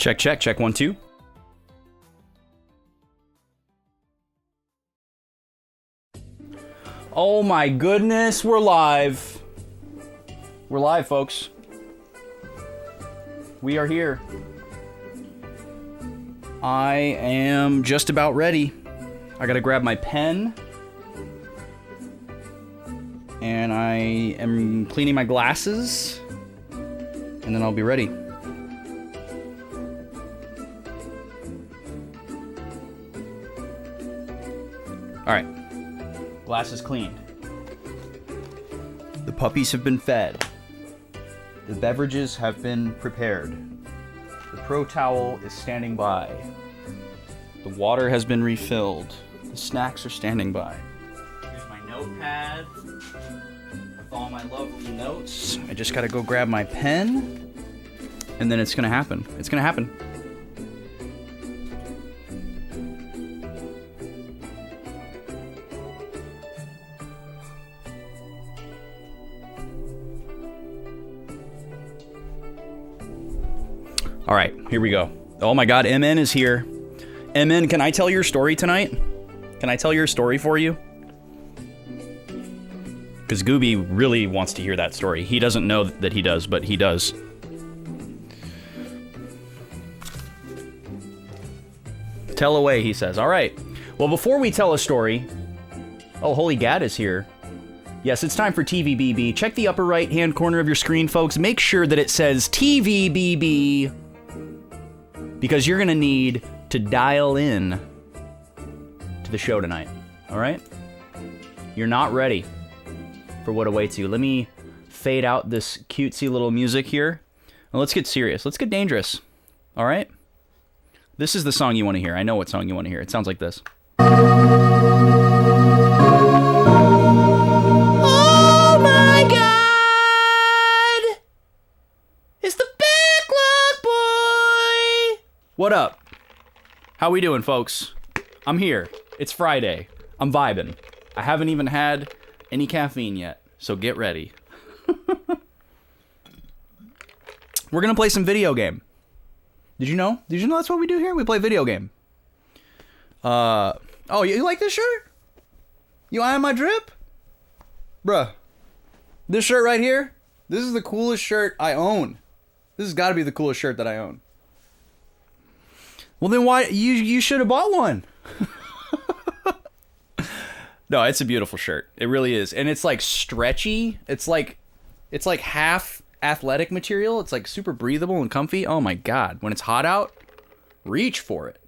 Check, check, check, 1, 2. Oh my goodness, we're live. We're live, folks. We are here. I am just about ready. I gotta grab my pen. And I am cleaning my glasses. And then I'll be ready. Alright. Glasses cleaned. The puppies have been fed. The beverages have been prepared. The pro towel is standing by. The water has been refilled. The snacks are standing by. Here's my notepad with all my lovely notes. I just gotta go grab my pen, and then it's gonna happen. It's gonna happen. All right, here we go. Oh my God, MN is here. MN, can I tell your story tonight? Can I tell your story for you? Because Gooby really wants to hear that story. He doesn't know that he does, but he does. Tell away, he says. All right. Well, before we tell a story... Oh, Holy Gad is here. Yes, it's time for TVBB. Check the upper right-hand corner of your screen, folks. Make sure that it says TVBB. Because you're going to need to dial in to the show tonight. All right? You're not ready for what awaits you. Let me fade out this cutesy little music here. And let's get serious. Let's get dangerous. All right? This is the song you want to hear. I know what song you want to hear. It sounds like this. Oh my God! It's the Backlog boy! What up? How we doing, folks? I'm here. It's Friday. I'm vibing. I haven't even had any caffeine yet, so get ready. We're gonna play some video game. Did you know? Did you know that's what we do here? We play video game. Oh, you like this shirt? You eyeing my drip? Bruh. This shirt right here, this is the coolest shirt I own. This has got to be the coolest shirt that I own. Well, then why you should have bought one. No, it's a beautiful shirt. It really is. And it's like stretchy. It's like half athletic material. It's like super breathable and comfy. Oh my God. When it's hot out, reach for it.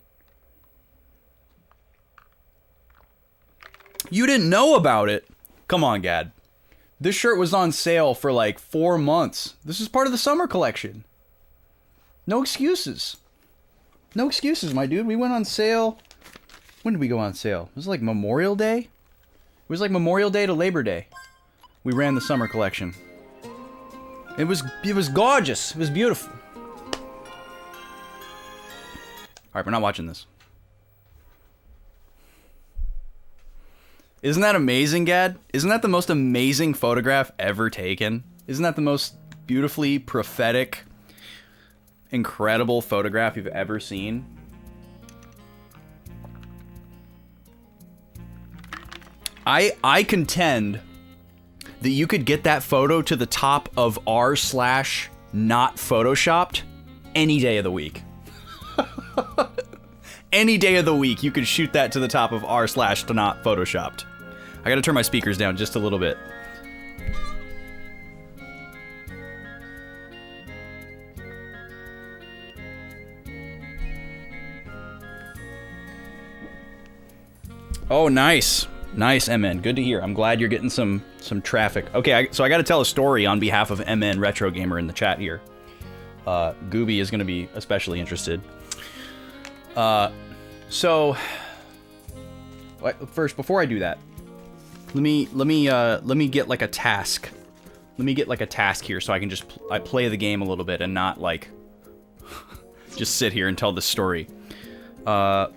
You didn't know about it? Come on, Gad. This shirt was on sale for like 4 months. This is part of the summer collection. No excuses. No excuses, my dude. We went on sale. When did we go on sale? It was like Memorial Day? It was like Memorial Day to Labor Day. We ran the summer collection. It was gorgeous. It was beautiful. Alright, we're not watching this. Isn't that amazing, Gad? Isn't that the most amazing photograph ever taken? Isn't that the most beautifully prophetic, incredible photograph you've ever seen? I contend that you could get that photo to the top of r/not photoshopped any day of the week. Any day of the week, you could shoot that to the top of r/not photoshopped. I gotta turn my speakers down just a little bit. Oh, nice. Nice, MN. Good to hear. I'm glad you're getting some traffic. Okay, so I gotta tell a story on behalf of MN Retro Gamer in the chat here. Gooby is gonna be especially interested. So first, before I do that, let me get like a task. Let me get like a task here so I can just play the game a little bit and not like just sit here and tell the story. So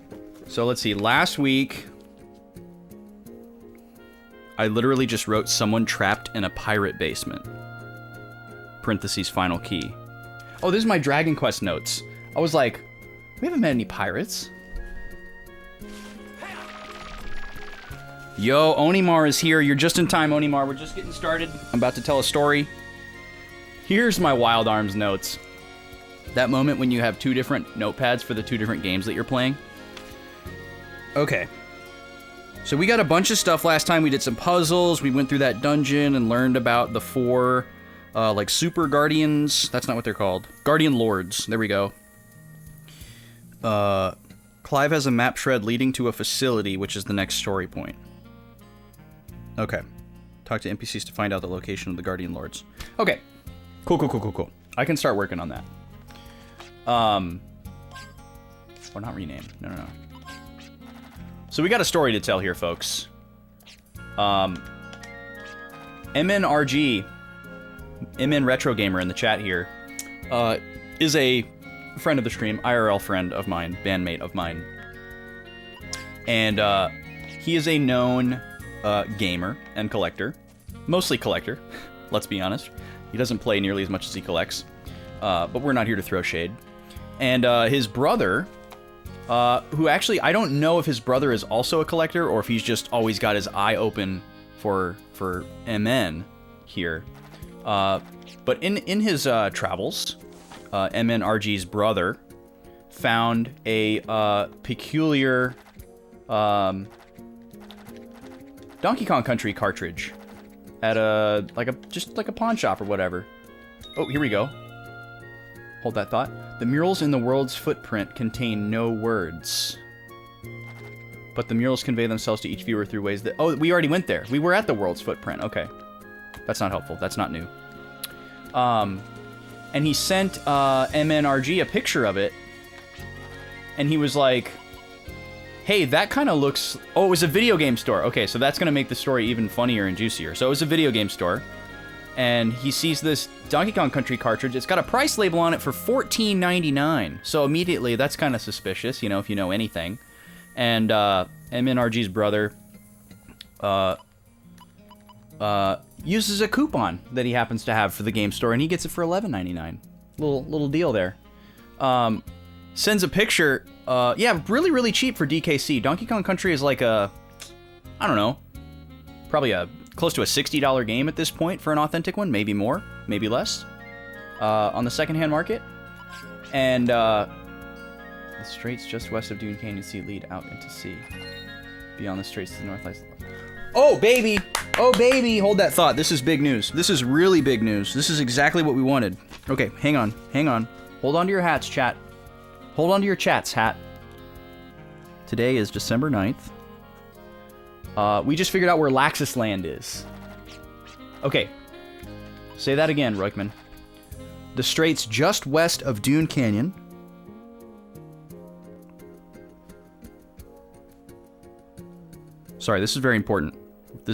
let's see. Last week, I literally just wrote someone trapped in a pirate basement. Parentheses final key. Oh, this is my Dragon Quest notes. I was like, we haven't met any pirates. Yo, Onimar is here. You're just in time, Onimar. We're just getting started. I'm about to tell a story. Here's my Wild Arms notes. That moment when you have 2 different notepads for the 2 different games that you're playing. Okay. So we got a bunch of stuff last time. We did some puzzles. We went through that dungeon and learned about the 4, like, super guardians. That's not what they're called. Guardian Lords. There we go. Clive has a map shred leading to a facility, which is the next story point. Okay. Talk to NPCs to find out the location of the Guardian Lords. Okay. Cool. I can start working on that. Oh, not rename. No. So we got a story to tell here, folks. MNRG, MN Retro Gamer in the chat here, is a friend of the stream, IRL friend of mine, bandmate of mine. And he is a known gamer and collector. Mostly collector, let's be honest. He doesn't play nearly as much as he collects. But we're not here to throw shade. And his brother, who actually, I don't know if his brother is also a collector or if he's just always got his eye open for MN here. But in his travels, MNRG's brother found a peculiar Donkey Kong Country cartridge at just like a pawn shop or whatever. Oh, here we go. Hold that thought. The murals in the world's footprint contain no words. But the murals convey themselves to each viewer through ways that... Oh, we already went there. We were at the world's footprint. Okay. That's not helpful. That's not new. And he sent MNRG a picture of it. And he was like, hey, that kind of looks... Oh, it was a video game store. Okay, so that's going to make the story even funnier and juicier. So it was a video game store. And he sees this Donkey Kong Country cartridge. It's got a price label on it for $14.99. So immediately, that's kind of suspicious, you know, if you know anything. And MNRG's brother uses a coupon that he happens to have for the game store, and he gets it for $11.99. Little deal there. Sends a picture. Yeah, really cheap for DKC. Donkey Kong Country is like a, I don't know, probably close to a $60 game at this point for an authentic one, maybe more, maybe less, on the secondhand market. And the straits just west of Dune Canyon Sea lead out into sea. Beyond the straits to the north lies... Oh, baby! Oh, baby! Hold that thought. This is big news. This is really big news. This is exactly what we wanted. Okay, hang on. Hold on to your hats, chat. Hold on to your chats, hat. Today is December 9th. We just figured out where Laxus Land is. Okay. Say that again, Roykman. The straits just west of Dune Canyon. Sorry, this is very important.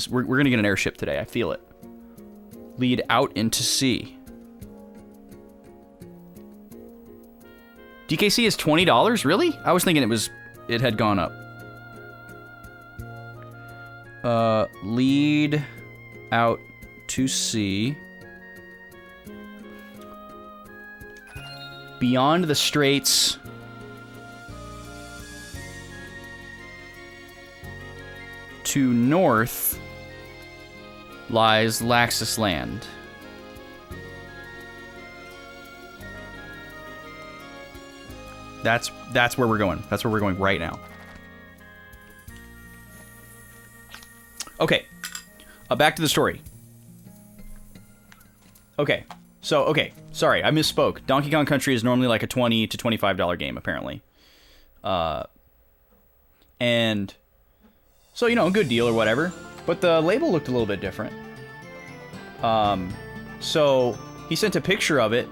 We're going to get an airship today. I feel it. Lead out into sea. DKC is $20? Really? I was thinking it had gone up. Lead out to sea. Beyond the straits. To north lies Laxus Land. That's where we're going. That's where we're going right now. Okay. Back to the story. Okay. So, okay. Sorry, I misspoke. Donkey Kong Country is normally like a $20 to $25 game, apparently. And... So, you know, a good deal or whatever. But the label looked a little bit different. So, he sent a picture of it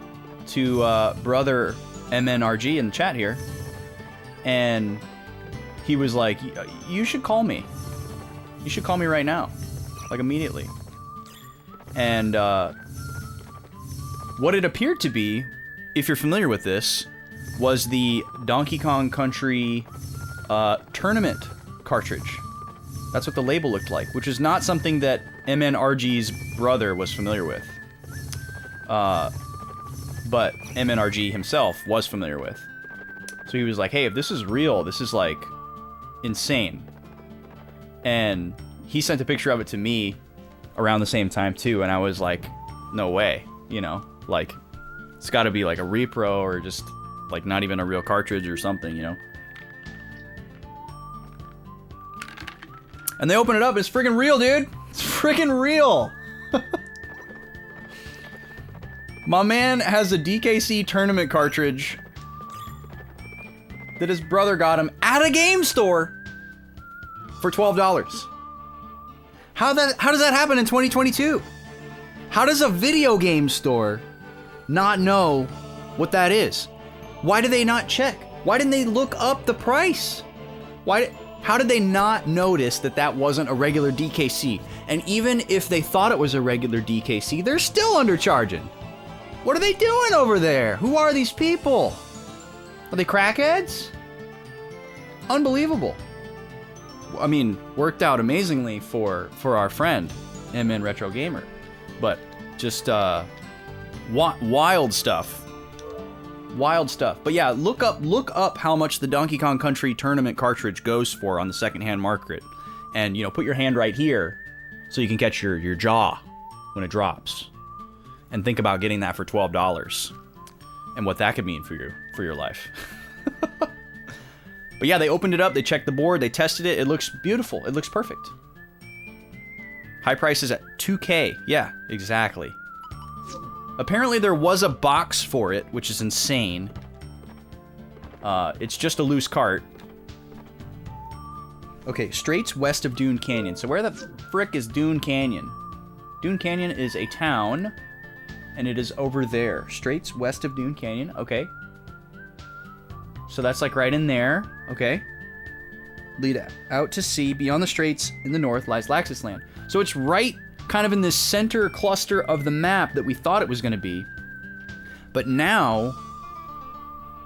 to brother MNRG in the chat here. And he was like, you should call me. You should call me right now. Like, immediately. And what it appeared to be, if you're familiar with this, was the Donkey Kong Country tournament cartridge. That's what the label looked like, which is not something that MNRG's brother was familiar with. But MNRG himself was familiar with. So he was like, hey, if this is real, this is like insane. And he sent a picture of it to me around the same time too, and I was like, no way, you know, like it's got to be like a repro or just like not even a real cartridge or something, you know. And they open it up, it's freaking real, dude. It's freaking real. My man has a DKC tournament cartridge that his brother got him at a game store for $12. How does that happen in 2022? How does a video game store not know what that is? Why do they not check? Why didn't they look up the price? How did they not notice that that wasn't a regular DKC? And even if they thought it was a regular DKC, they're still undercharging. What are they doing over there? Who are these people? Are they crackheads? Unbelievable. I mean, worked out amazingly for our friend, MN Retro Gamer. But just wild stuff. Wild stuff. But yeah, look up how much the Donkey Kong Country tournament cartridge goes for on the secondhand market. And, you know, put your hand right here so you can catch your jaw when it drops. And think about getting that for $12 and what that could mean for your life. But yeah, they opened it up, they checked the board, they tested it. It looks beautiful. It looks perfect. High price is at $2K. Yeah, exactly. Apparently there was a box for it, which is insane. It's just a loose cart. Okay, Straits west of Dune Canyon. So where the frick is Dune Canyon? Dune Canyon is a town, and it is over there. Straits west of Dune Canyon. Okay. So that's like right in there. Okay. Lead out to sea. Beyond the straits in the north lies Laxus Land. So it's right kind of in this center cluster of the map that we thought it was going to be. But now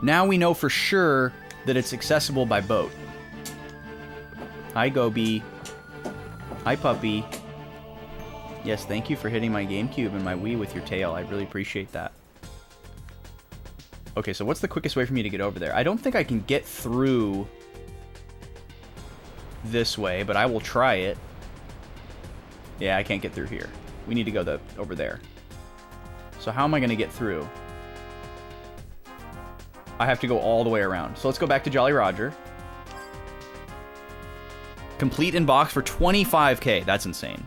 we know for sure that it's accessible by boat. Hi, Gobi. Hi, puppy. Yes, thank you for hitting my GameCube and my Wii with your tail. I really appreciate that. Okay, so what's the quickest way for me to get over there? I don't think I can get through this way, but I will try it. Yeah, I can't get through here. We need to go over there. So how am I going to get through? I have to go all the way around. So let's go back to Jolly Roger. Complete in box for $25K. That's insane.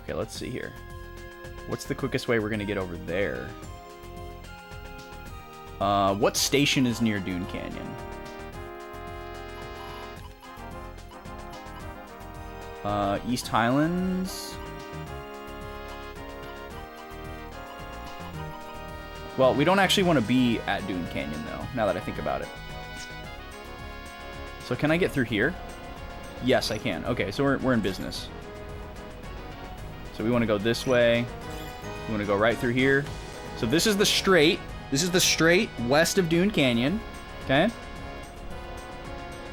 Okay, let's see here. What's the quickest way we're going to get over there? What station is near Dune Canyon? East Highlands? Well, we don't actually want to be at Dune Canyon, though, now that I think about it. So can I get through here? Yes, I can. Okay, so we're in business. So we want to go this way. We want to go right through here. So this is the straight. This is the straight west of Dune Canyon. Okay?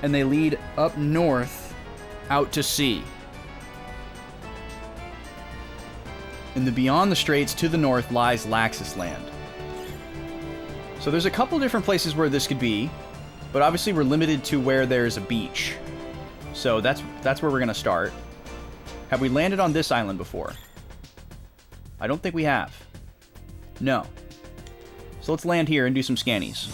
And they lead up north out to sea. And beyond the straits to the north lies Laxus Land. So there's a couple different places where this could be, but obviously we're limited to where there's a beach. So that's where we're going to start. Have we landed on this island before? I don't think we have. No. So let's land here and do some scannies.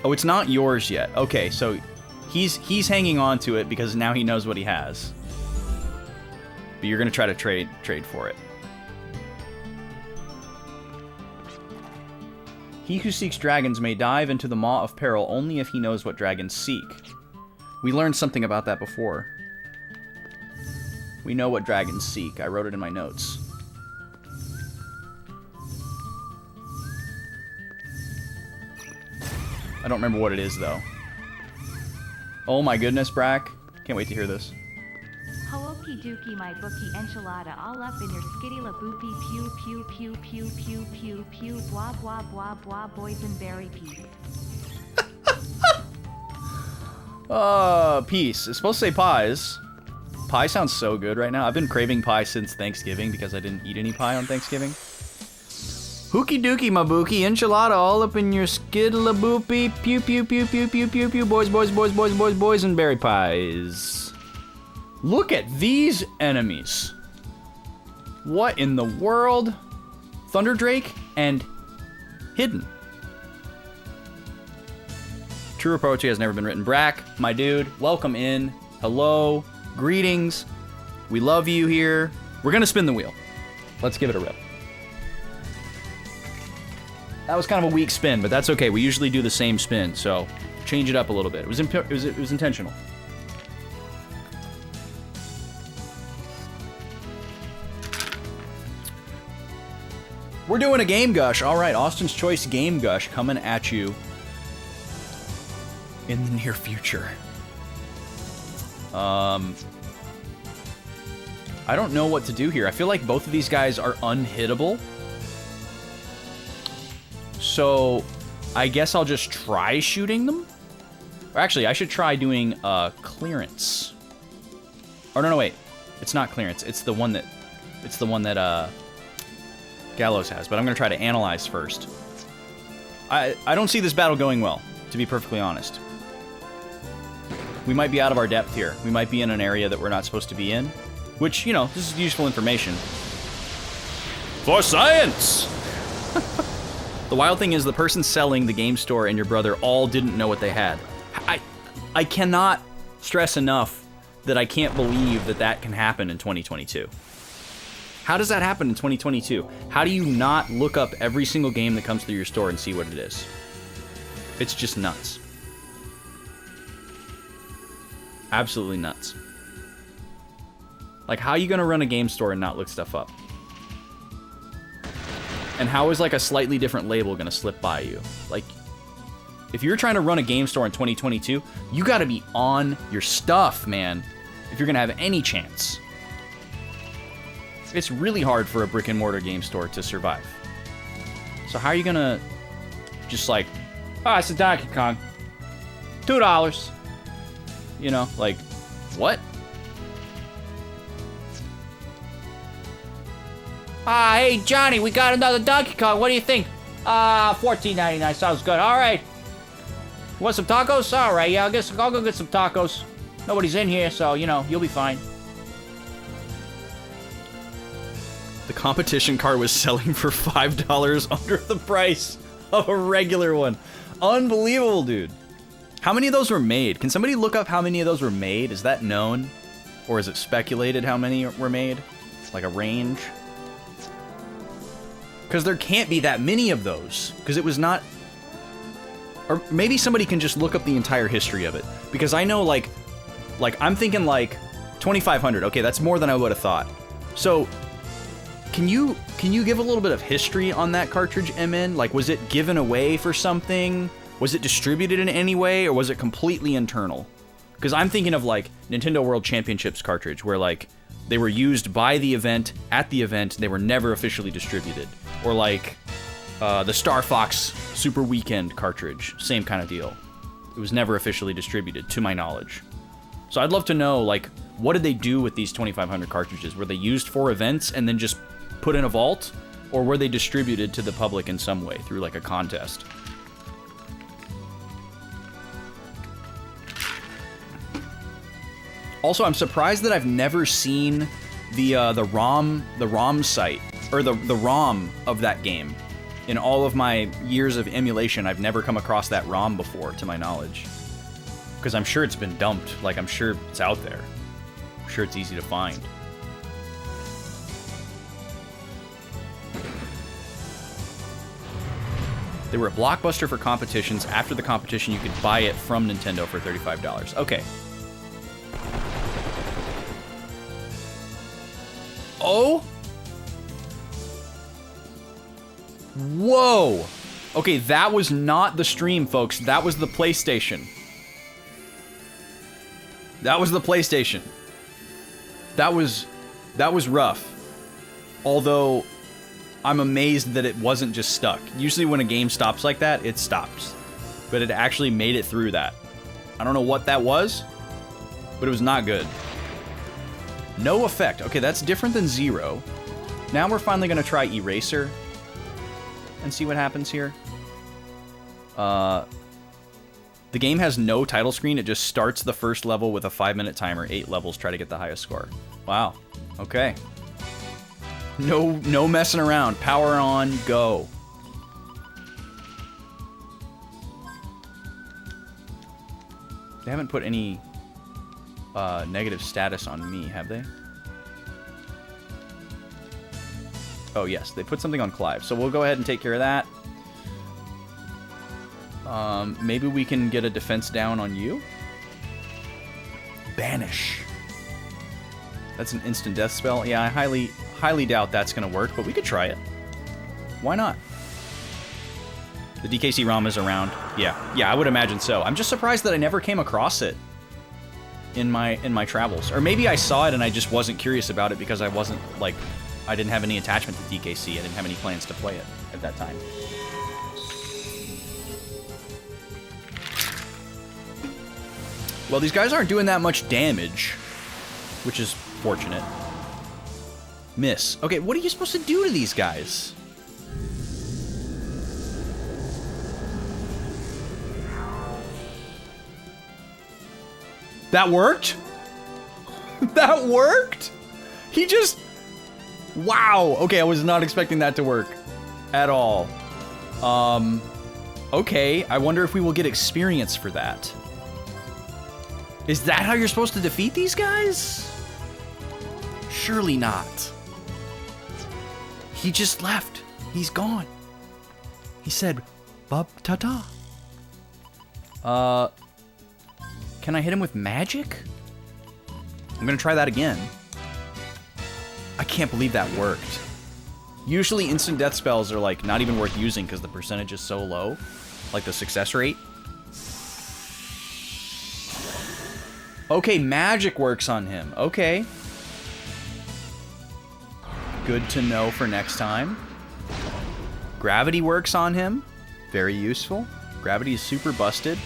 Oh, it's not yours yet. Okay, so he's hanging on to it because now he knows what he has. But you're going to try to trade for it. He who seeks dragons may dive into the maw of peril only if he knows what dragons seek. We learned something about that before. We know what dragons seek. I wrote it in my notes. I don't remember what it is, though. Oh my goodness, Brack. Can't wait to hear this. Hooky dookie, my bookie enchilada, all up in your skitty la boopy, pew pew pew pew pew pew pew, blah blah blah blah, boysenberry pea. Peace. It's supposed to say pies. Pie sounds so good right now. I've been craving pie since Thanksgiving because I didn't eat any pie on Thanksgiving. Hooky dookie, mabuki, enchilada all up in your skiddle-a-boopy, pew pew pew pew pew pew pew, boys, boysenberry pies. Look at these enemies. What in the world? Thunderdrake and Hidden. Truer poetry has never been written. Brack, my dude, welcome in. Hello, greetings. We love you here. We're gonna spin the wheel. Let's give it a rip. That was kind of a weak spin, but that's okay. We usually do the same spin, so change it up a little bit. It was intentional. We're doing a Game Gush. All right, Austin's Choice Game Gush coming at you in the near future. I don't know what to do here. I feel like both of these guys are unhittable. So I guess I'll just try shooting them. Or actually, I should try doing clearance. Or no, wait. It's not clearance. It's the one that Gallows has, but I'm gonna try to analyze first. I don't see this battle going well, to be perfectly honest. We might be out of our depth here. We might be in an area that we're not supposed to be in, which, you know, this is useful information. For science! The wild thing is the person selling the game store and your brother all didn't know what they had. I cannot stress enough that I can't believe that that can happen in 2022. How does that happen in 2022? How do you not look up every single game that comes through your store and see what it is? It's just nuts. Absolutely nuts. Like, how are you gonna run a game store and not look stuff up? And how is, like, a slightly different label gonna slip by you? Like, if you're trying to run a game store in 2022, you gotta be on your stuff, man, if you're gonna have any chance. It's really hard for a brick and mortar game store to survive. So how are you gonna just like, oh, it's a Donkey Kong, $2. You know, like, what? Hey, Johnny, we got another Donkey Kong. What do you think? $14.99 sounds good. All right. Want some tacos? All right, yeah, I'll go get some tacos. Nobody's in here, so, you know, you'll be fine. The competition card was selling for $5 under the price of a regular one. Unbelievable, dude. How many of those were made? Can somebody look up how many of those were made? Is that known? Or is it speculated how many were made? Like a range? Because there can't be that many of those. Because it was not... Or maybe somebody can just look up the entire history of it. Because I know, like I'm thinking, like, 2,500. Okay, that's more than I would have thought. So... Can you give a little bit of history on that cartridge, MN? Like, was it given away for something? Was it distributed in any way, or was it completely internal? Because I'm thinking of, like, Nintendo World Championships cartridge, where, like, they were used by the event, at the event, they were never officially distributed. Or, like, the Star Fox Super Weekend cartridge, same kind of deal. It was never officially distributed, to my knowledge. So I'd love to know, like, what did they do with these 2,500 cartridges? Were they used for events and then just put in a vault, or were they distributed to the public in some way through like a contest? Also, I'm surprised that I've never seen the ROM site, or the ROM of that game. In all of my years of emulation, I've never come across that ROM before, to my knowledge. Because I'm sure it's been dumped. Like, I'm sure it's out there. I'm sure it's easy to find. They were a blockbuster for competitions. After the competition, you could buy it from Nintendo for $35. Okay. Oh? Whoa! Okay, that was not the stream, folks. That was the PlayStation. That was the PlayStation. That was rough. Although... I'm amazed that it wasn't just stuck. Usually when a game stops like that, it stops. But it actually made it through that. I don't know what that was, but it was not good. No effect. Okay, that's different than 0. Now we're finally going to try Eraser and see what happens here. The game has no title screen. It just starts the first level with a 5-minute timer. 8 levels, try to get the highest score. Wow. Okay. No messing around. Power on, go. They haven't put any negative status on me, have they? Oh, yes. They put something on Clive. So we'll go ahead and take care of that. Maybe we can get a defense down on you? Banish. That's an instant death spell. Yeah, I highly doubt that's going to work, but we could try it. Why not? The DKC ROM is around. Yeah, I would imagine so. I'm just surprised that I never came across it in my travels. Or maybe I saw it and I just wasn't curious about it because I wasn't, like, I didn't have any attachment to DKC. I didn't have any plans to play it at that time. Well, these guys aren't doing that much damage, which is fortunate. Miss. Okay, what are you supposed to do to these guys? That worked? That worked? He just... Wow. Okay, I was not expecting that to work at all. Okay, I wonder if we will get experience for that. Is that how you're supposed to defeat these guys? Surely not. He just left. He's gone. He said, "Bub ta-ta." Can I hit him with magic? I'm gonna try that again. I can't believe that worked. Usually instant death spells are like not even worth using because the percentage is so low. Like the success rate. Okay, magic works on him. Okay. Good to know for next time. Gravity works on him. Very useful. Gravity is super busted.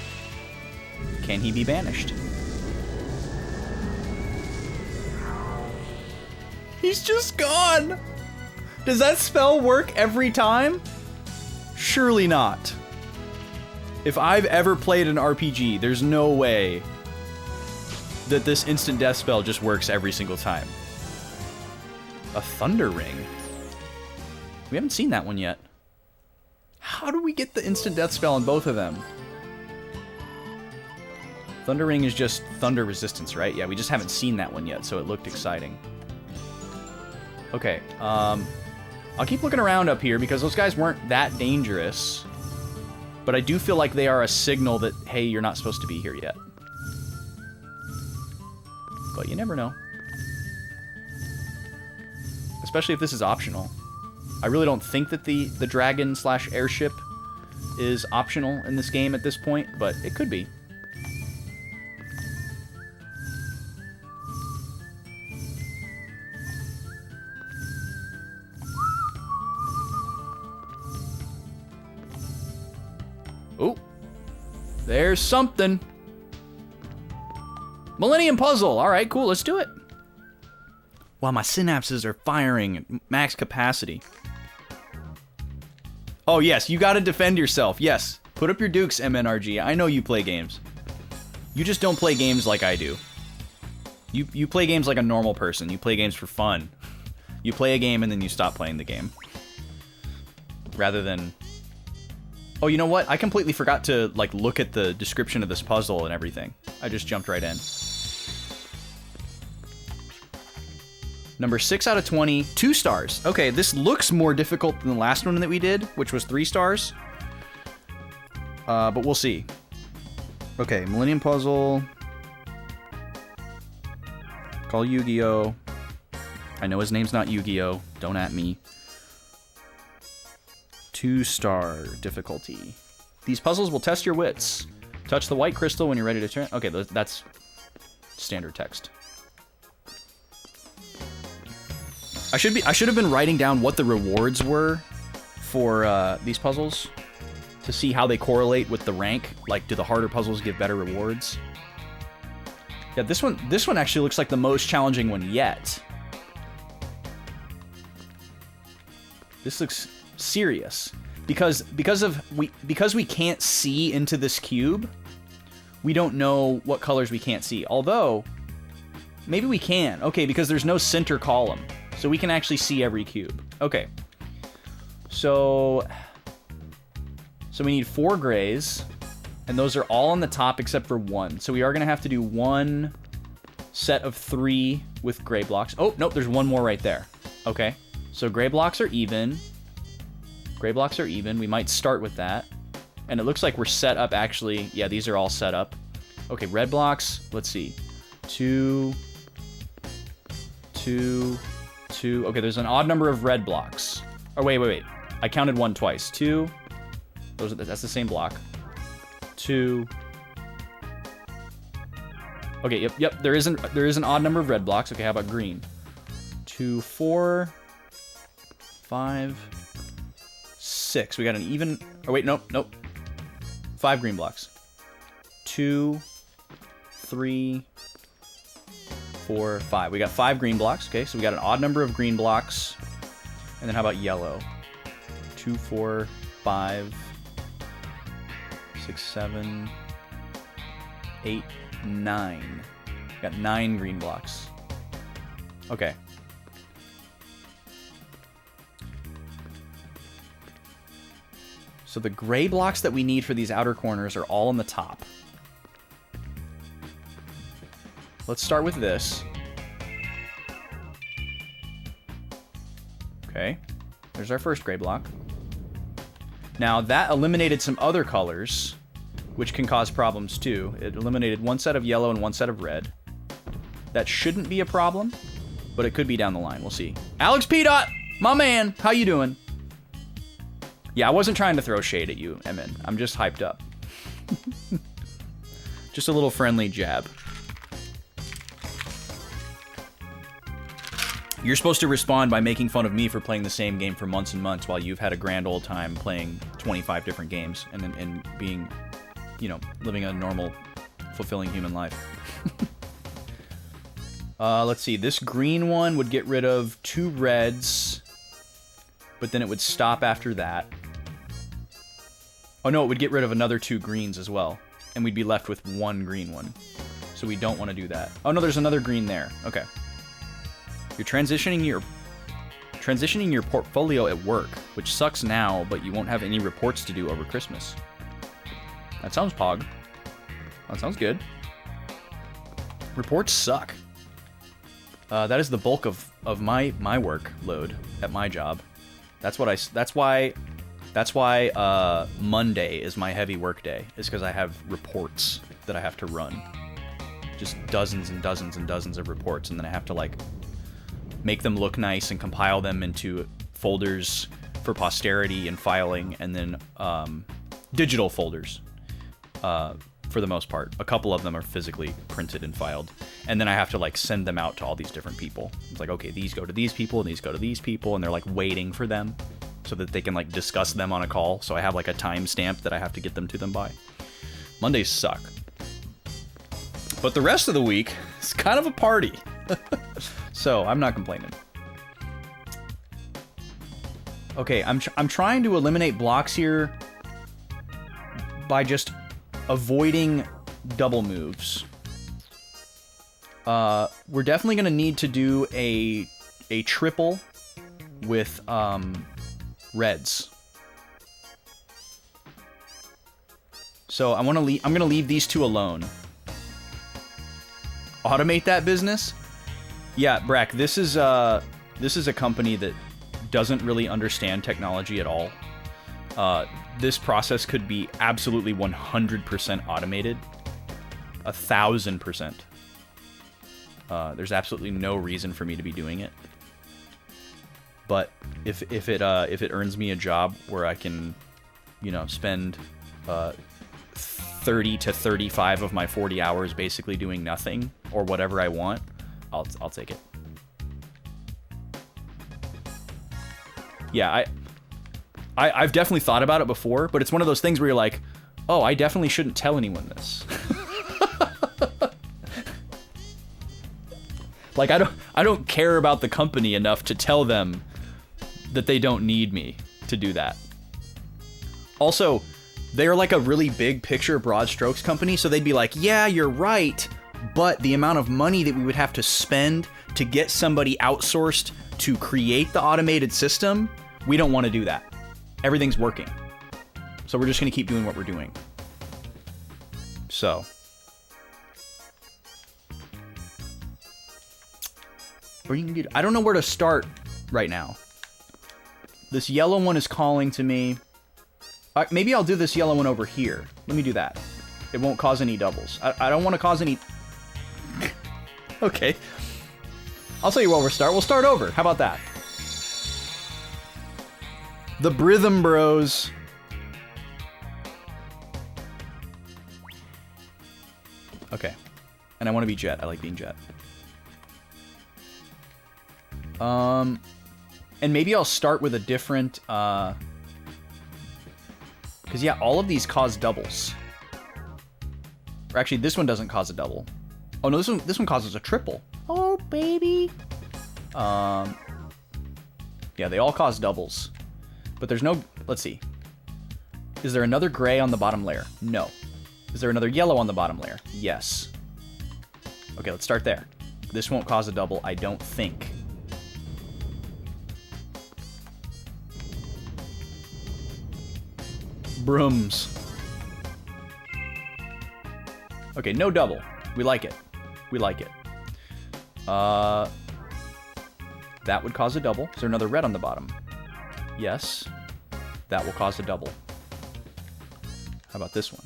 Can he be banished? He's just gone! Does that spell work every time? Surely not. If I've ever played an RPG, there's no way that this instant death spell just works every single time. A Thunder Ring? We haven't seen that one yet. How do we get the instant death spell on both of them? Thunder Ring is just thunder resistance, right? Yeah, we just haven't seen that one yet, so it looked exciting. Okay, I'll keep looking around up here because those guys weren't that dangerous. But I do feel like they are a signal that, hey, you're not supposed to be here yet. But you never know. Especially if this is optional. I really don't think that the dragon/airship is optional in this game at this point, but it could be. Oh, there's something. Millennium Puzzle. All right, cool. Let's do it. Wow, my synapses are firing at max capacity. Oh, yes, you got to defend yourself. Yes, put up your dukes, MNRG. I know you play games. You just don't play games like I do. You play games like a normal person. You play games for fun. You play a game and then you stop playing the game. Rather than... Oh, you know what? I completely forgot to, like, look at the description of this puzzle and everything. I just jumped right in. Number 6 out of 20, 2 stars. Okay, this looks more difficult than the last one that we did, which was 3 stars. But we'll see. Okay, Millennium Puzzle. Call Yu-Gi-Oh! I know his name's not Yu-Gi-Oh! Don't at me. 2-star difficulty. These puzzles will test your wits. Touch the white crystal when you're ready to turn. Okay, that's standard text. I should have been writing down what the rewards were for these puzzles to see how they correlate with the rank. Like, do the harder puzzles give better rewards? Yeah, this one actually looks like the most challenging one yet. This looks serious because we can't see into this cube. We don't know what colors we can't see. Although maybe we can. Okay, because there's no center column, so we can actually see every cube. Okay. So we need 4 grays, and those are all on the top except for 1. So we are gonna have to do 1 set of 3 with gray blocks. Oh, nope, there's 1 more right there. Okay. So gray blocks are even. Gray blocks are even. We might start with that. And it looks like we're set up actually. Yeah, these are all set up. Okay, red blocks. Let's see. 2, 2, 2. Okay, there's an odd number of red blocks. Oh, wait. I counted 1 twice. 2. That's the same block. 2. Okay, yep. There is an odd number of red blocks. Okay, how about green? 2, 4, 5, 6. We got an even. Oh wait, nope. 5 green blocks. 2, 3, 4, 5. We got 5 green blocks. Okay, so we got an odd number of green blocks. And then how about yellow? 2, 4, 5, 6, 7, 8, 9. Got 9 green blocks. Okay. So the gray blocks that we need for these outer corners are all on the top. Let's start with this. Okay. There's our first gray block. Now that eliminated some other colors, which can cause problems too. It eliminated 1 set of yellow and 1 set of red. That shouldn't be a problem, but it could be down the line. We'll see. Alex P. Dot, my man, how you doing? Yeah, I wasn't trying to throw shade at you, Emin. I'm just hyped up. Just a little friendly jab. You're supposed to respond by making fun of me for playing the same game for months and months while you've had a grand old time playing 25 different games and being, you know, living a normal, fulfilling human life. Let's see. This green one would get rid of 2 reds, but then it would stop after that. Oh no, it would get rid of another 2 greens as well, and we'd be left with 1 green one. So we don't want to do that. Oh no, there's another green there. Okay. You're transitioning your portfolio at work, which sucks now, but you won't have any reports to do over Christmas. That sounds pog. That sounds good. Reports suck. That is the bulk of my workload at my job. That's why Monday is my heavy work day. Is because I have reports that I have to run. Just dozens and dozens and dozens of reports, and then I have to like make them look nice and compile them into folders for posterity and filing, and then digital folders for the most part. A couple of them are physically printed and filed, and then I have to like send them out to all these different people. It's like, okay, these go to these people and these go to these people, and they're like waiting for them so that they can like discuss them on a call. So I have like a timestamp that I have to get them to them by. Mondays suck, but the rest of the week is kind of a party. So I'm not complaining. Okay, I'm trying to eliminate blocks here by just avoiding double moves. We're definitely gonna need to do a triple with reds. So I'm gonna leave these 2 alone. Automate that business. Yeah, Brack, this is a company that doesn't really understand technology at all. This process could be absolutely 100% automated. 1,000%. There's absolutely no reason for me to be doing it. But if it earns me a job where I can, you know, spend 30 to 35 of my 40 hours basically doing nothing or whatever I want, I'll take it. Yeah, I've definitely thought about it before, but it's one of those things where you're like, oh, I definitely shouldn't tell anyone this. Like, I don't care about the company enough to tell them that they don't need me to do that. Also, they're like a really big picture broad strokes company, so they'd be like, yeah, you're right, but the amount of money that we would have to spend to get somebody outsourced to create the automated system, we don't want to do that. Everything's working. So we're just going to keep doing what we're doing. So. I don't know where to start right now. This yellow one is calling to me. Maybe I'll do this yellow one over here. Let me do that. It won't cause any doubles. I don't want to cause any... Okay. I'll tell you where we'll start. We'll start over. How about that? The Brithm Bros. Okay. And I want to be Jet. I like being Jet. And maybe I'll start with a different, because yeah, all of these cause doubles. Or actually, this one doesn't cause a double. Oh no, this one causes a triple. Oh baby. Yeah, they all cause doubles, but there's no. Let's see. Is there another gray on the bottom layer? No. Is there another yellow on the bottom layer? Yes. Okay, let's start there. This won't cause a double, I don't think. Brooms. Okay, no double. We like it. We like it. That would cause a double. Is there another red on the bottom? Yes. That will cause a double. How about this one?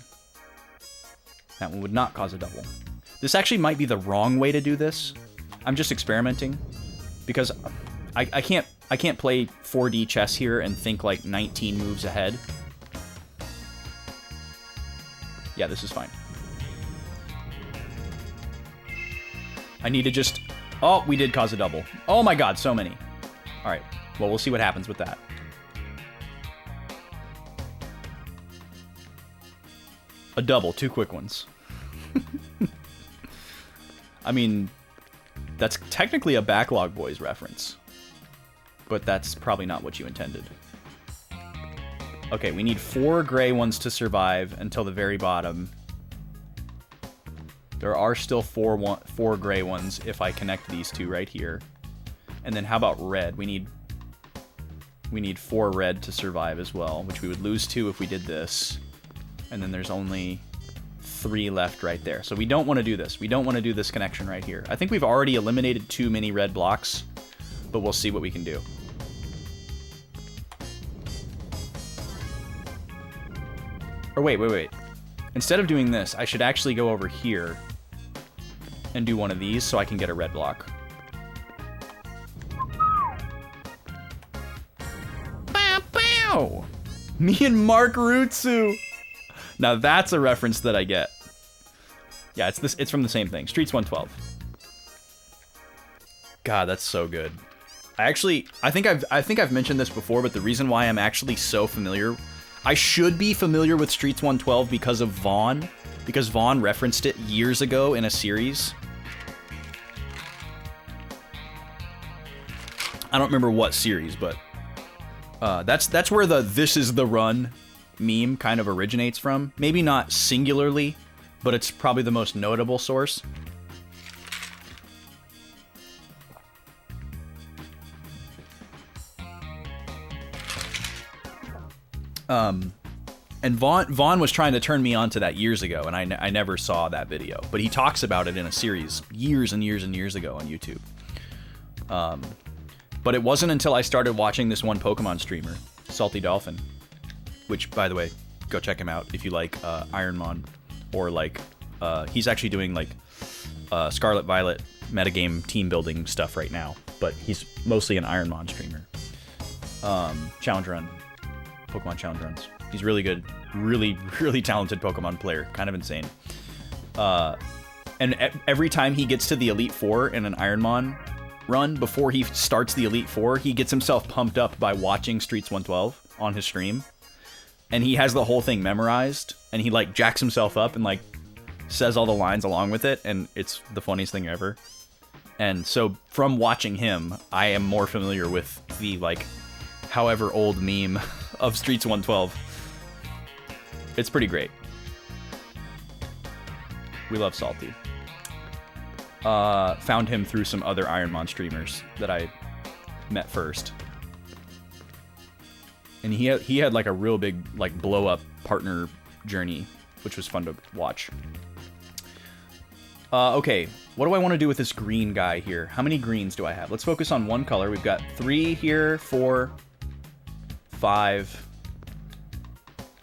That one would not cause a double. This actually might be the wrong way to do this. I'm just experimenting. Because I can't play 4D chess here and think like 19 moves ahead. Yeah, this is fine. I need to just... Oh, we did cause a double. Oh my god, so many. Alright, well, we'll see what happens with that. A double, 2 quick ones. I mean, that's technically a Backlog Boys reference. But that's probably not what you intended. Okay, we need 4 gray ones to survive until the very bottom. There are still 4 gray ones if I connect these 2 right here. And then how about red? We need 4 red to survive as well, which we would lose 2 if we did this. And then there's only 3 left right there. So we don't want to do this. We don't want to do this connection right here. I think we've already eliminated too many red blocks, but we'll see what we can do. Or wait. Instead of doing this, I should actually go over here and do one of these so I can get a red block. Bow, bow! Me and Mark Rutsu! Now that's a reference that I get. Yeah, it's from the same thing. Streets 112. God, that's so good. I think I've mentioned this before, but the reason why I'm actually so familiar... I should be familiar with Streets 112 because of Vaughn. Because Vaughn referenced it years ago in a series. I don't remember what series, but... that's where the "this is the run" meme kind of originates from. Maybe not singularly, but it's probably the most notable source. And Vaughn was trying to turn me on to that years ago, and I never saw that video. But he talks about it in a series years and years and years ago on YouTube. But it wasn't until I started watching this one Pokemon streamer, Salty Dolphin, which, by the way, go check him out if you like Ironmon, or like, he's actually doing like Scarlet Violet metagame team building stuff right now, but he's mostly an Ironmon streamer. Challenge Run. Pokemon Challenge Runs. He's really good. Really, really talented Pokemon player. Kind of insane. And every time he gets to the Elite Four in an Ironmon run, before he starts the Elite Four, he gets himself pumped up by watching Streets 112 on his stream. And he has the whole thing memorized. And he, like, jacks himself up and, like, says all the lines along with it. And it's the funniest thing ever. And so from watching him, I am more familiar with the, like, however old meme of Streets 112. It's pretty great. We love Salty. Found him through some other Ironmon streamers that I met first. And he had like a real big, like, blow up partner journey, which was fun to watch. Okay, what do I want to do with this green guy here? How many greens do I have? Let's focus on one color. We've got 3 here, 4, 5,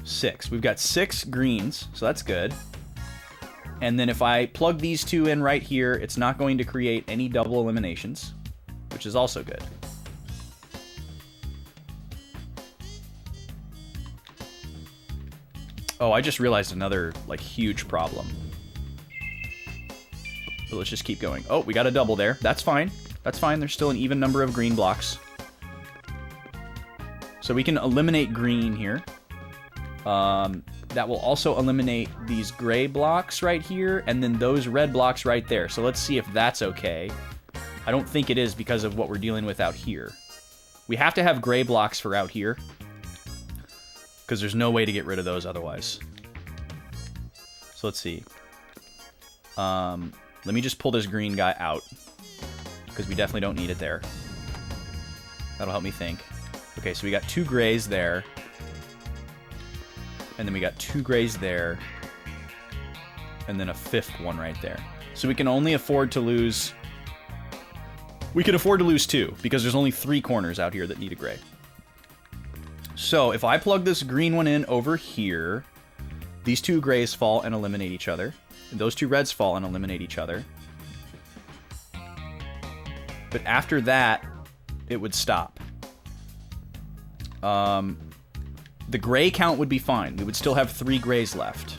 6. We've got 6 greens, so that's good. And then if I plug these 2 in right here, it's not going to create any double eliminations, which is also good. Oh, I just realized another, like, huge problem. But let's just keep going. Oh, we got a double there. That's fine. That's fine. There's still an even number of green blocks. So we can eliminate green here. That will also eliminate these gray blocks right here, and then those red blocks right there. So let's see if that's okay. I don't think it is because of what we're dealing with out here. We have to have gray blocks for out here, because there's no way to get rid of those otherwise. So let's see. Let me just pull this green guy out, because we definitely don't need it there. That'll help me think. Okay, so we got 2 grays there. And then we got 2 grays there. And then a 5th one right there. So we can only afford to lose... We can afford to lose 2, because there's only 3 corners out here that need a gray. So if I plug this green one in over here, these 2 grays fall and eliminate each other. And those 2 reds fall and eliminate each other. But after that, it would stop. The gray count would be fine. We would still have 3 grays left.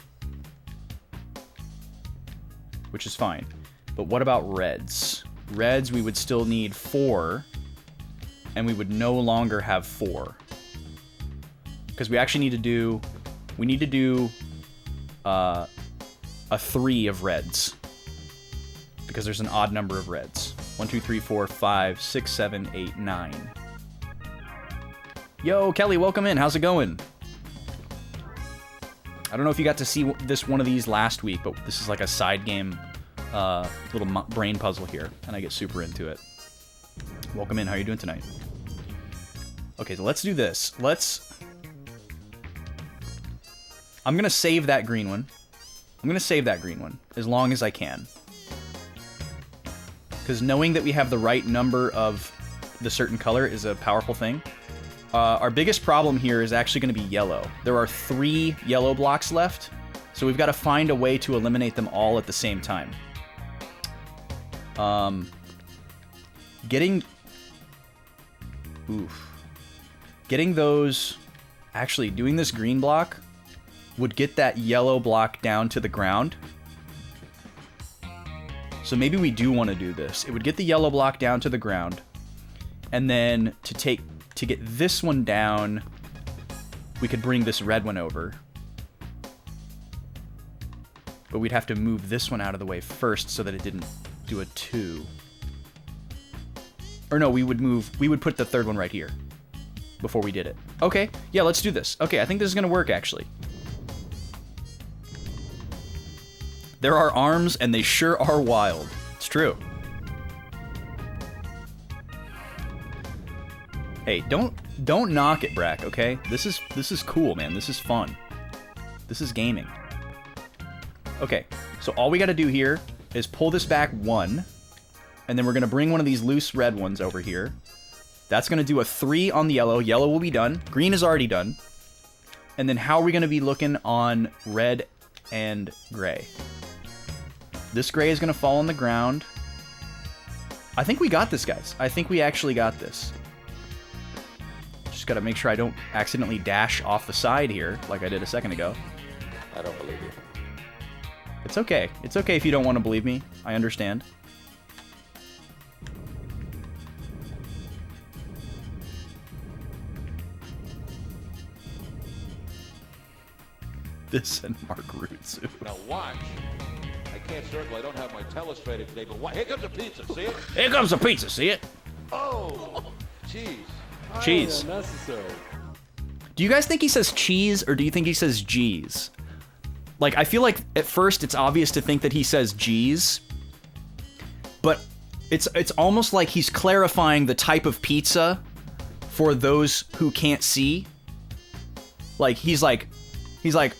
Which is fine. But what about reds? Reds, we would still need 4. And we would no longer have 4. Because we actually need to do... We need to do... a 3 of reds. Because there's an odd number of reds. 1, 2, 3, 4, 5, 6, 7, 8, 9. Yo, Kelly, welcome in. How's it going? I don't know if you got to see this one of these last week, but this is like a side game, little brain puzzle here, and I get super into it. Welcome in. How are you doing tonight? Okay, so let's do this. I'm going to save that green one. I'm going to save that green one as long as I can. Because knowing that we have the right number of the certain color is a powerful thing. Our biggest problem here is actually going to be yellow. There are 3 yellow blocks left, so we've got to find a way to eliminate them all at the same time. Getting those... Actually, doing this green block would get that yellow block down to the ground. So maybe we do want to do this. It would get the yellow block down to the ground, and then to get this one down, we could bring this red one over. But we'd have to move this one out of the way first so that it didn't do a 2. Or no, we would put the 3rd one right here before we did it. Okay, yeah, let's do this. Okay, I think this is going to work, actually. There are arms, and they sure are wild. It's true. Hey, don't knock it, Brack, okay? This is cool, man. This is fun. This is gaming. Okay, so all we got to do here is pull this back 1, and then we're going to bring one of these loose red ones over here. That's going to do a 3 on the yellow. Yellow will be done. Green is already done. And then how are we going to be looking on red and gray? This gray is going to fall on the ground. I think we got this, guys. I think we actually got this. Just got to make sure I don't accidentally dash off the side here like I did a second ago. I don't believe you. It's okay. It's okay if you don't want to believe me. I understand. This and Mark Rutsu. Now watch. I can't circle. I don't have my telestrator today, but what? Here comes the pizza. See it? Here comes the pizza. See it? Oh, cheese. Cheese. Unnecessary. Do you guys think he says cheese or do you think he says G's? Like, I feel like at first it's obvious to think that he says G's, but it's almost like he's clarifying the type of pizza for those who can't see. Like he's like,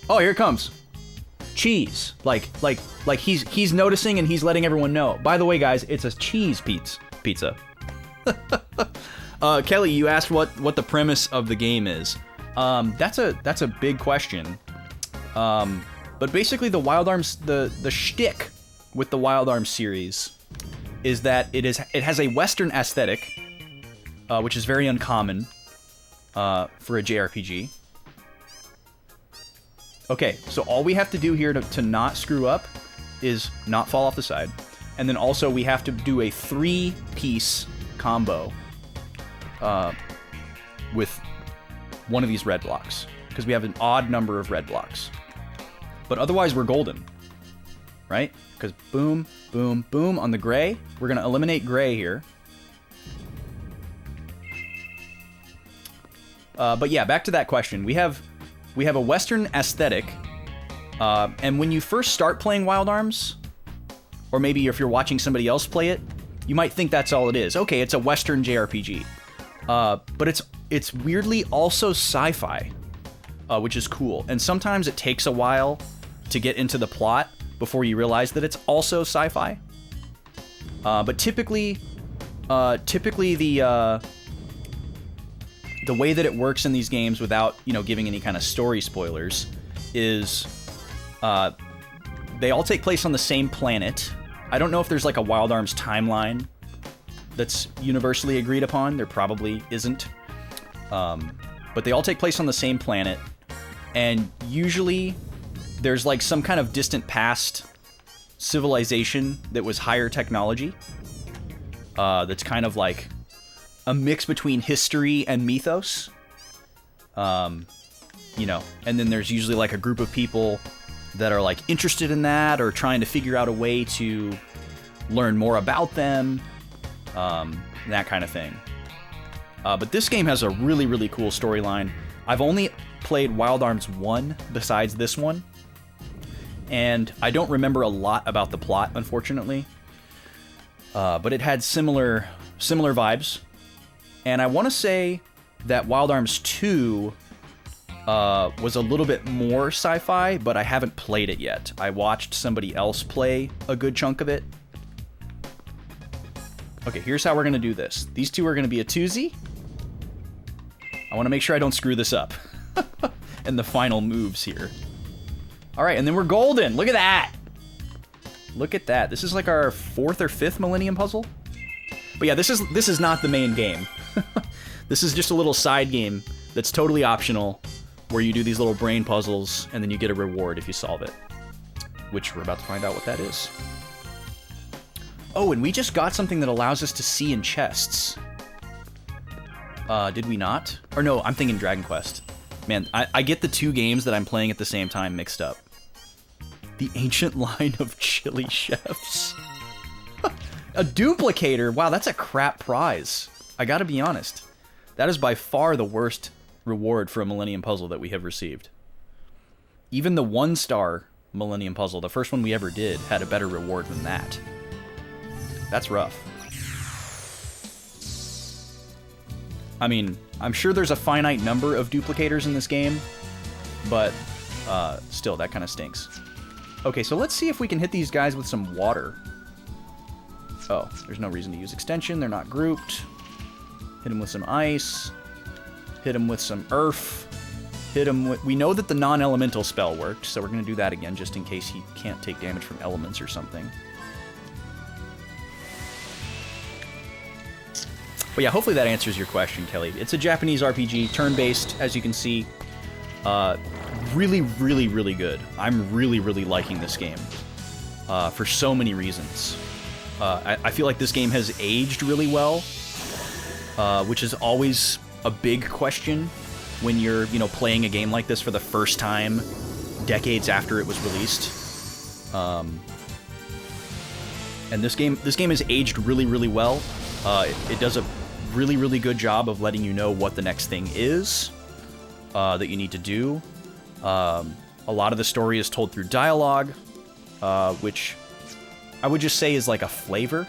oh, here it comes, cheese. Like he's noticing and he's letting everyone know. By the way, guys, it's a cheese pizza. Kelly, you asked what the premise of the game is. That's a big question. But basically, the Wild Arms, the shtick with the Wild Arms series is that it has a Western aesthetic, which is very uncommon for a JRPG. Okay, so all we have to do here to not screw up is not fall off the side, and then also we have to do a 3-piece combo with one of these red blocks because we have an odd number of red blocks. But otherwise, we're golden, right? Because boom, boom, boom on the gray. We're going to eliminate gray here. But yeah, back to that question. We have a Western aesthetic. And when you first start playing Wild Arms, or maybe if you're watching somebody else play it, you might think that's all it is. Okay, it's a Western JRPG. But it's weirdly also sci-fi, which is cool. And sometimes it takes a while to get into the plot before you realize that it's also sci-fi. But typically the way that it works in these games without, giving any kind of story spoilers is they all take place on the same planet. I don't know if there's like a Wild Arms timeline that's universally agreed upon. There probably isn't. But they all take place on the same planet. And usually there's like some kind of distant past civilization that was higher technology. That's kind of like a mix between history and mythos. And then there's usually like a group of people that are like interested in that or trying to figure out a way to learn more about them. That kind of thing. But this game has a really, really cool storyline. I've only played Wild Arms 1 besides this one, and I don't remember a lot about the plot, unfortunately. But it had similar vibes, and I want to say that Wild Arms 2 was a little bit more sci-fi, but I haven't played it yet. I watched somebody else play a good chunk of it. Okay, here's how we're going to do this. These two are going to be a twosie. I want to make sure I don't screw this up. And the final moves here. All right, and then we're golden. Look at that. Look at that. This is like our 4th or 5th Millennium Puzzle. But yeah, this is not the main game. This is just a little side game that's totally optional, where you do these little brain puzzles, and then you get a reward if you solve it. Which we're about to find out what that is. Oh, and we just got something that allows us to see in chests. Did we not? Or no, I'm thinking Dragon Quest. Man, I get the two games that I'm playing at the same time mixed up. The ancient line of chili chefs. A duplicator. Wow, that's a crap prize. I gotta be honest. That is by far the worst reward for a Millennium Puzzle that we have received. Even the 1-star Millennium Puzzle, the first one we ever did, had a better reward than that. That's rough. I mean, I'm sure there's a finite number of duplicators in this game, but still, that kind of stinks. Okay, so let's see if we can hit these guys with some water. Oh, there's no reason to use extension. They're not grouped. Hit them with some ice. Hit them with some earth. Hit them with... We know that the non-elemental spell worked, so we're going to do that again just in case he can't take damage from elements or something. But yeah, hopefully that answers your question, Kelly. It's a Japanese RPG, turn-based, as you can see. Really, really, really good. I'm really, really liking this game for so many reasons. I feel like this game has aged really well, which is always a big question when you're, playing a game like this for the first time decades after it was released. And this game is aged really, really well. It does a really, really good job of letting you know what the next thing is that you need to do. A lot of the story is told through dialogue, which I would just say is like a flavor.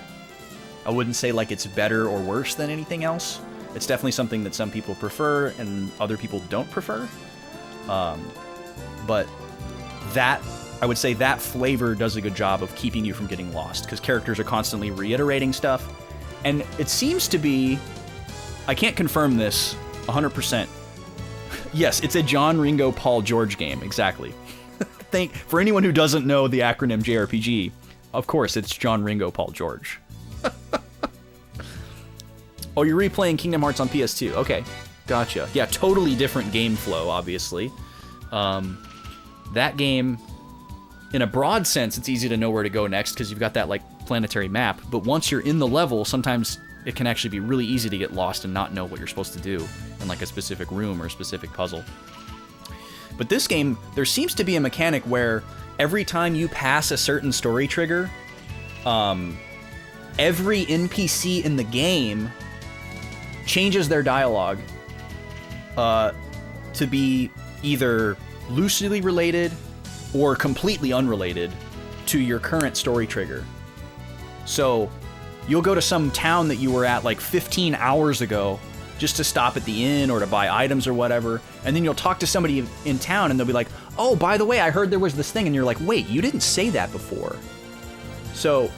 I wouldn't say like it's better or worse than anything else. It's definitely something that some people prefer and other people don't prefer. But that, I would say that flavor does a good job of keeping you from getting lost, because characters are constantly reiterating stuff. And it seems to be, I can't confirm this 100%. Yes, it's a John, Ringo, Paul, George game, exactly. For anyone who doesn't know the acronym JRPG, of course, it's John, Ringo, Paul, George. Oh, you're replaying Kingdom Hearts on PS2. Okay, gotcha. Yeah, totally different game flow, obviously. That game, in a broad sense, it's easy to know where to go next because you've got that like planetary map. But once you're in the level, sometimes it can actually be really easy to get lost and not know what you're supposed to do in like a specific room or a specific puzzle. But this game, there seems to be a mechanic where every time you pass a certain story trigger, every NPC in the game changes their dialogue to be either loosely related or completely unrelated to your current story trigger. So you'll go to some town that you were at like 15 hours ago just to stop at the inn or to buy items or whatever, and then you'll talk to somebody in town and they'll be like, oh, by the way, I heard there was this thing, and you're like, wait, you didn't say that before. So,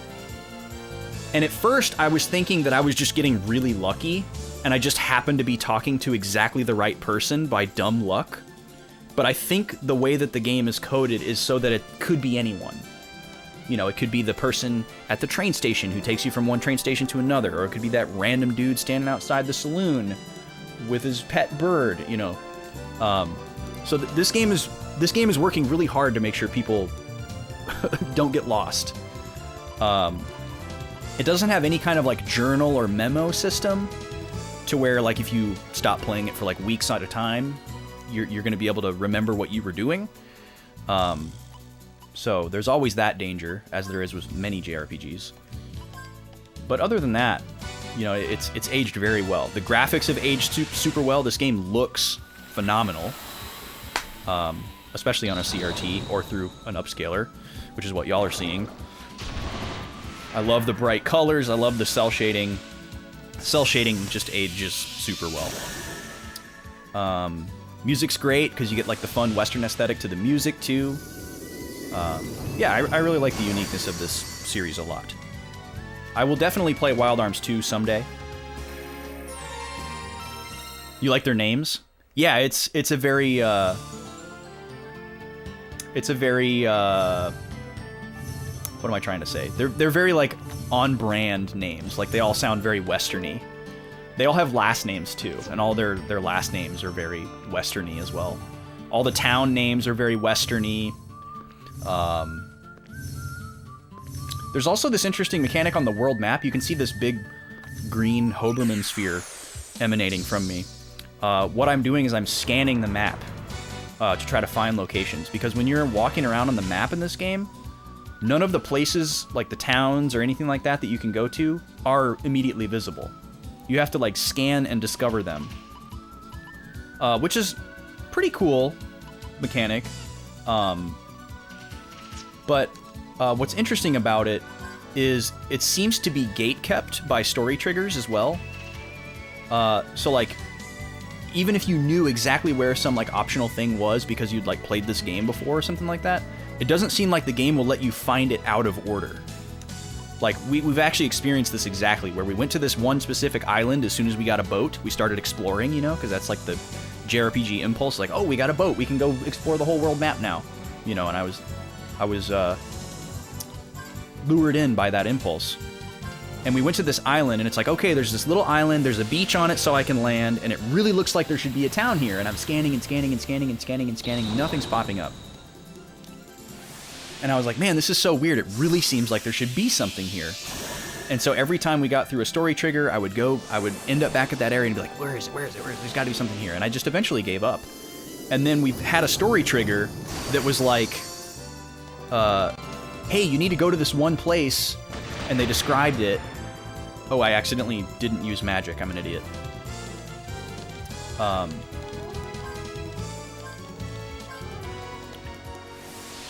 and at first I was thinking that I was just getting really lucky and I just happened to be talking to exactly the right person by dumb luck. But I think the way that the game is coded is so that it could be anyone. You know, it could be the person at the train station who takes you from one train station to another, or it could be that random dude standing outside the saloon with his pet bird, you know. So this game is working really hard to make sure people don't get lost. It doesn't have any kind of like journal or memo system to where like if you stop playing it for like weeks at a time, you're going to be able to remember what you were doing. So there's always that danger, as there is with many JRPGs. But other than that, you know, it's aged very well. The graphics have aged super well. This game looks phenomenal, especially on a CRT or through an upscaler, which is what y'all are seeing. I love the bright colors. I love the cell shading. Cell shading just ages super well. Music's great because you get like the fun Western aesthetic to the music too. Yeah, I really like the uniqueness of this series a lot. I will definitely play Wild Arms 2 someday. You like their names? Yeah, it's a very what am I trying to say? They're very like on-brand names. Like they all sound very Western-y. They all have last names too, and all their last names are very Western-y as well. All the town names are very Western-y. There's also this interesting mechanic on the world map. You can see this big green Hoberman sphere emanating from me. What I'm doing is I'm scanning the map to try to find locations, because when you're walking around on the map in this game, none of the places, like the towns or anything like that you can go to, are immediately visible. You have to like scan and discover them, which is pretty cool mechanic. But what's interesting about it is it seems to be gate-kept by story triggers as well. So like, even if you knew exactly where some like optional thing was because you'd like played this game before or something like that, it doesn't seem like the game will let you find it out of order. Like, we've actually experienced this exactly, where we went to this one specific island as soon as we got a boat. We started exploring, you know, because that's like the JRPG impulse, like, oh, we got a boat, we can go explore the whole world map now. You know, and I was lured in by that impulse. And we went to this island, and it's like, okay, there's this little island, there's a beach on it so I can land, and it really looks like there should be a town here, and I'm scanning and scanning and scanning and scanning and scanning, nothing's popping up. And I was like, man, this is so weird. It really seems like there should be something here. And so every time we got through a story trigger, I would end up back at that area and be like, where is it? There's got to be something here. And I just eventually gave up. And then we had a story trigger that was like, hey, you need to go to this one place and they described it. Oh, I accidentally didn't use magic. I'm an idiot.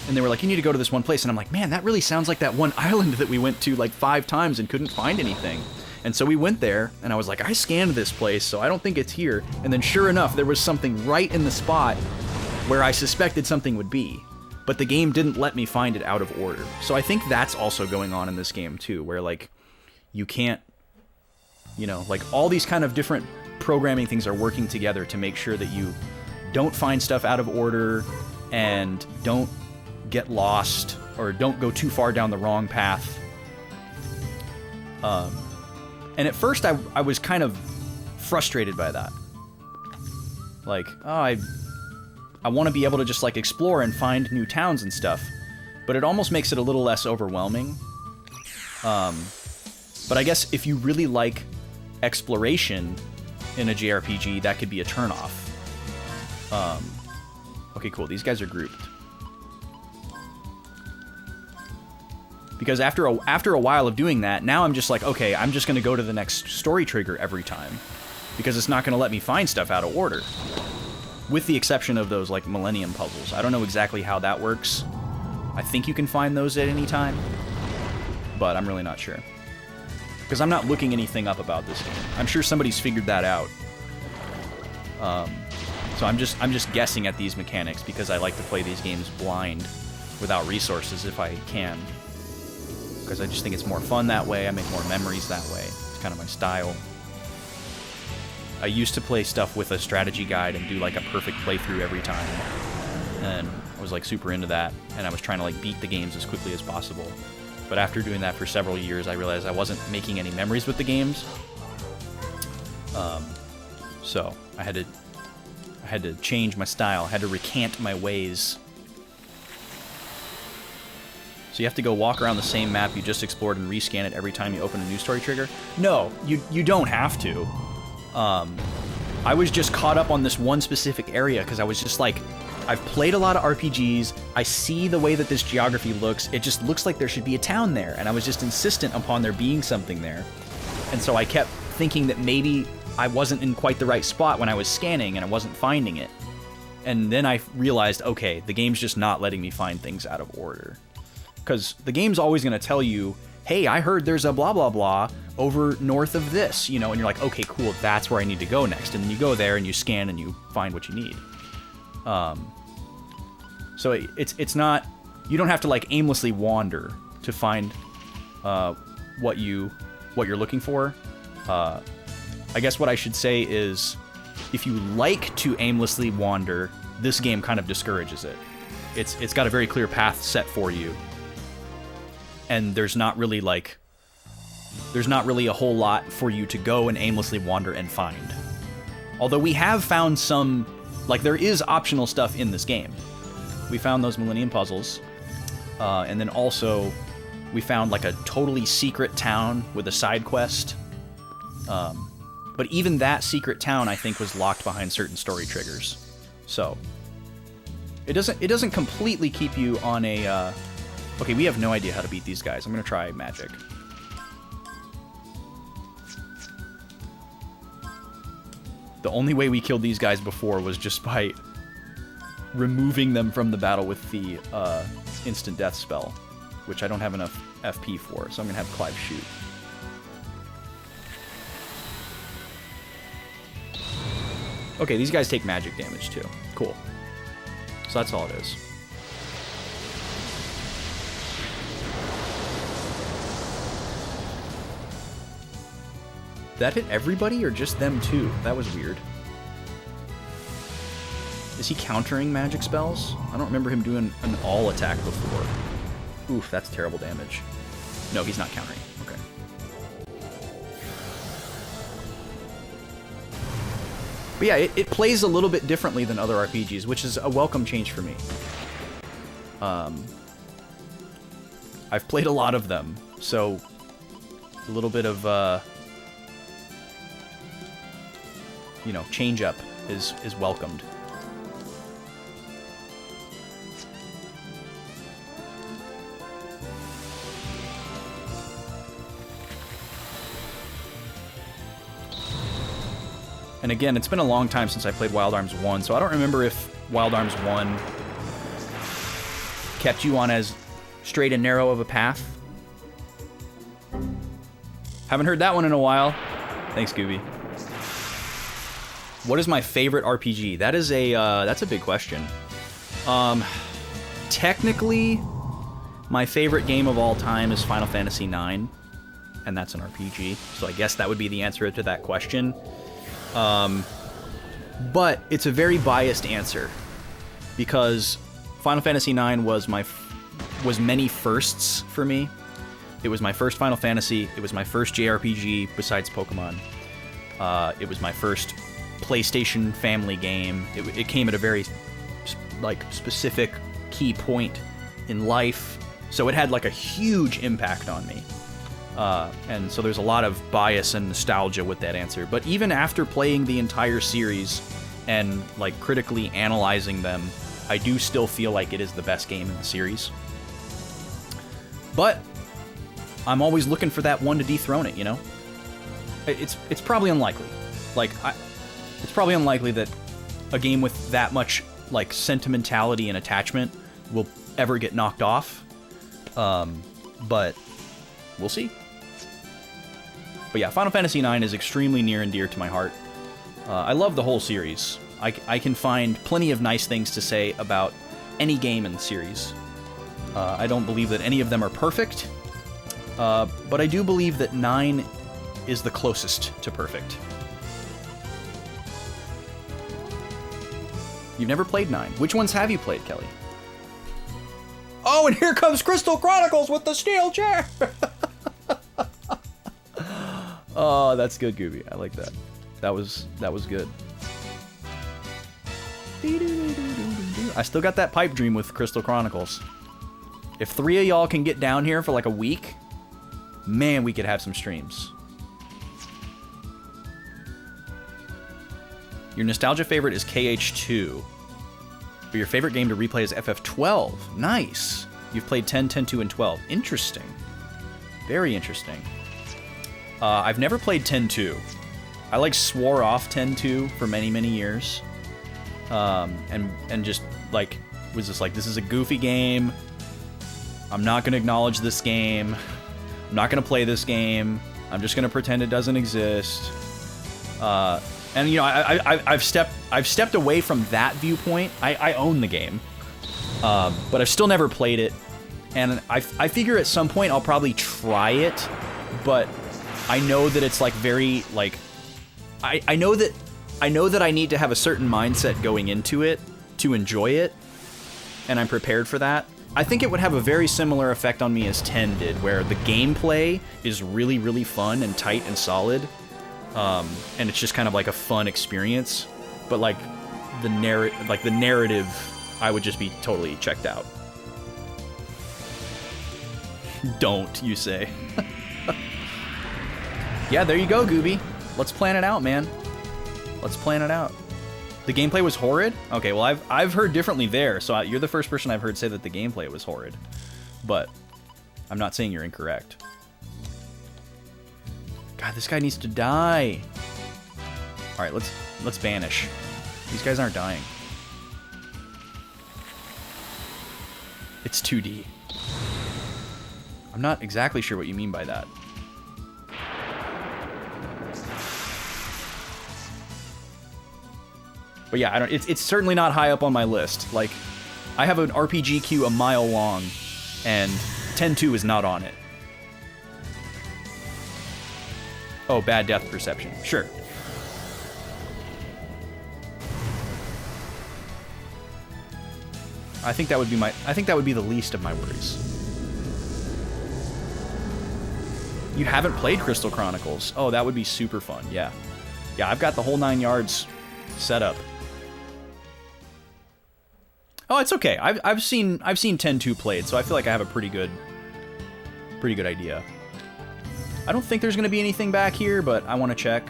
And they were like, you need to go to this one place. And I'm like, man, that really sounds like that one island that we went to like 5 times and couldn't find anything. And so we went there, and I was like, I scanned this place, so I don't think it's here. And then sure enough, there was something right in the spot where I suspected something would be. But the game didn't let me find it out of order. So I think that's also going on in this game too, where like, you can't, you know, like all these kind of different programming things are working together to make sure that you don't find stuff out of order and don't get lost or don't go too far down the wrong path. And at first I was kind of frustrated by that. Like, oh, I want to be able to just like explore and find new towns and stuff, but it almost makes it a little less overwhelming. But I guess if you really like exploration in a JRPG, that could be a turnoff. Okay, cool. These guys are grouped. Because after a while of doing that, now I'm just like, okay, I'm just going to go to the next story trigger every time. Because it's not going to let me find stuff out of order. With the exception of those, like, Millennium puzzles. I don't know exactly how that works. I think you can find those at any time. But I'm really not sure. Because I'm not looking anything up about this game. I'm sure somebody's figured that out. So I'm just guessing at these mechanics because I like to play these games blind without resources if I can. Because I just think it's more fun that way. I make more memories that way. It's kind of my style. I used to play stuff with a strategy guide and do like a perfect playthrough every time. And I was like super into that. And I was trying to like beat the games as quickly as possible. But after doing that for several years, I realized I wasn't making any memories with the games. So I had to change my style. I had to recant my ways. So you have to go walk around the same map you just explored and rescan it every time you open a new story trigger? No, you don't have to. I was just caught up on this one specific area because I was just like, I've played a lot of RPGs, I see the way that this geography looks, it just looks like there should be a town there, and I was just insistent upon there being something there. And so I kept thinking that maybe I wasn't in quite the right spot when I was scanning and I wasn't finding it. And then I realized, okay, the game's just not letting me find things out of order. Because the game's always going to tell you, hey, I heard there's a blah, blah, blah over north of this, you know, and you're like, okay, cool, that's where I need to go next. And then you go there and you scan and you find what you need. So it's not, you don't have to like aimlessly wander to find what you're looking for. I guess what I should say is, if you like to aimlessly wander, this game kind of discourages it. It's got a very clear path set for you. And there's not really a whole lot for you to go and aimlessly wander and find. Although we have found some, like, there is optional stuff in this game. We found those Millennium puzzles, and then also we found like a totally secret town with a side quest. But even that secret town, I think, was locked behind certain story triggers. So it doesn't completely keep you on a. Okay, we have no idea how to beat these guys. I'm gonna try magic. The only way we killed these guys before was just by removing them from the battle with the instant death spell, which I don't have enough FP for, so I'm gonna have Clive shoot. Okay, these guys take magic damage too. Cool. So that's all it is. That hit everybody or just them too? That was weird. Is he countering magic spells? I don't remember him doing an all attack before. Oof, that's terrible damage. No, he's not countering. Okay. But yeah, it plays a little bit differently than other RPGs, which is a welcome change for me. I've played a lot of them, so a little bit of, you know, change up is welcomed. And again, it's been a long time since I played Wild Arms 1, so I don't remember if Wild Arms 1 kept you on as straight and narrow of a path. Haven't heard that one in a while. Thanks, Gooby. What is my favorite RPG? That is that's a big question. Technically, my favorite game of all time is Final Fantasy IX, and that's an RPG, so I guess that would be the answer to that question. But it's a very biased answer, because Final Fantasy IX was many firsts for me. It was my first Final Fantasy, it was my first JRPG besides Pokemon. It was my first PlayStation family game. It came at a very specific key point in life, so it had like a huge impact on me. And so there's a lot of bias and nostalgia with that answer. But even after playing the entire series and like critically analyzing them, I do still feel like it is the best game in the series. But I'm always looking for that one to dethrone it, you know? It's probably unlikely. It's probably unlikely that a game with that much like sentimentality and attachment will ever get knocked off. But we'll see. But yeah, Final Fantasy IX is extremely near and dear to my heart. I love the whole series. I can find plenty of nice things to say about any game in the series. I don't believe that any of them are perfect, but I do believe that 9 is the closest to perfect. You've never played 9. Which ones have you played, Kelly? Oh, and here comes Crystal Chronicles with the steel chair! Oh, that's good, Gooby. I like that. That was good. I still got that pipe dream with Crystal Chronicles. If 3 of y'all can get down here for like a week, man, we could have some streams. Your nostalgia favorite is KH2. But your favorite game to replay is FF12. Nice. You've played 10, 10-2, and 12. Interesting. Very interesting. I've never played 10-2. I swore off 10-2 for many, many years. And just was just like, this is a goofy game. I'm not gonna acknowledge this game. I'm not gonna play this game. I'm just gonna pretend it doesn't exist. And you know, I've stepped away from that viewpoint. I own the game, but I've still never played it. And I figure at some point I'll probably try it, but I know that it's very I know that I need to have a certain mindset going into it to enjoy it, and I'm prepared for that. I think it would have a very similar effect on me as 10 did, where the gameplay is really, really fun and tight and solid, and it's just kind of like a fun experience. But the narrative, I would just be totally checked out. Don't, you say? Yeah, there you go, Gooby. Let's plan it out, man. Let's plan it out. The gameplay was horrid? Okay, well, I've heard differently there, so you're the first person I've heard say that the gameplay was horrid. But I'm not saying you're incorrect. God, this guy needs to die. All right, let's banish. These guys aren't dying. It's 2D. I'm not exactly sure what you mean by that. But yeah, it's certainly not high up on my list. I have an RPG queue a mile long, and 10-2 is not on it. Oh, bad depth perception. Sure. I think that would be the least of my worries. You haven't played Crystal Chronicles. Oh, that would be super fun. Yeah. Yeah, I've got the whole 9 yards set up. Oh, it's okay. I've seen 10-2 played, so I feel like I have a pretty good idea. I don't think there's going to be anything back here, but I want to check.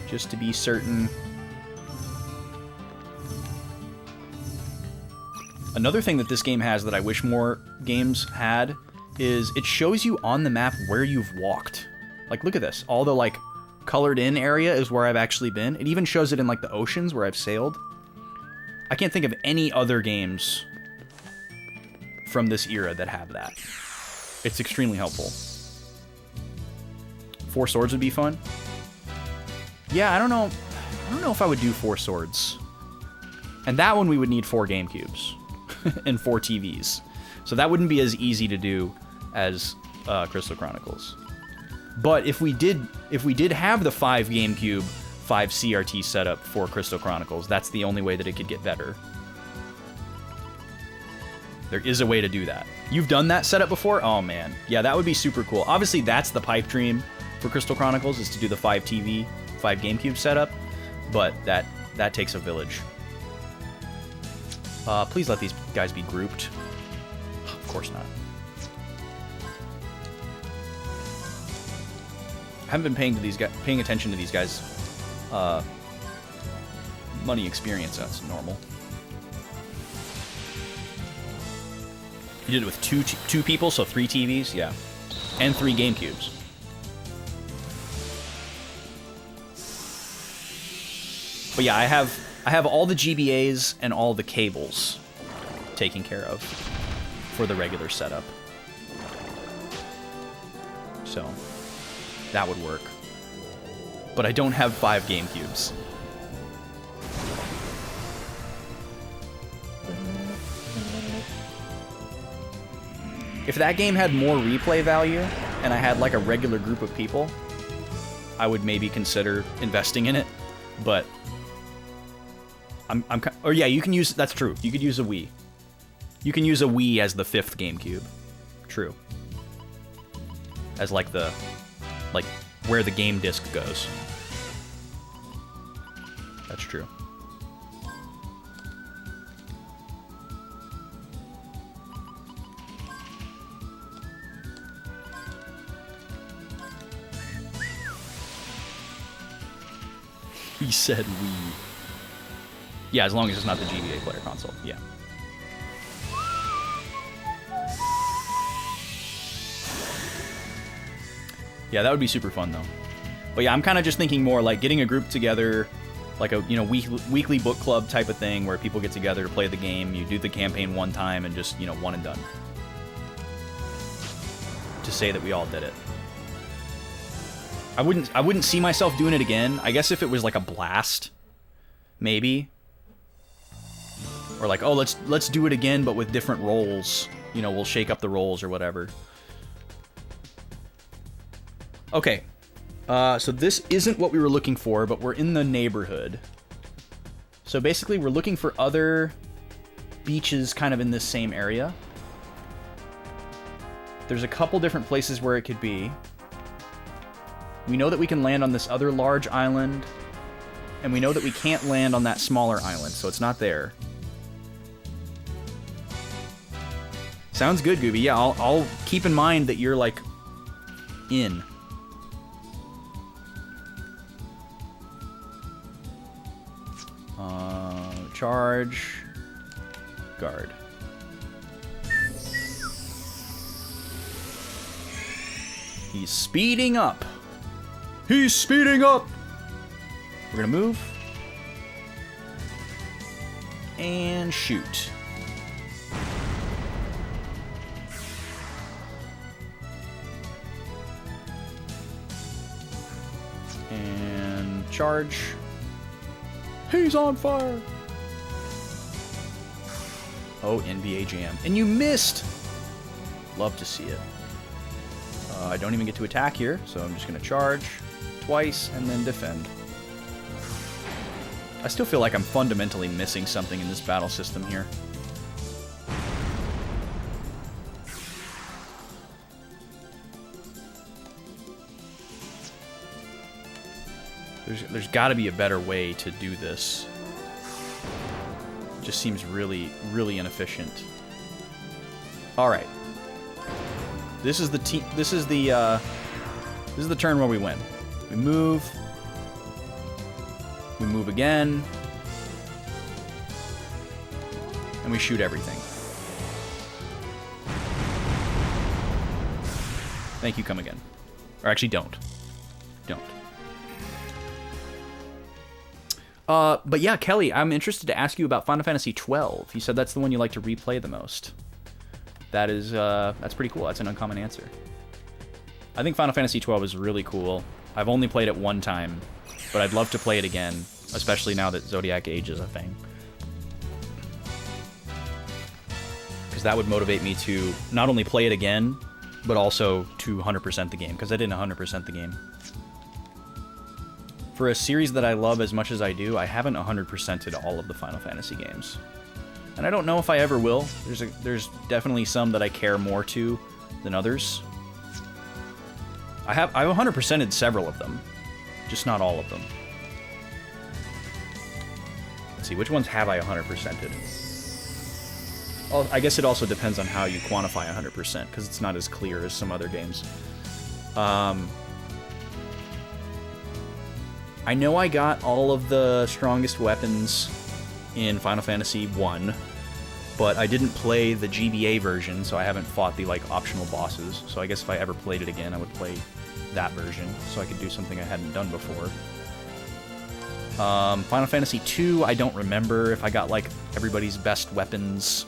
Just to be certain. Another thing that this game has that I wish more games had is it shows you on the map where you've walked. Like, look at this. All the, like, colored in area is where I've actually been. It even shows it in, like, the oceans where I've sailed. I can't think of any other games from this era that have that. It's extremely helpful. Four Swords would be fun. Yeah, I don't know if I would do Four Swords. And that one we would need 4 GameCubes and 4 TVs. So that wouldn't be as easy to do as Crystal Chronicles. But if we did have the 5 GameCube, 5 CRT setup for Crystal Chronicles, that's the only way that it could get better. There is a way to do that. You've done that setup before? Oh man. Yeah, that would be super cool. Obviously, that's the pipe dream for Crystal Chronicles, is to do the 5 TV, 5 GameCube setup, but that takes a village. Please let these guys be grouped. Of course not. I haven't been paying attention to these guys' money experience. That's normal. You did it with two people, so 3 TVs, yeah, and 3 GameCubes. But yeah, I have all the GBAs and all the cables taken care of for the regular setup. So that would work. But I don't have 5 GameCubes. If that game had more replay value and I had like a regular group of people, I would maybe consider investing in it. But or yeah, you can use, that's true. You could use a Wii. You can use a Wii as the 5th GameCube. True. As like where the game disc goes. That's true. He said Wii. Yeah, as long as it's not the GBA player console. Yeah. Yeah, that would be super fun, though. But yeah, I'm kind of just thinking more like getting a group together, like a, weekly book club type of thing where people get together to play the game. You do the campaign one time and just, one and done. To say that we all did it. I wouldn't see myself doing it again. I guess if it was like a blast, maybe. Or like, oh, let's do it again, but with different roles. We'll shake up the roles or whatever. Okay. So this isn't what we were looking for, but we're in the neighborhood. So basically, we're looking for other beaches kind of in this same area. There's a couple different places where it could be. We know that we can land on this other large island, and we know that we can't land on that smaller island, so it's not there. Sounds good, Gooby. Yeah, I'll keep in mind that you're, like, in. Charge. Guard. He's speeding up. He's speeding up! We're gonna move. And shoot. And charge. He's on fire! Oh, NBA Jam. And you missed! Love to see it. I don't even get to attack here, so I'm just gonna charge twice and then defend. I still feel like I'm fundamentally missing something in this battle system here. There's got to be a better way to do this. It just seems really, really inefficient. All right. This is the turn where we win. We move. We move again. And we shoot everything. Thank you, come again. Or actually, don't. don't. But yeah, Kelly, I'm interested to ask you about Final Fantasy 12. You said that's the one you like to replay the most. That is, that's pretty cool. That's an uncommon answer. I think Final Fantasy 12 is really cool. I've only played it one time, but I'd love to play it again, especially now that Zodiac Age is a thing. Because that would motivate me to not only play it again, but also to 100% the game, because I didn't 100% the game. For a series that I love as much as I do, I haven't 100%ed all of the Final Fantasy games. And I don't know if I ever will. There's definitely some that I care more to than others. I've 100%ed several of them, just not all of them. Let's see, which ones have I 100%ed? Oh, I guess it also depends on how you quantify 100%, because it's not as clear as some other games. I know I got all of the strongest weapons in Final Fantasy 1, but I didn't play the GBA version, so I haven't fought the like optional bosses. So I guess if I ever played it again, I would play that version, so I could do something I hadn't done before. Final Fantasy 2, I don't remember if I got like everybody's best weapons.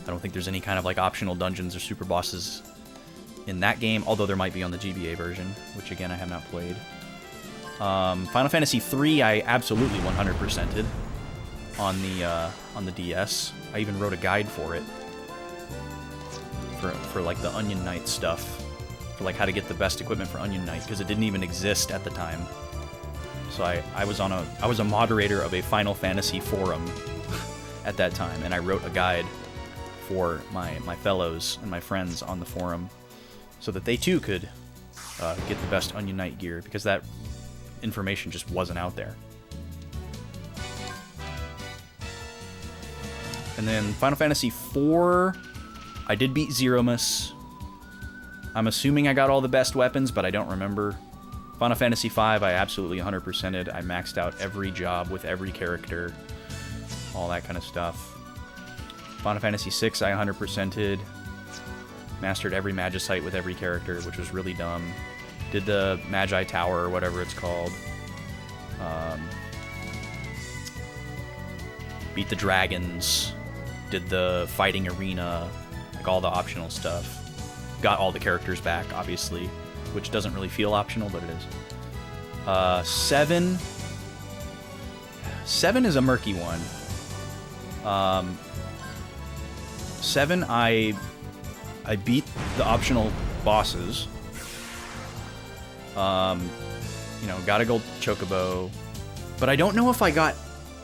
I don't think there's any kind of like optional dungeons or super bosses in that game, although there might be on the GBA version, which again I have not played. Final Fantasy 3, I absolutely 100%ed on the DS. I even wrote a guide for it, for like the Onion Knight stuff, for like how to get the best equipment for Onion Knight, because it didn't even exist at the time. So I was a moderator of a Final Fantasy forum at that time, and I wrote a guide for my fellows and my friends on the forum, so that they too could get the best Onion Knight gear, because that information just wasn't out there. And then Final Fantasy IV, I did beat Zeromus. I'm assuming I got all the best weapons, but I don't remember. Final Fantasy V, I absolutely 100%ed. I maxed out every job with every character, all that kind of stuff. Final Fantasy VI, I 100%ed. Mastered every Magicite with every character, which was really dumb. Did the Magi Tower, or whatever it's called. Beat the dragons. Did the fighting arena. Like all the optional stuff. Got all the characters back, obviously, which doesn't really feel optional, but it is. 7. 7 is a murky one. 7, I beat the optional bosses. You know, got a gold chocobo, but I don't know if I got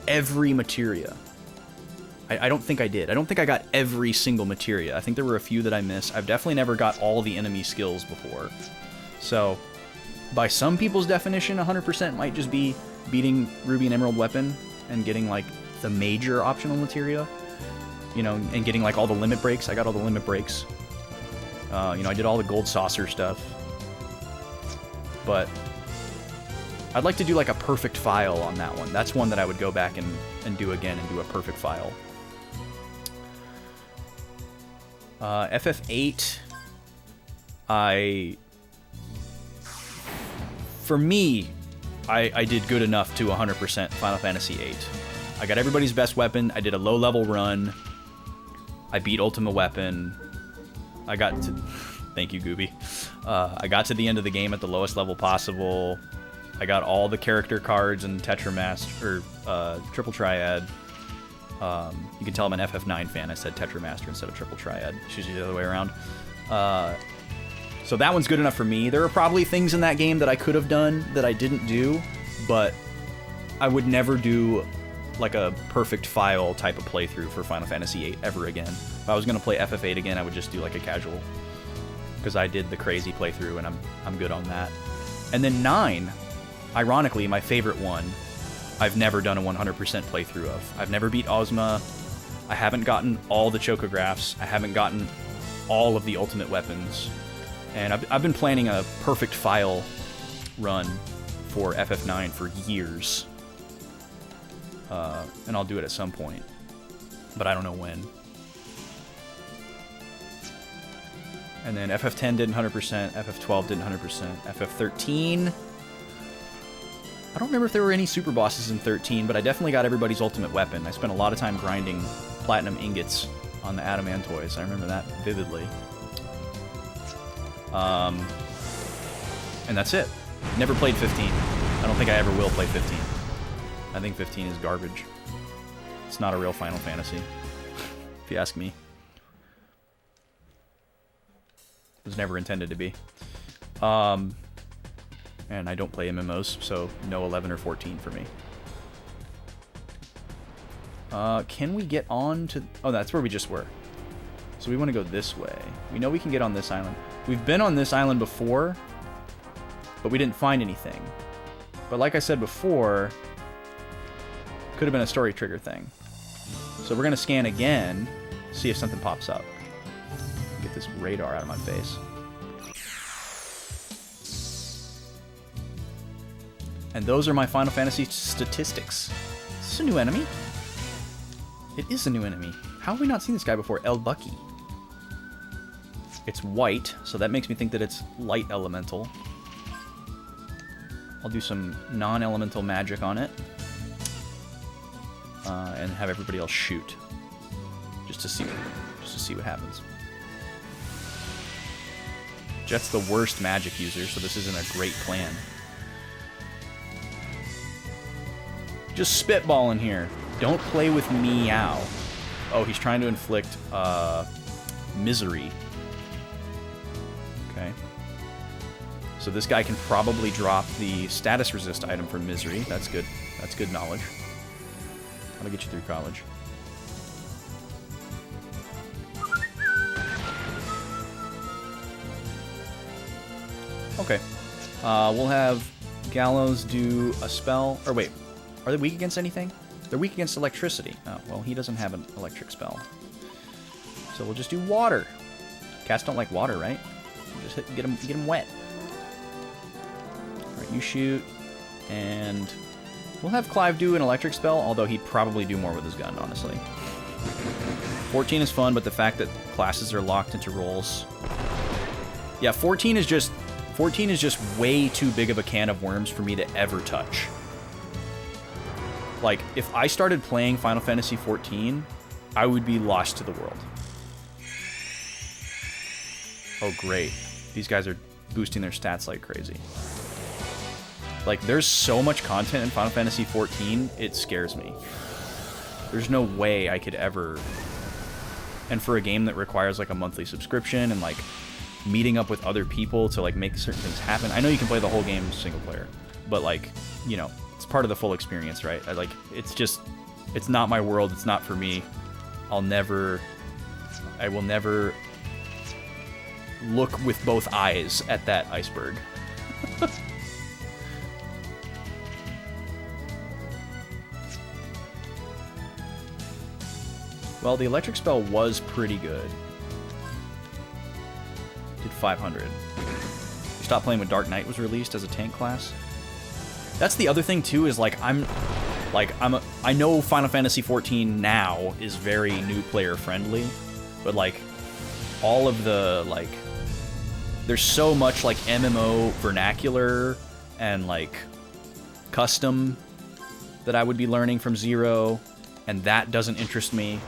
every materia. I don't think I did. I don't think I got every single materia. I think there were a few that I missed. I've definitely never got all the enemy skills before. So, by some people's definition, 100% might just be beating Ruby and Emerald Weapon and getting, like, the major optional materia. You know, and getting, like, all the limit breaks. I got all the limit breaks. You know, I did all the gold saucer stuff. But I'd like to do, like, a perfect file on that one. That's one that I would go back and do again and do a perfect file. FF8, for me, I did good enough to 100% Final Fantasy VIII. I got everybody's best weapon. I did a low-level run. I beat Ultima Weapon. I got to... Thank you, Gooby. I got to the end of the game at the lowest level possible. I got all the character cards and Tetramaster, or Triple Triad. You can tell I'm an FF9 fan. I said Tetramaster instead of Triple Triad. It's usually the other way around. So that one's good enough for me. There are probably things in that game that I could have done that I didn't do, but I would never do like a perfect file type of playthrough for Final Fantasy VIII ever again. If I was going to play FF8 again, I would just do like a casual, because I did the crazy playthrough and I'm good on that. And then 9, ironically, my favorite one, I've never done a 100% playthrough of. I've never beat Ozma. I haven't gotten all the chocographs. I haven't gotten all of the ultimate weapons. And I've been planning a perfect file run for FF9 for years. And I'll do it at some point, but I don't know when. And then FF10 didn't 100%, FF12 didn't 100%, FF13... I don't remember if there were any super bosses in 13, but I definitely got everybody's ultimate weapon. I spent a lot of time grinding platinum ingots on the Adamantoids. I remember that vividly. And that's it. Never played 15. I don't think I ever will play 15. I think 15 is garbage. It's not a real Final Fantasy, if you ask me. It was never intended to be. And I don't play MMOs, so no 11 or 14 for me. Can we get on to... Oh, that's where we just were. So we want to go this way. We know we can get on this island. We've been on this island before, but we didn't find anything. But like I said before, could have been a story trigger thing. So we're going to scan again, see if something pops up. Get this radar out of my face. And those are my Final Fantasy statistics. Is this a new enemy? It is a new enemy. How have we not seen this guy before? El Bucky. It's white, so that makes me think that it's light elemental. I'll do some non-elemental magic on it. And have everybody else shoot. Just to see what happens. Jet's the worst magic user, so this isn't a great plan. Just spitballing here. Don't play with meow. Oh, he's trying to inflict misery. Okay. So this guy can probably drop the status resist item for misery. That's good. That's good knowledge. That'll get you through college. Okay. We'll have Gallows do a spell. Or wait. Are they weak against anything? They're weak against electricity. Oh, well, he doesn't have an electric spell. So we'll just do water. Cats don't like water, right? Just get them wet. All right, you shoot. And we'll have Clive do an electric spell, although he'd probably do more with his gun, honestly. 14 is fun, but the fact that classes are locked into roles... Yeah, 14 is just way too big of a can of worms for me to ever touch. Like, if I started playing Final Fantasy XIV, I would be lost to the world. Oh, great. These guys are boosting their stats like crazy. Like, there's so much content in Final Fantasy XIV, it scares me. There's no way I could ever... And for a game that requires, like, a monthly subscription and, like, meeting up with other people to, like, make certain things happen. I know you can play the whole game single player, but, like, you know... It's part of the full experience, right? It's not my world. It's not for me. I will never look with both eyes at that iceberg. Well, the electric spell was pretty good. Did 500. You stopped playing when Dark Knight was released as a tank class. That's the other thing too, is like I know Final Fantasy XIV now is very new player friendly, but like all of the like there's so much like MMO vernacular and like custom that I would be learning from zero, and that doesn't interest me.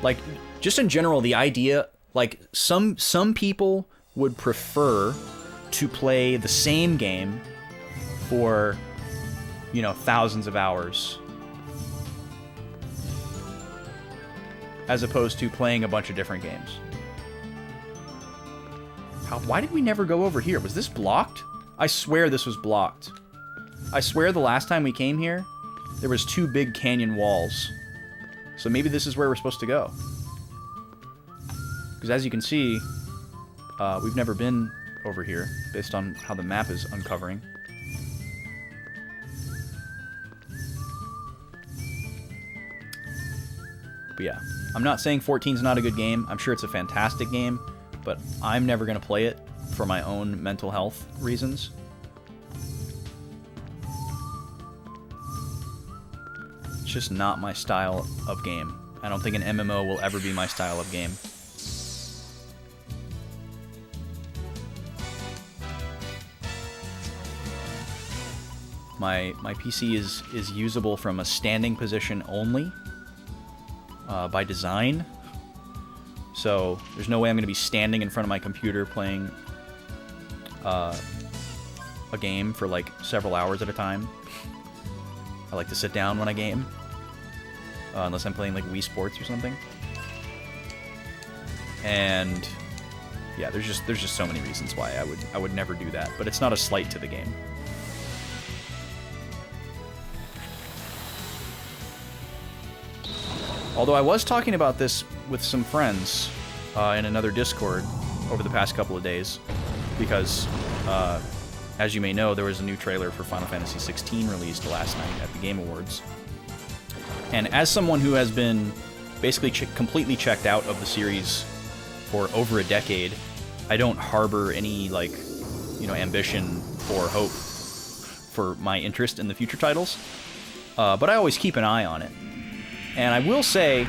Like just in general, the idea, like some people would prefer to play the same game for, you know, thousands of hours as opposed to playing a bunch of different games. Why did we never go over here? Was this blocked? I swear this was blocked. I swear the last time we came here, there was 2 big canyon walls. So maybe this is where we're supposed to go. Because as you can see, we've never been over here, based on how the map is uncovering. But yeah, I'm not saying 14's not a good game. I'm sure it's a fantastic game, but I'm never going to play it for my own mental health reasons. It's just not my style of game. I don't think an MMO will ever be my style of game. My PC is usable from a standing position only by design. So there's no way I'm going to be standing in front of my computer playing a game for like several hours at a time. I like to sit down when I game, unless I'm playing like Wii Sports or something. And yeah, there's just so many reasons why I would never do that. But it's not a slight to the game. Although I was talking about this with some friends in another Discord over the past couple of days, because as you may know, there was a new trailer for Final Fantasy XVI released last night at the Game Awards. And as someone who has been basically completely checked out of the series for over a decade, I don't harbor any, like, you know, ambition or hope for my interest in the future titles. But I always keep an eye on it. And I will say,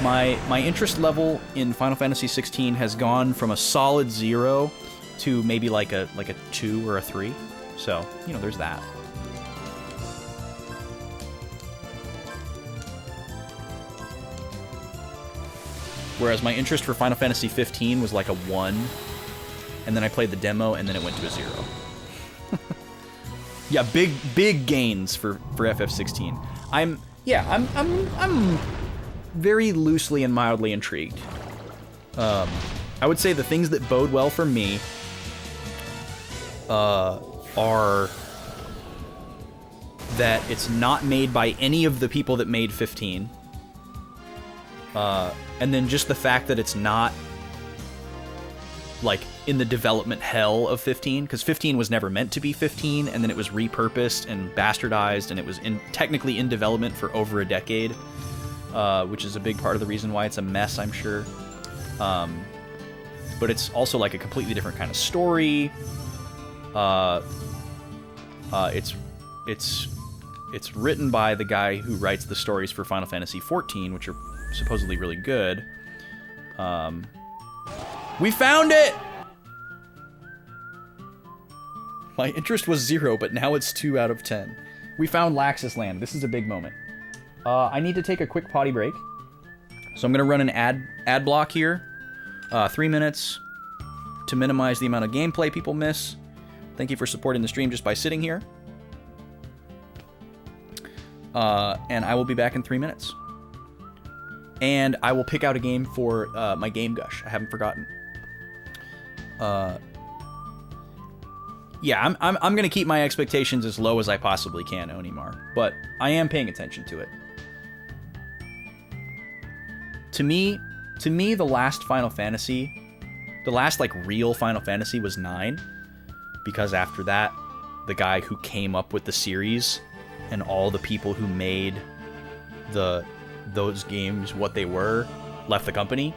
my interest level in Final Fantasy XVI has gone from a solid 0 to maybe like a 2 or a 3. So, you know, there's that. Whereas my interest for Final Fantasy 15 was like a 1, and then I played the demo, and then it went to a 0. Yeah, big gains for FF16. I'm very loosely and mildly intrigued. I would say the things that bode well for me are that it's not made by any of the people that made 15. And then just the fact that it's not, like, in the development hell of 15, because 15 was never meant to be 15, and then it was repurposed and bastardized, and it was technically in development for over a decade, which is a big part of the reason why it's a mess, I'm sure. But it's also, like, a completely different kind of story. It's written by the guy who writes the stories for Final Fantasy XIV, which are supposedly really good. We found it! My interest was 0, but now it's 2 out of 10. We found Laxus Land. This is a big moment. I need to take a quick potty break. So I'm going to run an ad block here. 3 minutes to minimize the amount of gameplay people miss. Thank you for supporting the stream just by sitting here. And I will be back in 3 minutes. And I will pick out a game for my game Gush. I haven't forgotten. Yeah, I'm gonna keep my expectations as low as I possibly can, Onimar, but I am paying attention to it. To me, the last Final Fantasy, the last like real Final Fantasy was 9, because after that, the guy who came up with the series and all the people who made those games what they were left the company.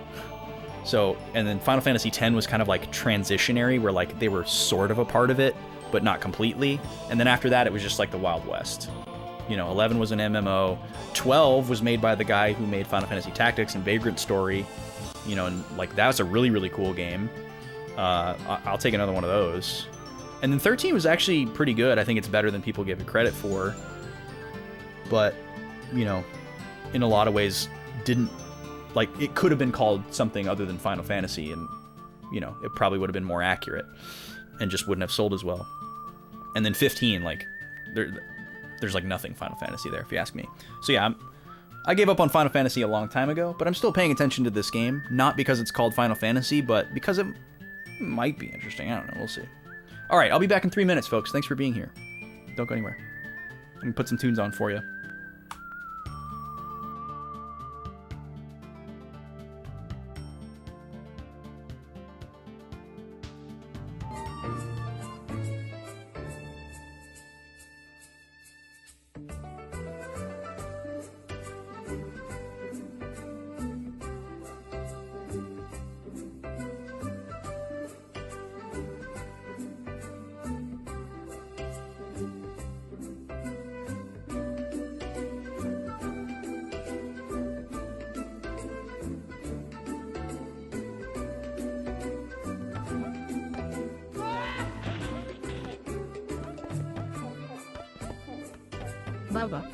So, and then Final Fantasy X was kind of like transitionary, where like they were sort of a part of it, but not completely. And then after that, it was just like the Wild West. You know, 11 was an MMO. 12 was made by the guy who made Final Fantasy Tactics and Vagrant Story. You know, and like that was a really, really cool game. I'll take another one of those. And then 13 was actually pretty good. I think it's better than people give it credit for. But, you know, in a lot of ways, didn't, like, it could have been called something other than Final Fantasy, and, you know, it probably would have been more accurate and just wouldn't have sold as well. And then 15, like, there's like nothing Final Fantasy there, if you ask me. So yeah, I gave up on Final Fantasy a long time ago, but I'm still paying attention to this game, not because it's called Final Fantasy, but because it might be interesting. I don't know, we'll see. All right, I'll be back in 3 minutes, folks. Thanks for being here. Don't go anywhere. I'm gonna put some tunes on for you. Lava.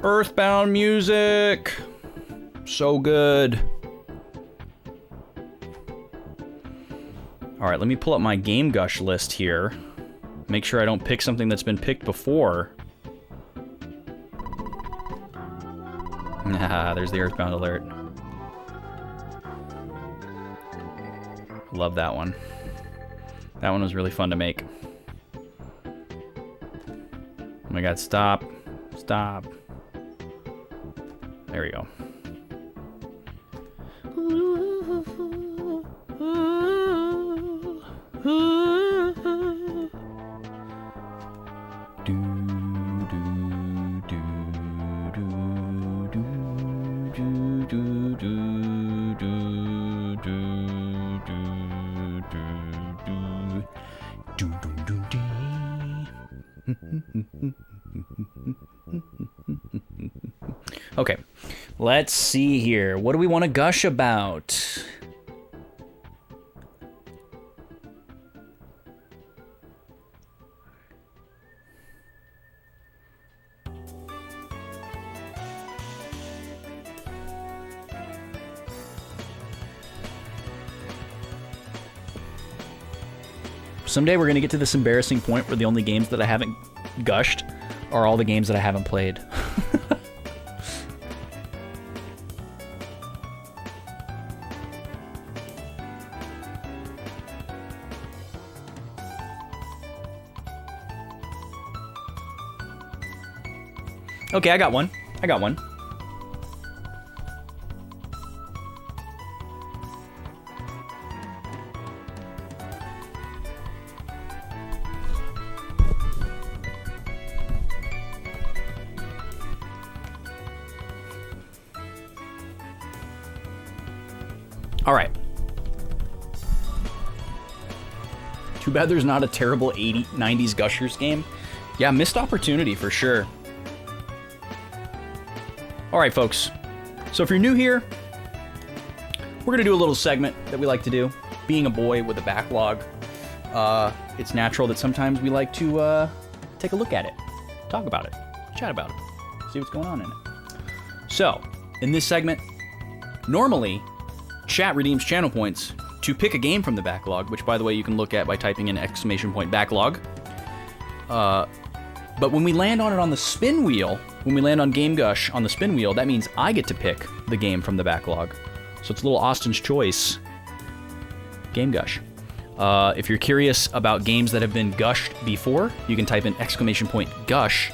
Earthbound music. So good. All right, let me pull up my Game Gush list here. Make sure I don't pick something that's been picked before. Ah, there's the Earthbound alert. Love that one. That one was really fun to make. Oh my god, stop. Stop. There we go. Okay, let's see here. What do we want to gush about? Someday we're going to get to this embarrassing point where the only games that I haven't gushed are all the games that I haven't played. Okay, I got one. All right. Too bad there's not a terrible 90s Gushers game. Yeah, missed opportunity for sure. All right, folks. So if you're new here, we're going to do a little segment that we like to do. Being a boy with a backlog, it's natural that sometimes we like to take a look at it, talk about it, chat about it, see what's going on in it. So, in this segment, normally, chat redeems channel points to pick a game from the backlog, which, by the way, you can look at by typing in !backlog. But when we land on it on the spin wheel, when we land on Game Gush on the spin wheel, that means I get to pick the game from the backlog. So it's a little Austin's Choice Game Gush. If you're curious about games that have been gushed before, you can type in !Gush,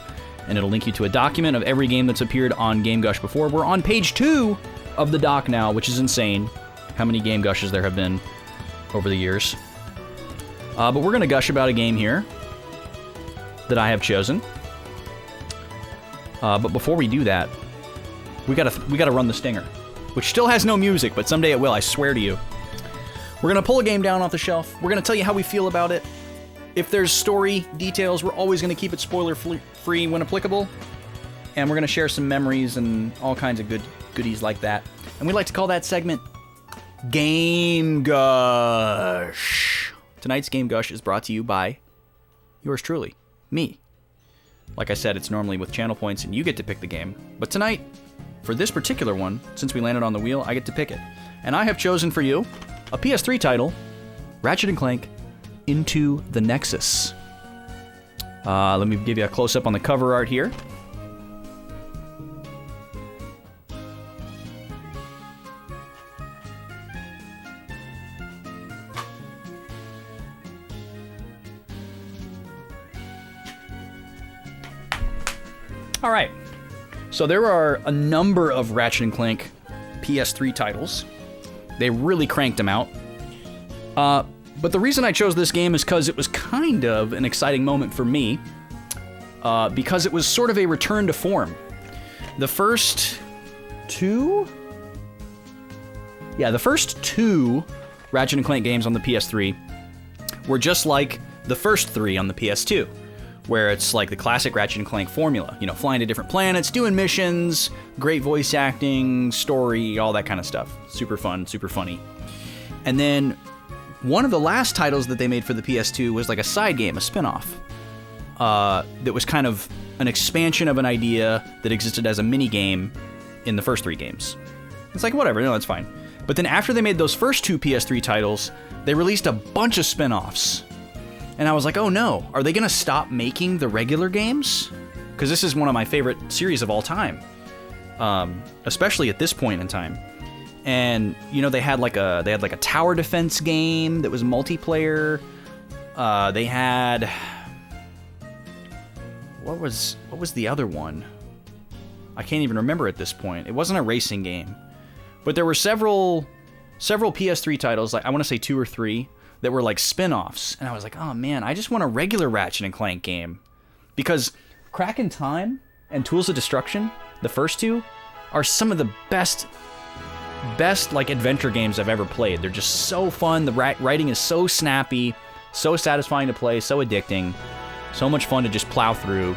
and it'll link you to a document of every game that's appeared on Game Gush before. We're on page 2 of the doc now, which is insane, how many Game Gushes there have been over the years. But we're going to gush about a game here that I have chosen. But before we do that, we gotta run the stinger, which still has no music, but someday it will, I swear to you. We're gonna pull a game down off the shelf. We're gonna tell you how we feel about it. If there's story details, we're always gonna keep it spoiler-free when applicable. And we're gonna share some memories and all kinds of goodies like that. And we like to call that segment Game Gush. Tonight's Game Gush is brought to you by yours truly, me. Like I said, it's normally with channel points and you get to pick the game. But tonight, for this particular one, since we landed on the wheel, I get to pick it. And I have chosen for you a PS3 title, Ratchet & Clank Into the Nexus. Let me give you a close-up on the cover art here. All right, so there are a number of Ratchet & Clank PS3 titles. They really cranked them out. But the reason I chose this game is because it was kind of an exciting moment for me, because it was sort of a return to form. The first two Ratchet & Clank games on the PS3 were just like the first 3 on the PS2. Where it's like the classic Ratchet & Clank formula. You know, flying to different planets, doing missions, great voice acting, story, all that kind of stuff. Super fun, super funny. And then one of the last titles that they made for the PS2 was like a side game, a spin-off. That was kind of an expansion of an idea that existed as a mini-game in the first 3 games. It's like, whatever, no, that's fine. But then after they made those first 2 PS3 titles, they released a bunch of spin-offs. And I was like, oh no, are they going to stop making the regular games? Because this is one of my favorite series of all time. Especially at this point in time. And, you know, they had like a tower defense game that was multiplayer. They had... What was the other one? I can't even remember at this point. It wasn't a racing game. But there were several PS3 titles, like I want to say 2 or 3, that were like spin-offs. And I was like, oh man, I just want a regular Ratchet & Clank game. Because Crack in Time and Tools of Destruction, the first 2, are some of the best like adventure games I've ever played. They're just so fun. The writing is so snappy, so satisfying to play, so addicting, so much fun to just plow through.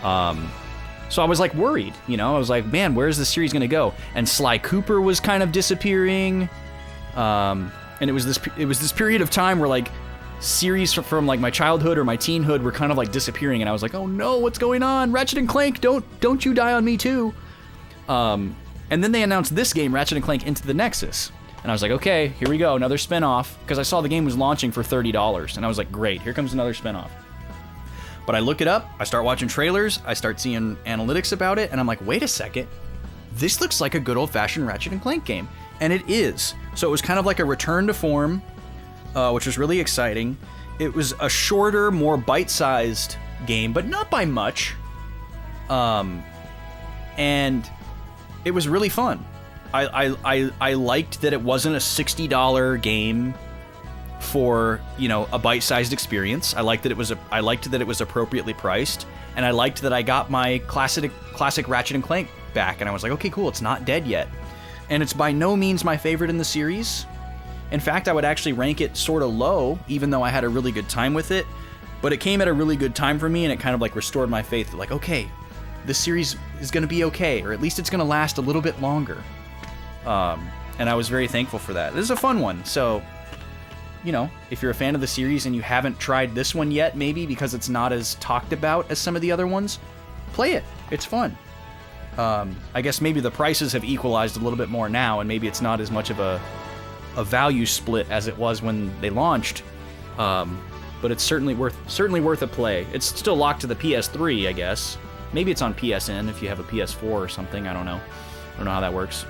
So I was like worried, you know? I was like, man, where's this series gonna go? And Sly Cooper was kind of disappearing. And it was this period of time where like series from like my childhood or my teenhood were kind of like disappearing, and I was like, oh no, what's going on? Ratchet & Clank, don't you die on me too. And then they announced this game, Ratchet & Clank Into the Nexus. And I was like, okay, here we go, another spin-off, because I saw the game was launching for $30, and I was like, great, here comes another spin-off. But I look it up, I start watching trailers, I start seeing analytics about it, and I'm like, wait a second, this looks like a good old-fashioned Ratchet & Clank game. And it is. So it was kind of like a return to form, which was really exciting. It was a shorter, more bite-sized game, but not by much. And it was really fun. I liked that it wasn't a $60 game for, you know, a bite-sized experience. I liked that it was appropriately priced, and I liked that I got my classic Ratchet & Clank back, and I was like, okay, cool, it's not dead yet. and it's by no means my favorite in the series. In fact, I would actually rank it sort of low, even though I had a really good time with it. But it came at a really good time for me, and it kind of like restored my faith. Like, okay, this series is going to be okay, or at least it's going to last a little bit longer. And I was very thankful for that. This is a fun one, so, you know, if you're a fan of the series and you haven't tried this one yet, maybe because it's not as talked about as some of the other ones, play it. It's fun. I guess maybe the prices have equalized a little bit more now, and maybe it's not as much of a value split as it was when they launched. But it's certainly worth a play. It's still locked to the PS3, I guess. Maybe it's on PSN if you have a PS4 or something. I don't know. I don't know how that works.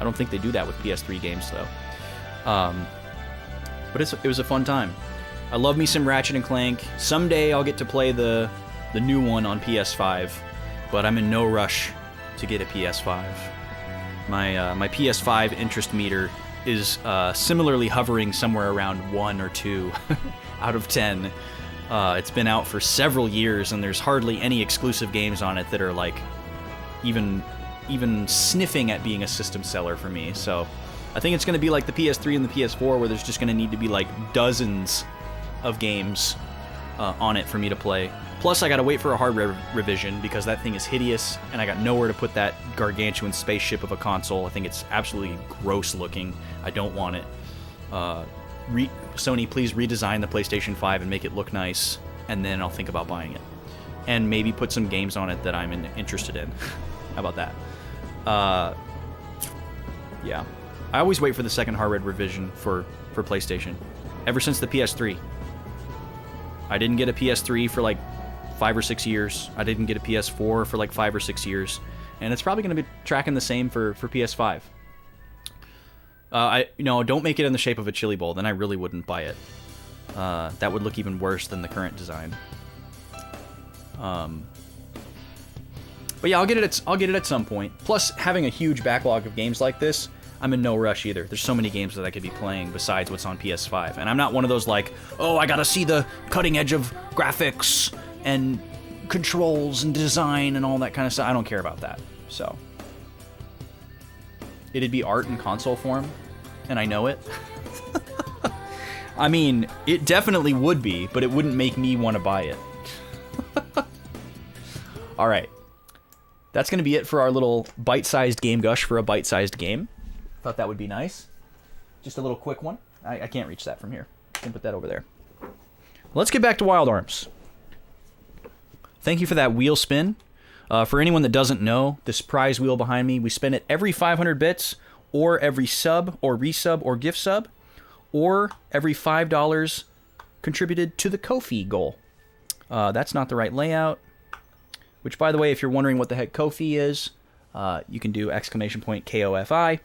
I don't think they do that with PS3 games, though. But it was a fun time. I love me some Ratchet and Clank. Someday I'll get to play the new one on PS5, but I'm in no rush to get a PS5. My PS5 interest meter is similarly hovering somewhere around 1 or 2 out of 10. It's been out for several years, and there's hardly any exclusive games on it that are like even sniffing at being a system seller for me. So I think it's going to be like the PS3 and the PS4, where there's just going to need to be like dozens of games on it for me to play. Plus, I got to wait for a hardware revision because that thing is hideous, and I got nowhere to put that gargantuan spaceship of a console. I think it's absolutely gross looking. I don't want it. Sony, please redesign the PlayStation 5 and make it look nice, and then I'll think about buying it. And maybe put some games on it that I'm interested in. How about that? Yeah. I always wait for the second hardware revision for PlayStation. Ever since the PS3. I didn't get a PS3 for like 5 or 6 years. I didn't get a PS4 for like 5 or 6 years. And it's probably going to be tracking the same for PS5. Don't make it in the shape of a chili bowl, then I really wouldn't buy it. That would look even worse than the current design. But yeah, I'll get it at some point. Plus, having a huge backlog of games like this, I'm in no rush either. There's so many games that I could be playing besides what's on PS5. And I'm not one of those like, oh, I gotta see the cutting edge of graphics and controls and design and all that kind of stuff. I don't care about that. So it'd be art in console form, and I know it. I mean, it definitely would be, but it wouldn't make me want to buy it. All right. That's going to be it for our little bite-sized game gush for a bite-sized game. Thought that would be nice. Just a little quick one. I can't reach that from here. I can put that over there. Let's get back to Wild Arms. Thank you for that wheel spin. For anyone that doesn't know, this prize wheel behind me, we spin it every 500 bits, or every sub, or resub, or gift sub, or every $5 contributed to the Ko-fi goal. That's not the right layout. Which, by the way, if you're wondering what the heck Ko-fi is, you can do ! KOFI.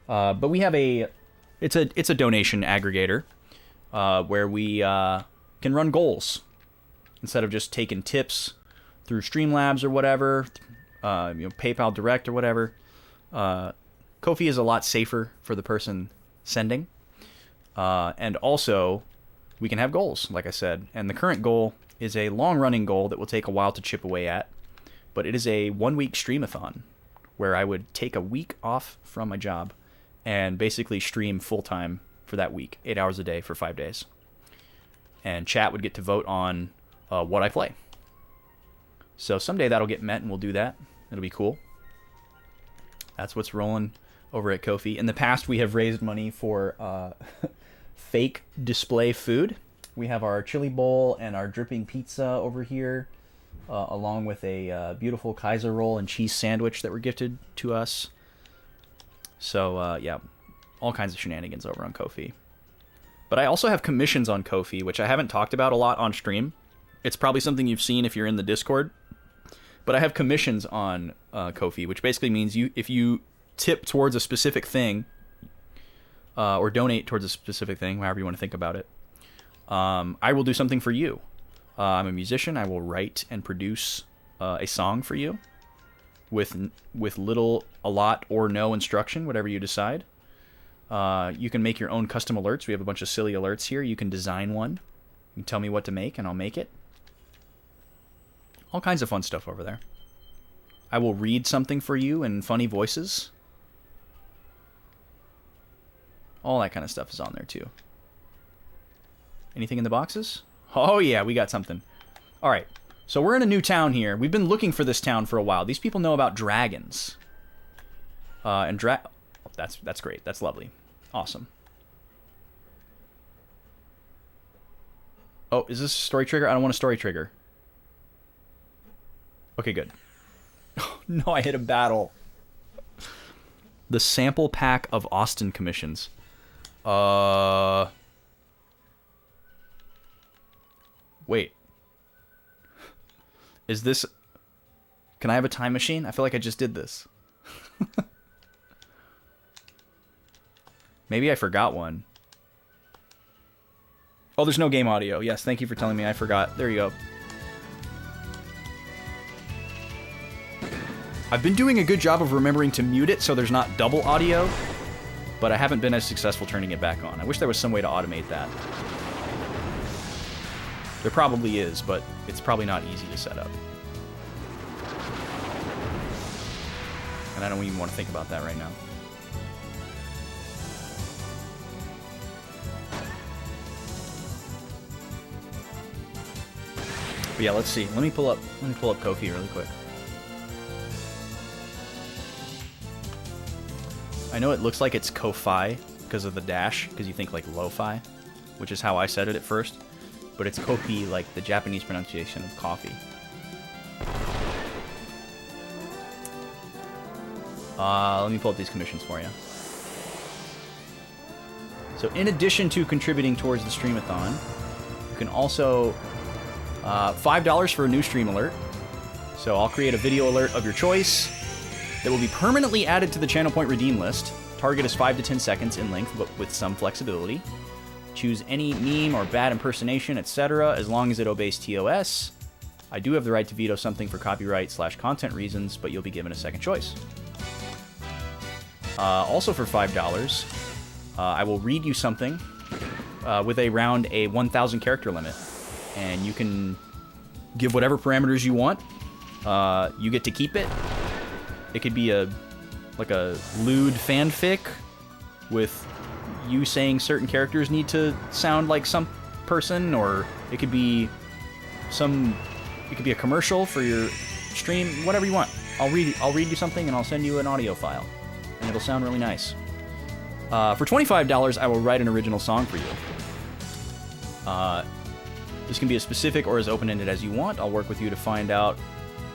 But we have it's a donation aggregator where we can run goals instead of just taking tips through Streamlabs or whatever, PayPal Direct or whatever. Ko-fi is a lot safer for the person sending, and also we can have goals, like I said. And the current goal is a long-running goal that will take a while to chip away at, but it is a 1-week streamathon where I would take a week off from my job and basically stream full-time for that week, 8 hours a day for 5 days. And chat would get to vote on what I play. So someday that'll get met, and we'll do that. It'll be cool. That's what's rolling over at Ko-fi. In the past, we have raised money for fake display food. We have our chili bowl and our dripping pizza over here, along with a beautiful Kaiser roll and cheese sandwich that were gifted to us. So, yeah, all kinds of shenanigans over on Ko-fi. But I also have commissions on Ko-fi, which I haven't talked about a lot on stream. It's probably something you've seen if you're in the Discord. But I have commissions on Ko-fi, which basically means if you tip towards a specific thing, or donate towards a specific thing, however you want to think about it, I will do something for you. I'm a musician. I will write and produce a song for you with little, a lot, or no instruction, whatever you decide. You can make your own custom alerts. We have a bunch of silly alerts here. You can design one. You can tell me what to make, and I'll make it. All kinds of fun stuff over there. I will read something for you in funny voices. All that kind of stuff is on there too. Anything in the boxes? Oh yeah, we got something. All right, so we're in a new town here. We've been looking for this town for a while. These people know about dragons. That's great. That's lovely. Awesome. Oh, is this a story trigger? I don't want a story trigger. Okay, good. Oh, no, I hit a battle. The sample pack of Austin commissions. Wait. Is this... Can I have a time machine? I feel like I just did this. Maybe I forgot one. Oh, there's no game audio. Yes, thank you for telling me. I forgot. There you go. I've been doing a good job of remembering to mute it so there's not double audio, but I haven't been as successful turning it back on. I wish there was some way to automate that. There probably is, but it's probably not easy to set up. And I don't even want to think about that right now. But yeah, let's see. Let me pull up Ko-fi really quick. I know it looks like it's Ko-fi because of the dash, because you think like lo-fi, which is how I said it at first. But it's Ko-fi, like the Japanese pronunciation of coffee. Let me pull up these commissions for you. So in addition to contributing towards the Streamathon, you can also... $5 for a new stream alert. So I'll create a video alert of your choice that will be permanently added to the Channel Point redeem list. Target is 5 to 10 seconds in length, but with some flexibility. Choose any meme or bad impersonation, etc., as long as it obeys TOS. I do have the right to veto something for copyright/content reasons, but you'll be given a second choice. Also for $5, I will read you something with around a 1,000 character limit. And you can give whatever parameters you want. You get to keep it. It could be like a lewd fanfic with you saying certain characters need to sound like some person, or it could be a commercial for your stream, whatever you want. I'll read you something and I'll send you an audio file, and it'll sound really nice. For $25, I will write an original song for you. This can be as specific or as open-ended as you want. I'll work with you to find out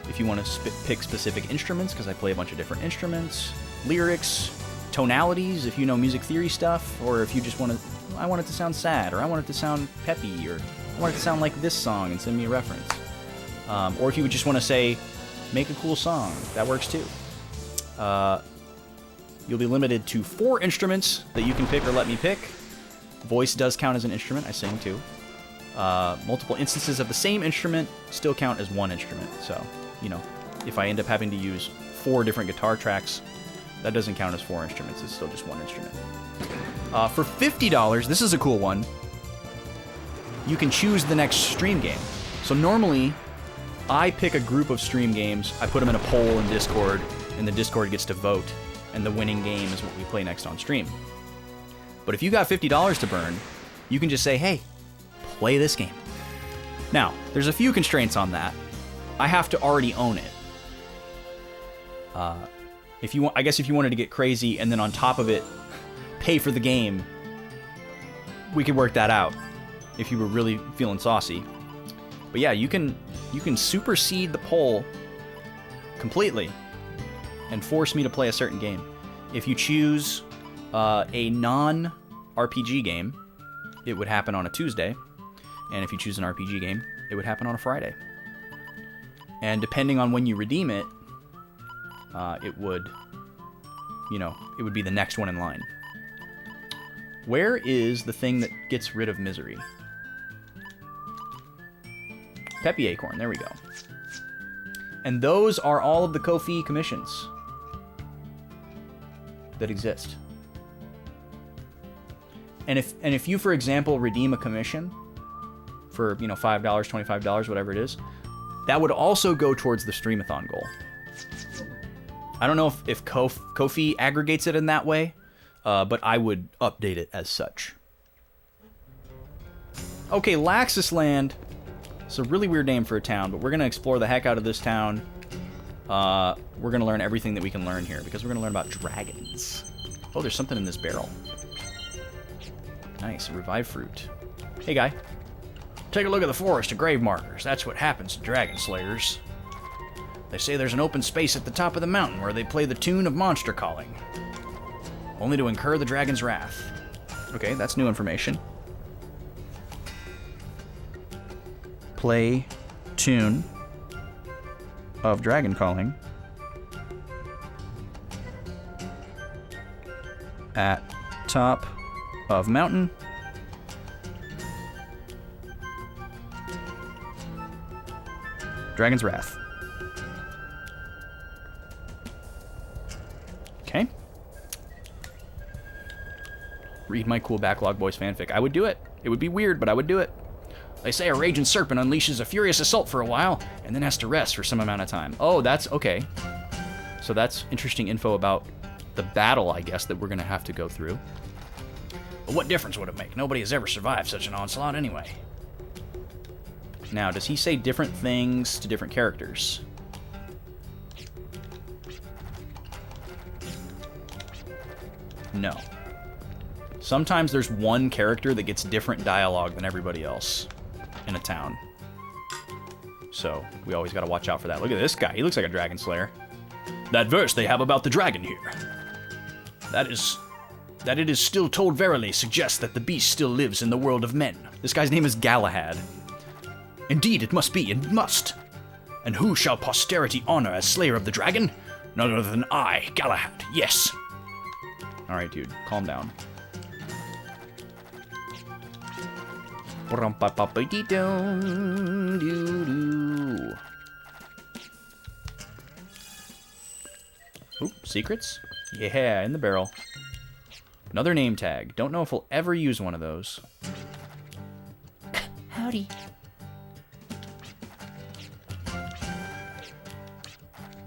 if you want to pick specific instruments, because I play a bunch of different instruments, lyrics, tonalities, if you know music theory stuff, or if you just want to, I want it to sound sad, or I want it to sound peppy, or I want it to sound like this song and send me a reference. Or if you would just want to say, make a cool song, that works too. You'll be limited to 4 instruments that you can pick or let me pick. Voice does count as an instrument, I sing too. Multiple instances of the same instrument still count as one instrument. So, you know, if I end up having to use 4 different guitar tracks, that doesn't count as 4 instruments. It's still just one instrument. For $50, this is a cool one. You can choose the next stream game. So normally, I pick a group of stream games, I put them in a poll in Discord, and the Discord gets to vote, and the winning game is what we play next on stream. But if you got $50 to burn, you can just say, hey, play this game. Now, there's a few constraints on that. I have to already own it. If you want, I guess if you wanted to get crazy and then on top of it pay for the game, we could work that out if you were really feeling saucy. But yeah, you can supersede the poll completely and force me to play a certain game. If you choose a non-RPG game, it would happen on a Tuesday. And if you choose an RPG game, it would happen on a Friday. And depending on when you redeem it, it would be the next one in line. Where is the thing that gets rid of misery? Peppy Acorn, there we go. And those are all of the Ko-fi commissions that exist. And if you, for example, redeem a commission for, $5, $25, whatever it is, that would also go towards the Streamathon goal. I don't know if Ko-fi aggregates it in that way. but I would update it as such. Okay, Laxus Land. It's a really weird name for a town, but we're going to explore the heck out of this town. We're going to learn everything that we can learn here, because we're going to learn about dragons. Oh, there's something in this barrel. Nice, a revived fruit. Hey, guy. Take a look at the forest of grave markers. That's what happens to dragon slayers. They say there's an open space at the top of the mountain where they play the tune of monster calling, only to incur the dragon's wrath. Okay, that's new information. Play tune of dragon calling at top of mountain. Dragon's Wrath. Okay. Read my cool Backlog Boys fanfic. I would do it. It would be weird, but I would do it. They say a raging serpent unleashes a furious assault for a while, and then has to rest for some amount of time. Oh, that's okay. So that's interesting info about the battle, I guess, that we're going to have to go through. But what difference would it make? Nobody has ever survived such an onslaught anyway. Now, does he say different things to different characters? No. Sometimes there's one character that gets different dialogue than everybody else in a town. So, we always gotta watch out for that. Look at this guy. He looks like a dragon slayer. That verse they have about the dragon here. That it is still told verily suggests that the beast still lives in the world of men. This guy's name is Galahad. Indeed, it must be, and must. And who shall posterity honor as slayer of the dragon? None other than I, Galahad, yes. Alright, dude, calm down. Oop, secrets? Yeah, in the barrel. Another name tag. Don't know if we'll ever use one of those. Howdy.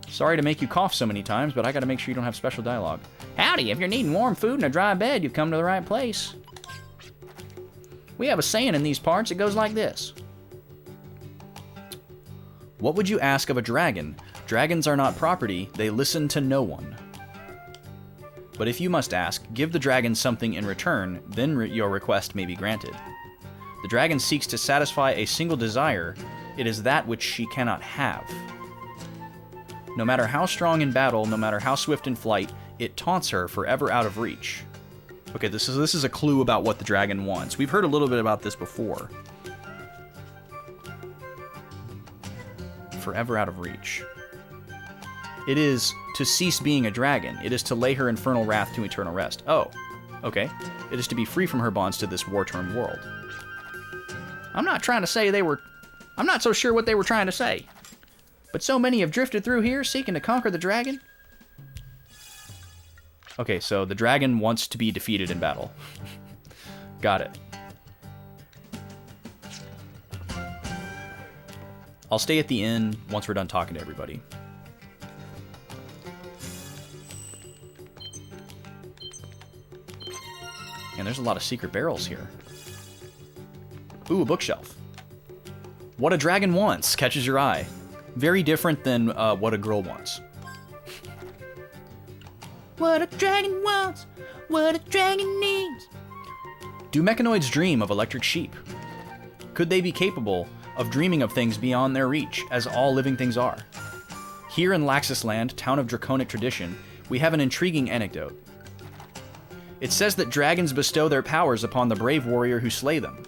Sorry to make you cough so many times, but I gotta make sure you don't have special dialogue. Howdy, if you're needing warm food and a dry bed, you've come to the right place. We have a saying in these parts, it goes like this. What would you ask of a dragon? Dragons are not property, they listen to no one. But if you must ask, give the dragon something in return, then your request may be granted. The dragon seeks to satisfy a single desire, it is that which she cannot have. No matter how strong in battle, no matter how swift in flight, it taunts her forever out of reach. Okay, this is a clue about what the dragon wants. We've heard a little bit about this before. Forever out of reach. It is to cease being a dragon. It is to lay her infernal wrath to eternal rest. Oh, okay. It is to be free from her bonds to this war-torn world. I'm not trying to say I'm not so sure what they were trying to say. But so many have drifted through here seeking to conquer the dragon. Okay, so the dragon wants to be defeated in battle. Got it. I'll stay at the inn once we're done talking to everybody. And there's a lot of secret barrels here. Ooh, a bookshelf. What a dragon wants catches your eye. Very different than what a girl wants. What a dragon wants, what a dragon needs. Do mechanoids dream of electric sheep? Could they be capable of dreaming of things beyond their reach, as all living things are? Here in Laxus Land, town of draconic tradition, we have an intriguing anecdote. It says that dragons bestow their powers upon the brave warrior who slay them.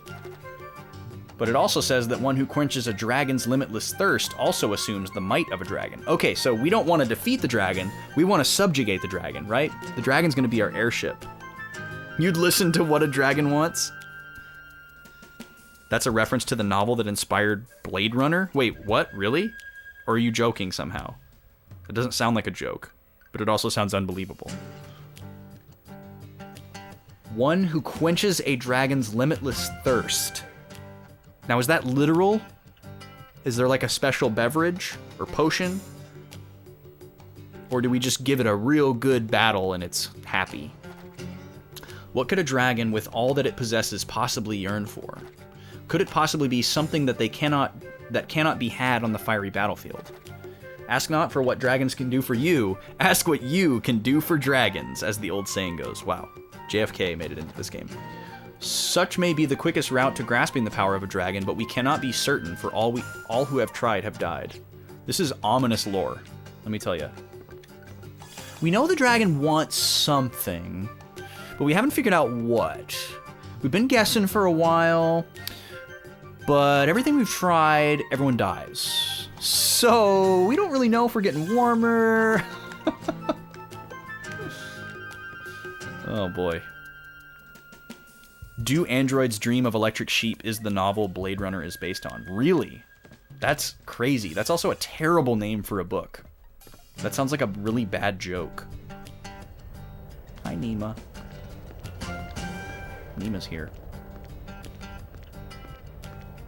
But it also says that one who quenches a dragon's limitless thirst also assumes the might of a dragon. Okay, so we don't want to defeat the dragon, we want to subjugate the dragon, right? The dragon's going to be our airship. You'd listen to What a Dragon Wants? That's a reference to the novel that inspired Blade Runner? Wait, what? Really? Or are you joking somehow? It doesn't sound like a joke, but it also sounds unbelievable. One who quenches a dragon's limitless thirst. Now, is that literal? Is there like a special beverage or potion? Or do we just give it a real good battle and it's happy? What could a dragon with all that it possesses possibly yearn for? Could it possibly be something that cannot be had on the fiery battlefield? Ask not for what dragons can do for you, ask what you can do for dragons, as the old saying goes. Wow, JFK made it into this game. Such may be the quickest route to grasping the power of a dragon, but we cannot be certain, for all who have tried have died. This is ominous lore, let me tell you. We know the dragon wants something, but we haven't figured out what. We've been guessing for a while, but everything we've tried, everyone dies. So we don't really know if we're getting warmer. Oh boy. Do Androids Dream of Electric Sheep is the novel Blade Runner is based on. Really? That's crazy. That's also a terrible name for a book. That sounds like a really bad joke. Hi, Nima. Nima's here.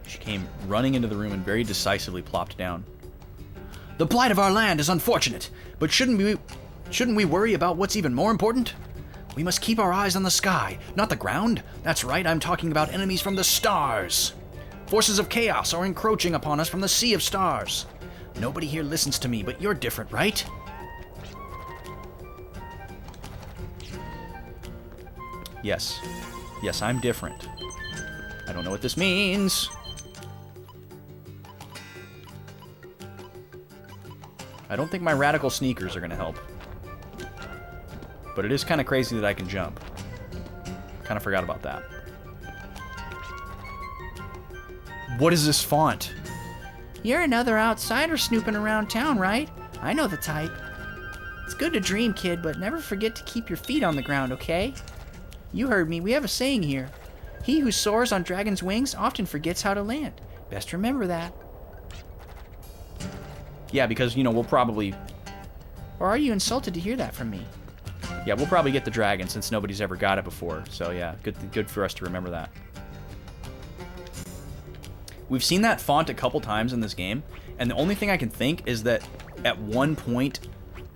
She came running into the room and very decisively plopped down. The plight of our land is unfortunate, but shouldn't we worry about what's even more important? We must keep our eyes on the sky, not the ground. That's right, I'm talking about enemies from the stars. Forces of chaos are encroaching upon us from the sea of stars. Nobody here listens to me, but you're different, right? Yes. Yes, I'm different. I don't know what this means. I don't think my radical sneakers are going to help. But it is kind of crazy that I can jump. Kind of forgot about that. What is this font? You're another outsider snooping around town, right? I know the type. It's good to dream, kid, but never forget to keep your feet on the ground, okay? You heard me. We have a saying here. He who soars on dragon's wings often forgets how to land. Best remember that. Yeah, because, you know, we'll probably... Or are you insulted to hear that from me? Yeah, we'll probably get the dragon since nobody's ever got it before. So yeah, good for us to remember that. We've seen that font a couple times in this game, and the only thing I can think is that at one point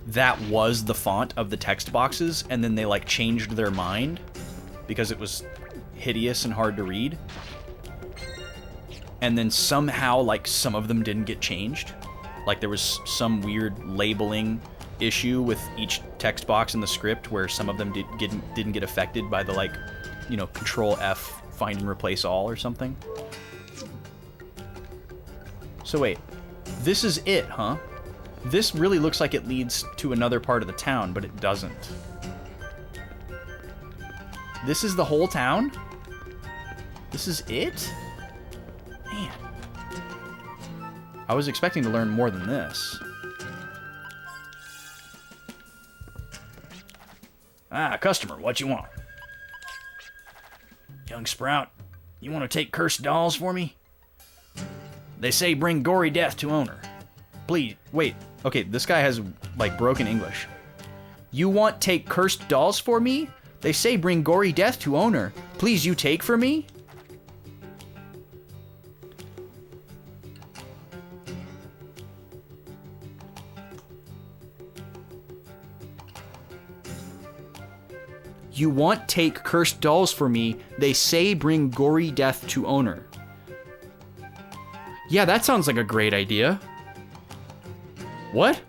that was the font of the text boxes, and then they like changed their mind because it was hideous and hard to read. And then somehow like some of them didn't get changed. Like there was some weird labeling issue with each text box in the script where some of them didn't get affected by the like, you know, Control F find and replace all or something. So wait, this is it, huh? This really looks like it leads to another part of the town, but it doesn't. This is the whole town? This is it? Man. I was expecting to learn more than this. Ah, customer, what you want? Young Sprout, you want to take cursed dolls for me? They say bring gory death to owner. Please, wait. Okay, this guy has, like, broken English. You want take cursed dolls for me? They say bring gory death to owner. Please you take for me? You want take cursed dolls for me. They say bring gory death to owner. Yeah, that sounds like a great idea. What?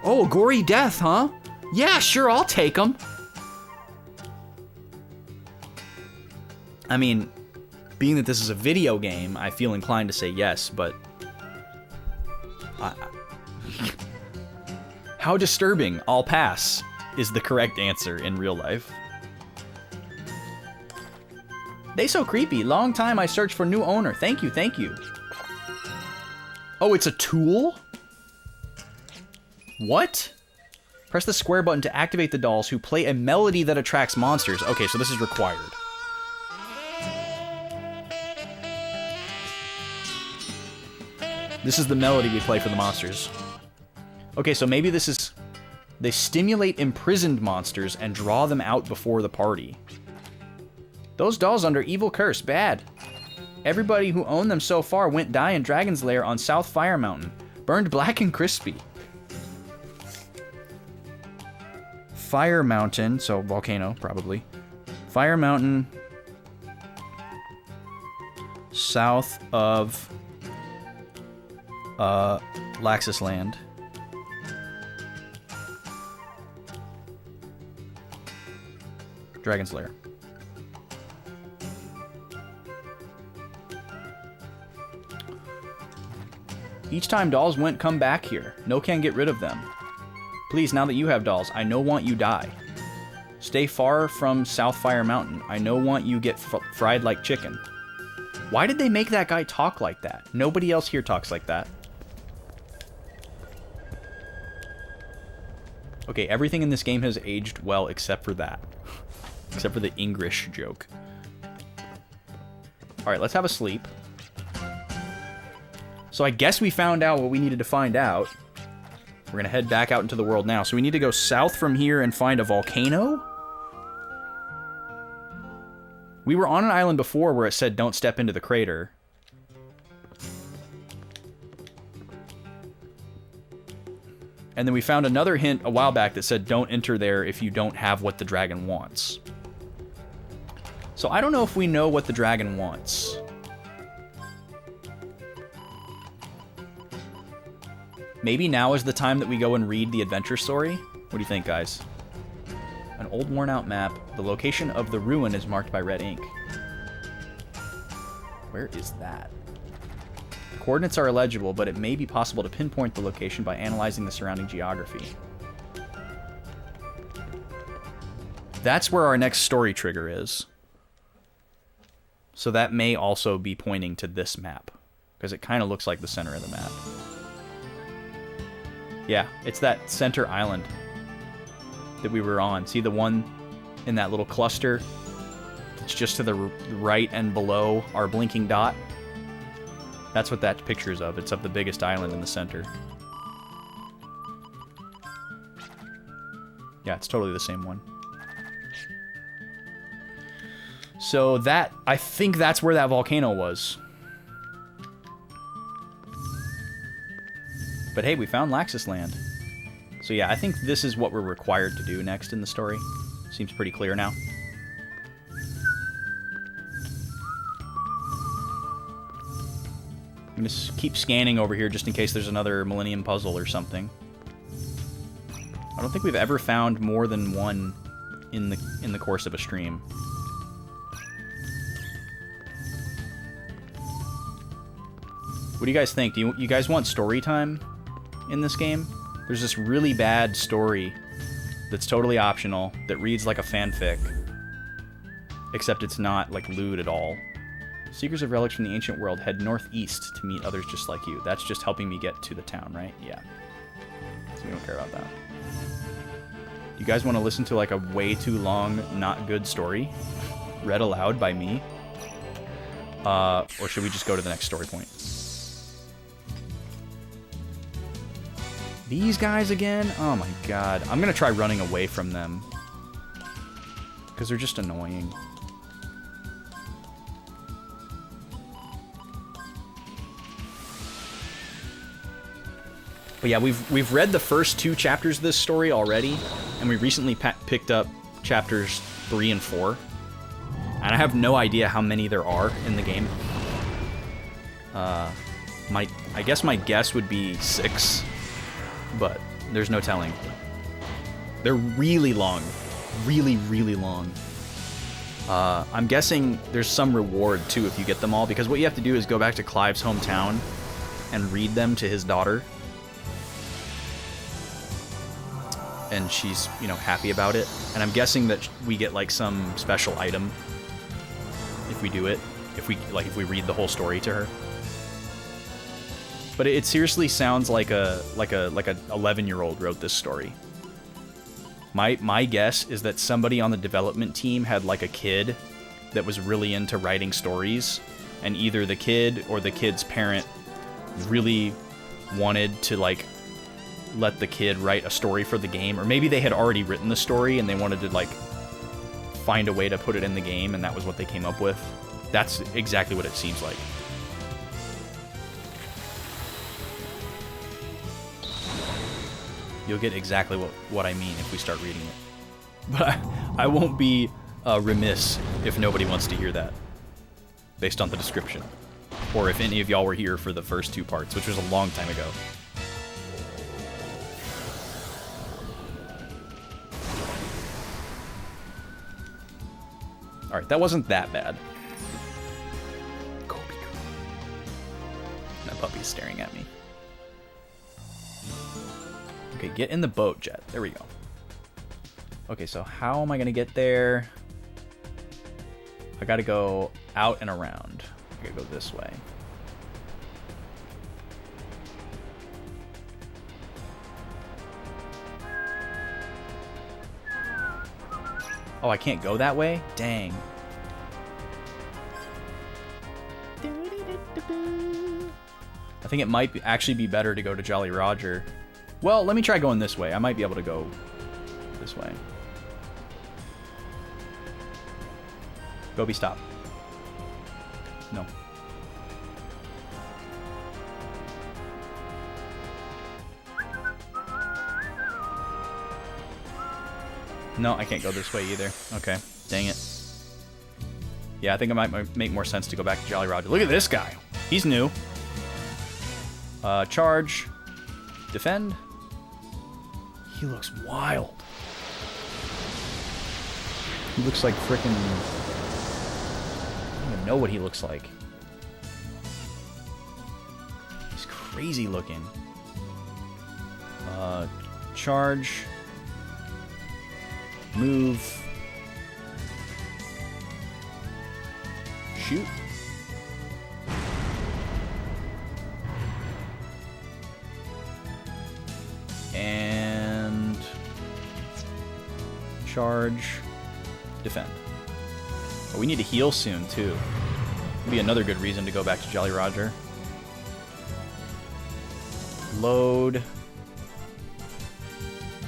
Oh, gory death, huh? Yeah, sure, I'll take them. I mean, being that this is a video game, I feel inclined to say yes, but... How disturbing, I'll pass, is the correct answer in real life. They so creepy. Long time I searched for new owner. Thank you, thank you. Oh, it's a tool? What? Press the square button to activate the dolls who play a melody that attracts monsters. Okay, so this is required. This is the melody we play for the monsters. Okay, so maybe this is... They stimulate imprisoned monsters and draw them out before the party. Those dolls under evil curse, bad. Everybody who owned them so far went die in Dragon's Lair on South Fire Mountain. Burned black and crispy. Fire Mountain, so volcano, probably. Fire Mountain. South of Laxus Land. Dragon's Lair. Each time dolls went, come back here. No can get rid of them. Please, now that you have dolls, I no want you die. Stay far from South Fire Mountain. I no want you get fried like chicken. Why did they make that guy talk like that? Nobody else here talks like that. Okay, everything in this game has aged well except for that. Except for the English joke. Alright, let's have a sleep. So I guess we found out what we needed to find out. We're going to head back out into the world now. So we need to go south from here and find a volcano? We were on an island before where it said don't step into the crater. And then we found another hint a while back that said don't enter there if you don't have what the dragon wants. So I don't know if we know what the dragon wants. Maybe now is the time that we go and read the adventure story? What do you think, guys? An old worn-out map. The location of the ruin is marked by red ink. Where is that? The coordinates are illegible, but it may be possible to pinpoint the location by analyzing the surrounding geography. That's where our next story trigger is. So that may also be pointing to this map, because it kind of looks like the center of the map. Yeah, it's that center island that we were on. See the one in that little cluster? It's just to the right and below our blinking dot. That's what that picture's of. It's of the biggest island in the center. Yeah, it's totally the same one. So that, I think that's where that volcano was. But hey, we found Laxus Land. So yeah, I think this is what we're required to do next in the story. Seems pretty clear now. I'm gonna keep scanning over here just in case there's another Millennium Puzzle or something. I don't think we've ever found more than one in the course of a stream. What do you guys think? Do you guys want story time in this game? There's this really bad story that's totally optional that reads like a fanfic, except it's not like lewd at all. Seekers of relics from the ancient world head northeast to meet others just like you. That's just helping me get to the town, right? Yeah. So we don't care about that. You guys want to listen to like a way too long, not good story read aloud by me? Or should we just go to the next story point? These guys again? Oh my god. I'm gonna try running away from them. Because they're just annoying. But yeah, we've read the first 2 chapters of this story already, and we recently picked up chapters 3 and 4. And I have no idea how many there are in the game. I guess my guess would be 6. But there's no telling. They're really long. Really, really long. I'm guessing there's some reward, too, if you get them all, because what you have to do is go back to Clive's hometown and read them to his daughter. And she's, you know, happy about it. And I'm guessing that we get, like, some special item if we do it. If we read the whole story to her. But it seriously sounds like a 11-year-old wrote this story. My guess is that somebody on the development team had like a kid that was really into writing stories, and either the kid or the kid's parent really wanted to like let the kid write a story for the game, or maybe they had already written the story and they wanted to like find a way to put it in the game, and that was what they came up with. That's exactly what it seems like. You'll get exactly what I mean if we start reading it. But I won't be remiss if nobody wants to hear that, based on the description. Or if any of y'all were here for the first 2 parts, which was a long time ago. Alright, that wasn't that bad. Kobe girl. That puppy's staring at me. Okay, get in the boat, Jet. There we go. Okay, so how am I gonna get there? I gotta go out and around. I gotta go this way. Oh, I can't go that way? Dang. I think it might actually be better to go to Jolly Roger. Well, let me try going this way. I might be able to go this way. Gobi, stop. No. No, I can't go this way either. Okay, dang it. Yeah, I think it might make more sense to go back to Jolly Roger. Look at this guy. He's new. Charge. Defend. He looks wild. He looks like frickin'... I don't even know what he looks like. He's crazy looking. Charge. Move. Shoot. And charge. Defend. Oh, we need to heal soon, too. Would be another good reason to go back to Jolly Roger. Load.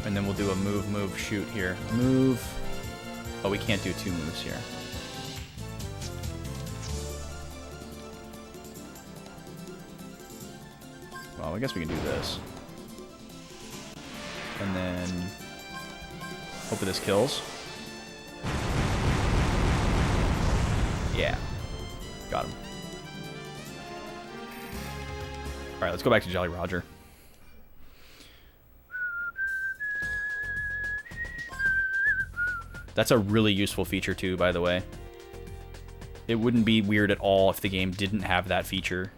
And then we'll do a move, move, shoot here. Move. Oh, we can't do 2 moves here. Well, I guess we can do this. And then... hopefully this kills. Yeah. Got him. Alright, let's go back to Jolly Roger. That's a really useful feature too, by the way. It wouldn't be weird at all if the game didn't have that feature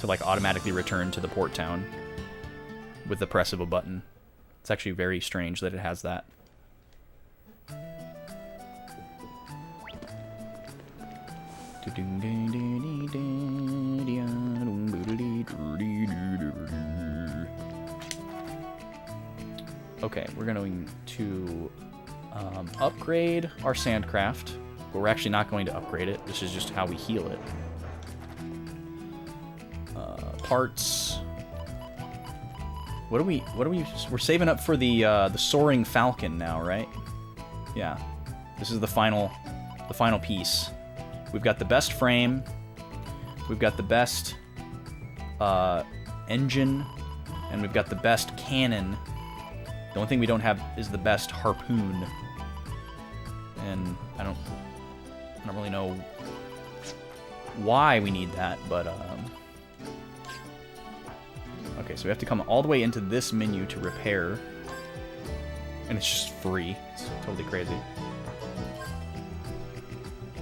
to like automatically return to the port town with the press of a button. It's actually very strange that it has that. Okay, we're going to upgrade our Sandcraft, but we're actually not going to upgrade it. This is just how we heal it. Parts. We're saving up for the Soaring Falcon now, right? Yeah. This is the final piece. We've got the best frame. We've got the best engine, and we've got the best cannon. The only thing we don't have is the best harpoon. And I don't really know why we need that, but okay, so we have to come all the way into this menu to repair, and it's just free. It's totally crazy.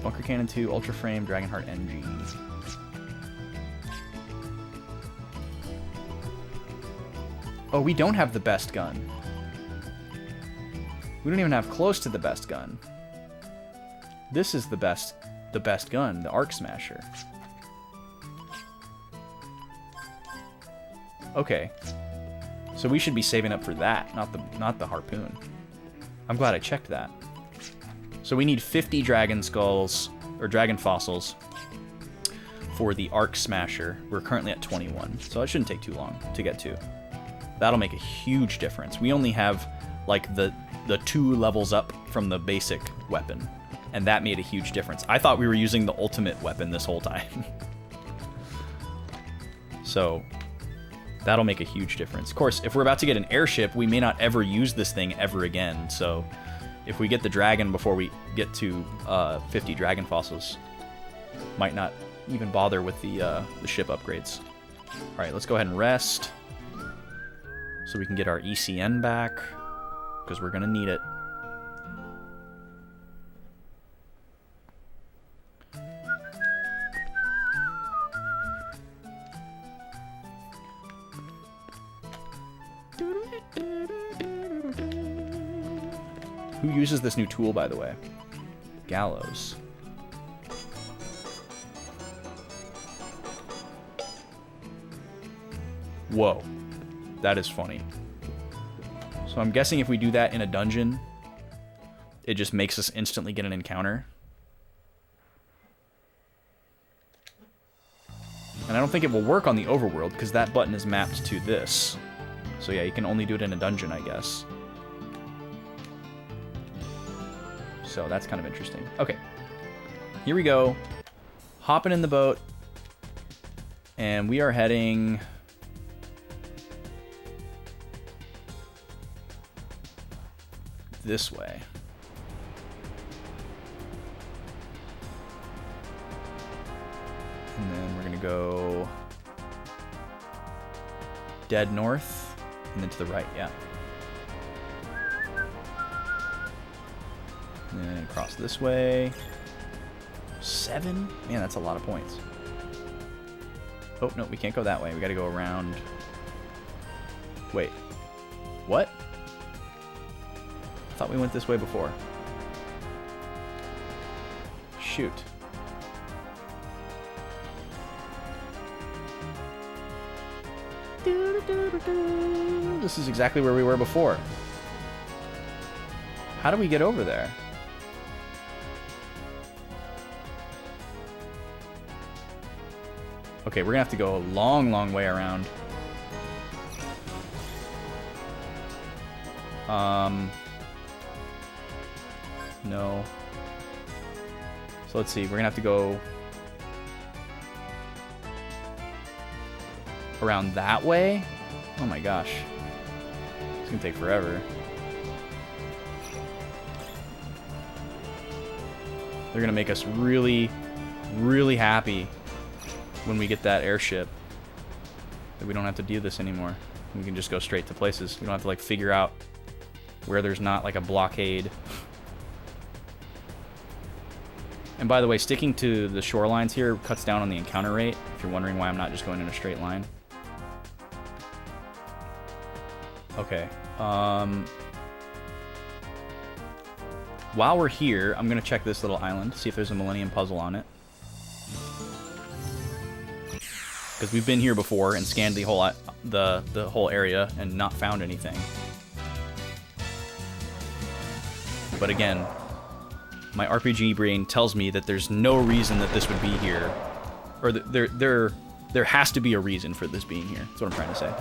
Bunker Cannon 2, Ultra Frame, Dragonheart NG. Oh, we don't have the best gun. We don't even have close to the best gun. This is the best gun, the Arc Smasher. Okay. So we should be saving up for that, not the harpoon. I'm glad I checked that. So we need 50 dragon skulls, or dragon fossils, for the Arc Smasher. We're currently at 21, so it shouldn't take too long to get to. That'll make a huge difference. We only have, like, the 2 levels up from the basic weapon, and that made a huge difference. I thought we were using the ultimate weapon this whole time. So, that'll make a huge difference. Of course, if we're about to get an airship, we may not ever use this thing ever again, so if we get the dragon before we get to 50 dragon fossils, might not even bother with the ship upgrades. All right, let's go ahead and rest so we can get our ECN back, because we're gonna need it. Who uses this new tool, by the way? Gallows. Whoa. That is funny. So I'm guessing if we do that in a dungeon, it just makes us instantly get an encounter. And I don't think it will work on the overworld, because that button is mapped to this. So yeah, you can only do it in a dungeon, I guess. So that's kind of interesting. Okay. Here we go. Hopping in the boat. And we are heading... this way. And then we're gonna go dead north and then to the right, yeah. And then across this way. 7? Man, that's a lot of points. Oh, no, we can't go that way. We gotta go around. Wait. What? I thought we went this way before. Shoot. This is exactly where we were before. How do we get over there? Okay, we're gonna have to go a long, long way around. No. So let's see, we're gonna have to go around that way? Oh my gosh. It's gonna take forever. They're gonna make us really, really happy when we get that airship. That we don't have to do this anymore. We can just go straight to places. We don't have to like figure out where there's not like a blockade. And by the way, sticking to the shorelines here cuts down on the encounter rate, if you're wondering why I'm not just going in a straight line. Okay. While we're here, I'm going to check this little island, see if there's a Millennium Puzzle on it. Because we've been here before and scanned the whole area and not found anything. But again, my RPG brain tells me that there's no reason that this would be here. Or there has to be a reason for this being here. That's what I'm trying to say.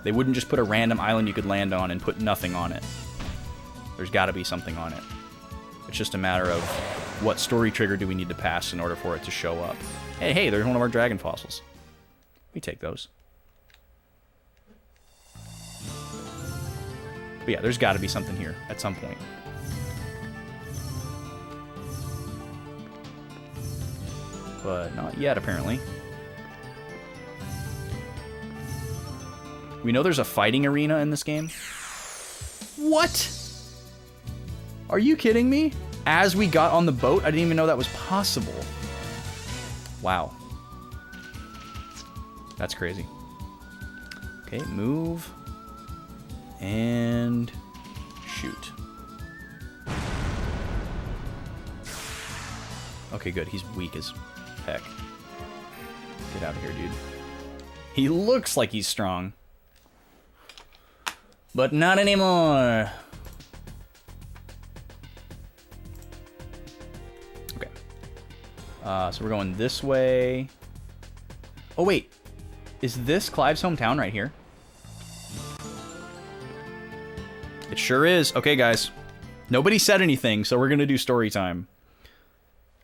They wouldn't just put a random island you could land on and put nothing on it. There's got to be something on it. It's just a matter of what story trigger do we need to pass in order for it to show up. Hey, there's one of our dragon fossils. We take those. But yeah, there's got to be something here at some point. But not yet, apparently. We know there's a fighting arena in this game. What? Are you kidding me? As we got on the boat, I didn't even know that was possible. Wow. That's crazy. Okay, move. And shoot. Okay, good. He's weak as heck. Get out of here, dude. He looks like he's strong. But not anymore. Okay. So we're going this way. Oh, wait. Is this Clive's hometown right here? It sure is. Okay, guys. Nobody said anything, so we're going to do story time.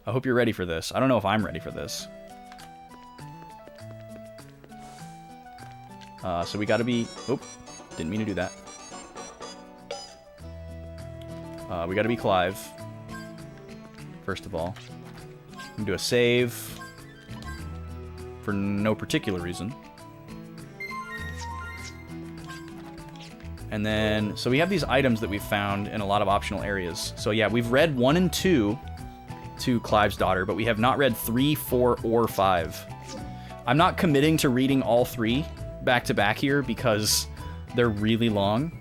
I hope you're ready for this. I don't know if I'm ready for this. So we gotta be... Oh, didn't mean to do that. We gotta be Clive. First of all. I'm gonna do a save. For no particular reason. And then, so we have these items that we found in a lot of optional areas. So yeah, we've read 1 and 2 to Clive's daughter, but we have not read 3, 4, or 5. I'm not committing to reading all 3 back to back here because they're really long.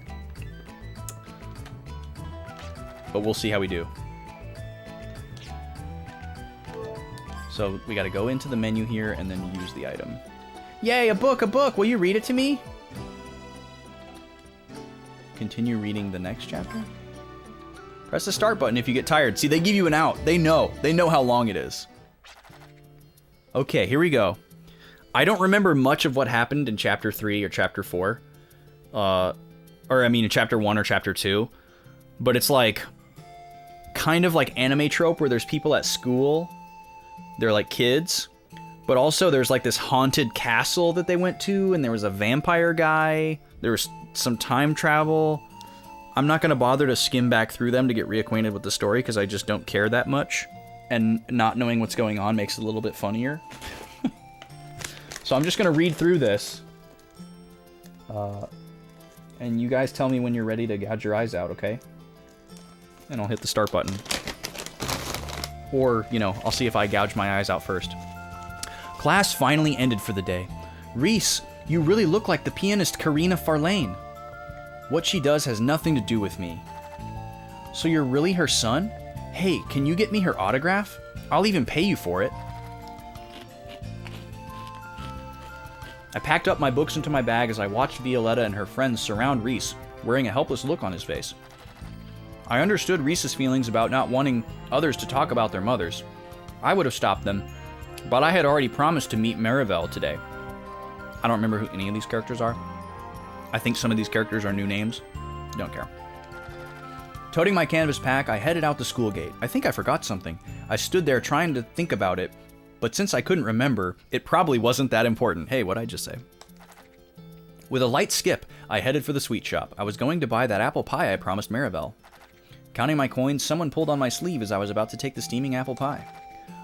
But we'll see how we do. So we gotta go into the menu here and then use the item. Yay, a book, a book! Will you read it to me? Continue reading the next chapter? Press the start button if you get tired. See, they give you an out. They know how long it is. Okay, here we go. I don't remember much of what happened in chapter 3 or chapter 4. In chapter 1 or chapter 2. But it's like, kind of like anime trope where there's people at school. They're like kids. But also there's like this haunted castle that they went to, and there was a vampire guy. There was some time travel. I'm not going to bother to skim back through them to get reacquainted with the story because I just don't care that much. And not knowing what's going on makes it a little bit funnier. So I'm just going to read through this. And you guys tell me when you're ready to gouge your eyes out, okay? And I'll hit the start button. Or, I'll see if I gouge my eyes out first. Class finally ended for the day. Reese, you really look like the pianist Karina Farlane. What she does has nothing to do with me. So you're really her son? Hey, can you get me her autograph? I'll even pay you for it. I packed up my books into my bag as I watched Violetta and her friends surround Reese, wearing a helpless look on his face. I understood Reese's feelings about not wanting others to talk about their mothers. I would have stopped them, but I had already promised to meet Marivelle today. I don't remember who any of these characters are. I think some of these characters are new names. Don't care. Toting my canvas pack, I headed out the school gate. I think I forgot something. I stood there trying to think about it, but since I couldn't remember, it probably wasn't that important. Hey, what'd I just say? With a light skip, I headed for the sweet shop. I was going to buy that apple pie I promised Marivelle. Counting my coins, someone pulled on my sleeve as I was about to take the steaming apple pie.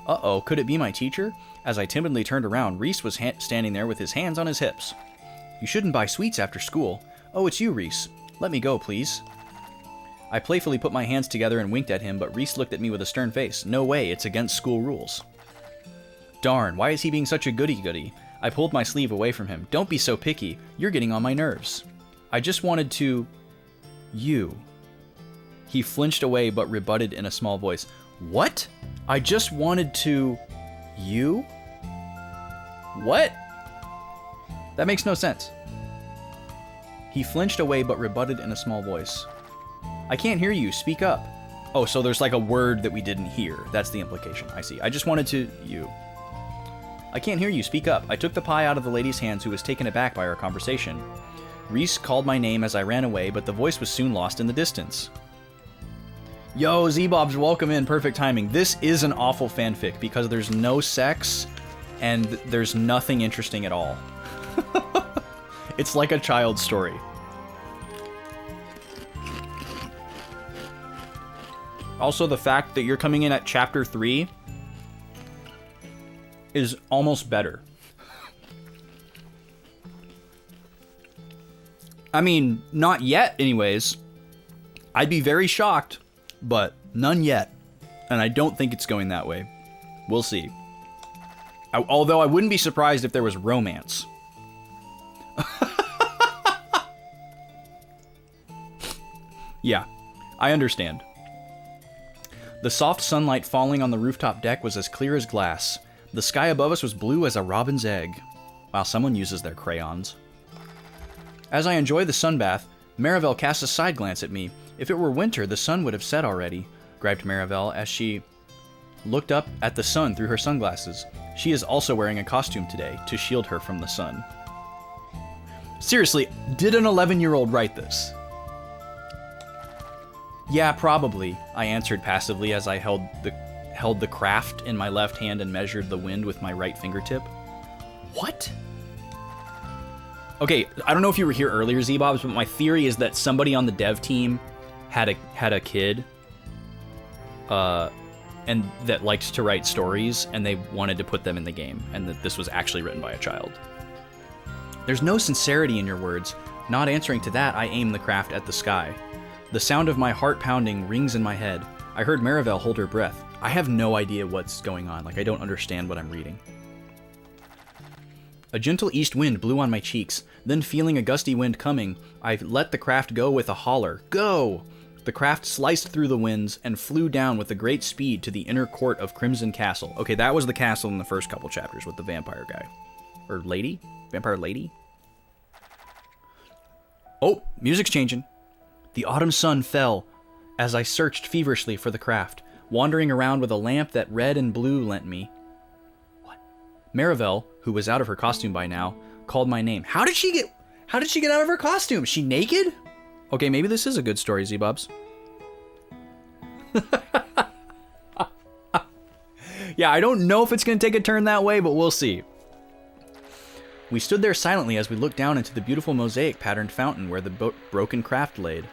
Uh-oh, could it be my teacher? As I timidly turned around, Reese was standing there with his hands on his hips. You shouldn't buy sweets after school. Oh, it's you, Reese. Let me go, please. I playfully put my hands together and winked at him, but Reese looked at me with a stern face. No way, it's against school rules. Darn, why is he being such a goody-goody? I pulled my sleeve away from him. Don't be so picky. You're getting on my nerves. I just wanted to... You. He flinched away but rebutted in a small voice. What? I just wanted to... You? What? That makes no sense. He flinched away but rebutted in a small voice. I can't hear you. Speak up. Oh, so there's like a word that we didn't hear. That's the implication. I see. I just wanted to... You. I can't hear you. Speak up. I took the pie out of the lady's hands, who was taken aback by our conversation. Reese called my name as I ran away, but the voice was soon lost in the distance. Yo, Z-Bobs, welcome in. Perfect timing. This is an awful fanfic because there's no sex and there's nothing interesting at all. It's like a child's story. Also, the fact that you're coming in at chapter 3 is almost better. I mean, not yet, anyways. I'd be very shocked, but none yet. And I don't think it's going that way. We'll see. Although I wouldn't be surprised if there was romance. Yeah, I understand. The soft sunlight falling on the rooftop deck was as clear as glass. The sky above us was blue as a robin's egg. Wow, someone uses their crayons. As I enjoyed the sunbath, Marivelle cast a side glance at me. If it were winter, the sun would have set already, griped Marivelle as she looked up at the sun through her sunglasses. She is also wearing a costume today to shield her from the sun. Seriously, did an 11-year-old write this? Yeah, probably, I answered passively as I held the craft in my left hand and measured the wind with my right fingertip. What? Okay, I don't know if you were here earlier, Z-Bobs, but my theory is that somebody on the dev team had a kid and that liked to write stories, and they wanted to put them in the game, and that this was actually written by a child. There's no sincerity in your words. Not answering to that, I aim the craft at the sky. The sound of my heart pounding rings in my head. I heard Marivelle hold her breath. I have no idea what's going on. Like, I don't understand what I'm reading. A gentle east wind blew on my cheeks. Then, feeling a gusty wind coming, I let the craft go with a holler. Go! The craft sliced through the winds and flew down with a great speed to the inner court of Crimson Castle. Okay, that was the castle in the first couple chapters with the vampire guy. Or lady? Vampire lady? Oh, music's changing. The autumn sun fell as I searched feverishly for the craft, wandering around with a lamp that red and blue lent me. What? Marivelle, who was out of her costume by now, called my name. How did she get out of her costume? Is she naked? Okay, maybe this is a good story, Z-Bubs. Yeah, I don't know if it's going to take a turn that way, but we'll see. We stood there silently as we looked down into the beautiful mosaic-patterned fountain where the broken craft laid.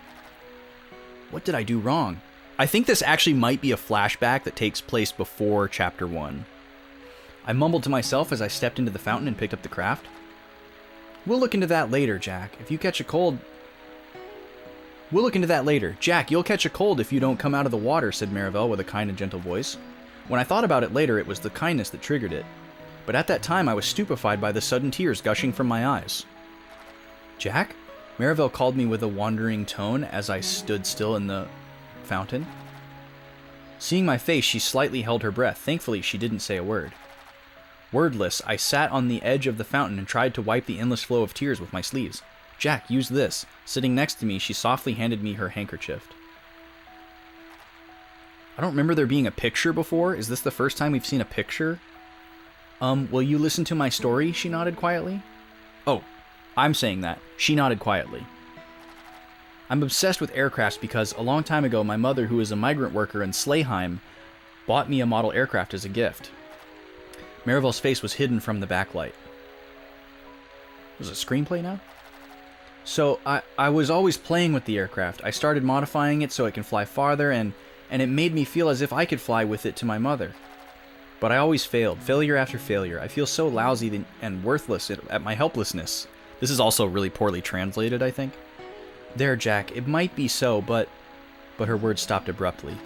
What did I do wrong? I think this actually might be a flashback that takes place before Chapter 1. I mumbled to myself as I stepped into the fountain and picked up the craft. We'll look into that later, Jack. If you catch a cold... We'll look into that later. Jack, you'll catch a cold if you don't come out of the water, said Marivelle with a kind and gentle voice. When I thought about it later, it was the kindness that triggered it. But at that time, I was stupefied by the sudden tears gushing from my eyes. Jack? Marivelle called me with a wandering tone as I stood still in the fountain. Seeing my face, she slightly held her breath. Thankfully, she didn't say a word. Wordless, I sat on the edge of the fountain and tried to wipe the endless flow of tears with my sleeves. Jack, use this. Sitting next to me, she softly handed me her handkerchief. I don't remember there being a picture before. Is this the first time we've seen a picture? Will you listen to my story? She nodded quietly. Oh, I'm saying that. She nodded quietly. I'm obsessed with aircrafts because a long time ago, my mother, who is a migrant worker in Slayheim, bought me a model aircraft as a gift. Marivelle's face was hidden from the backlight. Was it a screenplay now? So, I was always playing with the aircraft. I started modifying it so it can fly farther, and it made me feel as if I could fly with it to my mother. But I always failed, failure after failure. I feel so lousy and worthless at my helplessness. This is also really poorly translated, I think. There, Jack, it might be so, but her words stopped abruptly.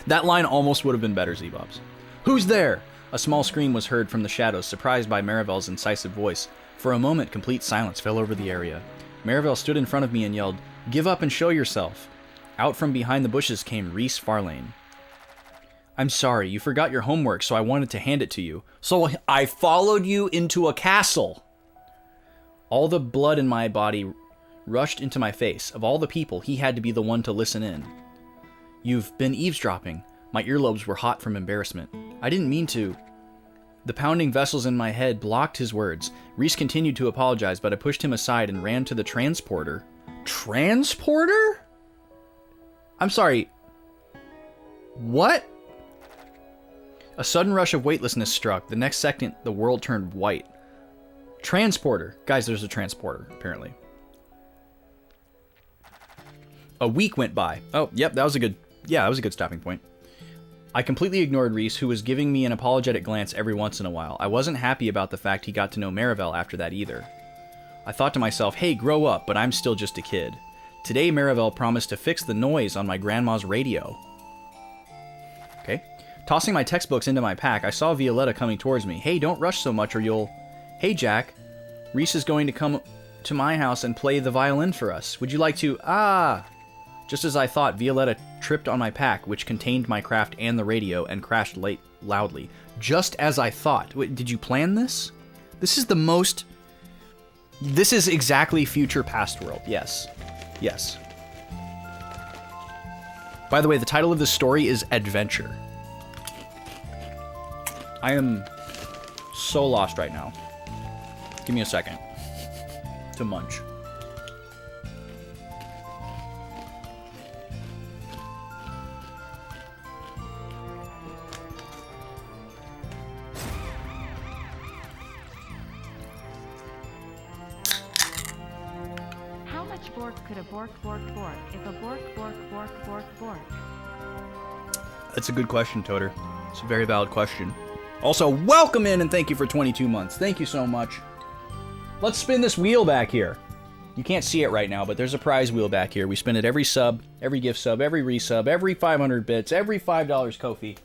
That line almost would have been better, Z-Bobs. Who's there? A small scream was heard from the shadows, surprised by Marivelle's incisive voice. For a moment, complete silence fell over the area. Marivelle stood in front of me and yelled, "Give up and show yourself." Out from behind the bushes came Reese Farlane. I'm sorry, you forgot your homework, so I wanted to hand it to you. So I followed you into a castle. All the blood in my body rushed into my face. Of all the people, he had to be the one to listen in. You've been eavesdropping. My earlobes were hot from embarrassment. I didn't mean to. The pounding vessels in my head blocked his words. Reese continued to apologize, but I pushed him aside and ran to the transporter. Transporter? I'm sorry. What? A sudden rush of weightlessness struck. The next second, the world turned white. Transporter. Guys, there's a transporter, apparently. A week went by. Oh, yep, that was a good stopping point. I completely ignored Reese, who was giving me an apologetic glance every once in a while. I wasn't happy about the fact he got to know Marivelle after that either. I thought to myself, hey, grow up, but I'm still just a kid. Today, Marivelle promised to fix the noise on my grandma's radio. Okay. Tossing my textbooks into my pack, I saw Violetta coming towards me. Hey, don't rush so much or you'll... Hey, Jack. Reese is going to come to my house and play the violin for us. Would you like to... Just as I thought, Violetta tripped on my pack, which contained my craft and the radio, and crashed loudly. Just as I thought. Wait, did you plan this? This is the most... This is exactly future past world. Yes. Yes. By the way, the title of this story is Adventure. I am so lost right now. Give me a second to munch. How much Which bork could a bork bork bork if a bork bork bork bork bork? That's a good question, Toter. It's a very valid question. Also, welcome in and thank you for 22 months. Thank you so much. Let's spin this wheel back here. You can't see it right now, but there's a prize wheel back here. We spin it every sub, every gift sub, every resub, every 500 bits, every $5 Ko-fi.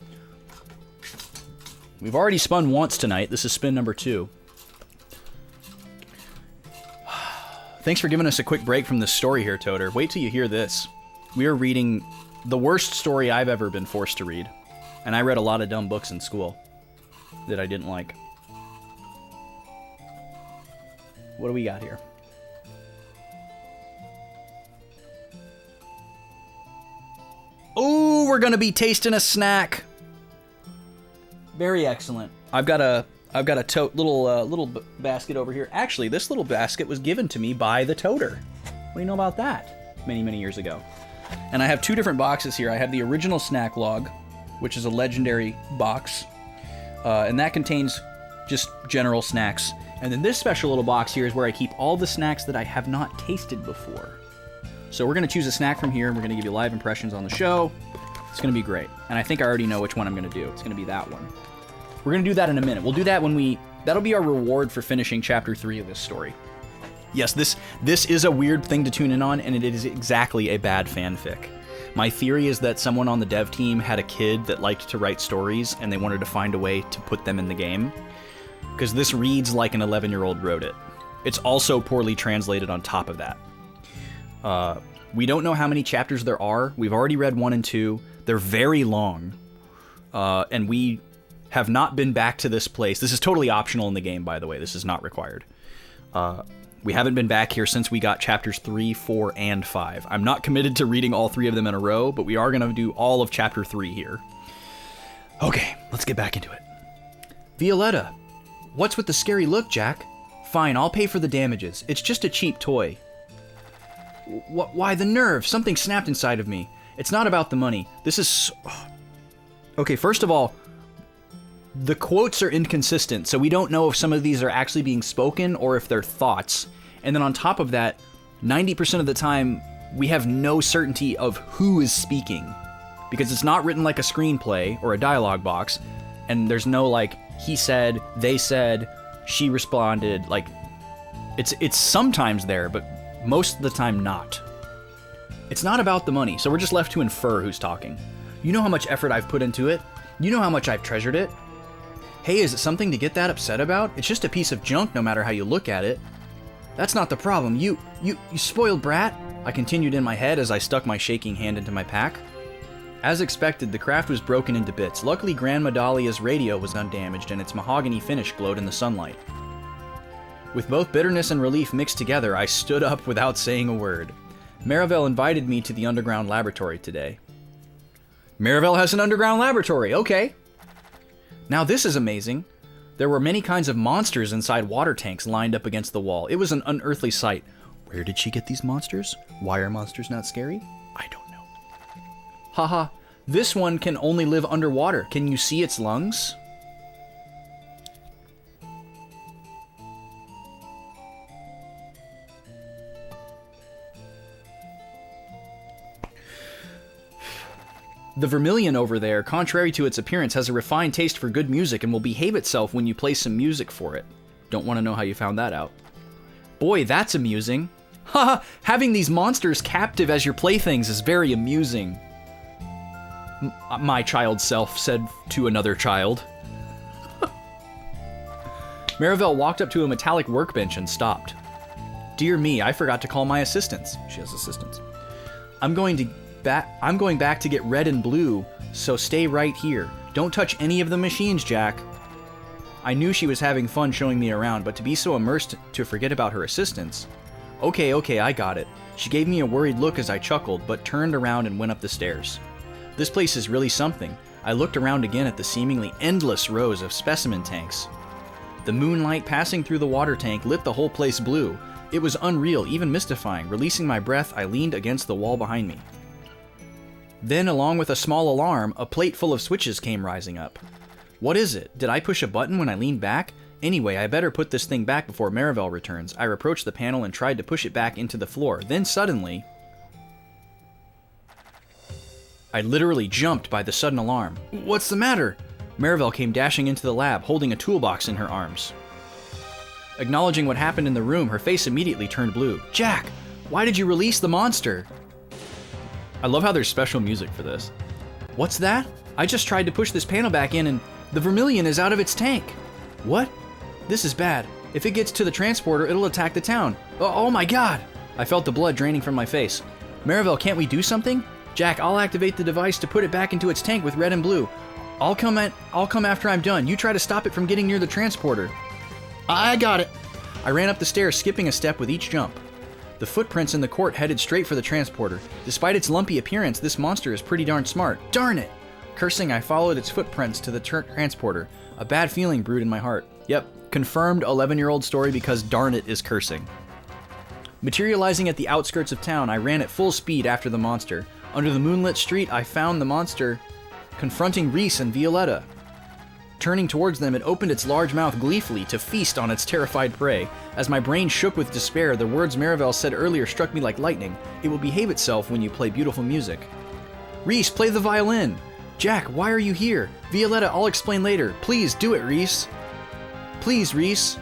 We've already spun once tonight. This is spin number 2. Thanks for giving us a quick break from this story here, Toter. Wait till you hear this. We are reading the worst story I've ever been forced to read. And I read a lot of dumb books in school that I didn't like. What do we got here? Oh, we're gonna be tasting a snack. Very excellent. I've got a little basket over here. Actually, this little basket was given to me by the Toter. What do you know about that? Many years ago. And I have 2 different boxes here. I have the original snack log, which is a legendary box, and that contains just general snacks. And then this special little box here is where I keep all the snacks that I have not tasted before. So we're going to choose a snack from here, and we're going to give you live impressions on the show. It's going to be great. And I think I already know which one I'm going to do. It's going to be that one. We're going to do that in a minute. We'll do that when that'll be our reward for finishing chapter 3 of this story. Yes, this is a weird thing to tune in on, and it is exactly a bad fanfic. My theory is that someone on the dev team had a kid that liked to write stories, and they wanted to find a way to put them in the game. Because this reads like an 11-year-old wrote it. It's also poorly translated on top of that. We don't know how many chapters there are. We've already read 1 and 2. They're very long. And we have not been back to this place. This is totally optional in the game, by the way. This is not required. We haven't been back here since we got chapters 3, 4, and 5. I'm not committed to reading all 3 of them in a row, but we are going to do all of chapter 3 here. Okay, let's get back into it. Violetta, what's with the scary look, Jack? Fine, I'll pay for the damages. It's just a cheap toy. Why the nerve? Something snapped inside of me. It's not about the money. This is... Okay, first of all, the quotes are inconsistent, so we don't know if some of these are actually being spoken or if they're thoughts. And then on top of that, 90% of the time, we have no certainty of who is speaking. Because it's not written like a screenplay or a dialogue box, and there's no, like, he said, they said, she responded. Like, it's sometimes there, but most of the time not. It's not about the money, so we're just left to infer who's talking. You know how much effort I've put into it? You know how much I've treasured it? Hey, is it something to get that upset about? It's just a piece of junk no matter how you look at it. That's not the problem. You spoiled brat, I continued in my head as I stuck my shaking hand into my pack. As expected, the craft was broken into bits. Luckily, Grandma Dahlia's radio was undamaged and its mahogany finish glowed in the sunlight. With both bitterness and relief mixed together, I stood up without saying a word. Marivel invited me to the underground laboratory today. Marivel has an underground laboratory, okay. Now this is amazing. There were many kinds of monsters inside water tanks lined up against the wall. It was an unearthly sight. Where did she get these monsters? Why are monsters not scary? I don't know. Haha, this one can only live underwater. Can you see its lungs? The Vermilion over there, contrary to its appearance, has a refined taste for good music and will behave itself when you play some music for it. Don't want to know how you found that out. Boy, that's amusing. Haha, having these monsters captive as your playthings is very amusing. My child self said to another child. Marivel walked up to a metallic workbench and stopped. Dear me, I forgot to call my assistants. She has assistants. I'm going back to get red and blue, so stay right here. Don't touch any of the machines, Jack. I knew she was having fun showing me around, but to be so immersed to forget about her assistants. Okay, I got it. She gave me a worried look as I chuckled, but turned around and went up the stairs. This place is really something. I looked around again at the seemingly endless rows of specimen tanks. The moonlight passing through the water tank lit the whole place blue. It was unreal, even mystifying. Releasing my breath, I leaned against the wall behind me. Then, along with a small alarm, a plate full of switches came rising up. What is it? Did I push a button when I leaned back? Anyway, I better put this thing back before Marivelle returns. I approached the panel and tried to push it back into the floor. Then suddenly, I literally jumped by the sudden alarm. What's the matter? Marivelle came dashing into the lab, holding a toolbox in her arms. Acknowledging what happened in the room, her face immediately turned blue. Jack, why did you release the monster? I love how there's special music for this. What's that? I just tried to push this panel back in and the vermilion is out of its tank. What? This is bad. If it gets to the transporter, it'll attack the town. Oh my god! I felt the blood draining from my face. Marivelle, can't we do something? Jack, I'll activate the device to put it back into its tank with red and blue. I'll come after I'm done. You try to stop it from getting near the transporter. I got it. I ran up the stairs, skipping a step with each jump. The footprints in the court headed straight for the transporter. Despite its lumpy appearance, this monster is pretty darn smart. Darn it! Cursing, I followed its footprints to the transporter. A bad feeling brewed in my heart. Yep, confirmed 11-year-old story because darn it is cursing. Materializing at the outskirts of town, I ran at full speed after the monster. Under the moonlit street, I found the monster confronting Reese and Violetta. Turning towards them, it opened its large mouth gleefully to feast on its terrified prey. As my brain shook with despair, the words Marivelle said earlier struck me like lightning. It will behave itself when you play beautiful music. Reese, play the violin! Jack, why are you here? Violetta, I'll explain later. Please, do it, Reese. Please, Reese.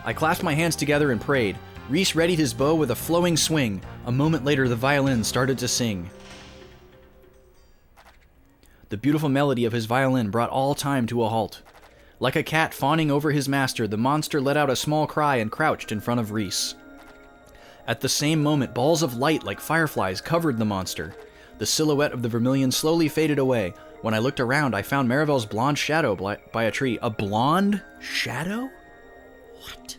I clasped my hands together and prayed. Reese readied his bow with a flowing swing. A moment later, the violin started to sing. The beautiful melody of his violin brought all time to a halt. Like a cat fawning over his master, the monster let out a small cry and crouched in front of Reese. At the same moment, balls of light like fireflies covered the monster. The silhouette of the vermilion slowly faded away. When I looked around, I found Marivelle's blonde shadow by a tree. A blonde shadow? What?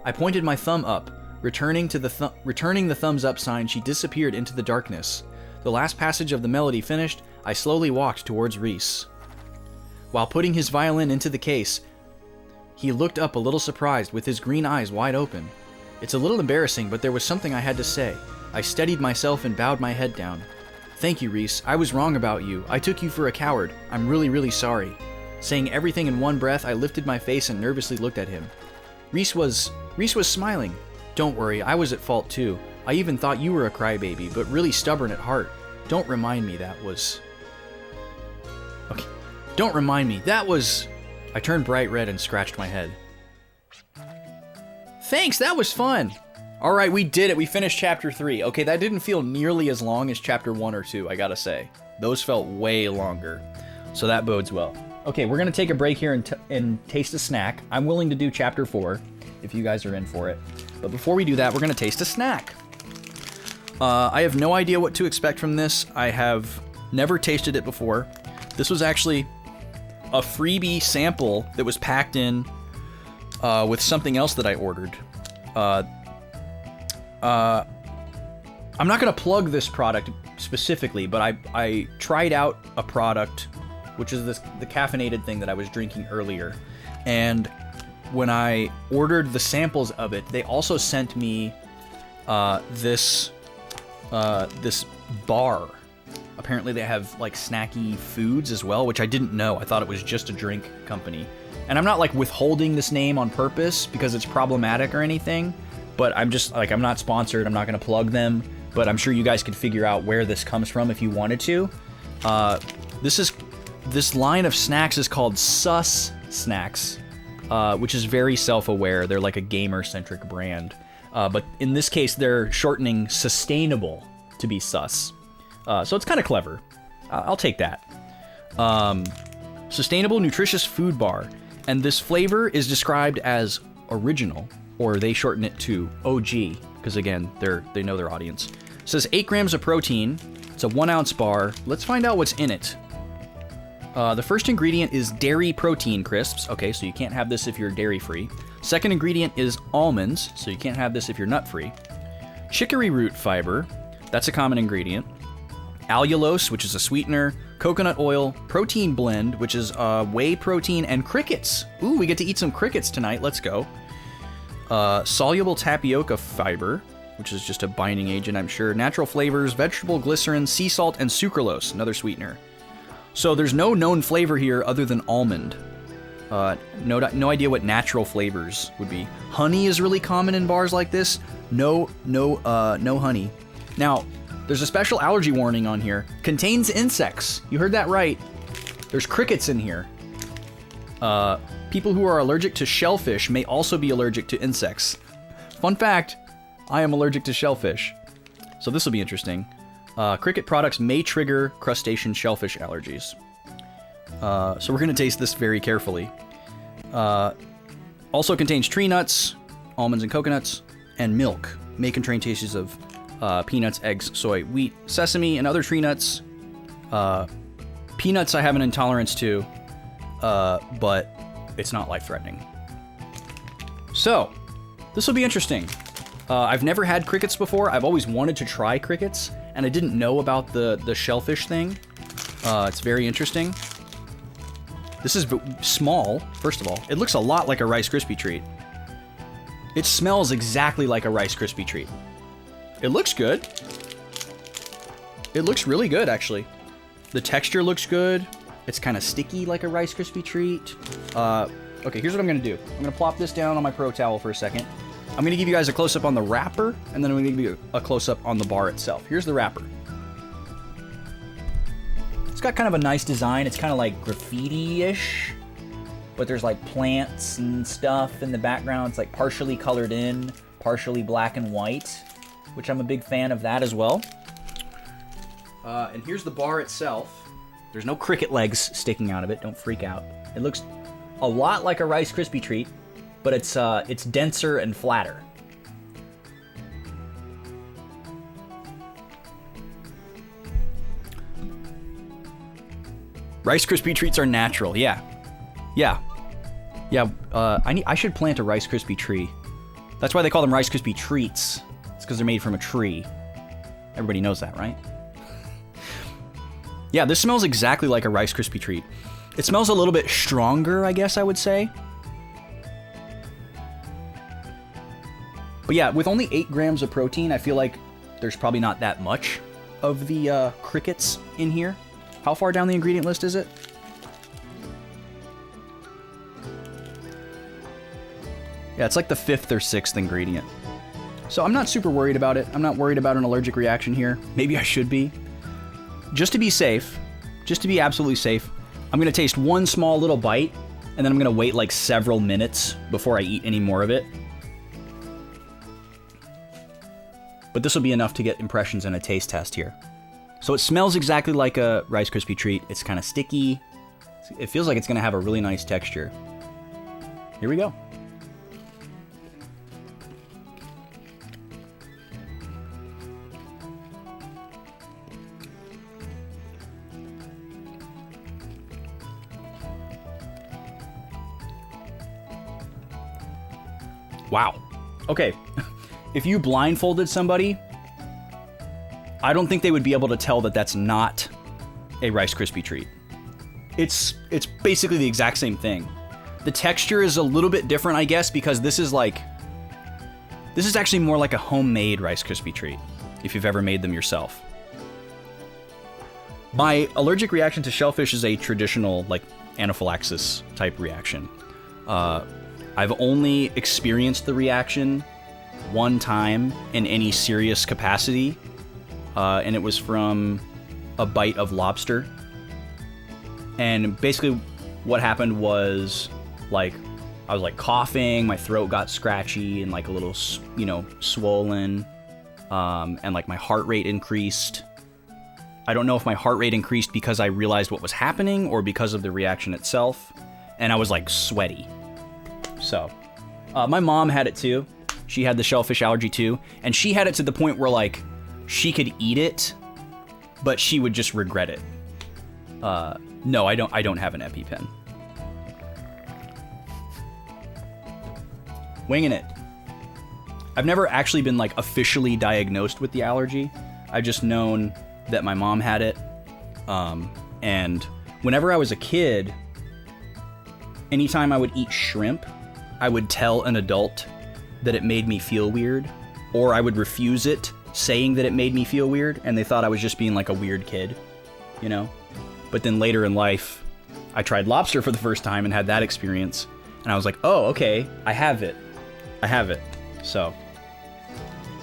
I pointed my thumb up. Returning the thumbs up sign, she disappeared into the darkness. The last passage of the melody finished, I slowly walked towards Reese. While putting his violin into the case, he looked up a little surprised with his green eyes wide open. It's a little embarrassing, but there was something I had to say. I steadied myself and bowed my head down. Thank you, Reese. I was wrong about you. I took you for a coward. I'm really, really sorry. Saying everything in one breath, I lifted my face and nervously looked at him. Reese was smiling. Don't worry, I was at fault too. I even thought you were a crybaby, but really stubborn at heart. Don't remind me that was... Okay. Don't remind me. That was... I turned bright red and scratched my head. Thanks, that was fun! Alright, we did it. We finished Chapter 3. Okay, that didn't feel nearly as long as Chapter 1 or 2, I gotta say. Those felt way longer. So that bodes well. Okay, we're gonna take a break here and taste a snack. I'm willing to do Chapter 4, if you guys are in for it. But before we do that, we're gonna taste a snack. I have no idea what to expect from this. I have never tasted it before. This was actually a freebie sample that was packed in with something else that I ordered. I'm not going to plug this product specifically, but I tried out a product, which is the caffeinated thing that I was drinking earlier. And when I ordered the samples of it, they also sent me this bar. Apparently they have like snacky foods as well, which I didn't know. I thought it was just a drink company. And I'm not like withholding this name on purpose because it's problematic or anything, but I'm just like, I'm not sponsored. I'm not going to plug them, but I'm sure you guys could figure out where this comes from if you wanted to. This line of snacks is called Sus Snacks, which is very self-aware. They're like a gamer-centric brand. But in this case, they're shortening sustainable to be sus. So it's kind of clever. I'll take that. Sustainable nutritious food bar. And this flavor is described as original, or they shorten it to OG, because again, they know their audience. It says 8 grams of protein. It's a 1-ounce bar. Let's find out what's in it. The first ingredient is dairy protein crisps. Okay, so you can't have this if you're dairy-free. Second ingredient is almonds, so you can't have this if you're nut-free. Chicory root fiber, that's a common ingredient. Allulose, which is a sweetener. Coconut oil, protein blend, which is whey protein, and crickets. Ooh, we get to eat some crickets tonight. Let's go. Soluble tapioca fiber, which is just a binding agent, I'm sure. Natural flavors, vegetable glycerin, sea salt, and sucralose, another sweetener. So there's no known flavor here other than almond. No idea what natural flavors would be. Honey is really common in bars like this. No honey. Now, there's a special allergy warning on here. Contains insects. You heard that right. There's crickets in here. People who are allergic to shellfish may also be allergic to insects. Fun fact, I am allergic to shellfish. So this will be interesting. Cricket products may trigger crustacean shellfish allergies. So we're going to taste this very carefully. Also contains tree nuts, almonds and coconuts, and milk. May contain traces of peanuts, eggs, soy, wheat, sesame, and other tree nuts. Peanuts I have an intolerance to, but it's not life-threatening. So, this will be interesting. I've never had crickets before. I've always wanted to try crickets, and I didn't know about the shellfish thing. It's very interesting. This is small, first of all. It looks a lot like a Rice Krispie treat. It smells exactly like a Rice Krispie treat. It looks good. It looks really good, actually. The texture looks good. It's kind of sticky like a Rice Krispie treat. Okay, here's what I'm gonna do. I'm gonna plop this down on my Pro Towel for a second. I'm gonna give you guys a close-up on the wrapper, and then I'm gonna give you a close-up on the bar itself. Here's the wrapper. It's got kind of a nice design. It's kind of like graffiti-ish, but there's like plants and stuff in the background. It's like partially colored in, partially black and white, which I'm a big fan of that as well. And here's the bar itself. There's no cricket legs sticking out of it. Don't freak out. It looks a lot like a Rice Krispie treat, but it's denser and flatter. Rice Krispie treats are natural. Yeah. I should plant a Rice Krispie tree. That's why they call them Rice Krispie treats. It's because they're made from a tree. Everybody knows that, right? Yeah, this smells exactly like a Rice Krispie treat. It smells a little bit stronger, I guess I would say. But yeah, with only 8 grams of protein, I feel like there's probably not that much of the crickets in here. How far down the ingredient list is it? Yeah, it's like the 5th or 6th ingredient. So I'm not super worried about it. I'm not worried about an allergic reaction here. Maybe I should be. Just to be safe, just to be absolutely safe, I'm going to taste one small little bite, and then I'm going to wait like several minutes before I eat any more of it. But this will be enough to get impressions and a taste test here. So it smells exactly like a Rice Krispie treat. It's kind of sticky. It feels like it's going to have a really nice texture. Here we go. Wow. Okay. If you blindfolded somebody, I don't think they would be able to tell that that's not a Rice Krispie treat. It's basically the exact same thing. The texture is a little bit different, I guess, because this is actually more like a homemade Rice Krispie treat, if you've ever made them yourself. My allergic reaction to shellfish is a traditional, like, anaphylaxis type reaction. I've only experienced the reaction one time in any serious capacity, and it was from a bite of lobster. And basically what happened was, like, I was like coughing, my throat got scratchy and like a little, swollen, and like my heart rate increased. I don't know if my heart rate increased because I realized what was happening or because of the reaction itself, and I was like sweaty. So, my mom had it too. She had the shellfish allergy too, and she had it to the point where like she could eat it, but she would just regret it. No, I don't have an EpiPen. Winging it. I've never actually been like officially diagnosed with the allergy. I've just known that my mom had it. And whenever I was a kid, anytime I would eat shrimp, I would tell an adult that it made me feel weird, or I would refuse it, saying that it made me feel weird, and they thought I was just being like a weird kid, you know? But then later in life, I tried lobster for the first time and had that experience. And I was like, oh, okay, I have it. So,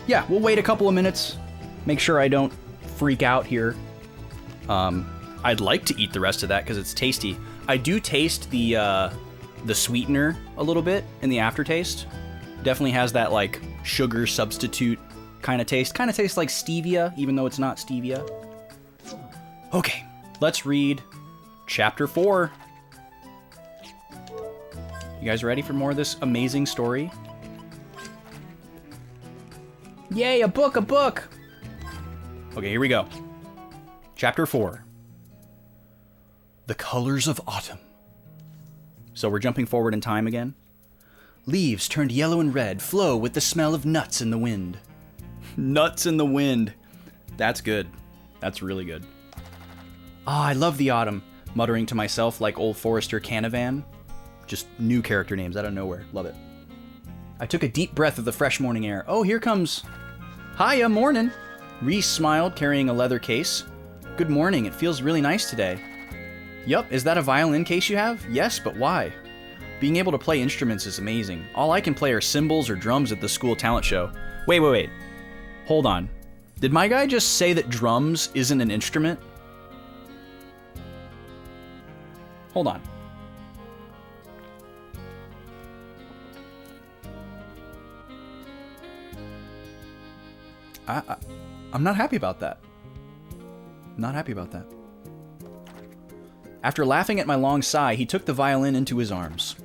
yeah, we'll wait a couple of minutes. Make sure I don't freak out here. I'd like to eat the rest of that because it's tasty. I do taste the sweetener a little bit in the aftertaste. Definitely has that like sugar substitute kind of taste. Kind of tastes like stevia, even though it's not stevia. Okay, let's read chapter 4. You guys ready for more of this amazing story? Yay, a book! Okay, here we go. Chapter 4. The Colors of Autumn. So we're jumping forward in time again. Leaves turned yellow and red flow with the smell of nuts in the wind. Nuts in the wind. That's good. That's really good. Ah, I love the autumn, muttering to myself like old Forrester Canavan. Just new character names out of nowhere. Love it. I took a deep breath of the fresh morning air. Oh, here comes... Hiya, morning. Reese smiled, carrying a leather case. Good morning, it feels really nice today. Yup, is that a violin case you have? Yes, but why? Being able to play instruments is amazing. All I can play are cymbals or drums at the school talent show. Wait. Hold on. Did my guy just say that drums isn't an instrument? Hold on. I'm not happy about that. Not happy about that. After laughing at my long sigh, he took the violin into his arms.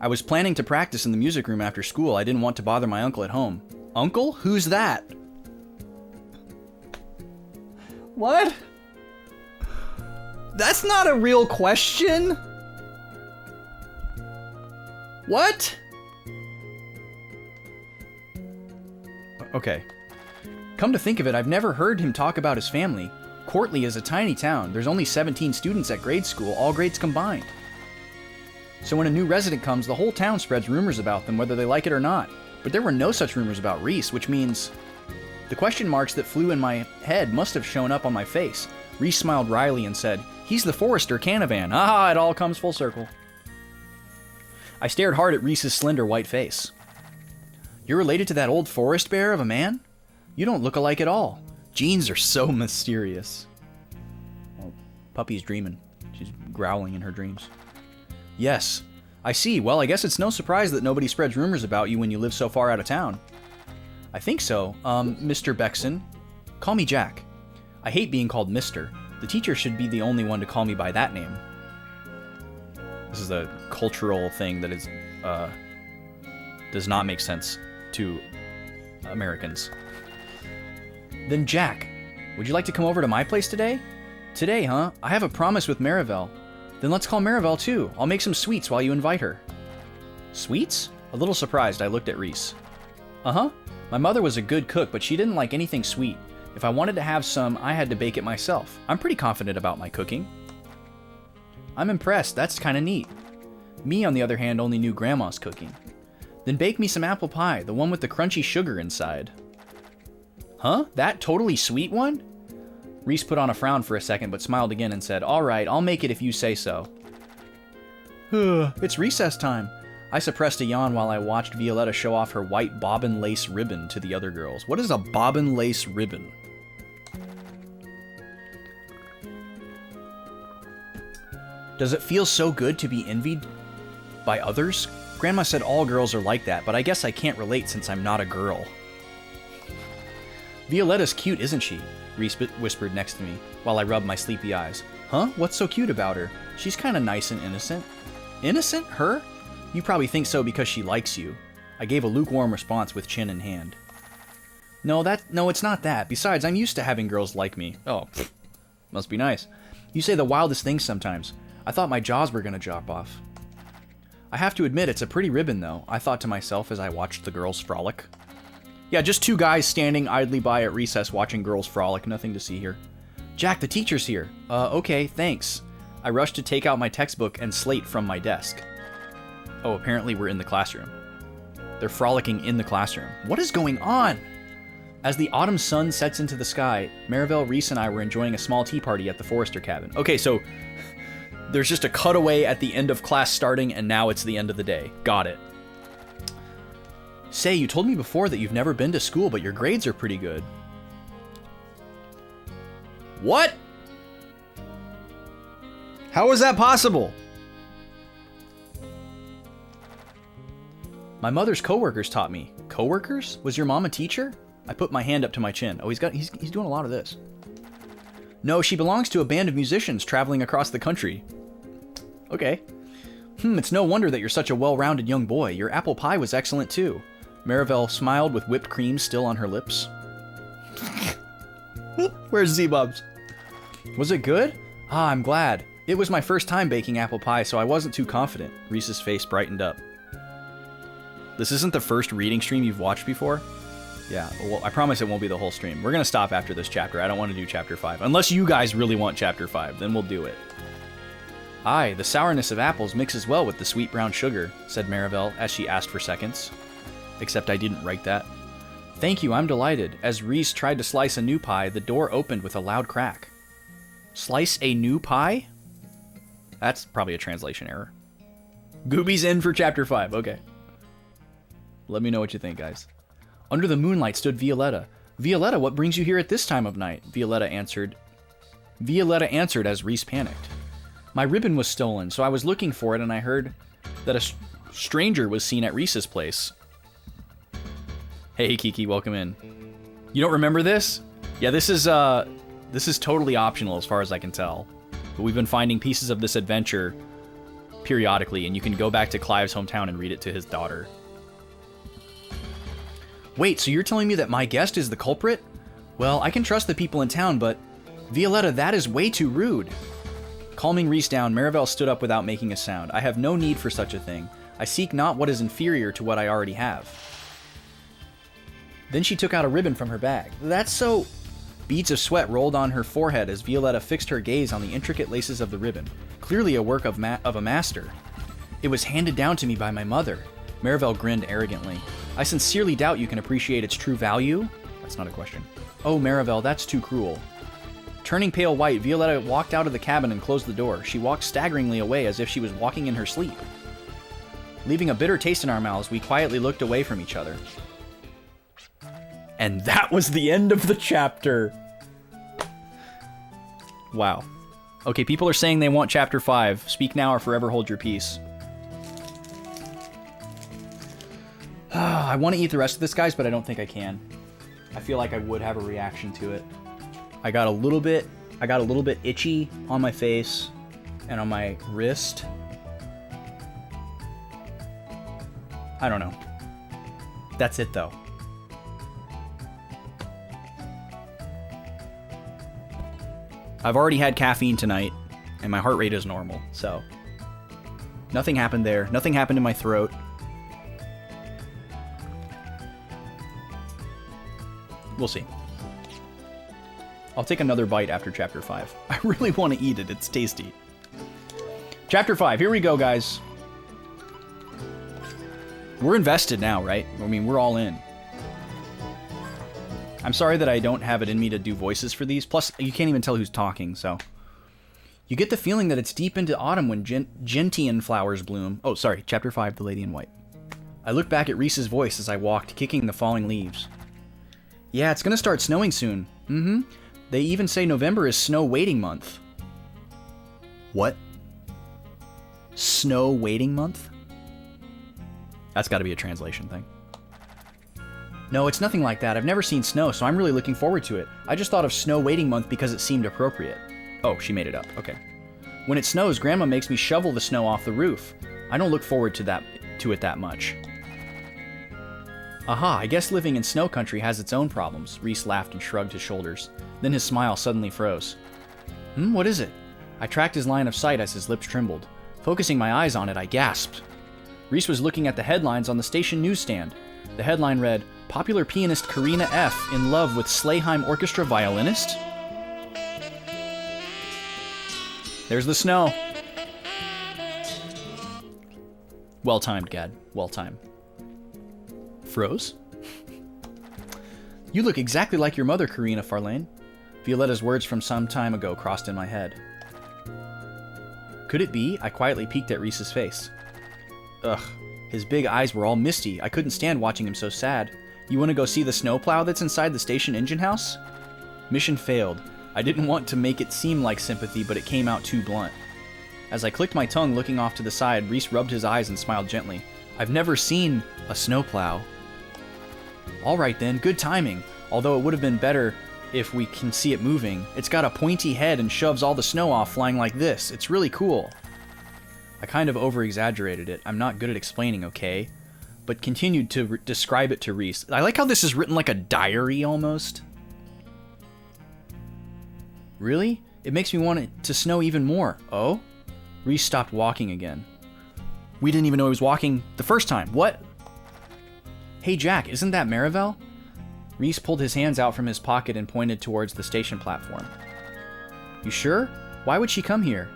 I was planning to practice in the music room after school. I didn't want to bother my uncle at home. Uncle? Who's that? What? That's not a real question. What? Okay. Come to think of it, I've never heard him talk about his family. Courtley is a tiny town. There's only 17 students at grade school, all grades combined. So when a new resident comes, the whole town spreads rumors about them, whether they like it or not. But there were no such rumors about Reese, which means... The question marks that flew in my head must have shown up on my face. Reese smiled wryly and said, "He's the Forrester Canavan." Ah, it all comes full circle. I stared hard at Reese's slender white face. You're related to that old forest bear of a man? You don't look alike at all. Genes are so mysterious. Oh, Puppy's dreaming. She's growling in her dreams. Yes. I see. Well, I guess it's no surprise that nobody spreads rumors about you when you live so far out of town. I think so. Mr. Bexon. Call me Jack. I hate being called Mr. The teacher should be the only one to call me by that name. This is a cultural thing that is, does not make sense to Americans. Then Jack, would you like to come over to my place today? Today, huh? I have a promise with Marivelle. Then let's call Marivelle too. I'll make some sweets while you invite her. Sweets? A little surprised, I looked at Reese. Uh-huh. My mother was a good cook, but she didn't like anything sweet. If I wanted to have some, I had to bake it myself. I'm pretty confident about my cooking. I'm impressed. That's kind of neat. Me, on the other hand, only knew Grandma's cooking. Then bake me some apple pie, the one with the crunchy sugar inside. Huh? That totally sweet one? Reese put on a frown for a second, but smiled again and said, "All right, I'll make it if you say so." It's recess time. I suppressed a yawn while I watched Violetta show off her white bobbin lace ribbon to the other girls. What is a bobbin lace ribbon? Does it feel so good to be envied by others? Grandma said all girls are like that, but I guess I can't relate since I'm not a girl. Violetta's cute, isn't she? Reese whispered next to me, while I rubbed my sleepy eyes. Huh? What's so cute about her? She's kinda nice and innocent. Innocent? Her? You probably think so because she likes you. I gave a lukewarm response with chin in hand. No, it's not that. Besides, I'm used to having girls like me. Oh, must be nice. You say the wildest things sometimes. I thought my jaws were gonna drop off. I have to admit, it's a pretty ribbon, though, I thought to myself as I watched the girls frolic. Yeah, just two guys standing idly by at recess watching girls frolic. Nothing to see here. Jack, the teacher's here. Okay, thanks. I rushed to take out my textbook and slate from my desk. Oh, apparently we're in the classroom. They're frolicking in the classroom. What is going on? As the autumn sun sets into the sky, Marivelle, Reese, and I were enjoying a small tea party at the Forrester cabin. Okay, so There's just a cutaway at the end of class starting, and now it's the end of the day. Got it. Say, you told me before that you've never been to school, but your grades are pretty good. What? How is that possible? My mother's coworkers taught me. Coworkers? Was your mom a teacher? I put my hand up to my chin. Oh, he's doing a lot of this. No, she belongs to a band of musicians traveling across the country. Okay. It's no wonder that you're such a well-rounded young boy. Your apple pie was excellent too. Marivelle smiled with whipped cream still on her lips. Where's Z-Bubs? Was it good? Ah, I'm glad. It was my first time baking apple pie, so I wasn't too confident. Reese's face brightened up. This isn't the first reading stream you've watched before? Yeah, well, I promise it won't be the whole stream. We're going to stop after this chapter. I don't want to do chapter 5. Unless you guys really want chapter 5, then we'll do it. Aye, the sourness of apples mixes well with the sweet brown sugar, said Marivelle as she asked for seconds. Except I didn't write that. Thank you, I'm delighted. As Reese tried to slice a new pie, the door opened with a loud crack. Slice a new pie? That's probably a translation error. Gooby's in for chapter 5, okay. Let me know what you think, guys. Under the moonlight stood Violetta. Violetta, what brings you here at this time of night? Violetta answered as Reese panicked. My ribbon was stolen, so I was looking for it and I heard that a stranger was seen at Reese's place. Hey, Kiki, welcome in. You don't remember this? Yeah, this is totally optional as far as I can tell. But we've been finding pieces of this adventure periodically, and you can go back to Clive's hometown and read it to his daughter. Wait, so you're telling me that my guest is the culprit? Well, I can trust the people in town, but... Violetta, that is way too rude. Calming Reese down, Marivelle stood up without making a sound. I have no need for such a thing. I seek not what is inferior to what I already have. Then she took out a ribbon from her bag. That's so... Beads of sweat rolled on her forehead as Violetta fixed her gaze on the intricate laces of the ribbon. Clearly a work of a master. It was handed down to me by my mother. Marivelle grinned arrogantly. I sincerely doubt you can appreciate its true value. That's not a question. Oh, Marivelle, that's too cruel. Turning pale white, Violetta walked out of the cabin and closed the door. She walked staggeringly away as if she was walking in her sleep. Leaving a bitter taste in our mouths, we quietly looked away from each other. And that was the end of the chapter. Wow. Okay, people are saying they want chapter 5. Speak now or forever hold your peace. I want to eat the rest of this, guys, but I don't think I can. I feel like I would have a reaction to it. I got a little bit itchy on my face and on my wrist. I don't know. That's it, though. I've already had caffeine tonight, and my heart rate is normal, so... Nothing happened there. Nothing happened in my throat. We'll see. I'll take another bite after Chapter 5. I really want to eat it. It's tasty. Chapter 5. Here we go, guys. We're invested now, right? I mean, we're all in. I'm sorry that I don't have it in me to do voices for these. Plus, you can't even tell who's talking, so... You get the feeling that it's deep into autumn when gentian flowers bloom. Oh, sorry. Chapter 5, The Lady in White. I looked back at Reese's voice as I walked, kicking the falling leaves. Yeah, it's gonna start snowing soon. Mm-hmm. They even say November is snow waiting month. What? Snow waiting month? That's gotta be a translation thing. No, it's nothing like that. I've never seen snow, so I'm really looking forward to it. I just thought of snow waiting month because it seemed appropriate. Oh, she made it up. Okay. When it snows, Grandma makes me shovel the snow off the roof. I don't look forward to it that much. Aha, I guess living in snow country has its own problems. Reese laughed and shrugged his shoulders. Then his smile suddenly froze. What is it? I tracked his line of sight as his lips trembled. Focusing my eyes on it, I gasped. Reese was looking at the headlines on the station newsstand. The headline read, Popular pianist Karina F. in love with Slayheim Orchestra violinist? There's the snow. Well timed, Gad. Well timed. Froze? You look exactly like your mother, Karina Farlane. Violetta's words from some time ago crossed in my head. Could it be? I quietly peeked at Reese's face. Ugh, his big eyes were all misty. I couldn't stand watching him so sad. You want to go see the snowplow that's inside the station engine house? Mission failed. I didn't want to make it seem like sympathy, but it came out too blunt. As I clicked my tongue looking off to the side, Reese rubbed his eyes and smiled gently. I've never seen a snowplow. Alright then, good timing. Although it would have been better if we can see it moving. It's got a pointy head and shoves all the snow off flying like this. It's really cool. I kind of over-exaggerated it. I'm not good at explaining, okay? But continued to describe it to Reese. I like how this is written like a diary almost. Really? It makes me want it to snow even more. Oh? Reese stopped walking again. We didn't even know he was walking the first time. What? Hey Jack, isn't that Marivelle? Reese pulled his hands out from his pocket and pointed towards the station platform. You sure? Why would she come here?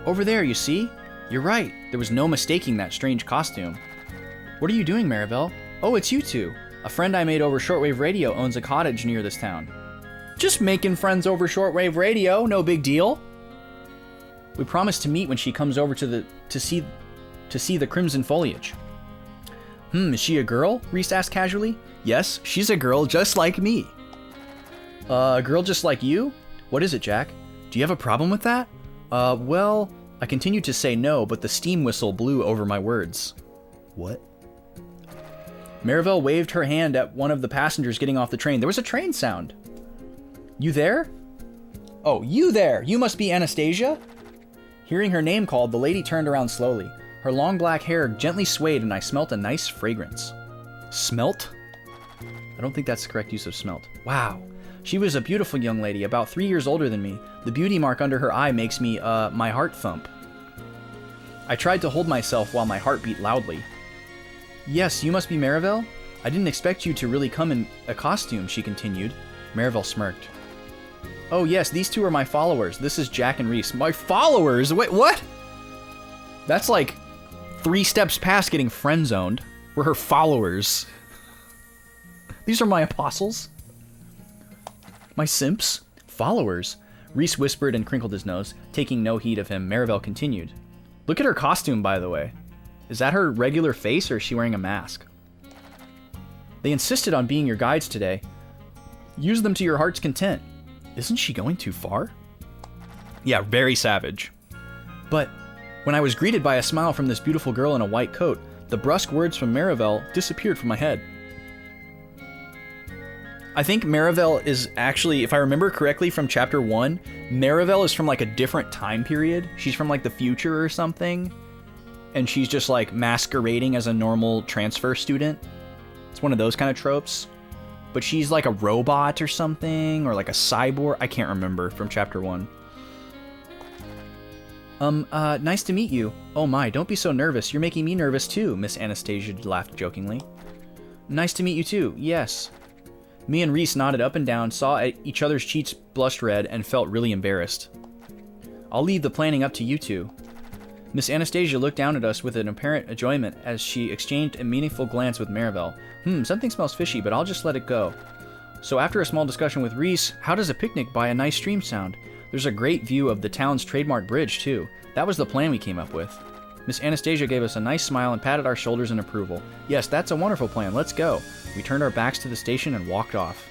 Over there, you see? You're right. There was no mistaking that strange costume. What are you doing, Marivelle? Oh, it's you two. A friend I made over shortwave radio owns a cottage near this town. Just making friends over shortwave radio, no big deal. We promised to meet when she comes over to see the crimson foliage. Is she a girl? Reese asked casually. Yes, she's a girl just like me. A girl just like you? What is it, Jack? Do you have a problem with that? Well, I continued to say no, but the steam whistle blew over my words. What? Marivelle waved her hand at one of the passengers getting off the train. There was a train sound. You there? Oh, you there! You must be Anastasia? Hearing her name called, the lady turned around slowly. Her long black hair gently swayed and I smelt a nice fragrance. Smelt? I don't think that's the correct use of smelt. Wow. She was a beautiful young lady, about 3 years older than me. The beauty mark under her eye makes me, my heart thump. I tried to hold myself while my heart beat loudly. Yes, you must be Marivelle? I didn't expect you to really come in a costume, she continued. Marivelle smirked. Oh yes, these two are my followers. This is Jack and Reese. My followers? Wait, what? That's like 3 steps past getting friend-zoned. We're her followers. These are my apostles? My simps? Followers? Reese whispered and crinkled his nose. Taking no heed of him, Marivelle continued. Look at her costume, by the way. Is that her regular face or is she wearing a mask? They insisted on being your guides today. Use them to your heart's content. Isn't she going too far? Yeah, very savage. But when I was greeted by a smile from this beautiful girl in a white coat, the brusque words from Marivelle disappeared from my head. I think Marivelle is actually, if I remember correctly from chapter 1, Marivelle is from like a different time period. She's from like the future or something. And she's just like masquerading as a normal transfer student. It's one of those kind of tropes. But she's like a robot or something, or like a cyborg. I can't remember from chapter 1. Nice to meet you. Oh my, don't be so nervous. You're making me nervous too, Miss Anastasia laughed jokingly. Nice to meet you too, yes. Me and Reese nodded up and down, saw each other's cheeks blushed red, and felt really embarrassed. I'll leave the planning up to you two. Miss Anastasia looked down at us with an apparent enjoyment as she exchanged a meaningful glance with Marivelle. Something smells fishy, but I'll just let it go. So after a small discussion with Reese, how does a picnic by a nice stream sound? There's a great view of the town's trademark bridge, too. That was the plan we came up with. Miss Anastasia gave us a nice smile and patted our shoulders in approval. Yes, that's a wonderful plan. Let's go. We turned our backs to the station and walked off.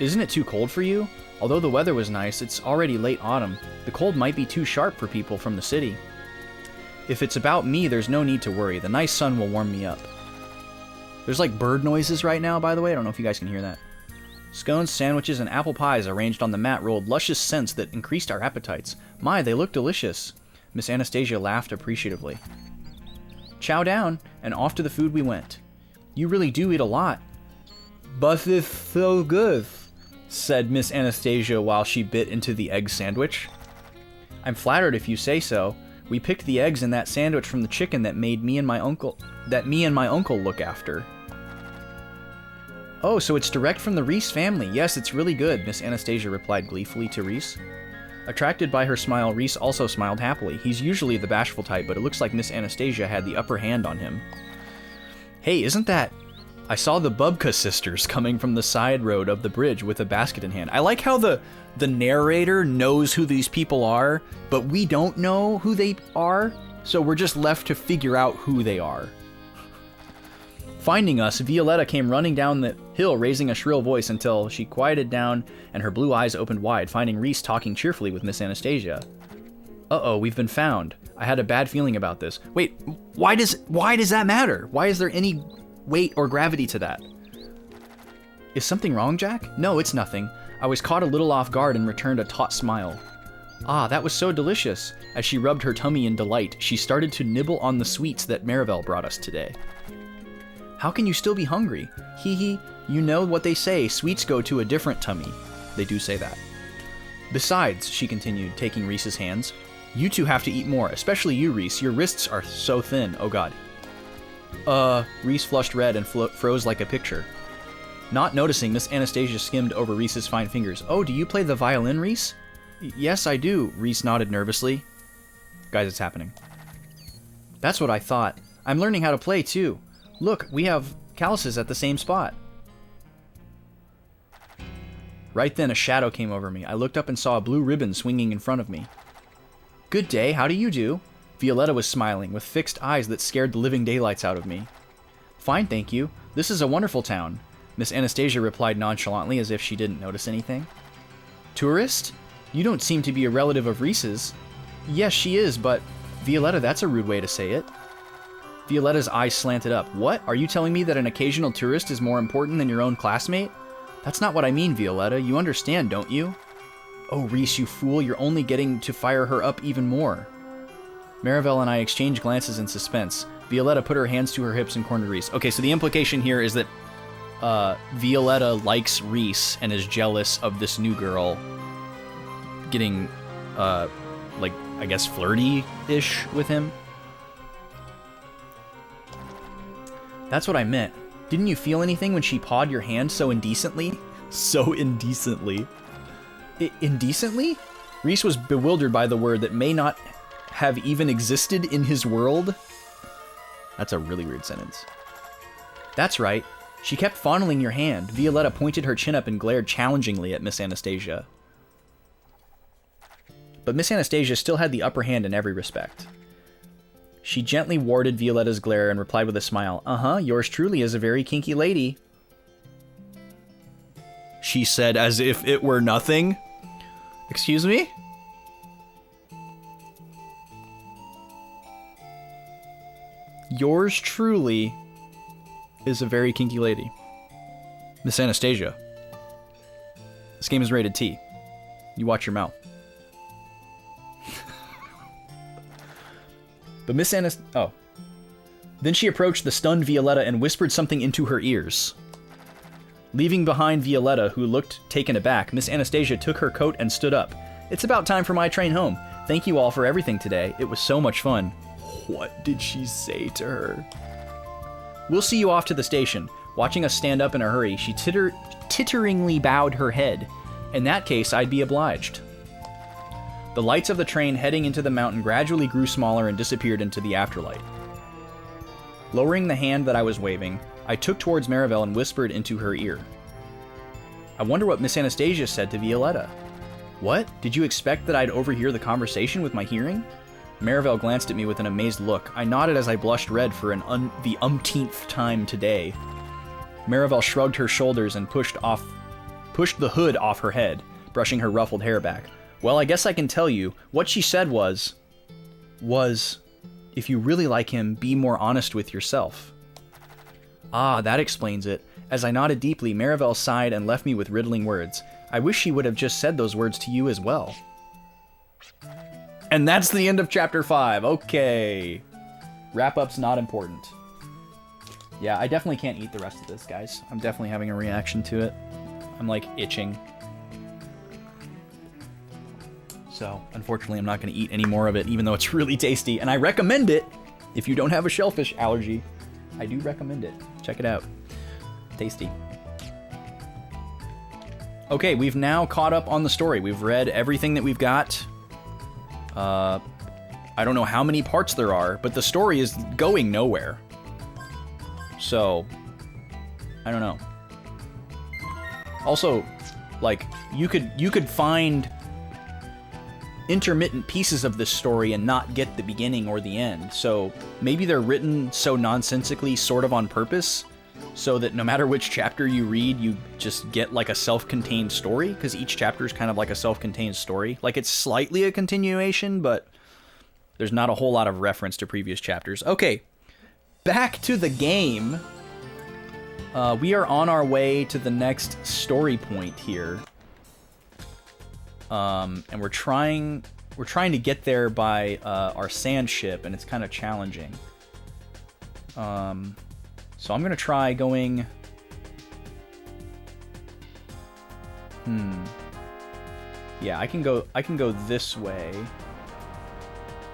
Isn't it too cold for you? Although the weather was nice, it's already late autumn. The cold might be too sharp for people from the city. If it's about me, there's no need to worry. The nice sun will warm me up. There's like bird noises right now, by the way. I don't know if you guys can hear that. Scones, sandwiches, and apple pies arranged on the mat rolled luscious scents that increased our appetites. My, they look delicious. Miss Anastasia laughed appreciatively. Chow down, and off to the food we went. You really do eat a lot. But it's so good, said Miss Anastasia while she bit into the egg sandwich. I'm flattered if you say so. We picked the eggs in that sandwich from the chicken that me and my uncle look after. Oh, so it's direct from the Reese family. Yes, it's really good, Miss Anastasia replied gleefully to Reese. Attracted by her smile, Reese also smiled happily. He's usually the bashful type, but it looks like Miss Anastasia had the upper hand on him. Hey, isn't that I saw the Bubka sisters coming from the side road of the bridge with a basket in hand. I like how the narrator knows who these people are, but we don't know who they are, so we're just left to figure out who they are. Finding us, Violetta came running down the hill, raising a shrill voice until she quieted down and her blue eyes opened wide, finding Reese talking cheerfully with Miss Anastasia. Uh-oh, we've been found. I had a bad feeling about this. Wait, why does that matter? Why is there any weight or gravity to that? Is something wrong, Jack? No, it's nothing. I was caught a little off guard and returned a taut smile. Ah, that was so delicious. As she rubbed her tummy in delight, she started to nibble on the sweets that Marivelle brought us today. How can you still be hungry? Hee hee, you know what they say, sweets go to a different tummy. They do say that. Besides, she continued, taking Reese's hands, you two have to eat more, especially you, Reese. Your wrists are so thin, oh god. Reese flushed red and froze like a picture. Not noticing, Miss Anastasia skimmed over Reese's fine fingers. Oh, do you play the violin, Reese? Yes, I do, Reese nodded nervously. Guys, it's happening. That's what I thought. I'm learning how to play, too. Look, we have calluses at the same spot. Right then, a shadow came over me. I looked up and saw a blue ribbon swinging in front of me. Good day, how do you do? Violetta was smiling, with fixed eyes that scared the living daylights out of me. Fine, thank you. This is a wonderful town. Miss Anastasia replied nonchalantly, as if she didn't notice anything. Tourist? You don't seem to be a relative of Reese's. Yes, she is, but... Violetta, that's a rude way to say it. Violetta's eyes slanted up. What? Are you telling me that an occasional tourist is more important than your own classmate? That's not what I mean, Violetta. You understand, don't you? Oh, Reese, you fool. You're only getting to fire her up even more. Marivelle and I exchanged glances in suspense. Violetta put her hands to her hips and cornered Reese. Okay, so the implication here is that Violetta likes Reese and is jealous of this new girl getting, like, I guess flirty-ish with him. That's what I meant. Didn't you feel anything when she pawed your hand so indecently? So indecently. Indecently? Reese was bewildered by the word that may not have even existed in his world. That's a really weird sentence. That's right. She kept fondling your hand. Violetta pointed her chin up and glared challengingly at Miss Anastasia. But Miss Anastasia still had the upper hand in every respect. She gently warded Violetta's glare and replied with a smile. Uh-huh, yours truly is a very kinky lady. She said as if it were nothing. Excuse me? Yours truly is a very kinky lady. Miss Anastasia. This game is rated T. You watch your mouth. But Miss Anastasia... Oh. Then she approached the stunned Violetta and whispered something into her ears. Leaving behind Violetta, who looked taken aback, Miss Anastasia took her coat and stood up. It's about time for my train home. Thank you all for everything today. It was so much fun. What did she say to her? We'll see you off to the station. Watching us stand up in a hurry, she titteringly bowed her head. In that case, I'd be obliged. The lights of the train heading into the mountain gradually grew smaller and disappeared into the afterlight. Lowering the hand that I was waving, I took towards Marivelle and whispered into her ear. I wonder what Miss Anastasia said to Violetta. What? Did you expect that I'd overhear the conversation with my hearing? Marivelle glanced at me with an amazed look. I nodded as I blushed red for the umpteenth time today. Marivelle shrugged her shoulders and pushed the hood off her head, brushing her ruffled hair back. Well, I guess I can tell you. What she said was, if you really like him, be more honest with yourself. Ah, that explains it. As I nodded deeply, Marivelle sighed and left me with riddling words. I wish she would have just said those words to you as well. And that's the end of chapter 5. Okay. Wrap-up's not important. Yeah, I definitely can't eat the rest of this, guys. I'm definitely having a reaction to it. I'm, like, itching. So, unfortunately, I'm not going to eat any more of it, even though it's really tasty. And I recommend it if you don't have a shellfish allergy. I do recommend it. Check it out. Tasty. Okay, we've now caught up on the story. We've read everything that we've got. I don't know how many parts there are, but the story is going nowhere. So, I don't know. Also, like, you could find intermittent pieces of this story and not get the beginning or the end. So maybe they're written so nonsensically, sort of on purpose, so that no matter which chapter you read, you just get like a self-contained story, because each chapter is kind of like a self-contained story. Like, it's slightly a continuation, but there's not a whole lot of reference to previous chapters. Okay, back to the game. We are on our way to the next story point here. And we're trying to get there by our sand ship, and it's kind of challenging. So I'm gonna try going. Yeah, I can go this way.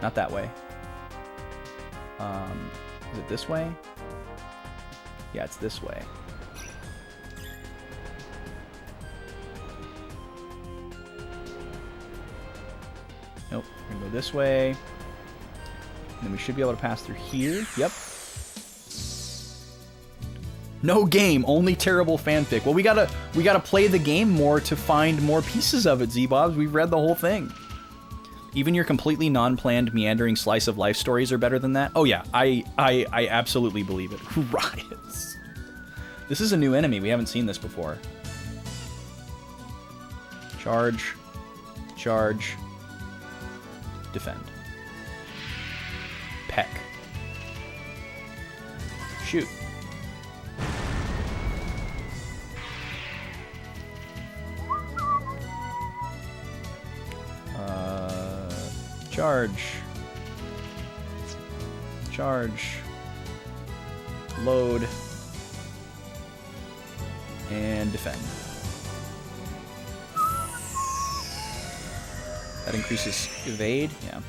Not that way. Is it this way? Yeah, it's this way. Nope, we're gonna go this way. And then we should be able to pass through here. Yep. No game, only terrible fanfic. Well, we gotta play the game more to find more pieces of it, Z-Bobs. We've read the whole thing. Even your completely non-planned, meandering slice of life stories are better than that. Oh yeah, I absolutely believe it. Riots. This is a new enemy. We haven't seen this before. Charge. Charge. Defend. Peck. Shoot. Charge. Charge. Load. And defend. That increases evade? Yeah.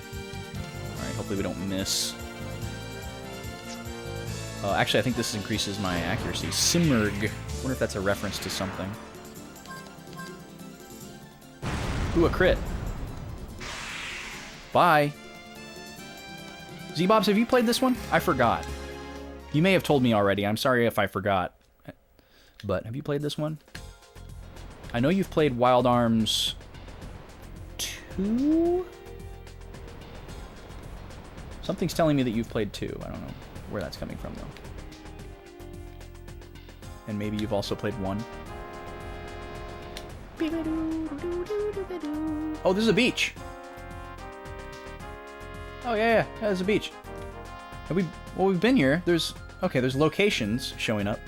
Alright, hopefully we don't miss. Actually, I think this increases my accuracy. Simmerg. I wonder if that's a reference to something. Ooh, a crit. Bye. Z-Bobs, have you played this one? I forgot. You may have told me already. I'm sorry if I forgot. But have you played this one? I know you've played Wild Arms 2? Something's telling me that you've played 2. I don't know where that's coming from, though. And maybe you've also played 1. Oh, this is a beach. Oh, yeah, there's a beach. Well, we've been here. There's locations showing up.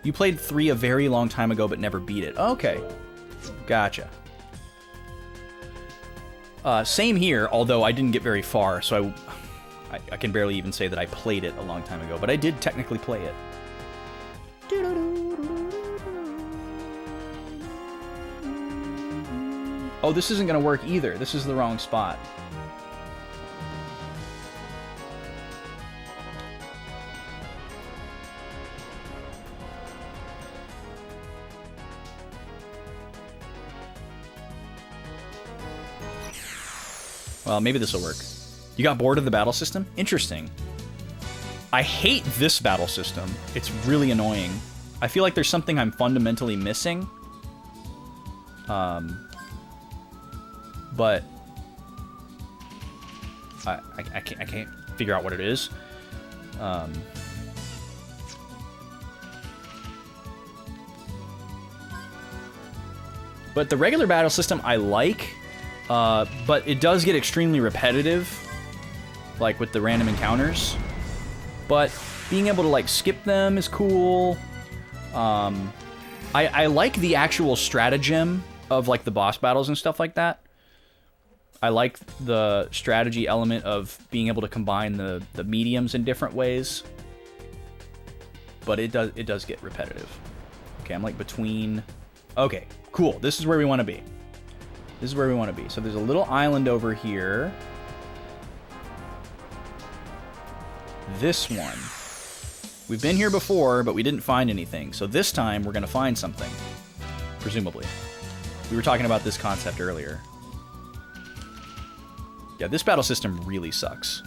You played 3 a very long time ago, but never beat it. Okay. Gotcha. Same here, although I didn't get very far, so I can barely even say that I played it a long time ago, but I did technically play it. Oh, this isn't gonna work either. This is the wrong spot. Well, maybe this will work. You got bored of the battle system? Interesting. I hate this battle system. It's really annoying. I feel like there's something I'm fundamentally missing. But I can't figure out what it is. But the regular battle system I like. But it does get extremely repetitive, like with the random encounters. But being able to like skip them is cool. I like the actual stratagem of like the boss battles and stuff like that. I like the strategy element of being able to combine the mediums in different ways. But it does get repetitive. Okay, I'm like between. Okay, cool. This is where we want to be. This is where we want to be. So there's a little island over here. This one. We've been here before, but we didn't find anything. So this time, we're going to find something. Presumably. We were talking about this concept earlier. Yeah, this battle system really sucks.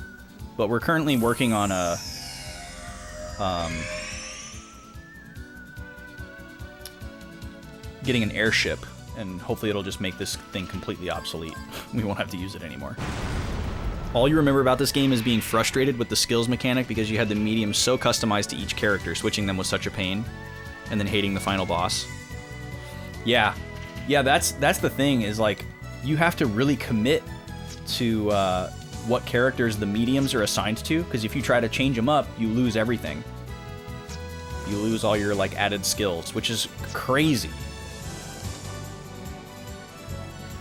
But we're currently working on a getting an airship, and hopefully it'll just make this thing completely obsolete. We won't have to use it anymore. All you remember about this game is being frustrated with the skills mechanic because you had the mediums so customized to each character, switching them was such a pain, and then hating the final boss. Yeah, that's the thing, is like, you have to really commit to what characters the mediums are assigned to, because if you try to change them up, you lose everything. You lose all your like added skills, which is crazy.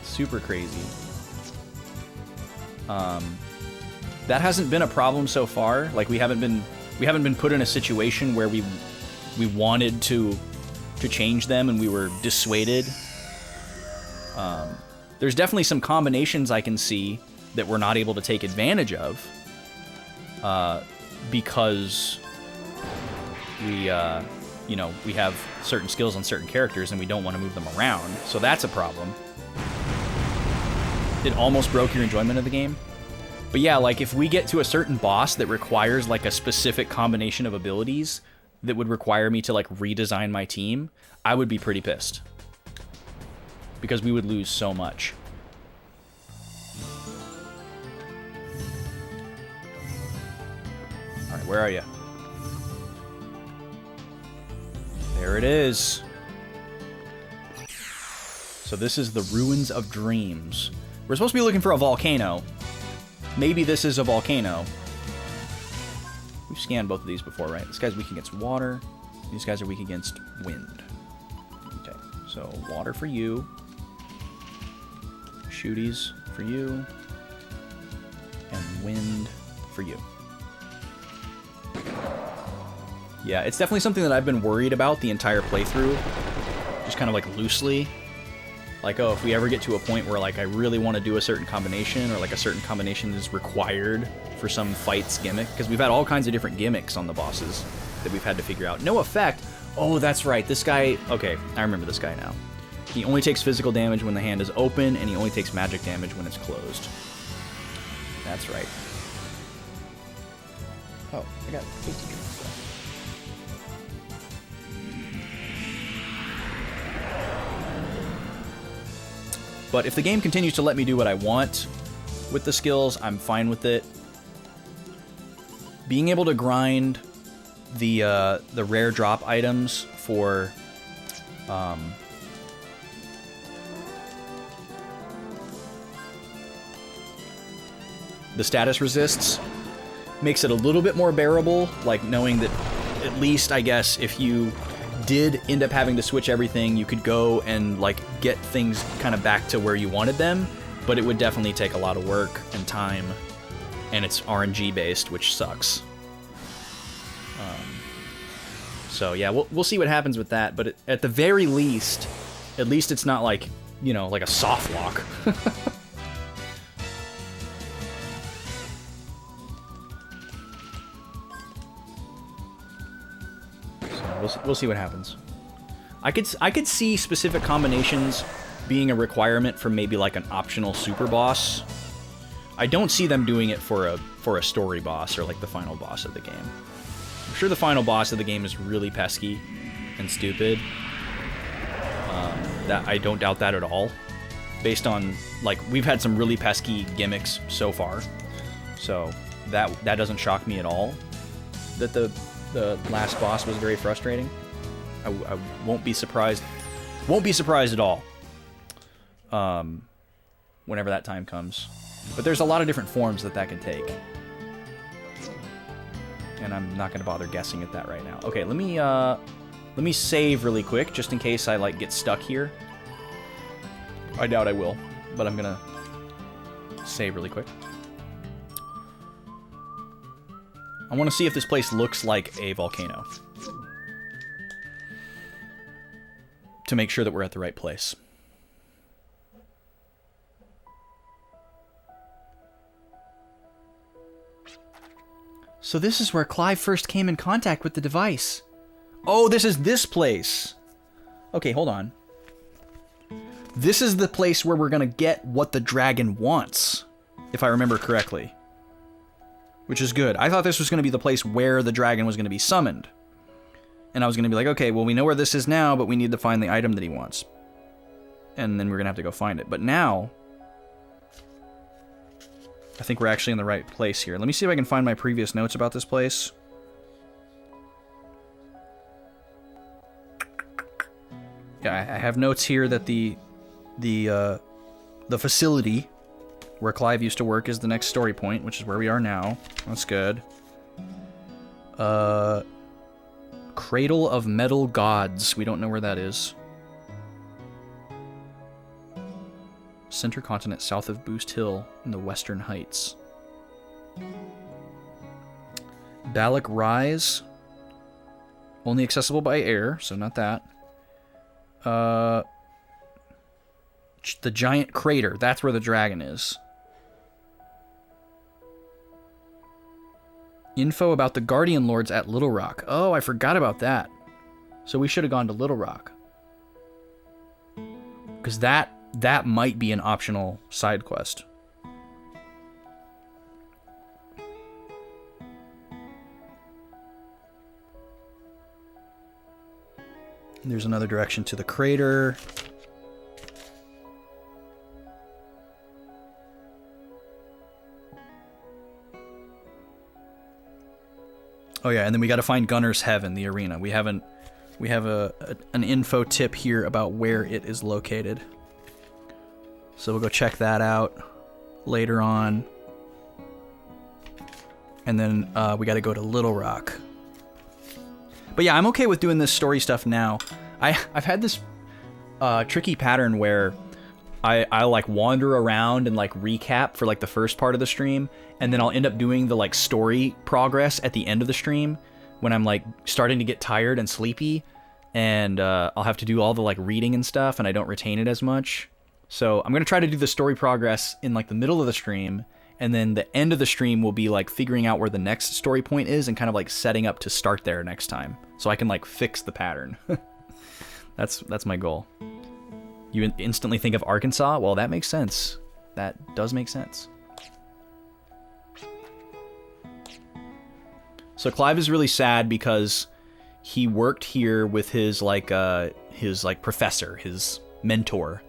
Super crazy. That hasn't been a problem so far. Like we haven't been put in a situation where we wanted to change them and we were dissuaded. There's definitely some combinations I can see that we're not able to take advantage of because we we have certain skills on certain characters and we don't want to move them around. So that's a problem. It almost broke your enjoyment of the game. But yeah, like if we get to a certain boss that requires like a specific combination of abilities that would require me to like redesign my team, I would be pretty pissed. Because we would lose so much. Alright, where are you? There it is. So this is the Ruins of Dreams. We're supposed to be looking for a volcano. Maybe this is a volcano. We've scanned both of these before, right? This guy's weak against water. These guys are weak against wind. Okay, so water for you. Shooties for you. And wind for you. Yeah, it's definitely something that I've been worried about the entire playthrough. Just kind of like loosely. Like, oh, if we ever get to a point where like I really want to do a certain combination, or like a certain combination is required for some fight's gimmick, because we've had all kinds of different gimmicks on the bosses that we've had to figure out. No effect. Oh, that's right. This guy, okay, I remember this guy now. He only takes physical damage when the hand is open, and he only takes magic damage when it's closed. That's right. Oh, I got tasty drinks. But if the game continues to let me do what I want with the skills, I'm fine with it. Being able to grind the rare drop items for the status resists makes it a little bit more bearable, like knowing that at least, I guess, if you did end up having to switch everything, you could go and like get things kind of back to where you wanted them, but it would definitely take a lot of work and time, and it's RNG based, which sucks. So yeah, we'll see what happens with that, but at the very least, it's not like, you know, like a soft lock. We'll see what happens. I could see specific combinations being a requirement for maybe like an optional super boss. I don't see them doing it for a story boss or like the final boss of the game. I'm sure the final boss of the game is really pesky and stupid. That I don't doubt that at all. Based on like we've had some really pesky gimmicks so far, so that doesn't shock me at all. That the last boss was very frustrating. I won't be surprised. Won't be surprised at all. Whenever that time comes. But there's a lot of different forms that can take. And I'm not gonna bother guessing at that right now. Okay, let me save really quick, just in case I like get stuck here. I doubt I will, but I'm gonna save really quick. I want to see if this place looks like a volcano. To make sure that we're at the right place. So this is where Clive first came in contact with the device. Oh, this is this place. Okay, hold on. This is the place where we're gonna get what the dragon wants, if I remember correctly. Which is good. I thought this was gonna be the place where the dragon was gonna be summoned. And I was gonna be like, okay, well, we know where this is now, but we need to find the item that he wants. and then we're gonna have to go find it. But now, I think we're actually in the right place here. Let me see if I can find my previous notes about this place. Yeah, I have notes here that the facility where Clive used to work is the next story point, which is where we are now. That's good. Cradle of Metal Gods. We don't know where that is. Center continent south of Boost Hill in the Western Heights. Balak Rise. Only accessible by air, so not that. The giant crater. That's where the dragon is. Info about the Guardian Lords at Little Rock. Oh, I forgot about that. So we should have gone to Little Rock. Because that might be an optional side quest. There's another direction to the crater. Oh yeah, and then we got to find Gunner's Heaven, the arena. We have an info tip here about where it is located. So we'll go check that out later on. And then we got to go to Little Rock. But yeah, I'm okay with doing this story stuff now. I've had this tricky pattern where I like wander around and like recap for like the first part of the stream, and then I'll end up doing the like story progress at the end of the stream when I'm like starting to get tired and sleepy, and I'll have to do all the like reading and stuff, and I don't retain it as much. So I'm gonna try to do the story progress in like the middle of the stream, and then the end of the stream will be like figuring out where the next story point is and kind of like setting up to start there next time, so I can like fix the pattern. That's my goal. You instantly think of Arkansas? Well, that makes sense. That does make sense. So Clive is really sad because he worked here with his professor, his mentor,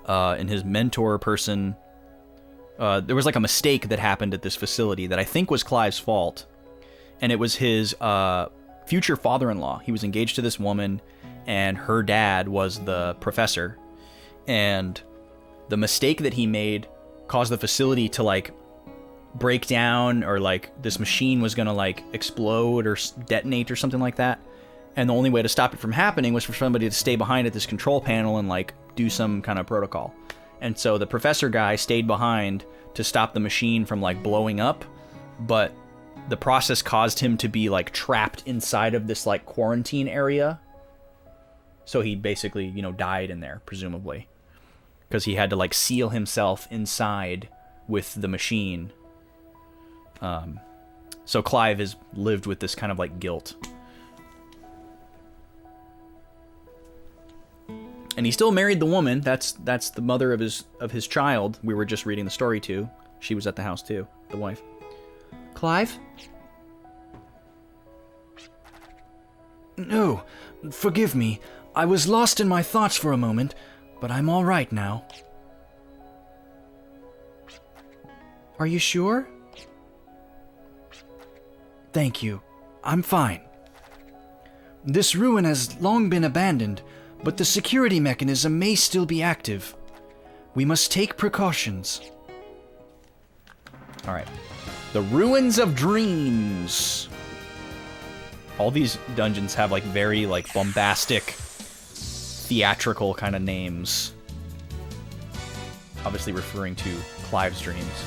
and his mentor person. There was like a mistake that happened at this facility that I think was Clive's fault, and it was his future father-in-law. He was engaged to this woman, and her dad was the professor. And the mistake that he made caused the facility to like break down, or like this machine was gonna like explode or detonate or something like that. And the only way to stop it from happening was for somebody to stay behind at this control panel and like do some kind of protocol. And so the professor guy stayed behind to stop the machine from like blowing up, but the process caused him to be like trapped inside of this like quarantine area. So he basically, died in there, presumably, because he had to like seal himself inside with the machine. So Clive has lived with this kind of like guilt. And he still married the woman. That's the mother of his child. We were just reading the story to. She was at the house too, the wife. Clive? No, forgive me. I was lost in my thoughts for a moment, but I'm all right now. Are you sure? Thank you. I'm fine. This ruin has long been abandoned, but the security mechanism may still be active. We must take precautions. All right. The Ruins of Dreams. All these dungeons have like very like bombastic, theatrical kind of names. Obviously referring to Clive's dreams.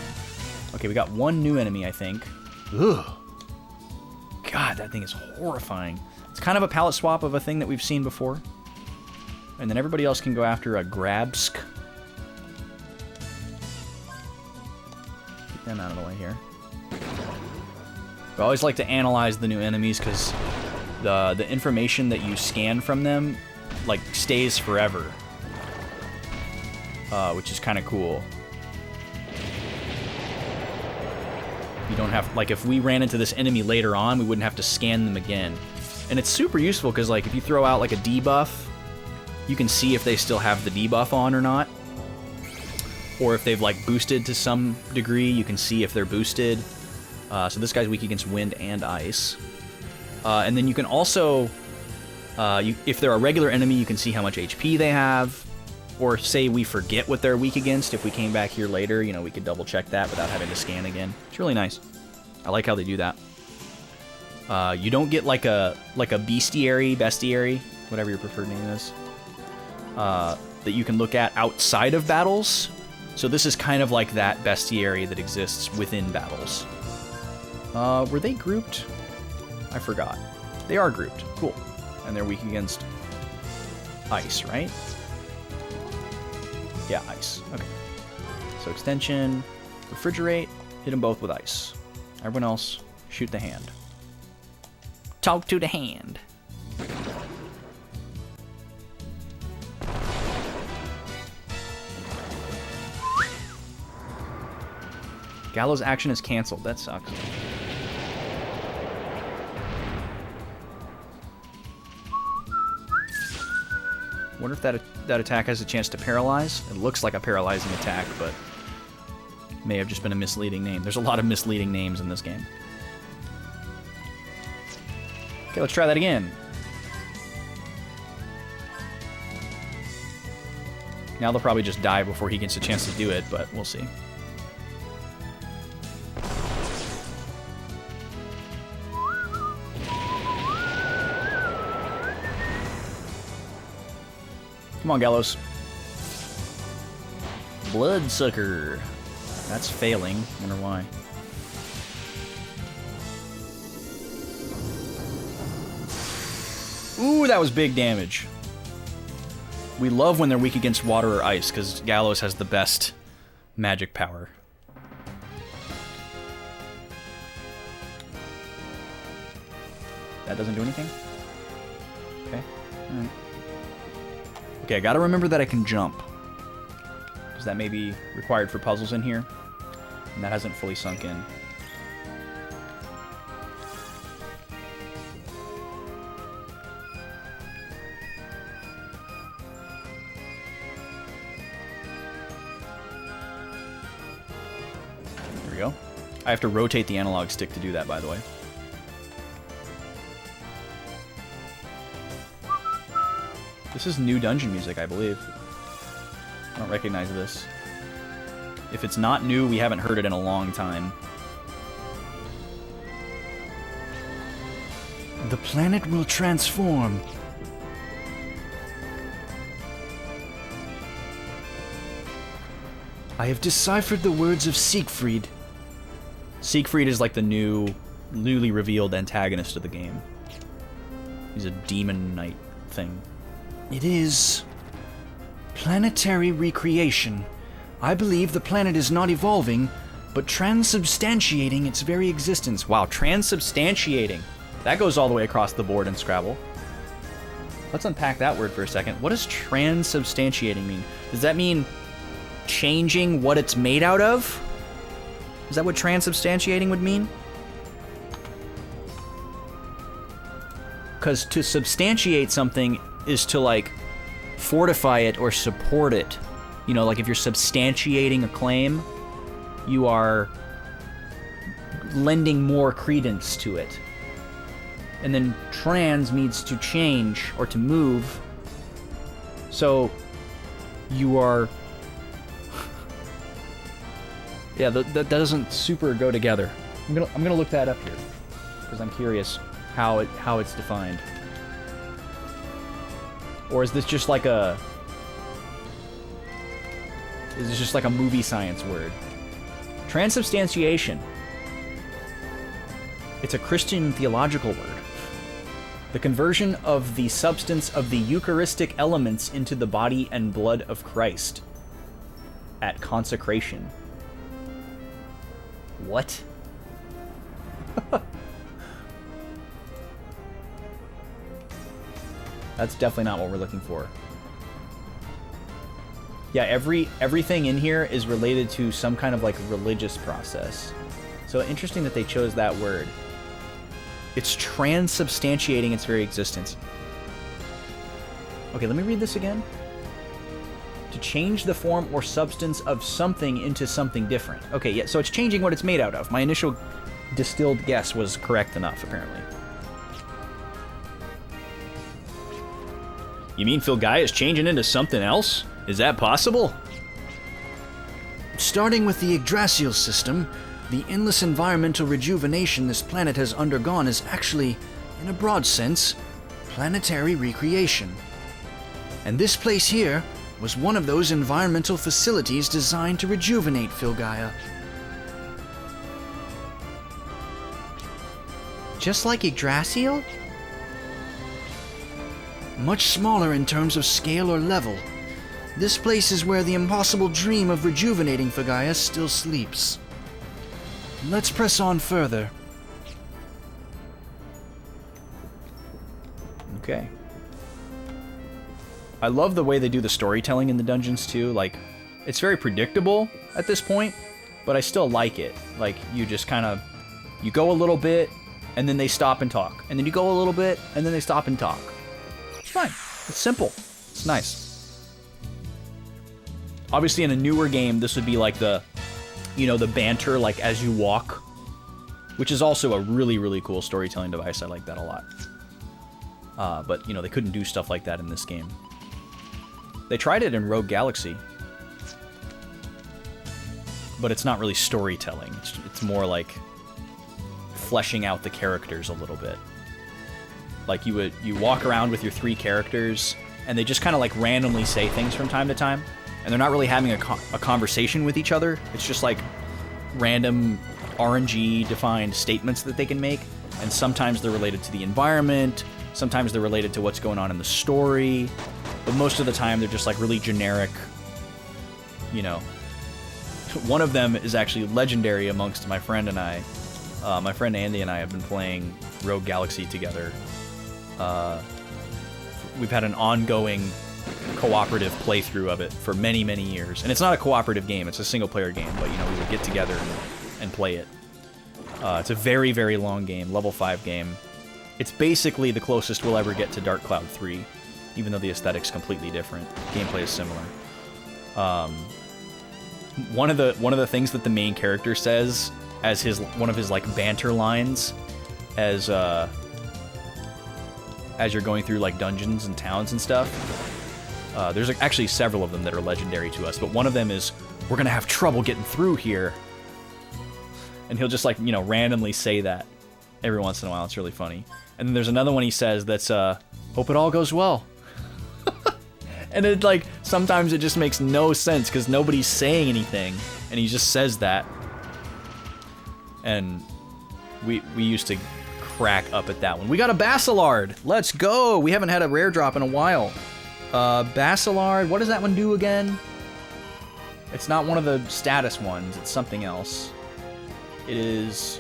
Okay, we got one new enemy, I think. Ugh. God, that thing is horrifying. It's kind of a palette swap of a thing that we've seen before. And then everybody else can go after a Grabsk. Keep them out of the way here. I always like to analyze the new enemies because the information that you scan from them like stays forever, which is kind of cool. You don't have, like, if we ran into this enemy later on, we wouldn't have to scan them again. And it's super useful because, like, if you throw out like a debuff you can see if they still have the debuff on or not. Or if they've, like, boosted to some degree, you can see if they're boosted. So this guy's weak against wind and ice. And then you can also, if they're a regular enemy, you can see how much HP they have. Or say we forget what they're weak against. If we came back here later, you know, we could double check that without having to scan again. It's really nice. I like how they do that. You don't get like a bestiary, whatever your preferred name is, that you can look at outside of battles. So this is kind of like that bestiary that exists within battles. Were they grouped? I forgot. They are grouped. Cool. And they're weak against ice, right? Yeah, ice. Okay. So extension, refrigerate, hit them both with ice. Everyone else, shoot the hand. Talk to the hand. Gallows action is canceled. That sucks. Wonder if that attack has a chance to paralyze. It looks like a paralyzing attack, but may have just been a misleading name. There's a lot of misleading names in this game. Okay, let's try that again. Now they'll probably just die before he gets a chance to do it, but we'll see. Come on, Gallows. Bloodsucker. That's failing. Wonder why. Ooh, that was big damage. We love when they're weak against water or ice, because Gallows has the best magic power. That doesn't do anything? Okay. Alright. Okay, I gotta remember that I can jump. Because that may be required for puzzles in here. And that hasn't fully sunk in. There we go. I have to rotate the analog stick to do that, by the way. This is new dungeon music, I believe. I don't recognize this. If it's not new, we haven't heard it in a long time. The planet will transform. I have deciphered the words of Siegfried. Siegfried is like the newly revealed antagonist of the game. He's a demon knight thing. It is planetary recreation. I believe the planet is not evolving, but transubstantiating its very existence. Wow, transubstantiating. That goes all the way across the board in Scrabble. Let's unpack that word for a second. What does transubstantiating mean? Does that mean changing what it's made out of? Is that what transubstantiating would mean? Because to substantiate something is to, like, fortify it or support it. You know, like if you're substantiating a claim, you are lending more credence to it. And then trans means to change or to move. So you are... yeah, that doesn't super go together. I'm gonna look that up here because I'm curious how it's defined. Or is this just like a... is this just like a movie science word? Transubstantiation. It's a Christian theological word. The conversion of the substance of the Eucharistic elements into the body and blood of Christ at consecration. What? That's definitely not what we're looking for. Yeah, everything in here is related to some kind of like religious process. So interesting that they chose that word. It's transubstantiating its very existence. Okay, let me read this again. To change the form or substance of something into something different. Okay, yeah, so it's changing what it's made out of. My initial distilled guess was correct enough, apparently. You mean Filgaia is changing into something else? Is that possible? Starting with the Yggdrasil system, the endless environmental rejuvenation this planet has undergone is actually, in a broad sense, planetary recreation. And this place here was one of those environmental facilities designed to rejuvenate Filgaia. Just like Yggdrasil? Much smaller in terms of scale or level. This place is where the impossible dream of rejuvenating Filgaia still sleeps. Let's press on further. Okay. I love the way they do the storytelling in the dungeons too. Like, it's very predictable at this point, but I still like it. Like, you just kind of, you go a little bit, and then they stop and talk. And then you go a little bit, and then they stop and talk. It's fine. It's simple. It's nice. Obviously, in a newer game, this would be like the, you know, the banter, like, as you walk, which is also a really, really cool storytelling device. I like that a lot. But, you know, they couldn't do stuff like that in this game. They tried it in Rogue Galaxy, but it's not really storytelling. It's more like fleshing out the characters a little bit. Like, you walk around with your 3 characters, and they just kind of like randomly say things from time to time, and they're not really having a conversation with each other. It's just like random RNG defined statements that they can make, and sometimes they're related to the environment, sometimes they're related to what's going on in the story, but most of the time they're just like really generic, you know. One of them is actually legendary amongst my friend and I. My friend Andy and I have been playing Rogue Galaxy together. We've had an ongoing cooperative playthrough of it for many, many years. And it's not a cooperative game, it's a single-player game, but, you know, we would get together and play it. It's a very, very long game, level 5 game. It's basically the closest we'll ever get to Dark Cloud 3, even though the aesthetic's completely different. Gameplay is similar. One of the things that the main character says as one of his like banter lines as you're going through like dungeons and towns and stuff. There's actually several of them that are legendary to us, but one of them is, "We're gonna have trouble getting through here," and he'll just like, you know, randomly say that every once in a while. It's really funny. And then there's another one he says that's, "Hope it all goes well." And it like sometimes it just makes no sense because nobody's saying anything, and he just says that. And we used to crack up at that one. We got a Basilard. Let's go. We haven't had a rare drop in a while. Basilard. What does that one do again? It's not one of the status ones. It's something else. It is.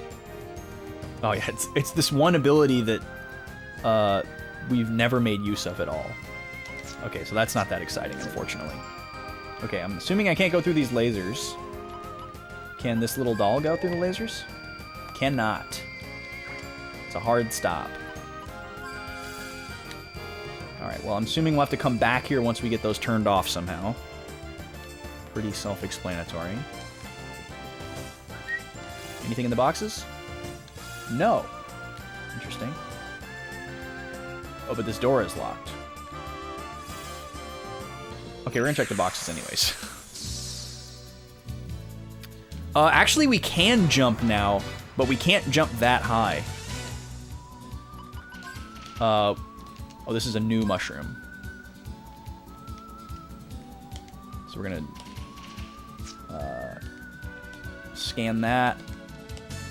Oh yeah, it's this one ability that we've never made use of at all. Okay, so that's not that exciting, unfortunately. Okay, I'm assuming I can't go through these lasers. Can this little doll go through the lasers? Cannot. It's a hard stop. Alright, well, I'm assuming we'll have to come back here once we get those turned off somehow. Pretty self-explanatory. Anything in the boxes? No. Interesting. Oh, but this door is locked. Okay, we're gonna check the boxes anyways. Actually, we can jump now, but we can't jump that high. Oh, this is a new mushroom. So we're gonna scan that.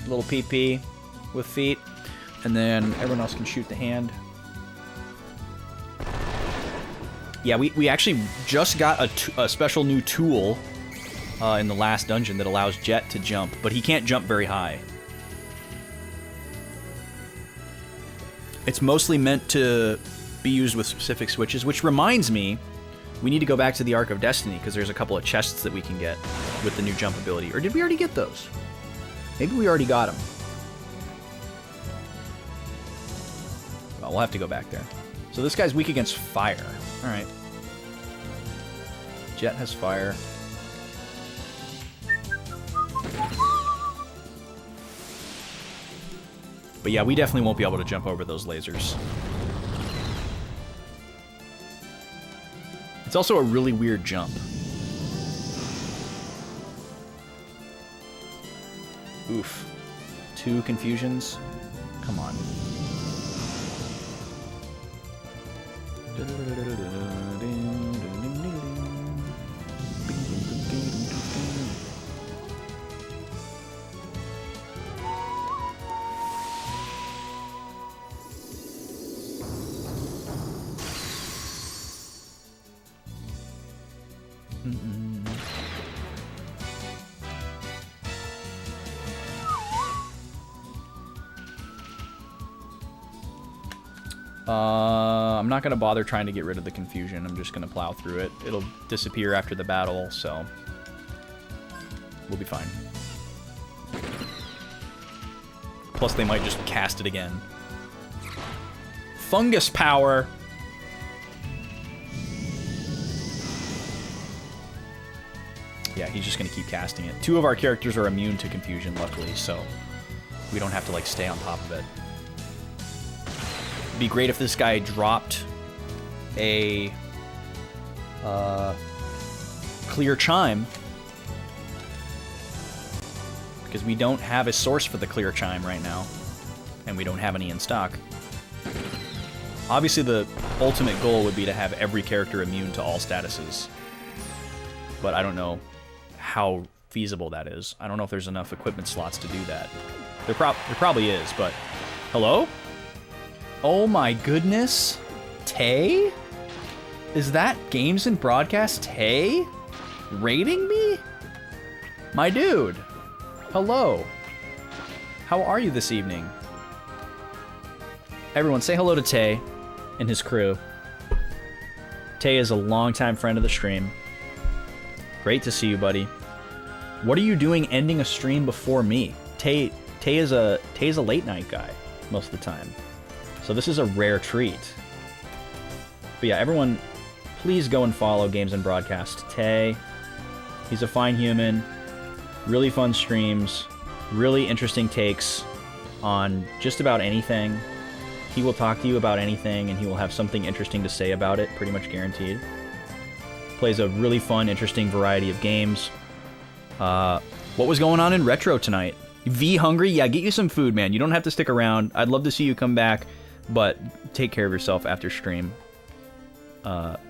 Little PP with feet. And then everyone else can shoot the hand. Yeah, we actually just got a special new tool in the last dungeon that allows Jet to jump, but he can't jump very high. It's mostly meant to be used with specific switches, which reminds me, we need to go back to the Ark of Destiny, because there's a couple of chests that we can get with the new jump ability. Or did we already get those? Maybe we already got them. Well, we'll have to go back there. So this guy's weak against fire. All right. Jet has fire. But yeah, we definitely won't be able to jump over those lasers. It's also a really weird jump. Oof. 2 confusions? Come on. I'm not going to bother trying to get rid of the confusion. I'm just going to plow through it. It'll disappear after the battle, so we'll be fine. Plus, they might just cast it again. Fungus power! Yeah, he's just going to keep casting it. 2 of our characters are immune to confusion, luckily, so we don't have to, like, stay on top of it. It'd be great if this guy dropped a clear chime, because we don't have a source for the clear chime right now, and we don't have any in stock. Obviously, the ultimate goal would be to have every character immune to all statuses, but I don't know how feasible that is. I don't know if there's enough equipment slots to do that. There probably is, but... Hello? Oh my goodness. Tay? Is that Games and Broadcast Tay? Rating me? My dude. Hello. How are you this evening? Everyone, say hello to Tay and his crew. Tay is a longtime friend of the stream. Great to see you, buddy. What are you doing ending a stream before me? Tay is a late night guy most of the time. So this is a rare treat. But yeah, everyone, please go and follow Games and Broadcast Tay. He's a fine human. Really fun streams. Really interesting takes on just about anything. He will talk to you about anything, and he will have something interesting to say about it, pretty much guaranteed. Plays a really fun, interesting variety of games. What was going on in Retro tonight? V hungry? Yeah, get you some food, man. You don't have to stick around. I'd love to see you come back, but take care of yourself after stream. But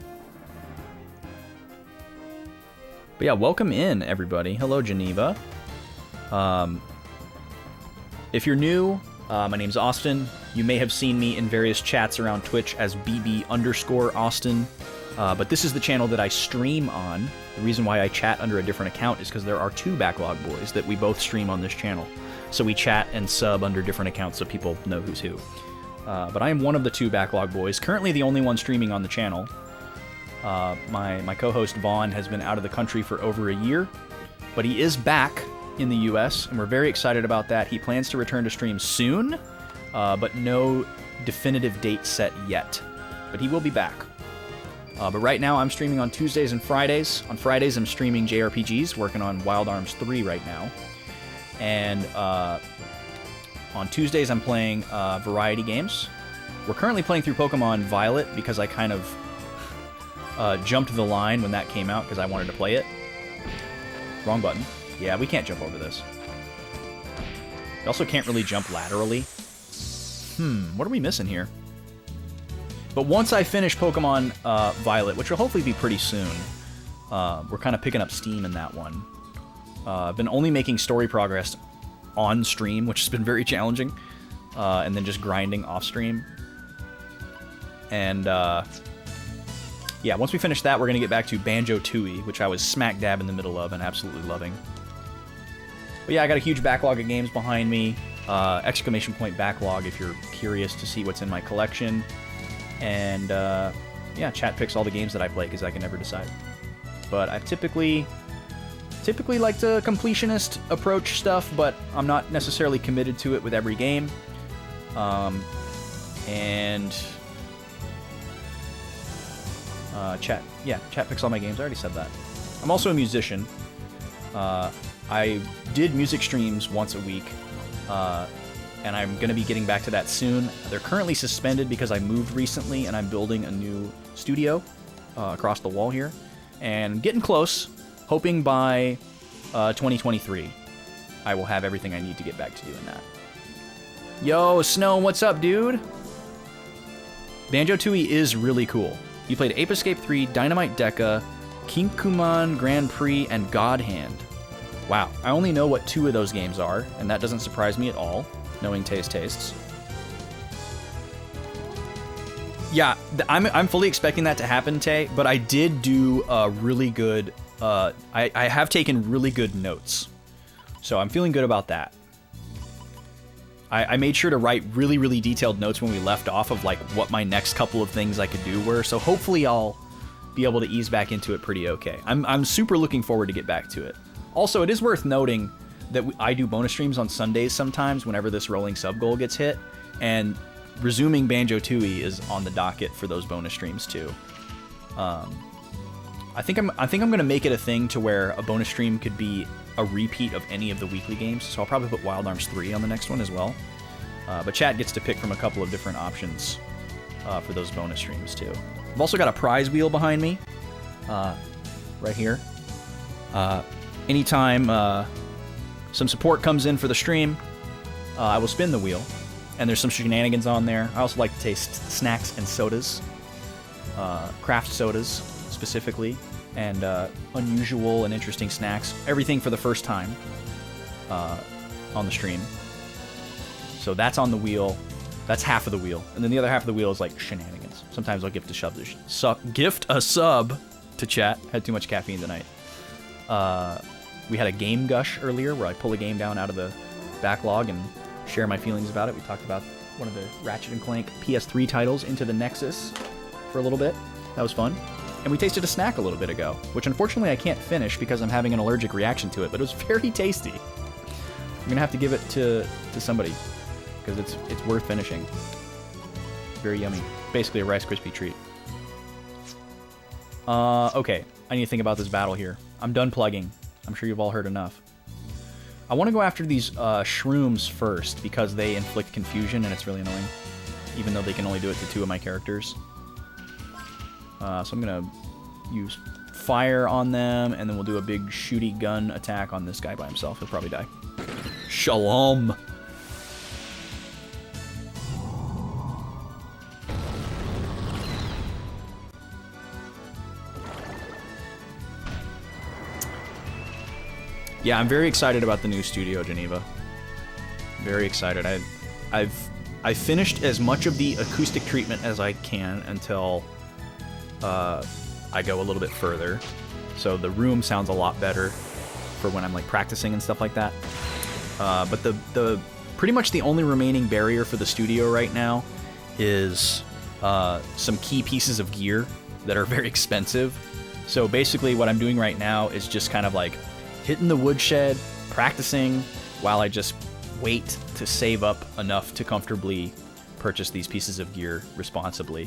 yeah, welcome in, everybody. Hello, Geneva. If you're new, my name's Austin. You may have seen me in various chats around Twitch as BB_Austin. But this is the channel that I stream on. The reason why I chat under a different account is because there are 2 Backlog boys that we both stream on this channel. So we chat and sub under different accounts so people know who's who. But I am one of the 2 Backlog boys, currently the only one streaming on the channel. My co-host Vaughn has been out of the country for over a year, but he is back in the US, and we're very excited about that. He plans to return to stream soon, but no definitive date set yet. But he will be back. But right now I'm streaming on Tuesdays and Fridays. On Fridays I'm streaming JRPGs, working on Wild Arms 3 right now. And on Tuesdays I'm playing variety games. We're currently playing through Pokemon Violet because I kind of jumped the line when that came out because I wanted to play it. Wrong button. Yeah, we can't jump over this. We also can't really jump laterally. What are we missing here? But once I finish Pokemon Violet, which will hopefully be pretty soon, we're kind of picking up steam in that one. I've been only making story progress on stream, which has been very challenging, and then just grinding off stream. And yeah, once we finish that, we're going to get back to Banjo-Tooie, which I was smack dab in the middle of and absolutely loving. But yeah, I got a huge backlog of games behind me. Exclamation point backlog if you're curious to see what's in my collection. And yeah, chat picks all the games that I play because I can never decide. But I typically like to completionist approach stuff, but I'm not necessarily committed to it with every game. And Chat picks all my games. I already said that. I'm also a musician. I did music streams once a week, and I'm going to be getting back to that soon. They're currently suspended because I moved recently, and I'm building a new studio across the wall here. And getting close, hoping by 2023, I will have everything I need to get back to doing that. Yo, Snow, what's up, dude? Banjo-Tooie is really cool. You played Ape Escape 3, Dynamite Deca, Kinkuman Grand Prix, and God Hand. Wow, I only know what 2 of those games are, and that doesn't surprise me at all, knowing tastes. Yeah, I'm fully expecting that to happen, Tay, but I did do a really good... I have taken really good notes, so I'm feeling good about that. I made sure to write really, really detailed notes when we left off of like what my next couple of things I could do were, so hopefully I'll be able to ease back into it pretty okay. I'm super looking forward to get back to it. Also, it is worth noting that I do bonus streams on Sundays sometimes whenever this rolling sub goal gets hit, and resuming Banjo-Tooie is on the docket for those bonus streams too. I think I'm gonna make it a thing to where a bonus stream could be a repeat of any of the weekly games, so I'll probably put Wild Arms 3 on the next one as well. But chat gets to pick from a couple of different options for those bonus streams too. I've also got a prize wheel behind me, right here. Anytime some support comes in for the stream, I will spin the wheel, and there's some shenanigans on there. I also like to taste snacks and sodas, craft sodas specifically, and unusual and interesting snacks. Everything for the first time on the stream. So that's on the wheel. That's half of the wheel, and then the other half of the wheel is like shenanigans. Sometimes I'll gift a sub to chat. Had too much caffeine tonight. We had a game gush earlier where I pull a game down out of the backlog and share my feelings about it. We talked about one of the Ratchet & Clank PS3 titles, Into the Nexus, for a little bit. That was fun. And we tasted a snack a little bit ago, which unfortunately I can't finish because I'm having an allergic reaction to it, but it was very tasty. I'm going to have to give it to somebody because it's worth finishing. Very yummy. Basically a Rice Krispie treat. Okay, I need to think about this battle here. I'm done plugging. I'm sure you've all heard enough. I want to go after these shrooms first because they inflict confusion and it's really annoying, even though they can only do it to 2 of my characters. So I'm going to use fire on them, and then we'll do a big shooty gun attack on this guy by himself. He'll probably die. Shalom! Yeah, I'm very excited about the new studio, Geneva. Very excited. I've finished as much of the acoustic treatment as I can until I go a little bit further. So the room sounds a lot better for when I'm like practicing and stuff like that. But the pretty much the only remaining barrier for the studio right now is some key pieces of gear that are very expensive. So basically what I'm doing right now is just kind of like hitting the woodshed, practicing, while I just wait to save up enough to comfortably purchase these pieces of gear responsibly,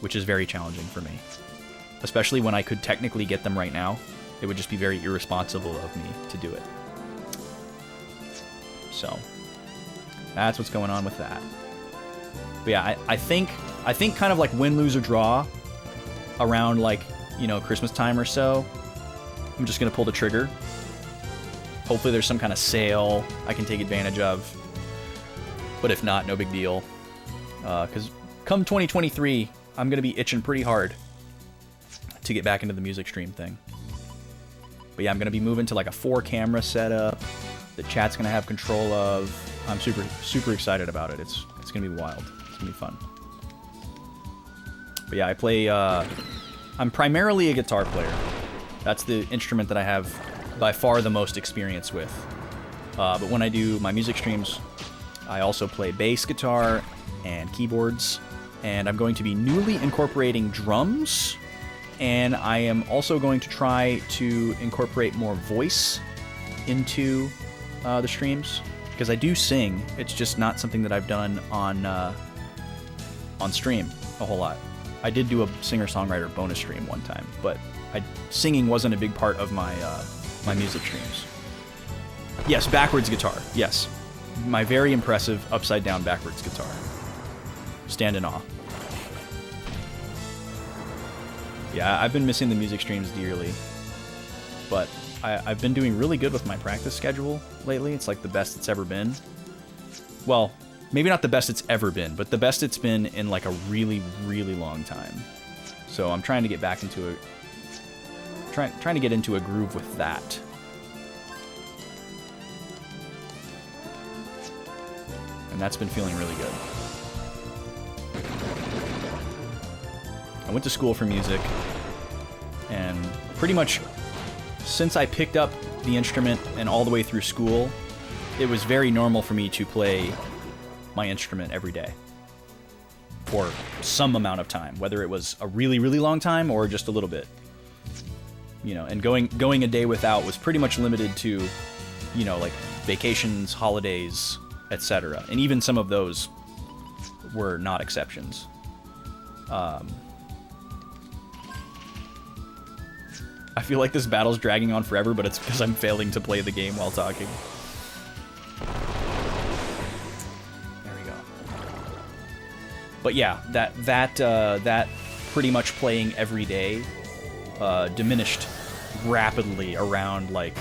which is very challenging for me. Especially when I could technically get them right now. It would just be very irresponsible of me to do it. So, that's what's going on with that. But yeah, I think kind of like win, lose, or draw around like, you know, Christmas time or so, I'm just going to pull the trigger. Hopefully there's some kind of sale I can take advantage of. But if not, no big deal. Because come 2023, I'm going to be itching pretty hard to get back into the music stream thing. But yeah, I'm going to be moving to like a 4-camera setup that chat's going to have control of. I'm super, super excited about it. It's going to be wild. It's going to be fun. But yeah, I play... I'm primarily a guitar player. That's the instrument that I have by far the most experience with. But when I do my music streams, I also play bass guitar and keyboards. And I'm going to be newly incorporating drums. And I am also going to try to incorporate more voice into the streams. Because I do sing. It's just not something that I've done on stream a whole lot. I did do a singer-songwriter bonus stream one time, but singing wasn't a big part of my my music streams. Yes, backwards guitar. Yes, my very impressive upside down backwards guitar. Stand in awe. Yeah, I've been missing the music streams dearly, but I've been doing really good with my practice schedule lately. It's like the best it's ever been. Well, maybe not the best it's ever been, but the best it's been in like a really, really long time. So I'm trying to get back into a trying to get into a groove with that. And that's been feeling really good. I went to school for music, and pretty much since I picked up the instrument and all the way through school, it was very normal for me to play my instrument every day for some amount of time, whether it was a really, really long time or just a little bit. You know, and going a day without was pretty much limited to, you know, like vacations, holidays, etc. And even some of those were not exceptions. I feel like this battle's dragging on forever, but it's because I'm failing to play the game while talking. There we go. But yeah, that pretty much playing every day diminished rapidly around, like,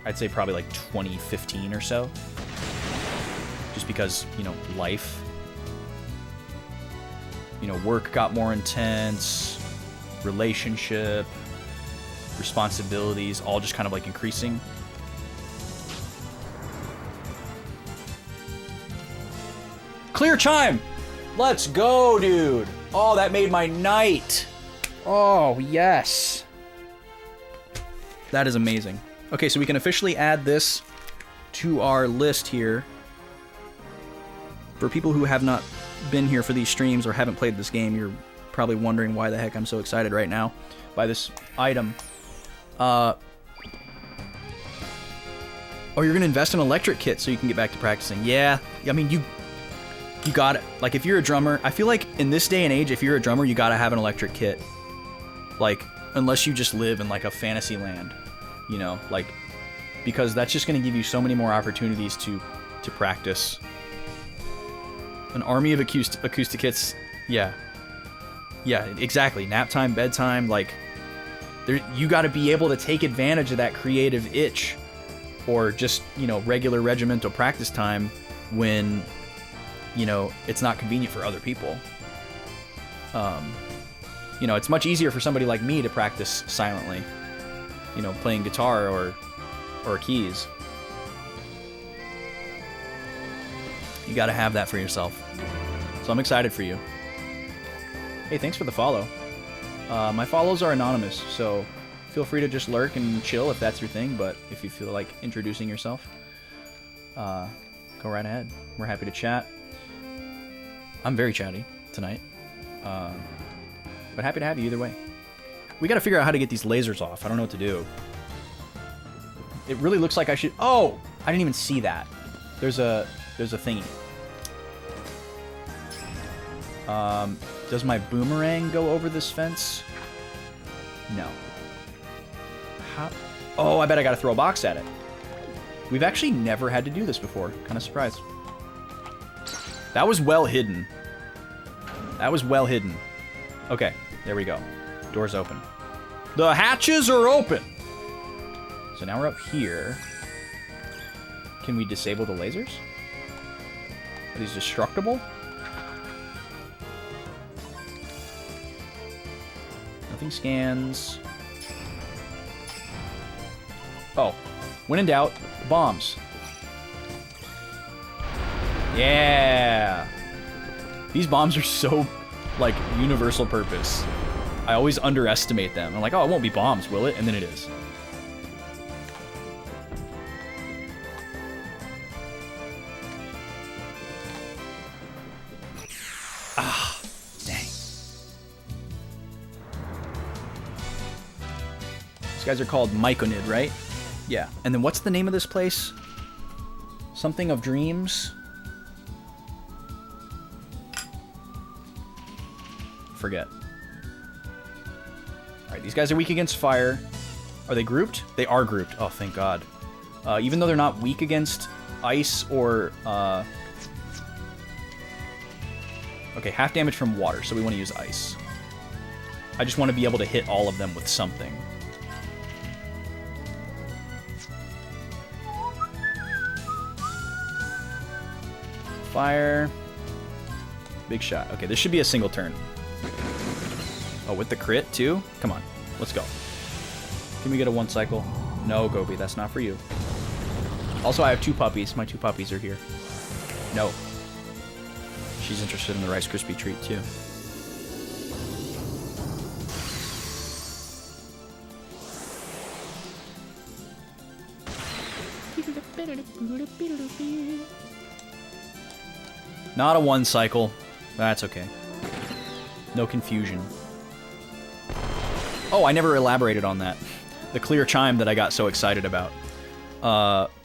I'd say probably like 2015 or so. Just because, you know, life, you know, work got more intense, relationship, responsibilities, all just kind of like increasing. Clear chime! Let's go, dude! Oh, that made my night! Oh, yes! That is amazing. Okay, so we can officially add this to our list here. For people who have not been here for these streams or haven't played this game, you're probably wondering why the heck I'm so excited right now by this item. Oh, you're gonna invest in an electric kit so you can get back to practicing. Yeah, I mean, you got it. Like, if you're a drummer, I feel like in this day and age, if you're a drummer, you gotta have an electric kit. Like, unless you just live in like a fantasy land, you know, like, because that's just gonna give you so many more opportunities to practice. An army of acoustic kits, yeah. Yeah, exactly. Nap time, bedtime, like, you got to be able to take advantage of that creative itch, or just, you know, regular regimental practice time when, you know, it's not convenient for other people. You know, it's much easier for somebody like me to practice silently, you know, playing guitar or keys. You got to have that for yourself. So I'm excited for you. Hey, thanks for the follow. My follows are anonymous, so feel free to just lurk and chill if that's your thing, but if you feel like introducing yourself, go right ahead. We're happy to chat. I'm very chatty tonight, but happy to have you either way. We gotta figure out how to get these lasers off. I don't know what to do. It really looks like I should... Oh! I didn't even see that. There's a thingy. Does my boomerang go over this fence? No. How? Oh, I bet I gotta throw a box at it. We've actually never had to do this before. Kind of surprised. That was well hidden. That was well hidden. Okay, there we go. Door's open. The hatches are open! So now we're up here. Can we disable the lasers? Are these destructible? Nothing scans. Oh. When in doubt, bombs. Yeah! These bombs are so, like, universal purpose. I always underestimate them. I'm like, oh, it won't be bombs, will it? And then it is. Ah, dang. These guys are called Myconid, right? Yeah. And then what's the name of this place? Something of Dreams? forget. Alright, these guys are weak against fire. Are they grouped? They are grouped. Oh, thank God. Even though they're not weak against ice or... Okay, half damage from water, so we want to use ice. I just want to be able to hit all of them with something. Fire. Big shot. Okay, this should be a single turn. Oh, with the crit, too? Come on. Let's go. Can we get a 1 cycle? No, Gobi, that's not for you. Also, I have 2 puppies. My 2 puppies are here. No. She's interested in the Rice Krispie treat, too. Not a 1 cycle. That's okay. No confusion. Oh, I never elaborated on that. The clear chime that I got so excited about.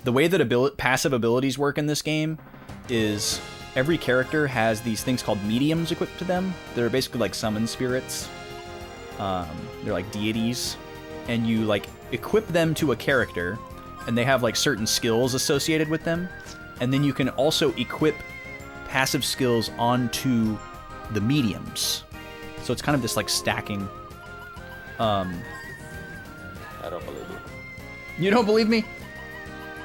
The way that passive abilities work in this game is every character has these things called mediums equipped to them. They're basically like summon spirits. They're like deities. And you like equip them to a character, and they have like certain skills associated with them. And then you can also equip passive skills onto the mediums. So it's kind of this like stacking. I don't believe you. You don't believe me?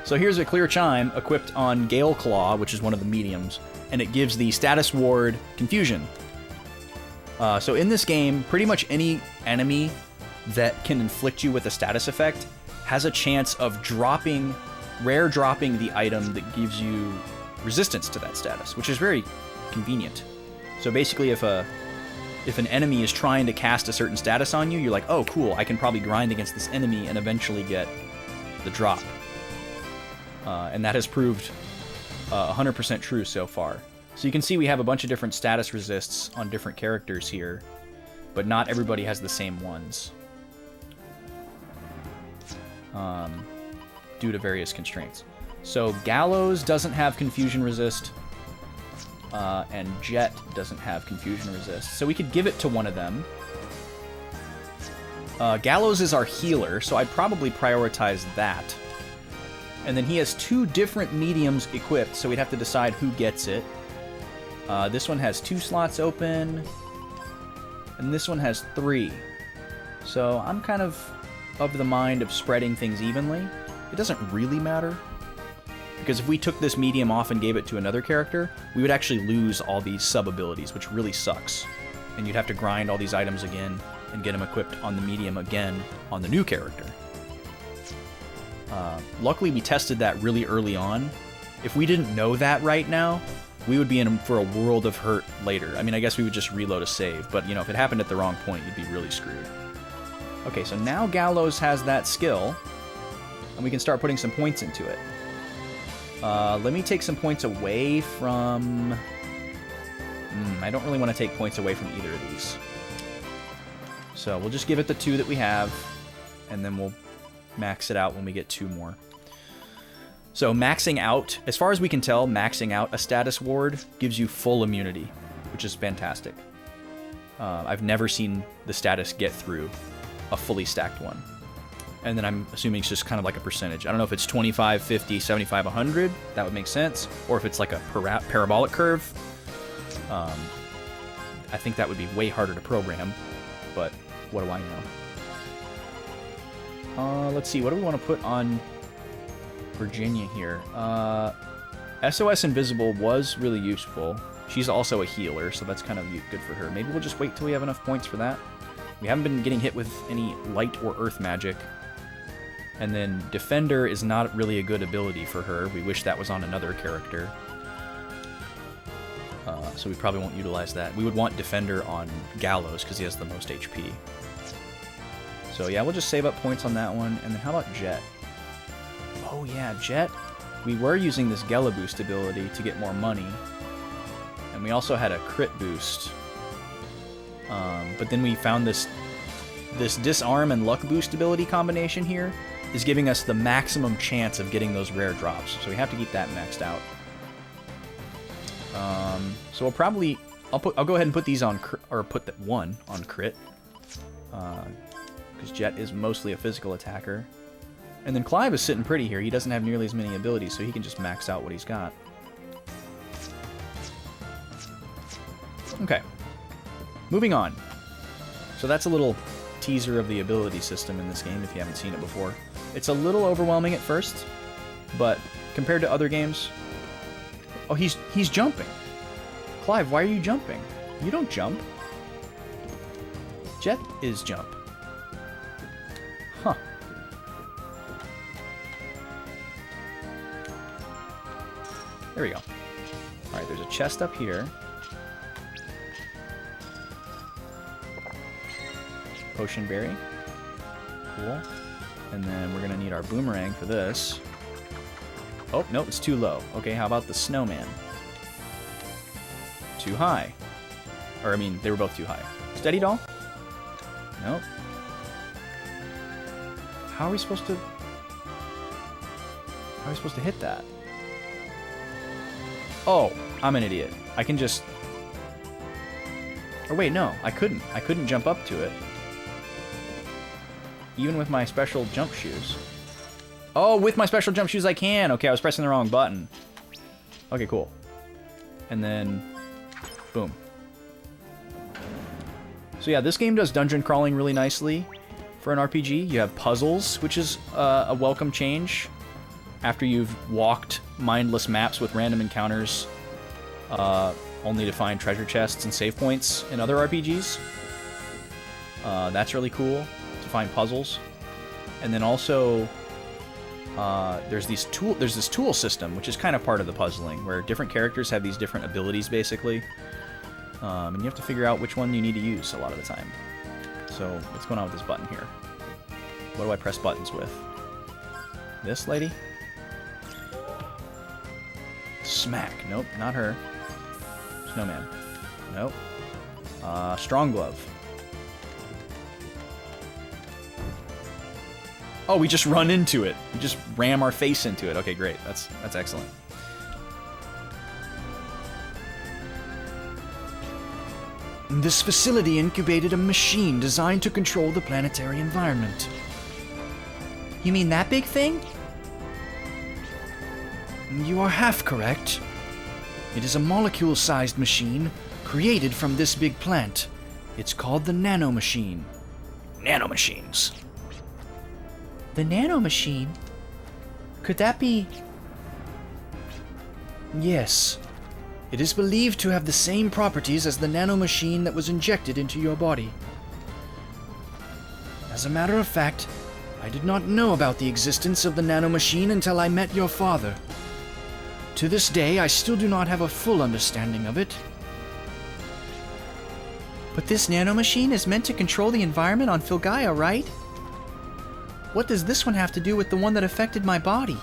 So here's a clear chime equipped on Gale Claw, which is one of the mediums, and it gives the status ward Confusion. So in this game, pretty much any enemy that can inflict you with a status effect has a chance of rare dropping the item that gives you resistance to that status, which is very convenient. So basically, if an enemy is trying to cast a certain status on you, you're like, oh, cool, I can probably grind against this enemy and eventually get the drop. And that has proved 100% true so far. So you can see we have a bunch of different status resists on different characters here, but not everybody has the same ones. Due to various constraints. So Gallows doesn't have Confusion Resist, and Jet doesn't have Confusion Resist. So we could give it to one of them. Gallows is our healer, so I'd probably prioritize that. And then he has 2 different mediums equipped, so we'd have to decide who gets it. This one has 2 slots open, and this one has 3. So I'm kind of the mind of spreading things evenly. It doesn't really matter, because if we took this medium off and gave it to another character, we would actually lose all these sub-abilities, which really sucks. And you'd have to grind all these items again and get them equipped on the medium again on the new character. Luckily, we tested that really early on. If we didn't know that right now, we would be in for a world of hurt later. I mean, I guess we would just reload a save, but, you know, if it happened at the wrong point, you'd be really screwed. Okay, so now Gallows has that skill, and we can start putting some points into it. Let me take some points away from... I don't really want to take points away from either of these. So we'll just give it the 2 that we have, and then we'll max it out when we get 2 more. So maxing out, as far as we can tell, maxing out a status ward gives you full immunity, which is fantastic. I've never seen the status get through a fully stacked one. And then I'm assuming it's just kind of like a percentage. I don't know if it's 25, 50, 75, 100. That would make sense. Or if it's like a parabolic curve. I think that would be way harder to program. But what do I know? Let's see. What do we want to put on Virginia here? SOS Invisible was really useful. She's also a healer, so that's kind of good for her. Maybe we'll just wait till we have enough points for that. We haven't been getting hit with any light or earth magic. And then Defender is not really a good ability for her. We wish that was on another character. So we probably won't utilize that. We would want Defender on Gallows because he has the most HP. So yeah, we'll just save up points on that one. And then how about Jet? Oh yeah, Jet. We were using this Gela boost ability to get more money. And we also had a crit boost. But then we found this disarm and luck boost ability combination here is giving us the maximum chance of getting those rare drops. So we have to keep that maxed out. So we'll probably I'll go ahead and put these on, or put that one on crit. Because Jet is mostly a physical attacker. And then Clive is sitting pretty here. He doesn't have nearly as many abilities, so he can just max out what he's got. Okay. Moving on. So that's a little teaser of the ability system in this game if you haven't seen it before. It's a little overwhelming at first, but compared to other games... Oh, he's jumping. Clive, why are you jumping? You don't jump. Jet is jump. Huh. There we go. Alright, there's a chest up here. Potion berry. Cool. And then we're going to need our boomerang for this. Oh, no, it's too low. Okay, how about the snowman? Too high. Or, I mean, they were both too high. Steady doll? Nope. How are we supposed to... How are we supposed to hit that? Oh, I'm an idiot. I can just... Or wait, no, I couldn't. I couldn't jump up to it. Even with my special jump shoes. Oh, with my special jump shoes I can! Okay, I was pressing the wrong button. Okay, cool. And then... Boom. So yeah, this game does dungeon crawling really nicely for an RPG. You have puzzles, which is a welcome change. After you've walked mindless maps with random encounters, only to find treasure chests and save points in other RPGs. That's really cool, to find puzzles. And then also, there's this tool system, which is kind of part of the puzzling, where different characters have these different abilities, basically. And you have to figure out which one you need to use a lot of the time. So, what's going on with this button here? What do I press buttons with? This lady? Smack. Nope, not her. Snowman. Nope. Strong glove. Oh, we just run into it. We just ram our face into it. Okay, great. That's excellent. This facility incubated a machine designed to control the planetary environment. You mean that big thing? You are half correct. It is a molecule-sized machine created from this big plant. It's called the nanomachine. Nanomachines. The nanomachine? Could that be... Yes. It is believed to have the same properties as the nanomachine that was injected into your body. As a matter of fact, I did not know about the existence of the nanomachine until I met your father. To this day, I still do not have a full understanding of it. But this nanomachine is meant to control the environment on Filgaia, right? What does this one have to do with the one that affected my body?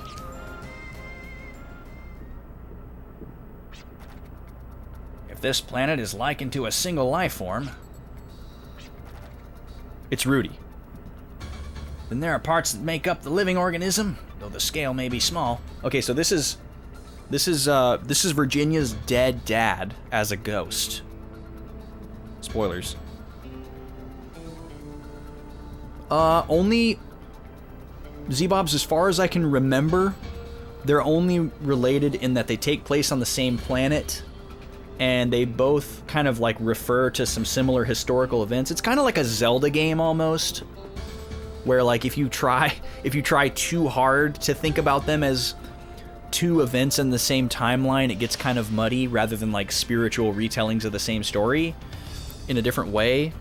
If this planet is likened to a single life form... It's Rudy. Then there are parts that make up the living organism, though the scale may be small. Okay, so this is Virginia's dead dad as a ghost. Spoilers. Only Z-Bobs, as far as I can remember, they're only related in that they take place on the same planet, and they both kind of like refer to some similar historical events. It's kind of like a Zelda game almost, where like if you try too hard to think about them as two events in the same timeline, it gets kind of muddy rather than like spiritual retellings of the same story in a different way.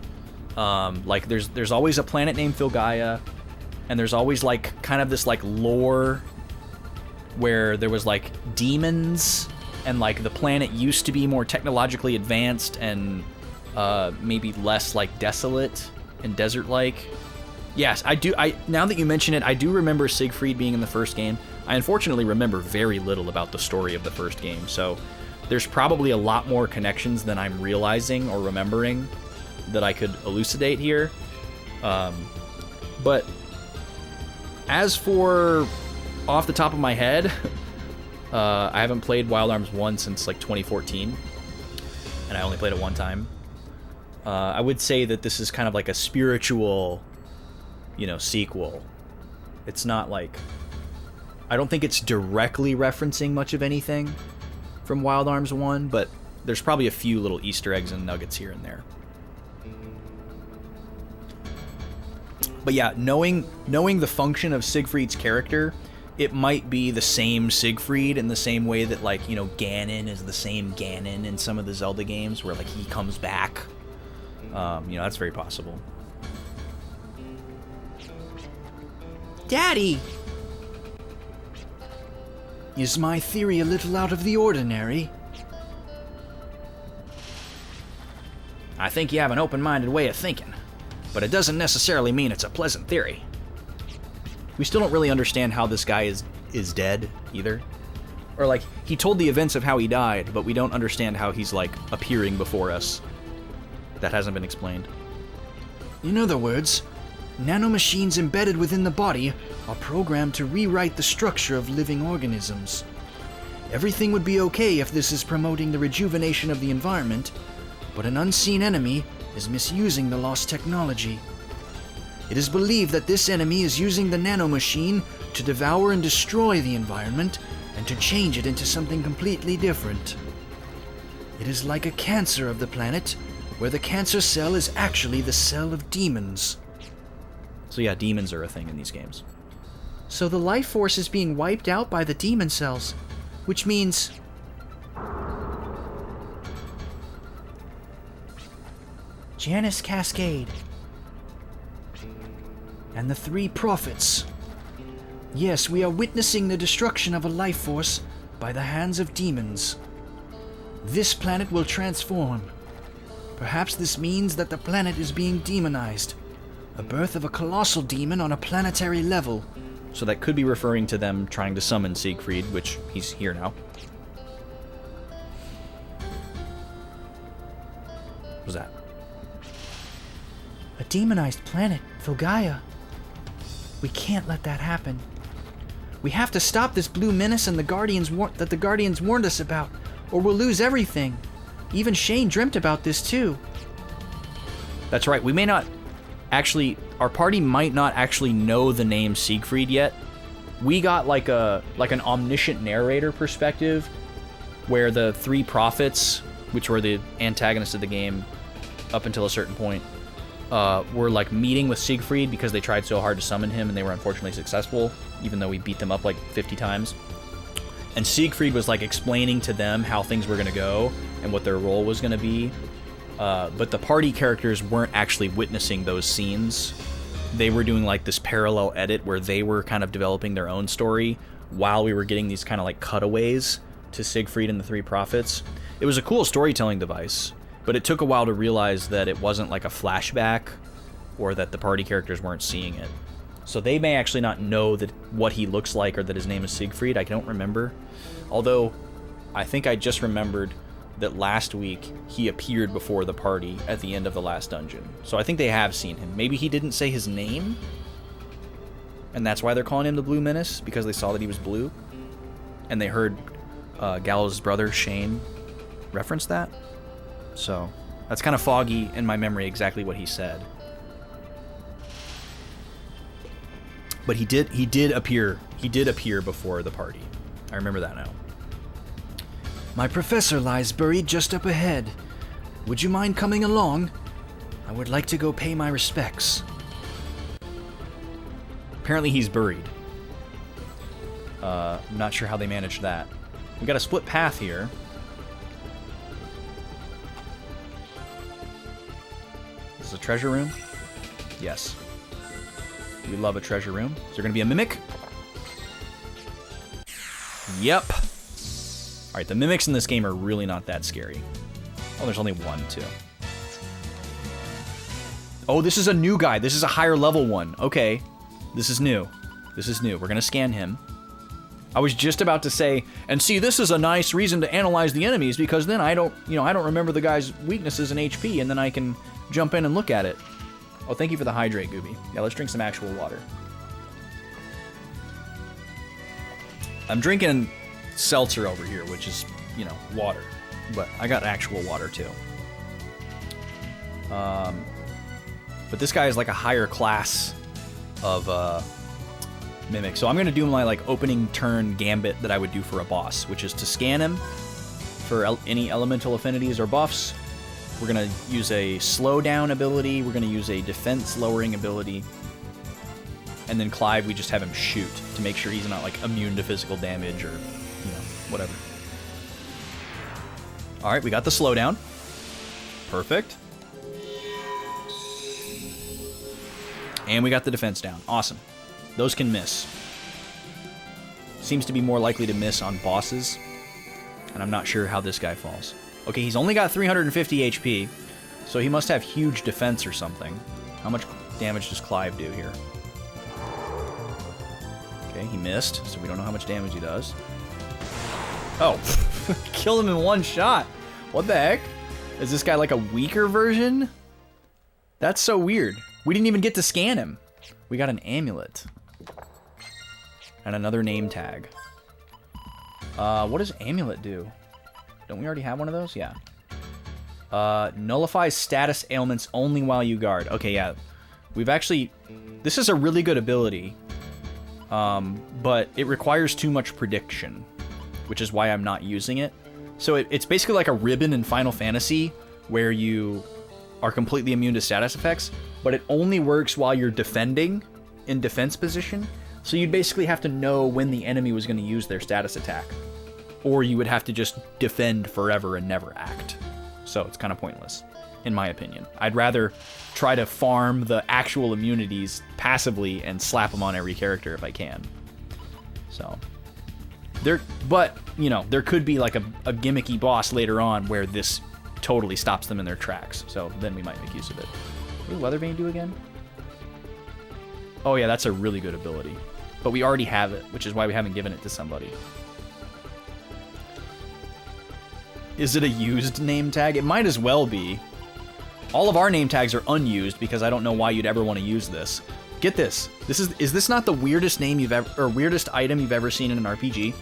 Like there's always a planet named Filgaia, and there's always like kind of this like lore where there was like demons, and like the planet used to be more technologically advanced and maybe less like desolate and desert-like. Yes, now that you mention it, I do remember Siegfried being in the first game. I unfortunately remember very little about the story of the first game, so there's probably a lot more connections than I'm realizing or remembering that I could elucidate here. But as for off the top of my head, I haven't played Wild Arms 1 since like 2014. and I only played it one time. I would say that this is kind of like a spiritual, you know, sequel. It's not like... I don't think it's directly referencing much of anything from Wild Arms 1, but there's probably a few little Easter eggs and nuggets here and there. But yeah, knowing the function of Siegfried's character, it might be the same Siegfried in the same way that, like, you know, Ganon is the same Ganon in some of the Zelda games, where, like, he comes back. You know, that's very possible. Daddy! Is my theory a little out of the ordinary? I think you have an open-minded way of thinking, but it doesn't necessarily mean it's a pleasant theory. We still don't really understand how this guy is dead, either. Or, like, he told the events of how he died, but we don't understand how he's, like, appearing before us. That hasn't been explained. In other words, nanomachines embedded within the body are programmed to rewrite the structure of living organisms. Everything would be okay if this is promoting the rejuvenation of the environment, but an unseen enemy is misusing the lost technology. It is believed that this enemy is using the nanomachine to devour and destroy the environment and to change it into something completely different. It is like a cancer of the planet, where the cancer cell is actually the cell of demons. So yeah, demons are a thing in these games. So the life force is being wiped out by the demon cells, which means... Janus Cascade. And the three prophets. Yes, we are witnessing the destruction of a life force by the hands of demons. This planet will transform. Perhaps this means that the planet is being demonized. A birth of a colossal demon on a planetary level. So that could be referring to them trying to summon Siegfried, which he's here now. What was that? A demonized planet, Thulgaia. We can't let that happen. We have to stop this blue menace and the Guardians that the Guardians warned us about, or we'll lose everything. Even Shane dreamt about this too. That's right, we may not actually... Our party might not actually know the name Siegfried yet. We got like an omniscient narrator perspective, where the three prophets, which were the antagonists of the game up until a certain point, were like meeting with Siegfried because they tried so hard to summon him and they were unfortunately successful, even though we beat them up like 50 times. And Siegfried was like explaining to them how things were going to go and what their role was going to be. But the party characters weren't actually witnessing those scenes. They were doing like this parallel edit where they were kind of developing their own story while we were getting these kind of like cutaways to Siegfried and the three prophets. It was a cool storytelling device, but it took a while to realize that it wasn't like a flashback or that the party characters weren't seeing it. So they may actually not know that what he looks like or that his name is Siegfried. I don't remember. Although, I think I just remembered that last week he appeared before the party at the end of the last dungeon. So I think they have seen him. Maybe he didn't say his name, and that's why they're calling him the Blue Menace, because they saw that he was blue. And they heard Gallows' brother, Shane, reference that. So that's kind of foggy in my memory exactly what he said. But he did appear before the party. I remember that now. My professor lies buried just up ahead. Would you mind coming along? I would like to go pay my respects. Apparently he's buried. I'm not sure how they managed that. We got a split path here. This is a treasure room? Yes. We love a treasure room. Is there going to be a mimic? Yep. Alright, the mimics in this game are really not that scary. Oh, there's only one, too. Oh, this is a new guy. This is a higher level one. Okay. This is new. This is new. We're going to scan him. I was just about to say, and see, this is a nice reason to analyze the enemies, because then I don't remember the guy's weaknesses and HP, and then I can jump in and look at it. Oh, thank you for the hydrate, Gooby. Yeah, let's drink some actual water. I'm drinking seltzer over here, which is, water. but I got actual water too. But this guy is like a higher class of mimic. So I'm going to do my like opening turn gambit that I would do for a boss, which is to scan him for any elemental affinities or buffs. We're going to use a slowdown ability. We're going to use a defense lowering ability. And then Clive, we just have him shoot to make sure he's not like immune to physical damage or, whatever. All right, we got the slowdown. Perfect. And we got the defense down. Awesome. Those can miss. Seems to be more likely to miss on bosses. And I'm not sure how this guy falls. Okay, he's only got 350 HP, so he must have huge defense or something. How much damage does Clive do here? Okay, he missed, so we don't know how much damage he does. Oh, kill him in one shot. What the heck? Is this guy like a weaker version? That's so weird. We didn't even get to scan him. We got an amulet. And another name tag. What does amulet do? Don't we already have one of those? Yeah. Nullifies status ailments only while you guard. Okay, yeah. We've actually... This is a really good ability. But it requires too much prediction, which is why I'm not using it. So it's basically like a ribbon in Final Fantasy, where you are completely immune to status effects, but it only works while you're defending in defense position. So you'd basically have to know when the enemy was going to use their status attack. Or you would have to just defend forever and never act. So it's kind of pointless, in my opinion. I'd rather try to farm the actual immunities passively and slap them on every character if I can. So, but, there could be like a gimmicky boss later on where this totally stops them in their tracks. So then we might make use of it. What does Weathervane do again? Oh yeah, that's a really good ability. But we already have it, which is why we haven't given it to somebody. Is it a used name tag? It might as well be. All of our name tags are unused because I don't know why you'd ever want to use this. Get this. Is this not the weirdest name you've ever, or weirdest item you've ever seen in an RPG?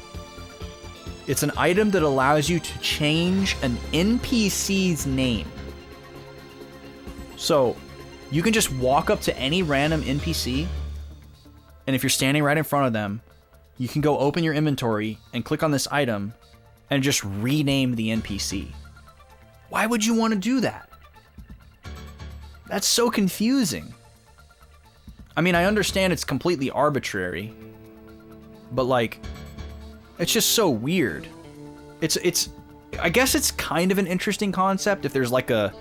It's an item that allows you to change an NPC's name. So, you can just walk up to any random NPC, and if you're standing right in front of them, you can go open your inventory and click on this item and just rename the NPC. Why would you want to do that? That's so confusing. I mean, I understand it's completely arbitrary, but like, it's just so weird. I guess it's kind of an interesting concept if there's like a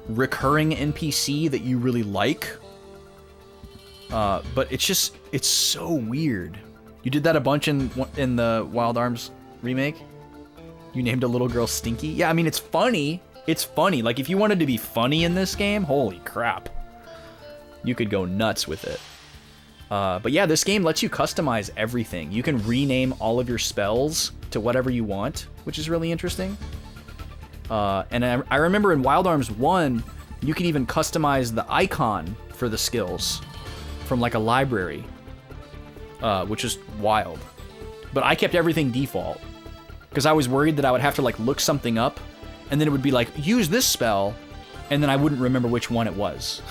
recurring NPC that you really like. But it's so weird. You did that a bunch in the Wild Arms remake? You named a little girl Stinky? Yeah, I mean, it's funny. It's funny. Like, if you wanted to be funny in this game, holy crap. You could go nuts with it. But yeah, this game lets you customize everything. You can rename all of your spells to whatever you want, which is really interesting. And I remember in Wild Arms 1, you could even customize the icon for the skills from like a library, which is wild. But I kept everything default because I was worried that I would have to like look something up and then it would be like, use this spell, and then I wouldn't remember which one it was.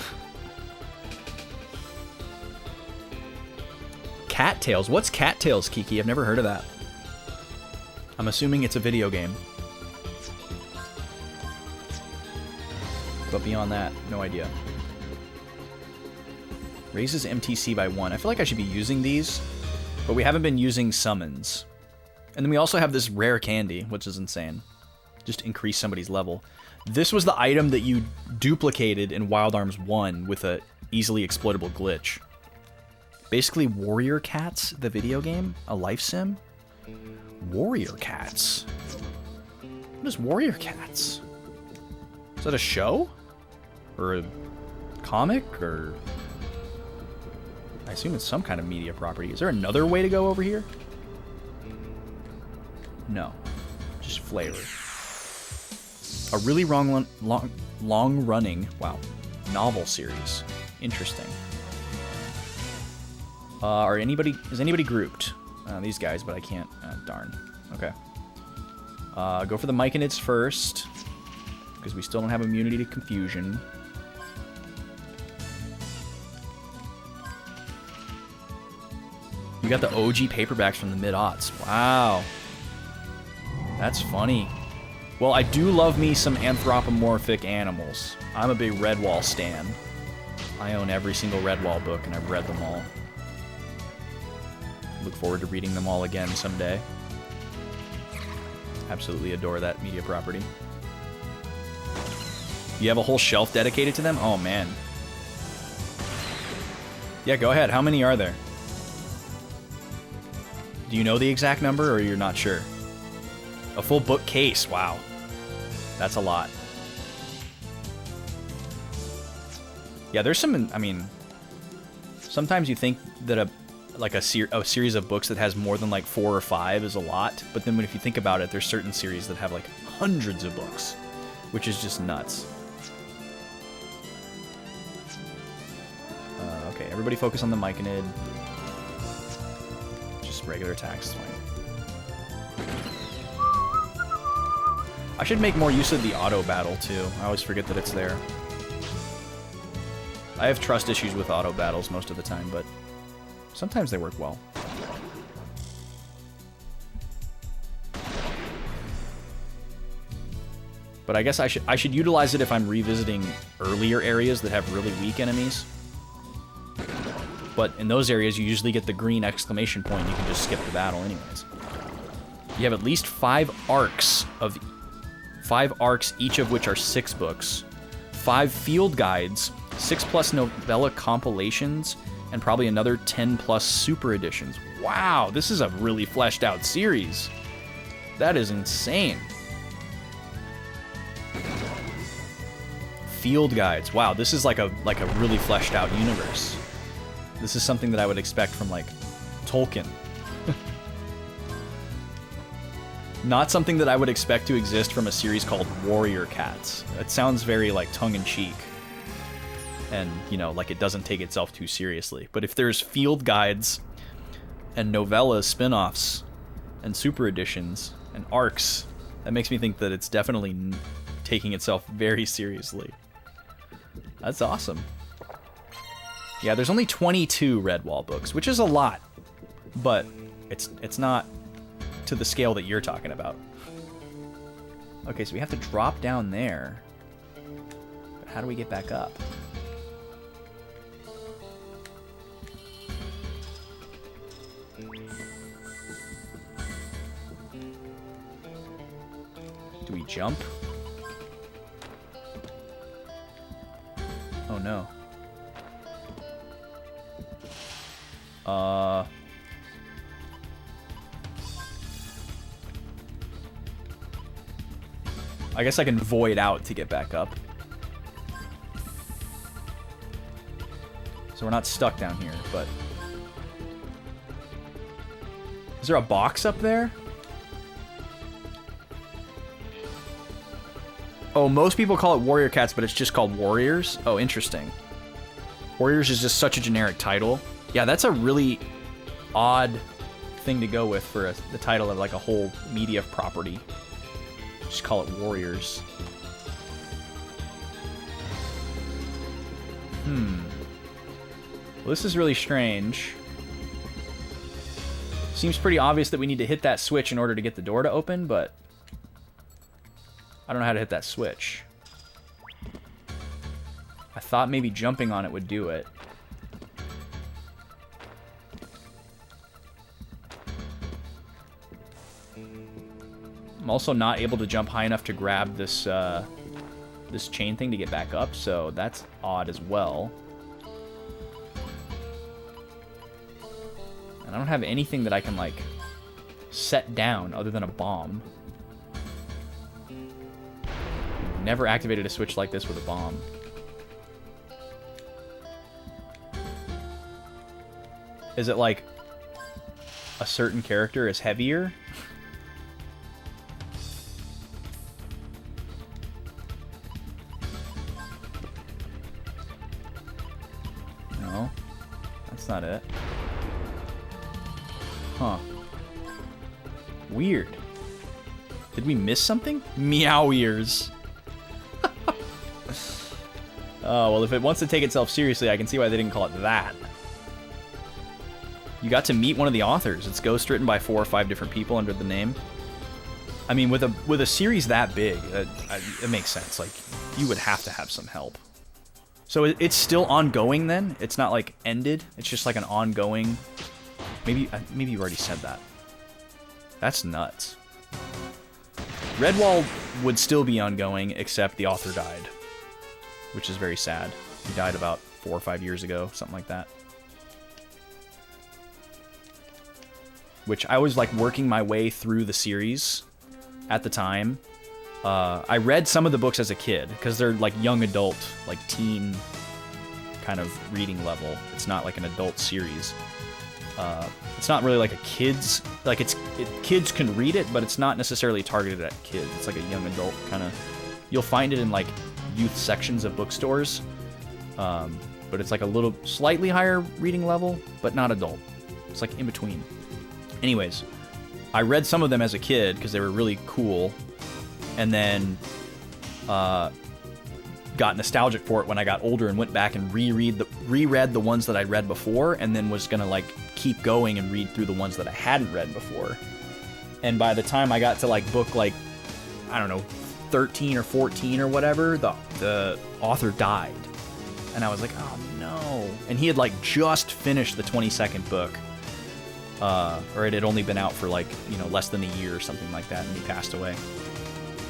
Cattails? What's Cattails, Kiki? I've never heard of that. I'm assuming it's a video game. But beyond that, no idea. Raises MTC by 1. I feel like I should be using these, but we haven't been using summons. And then we also have this rare candy, which is insane. Just increase somebody's level. This was the item that you duplicated in Wild Arms 1 with a easily exploitable glitch. Basically, Warrior Cats, the video game, a life sim. Warrior Cats. What is Warrior Cats? Is that a show? Or a comic? Or I assume it's some kind of media property. Is there another way to go over here? No. Just flavor. A really long-running, wow, novel series. Interesting. Is anybody grouped? These guys, but I can't. Darn. Okay. Go for the Myconids first, because we still don't have immunity to confusion. You got the OG paperbacks from the mid-aughts. Wow. That's funny. Well, I do love me some anthropomorphic animals. I'm a big Redwall stan. I own every single Redwall book, and I've read them all. Look forward to reading them all again someday. Absolutely adore that media property. You have a whole shelf dedicated to them? Oh, man. Yeah, go ahead. How many are there? Do you know the exact number, or you're not sure? A full bookcase. Wow. That's a lot. Yeah, there's some... I mean... Sometimes you think that a series of books that has more than, like, 4 or 5 is a lot. But then if you think about it, there's certain series that have, like, hundreds of books. Which is just nuts. Okay, everybody focus on the Myconid. Just regular attacks is fine. I should make more use of the auto battle too. I always forget that it's there. I have trust issues with auto battles most of the time, but sometimes they work well. But I guess I should utilize it if I'm revisiting earlier areas that have really weak enemies. But in those areas, you usually get the green exclamation point, and you can just skip the battle anyways. You have at least 5 arcs, each of which are 6 books, 5 field guides, 6+ novella compilations, and probably another 10+ super editions. Wow, this is a really fleshed out series. That is insane. Field guides. Wow, this is like a really fleshed out universe. This is something that I would expect from, like, Tolkien. Not something that I would expect to exist from a series called Warrior Cats. It sounds very, like, tongue-in-cheek. And, you know, like it doesn't take itself too seriously. But if there's field guides and novella spin-offs and super editions and arcs, that makes me think that it's definitely taking itself very seriously. That's awesome. Yeah, there's only 22 Redwall books, which is a lot, but it's not to the scale that you're talking about. Okay, so we have to drop down there. But how do we get back up? Do we jump? Oh no. I guess I can void out to get back up. So we're not stuck down here, but... Is there a box up there? Oh, most people call it Warrior Cats, but it's just called Warriors? Oh, interesting. Warriors is just such a generic title. Yeah, that's a really odd thing to go with for the title of like a whole media property. Just call it Warriors. Well, this is really strange. Seems pretty obvious that we need to hit that switch in order to get the door to open, but I don't know how to hit that switch. I thought maybe jumping on it would do it. I'm also not able to jump high enough to grab this this chain thing to get back up, so that's odd as well. And I don't have anything that I can, like, set down other than a bomb. Never activated a switch like this with a bomb. Is it like a certain character is heavier? No, that's not it. Huh. Weird. Did we miss something? Meow ears. Oh, well, if it wants to take itself seriously, I can see why they didn't call it that. You got to meet one of the authors. It's ghost written by 4 or 5 different people under the name. I mean, with a series that big, it makes sense. Like, you would have to have some help. So it's still ongoing then? It's not like ended? It's just like an ongoing... Maybe you already said that. That's nuts. Redwall would still be ongoing, except the author died. Which is very sad. He died about 4 or 5 years ago, something like that. Which I was like working my way through the series at the time. I read some of the books as a kid, because they're like young adult, like teen kind of reading level. It's not like an adult series. It's not really like a kids, like kids can read it, but it's not necessarily targeted at kids. It's like a young adult kind of, you'll find it in like youth sections of bookstores, but it's like a little slightly higher reading level, but not adult. It's like in between. Anyways, I read some of them as a kid because they were really cool, and then got nostalgic for it when I got older and went back and reread the ones that I'd read before, and then was gonna like keep going and read through the ones that I hadn't read before. And by the time I got to like book like, I don't know, 13 or 14 or whatever, the author died. And I was like, oh no. And he had like just finished the 22nd book. Or it had only been out for like, you know, less than a year or something like that, and he passed away.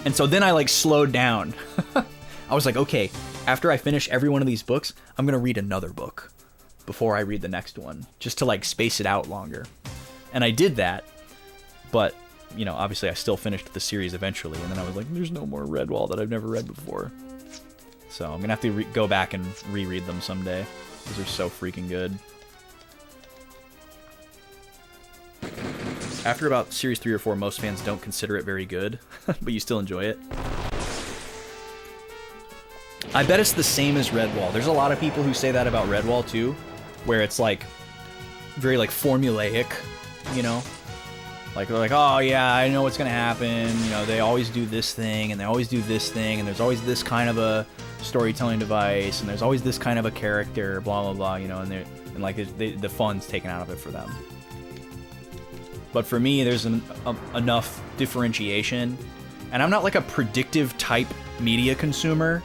And so then I like slowed down. I was like, okay, after I finish every one of these books, I'm gonna read another book before I read the next one, just to like space it out longer. And I did that, but you know, obviously I still finished the series eventually, and then I was like, there's no more Redwall that I've never read before. So I'm gonna have to go back and reread them someday, because they're so freaking good. After about series 3 or 4, most fans don't consider it very good, but you still enjoy it. I bet it's the same as Redwall. There's a lot of people who say that about Redwall too, where it's like very like formulaic, you know? Like they're like, oh yeah, I know what's gonna happen. You know, they always do this thing and they always do this thing, and there's always this kind of a storytelling device, and there's always this kind of a character, blah blah blah, you know, and like the fun's taken out of it for them. But for me, there's enough differentiation, and I'm not like a predictive type media consumer.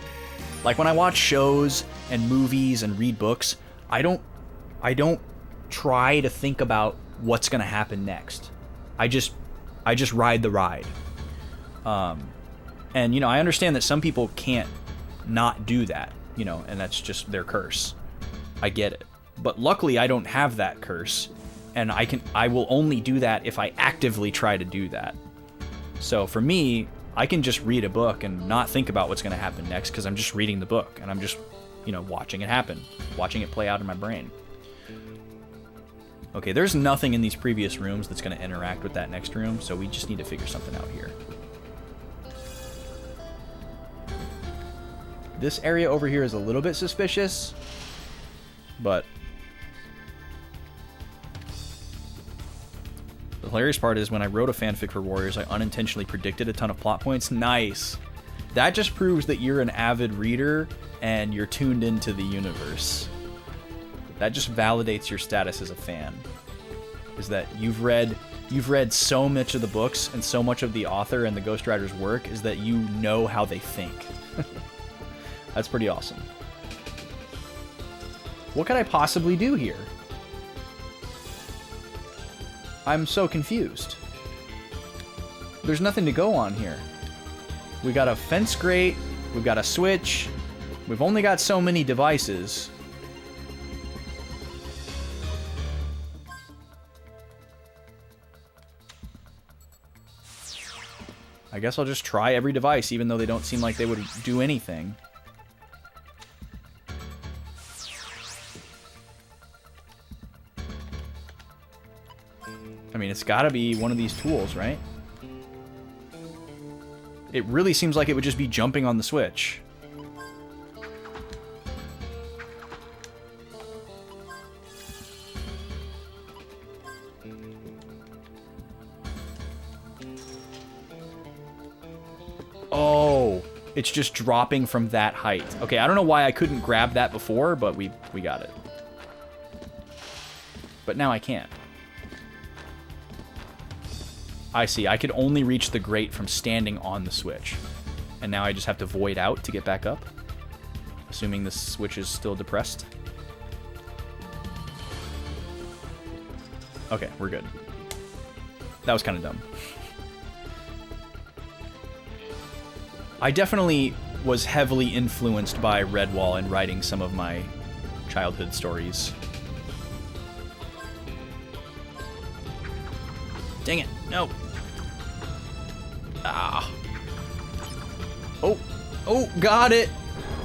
Like when I watch shows and movies and read books, I don't try to think about what's gonna happen next. I just ride the ride. And you know, I understand that some people can't not do that, you know, and that's just their curse. I get it. But luckily I don't have that curse, and I will only do that if I actively try to do that. So for me, I can just read a book and not think about what's going to happen next, because I'm just reading the book and I'm just, you know, watching it happen, watching it play out in my brain. Okay, there's nothing in these previous rooms that's going to interact with that next room, so we just need to figure something out here. This area over here is a little bit suspicious, but the hilarious part is when I wrote a fanfic for Warriors, I unintentionally predicted a ton of plot points. Nice. That just proves that you're an avid reader and you're tuned into the universe. That just validates your status as a fan. Is that you've read so much of the books and so much of the author and the ghostwriter's work, is that you know how they think. That's pretty awesome. What could I possibly do here? I'm so confused. There's nothing to go on here. We got a fence grate, we've got a switch, we've only got so many devices. I guess I'll just try every device, even though they don't seem like they would do anything. I mean, it's gotta be one of these tools, right? It really seems like it would just be jumping on the switch. It's just dropping from that height. Okay, I don't know why I couldn't grab that before, but we got it. But now I can't. I see. I could only reach the grate from standing on the switch. And now I just have to void out to get back up. Assuming the switch is still depressed. Okay, we're good. That was kind of dumb. I definitely was heavily influenced by Redwall in writing some of my childhood stories. Dang it, no. Ah. Oh, got it.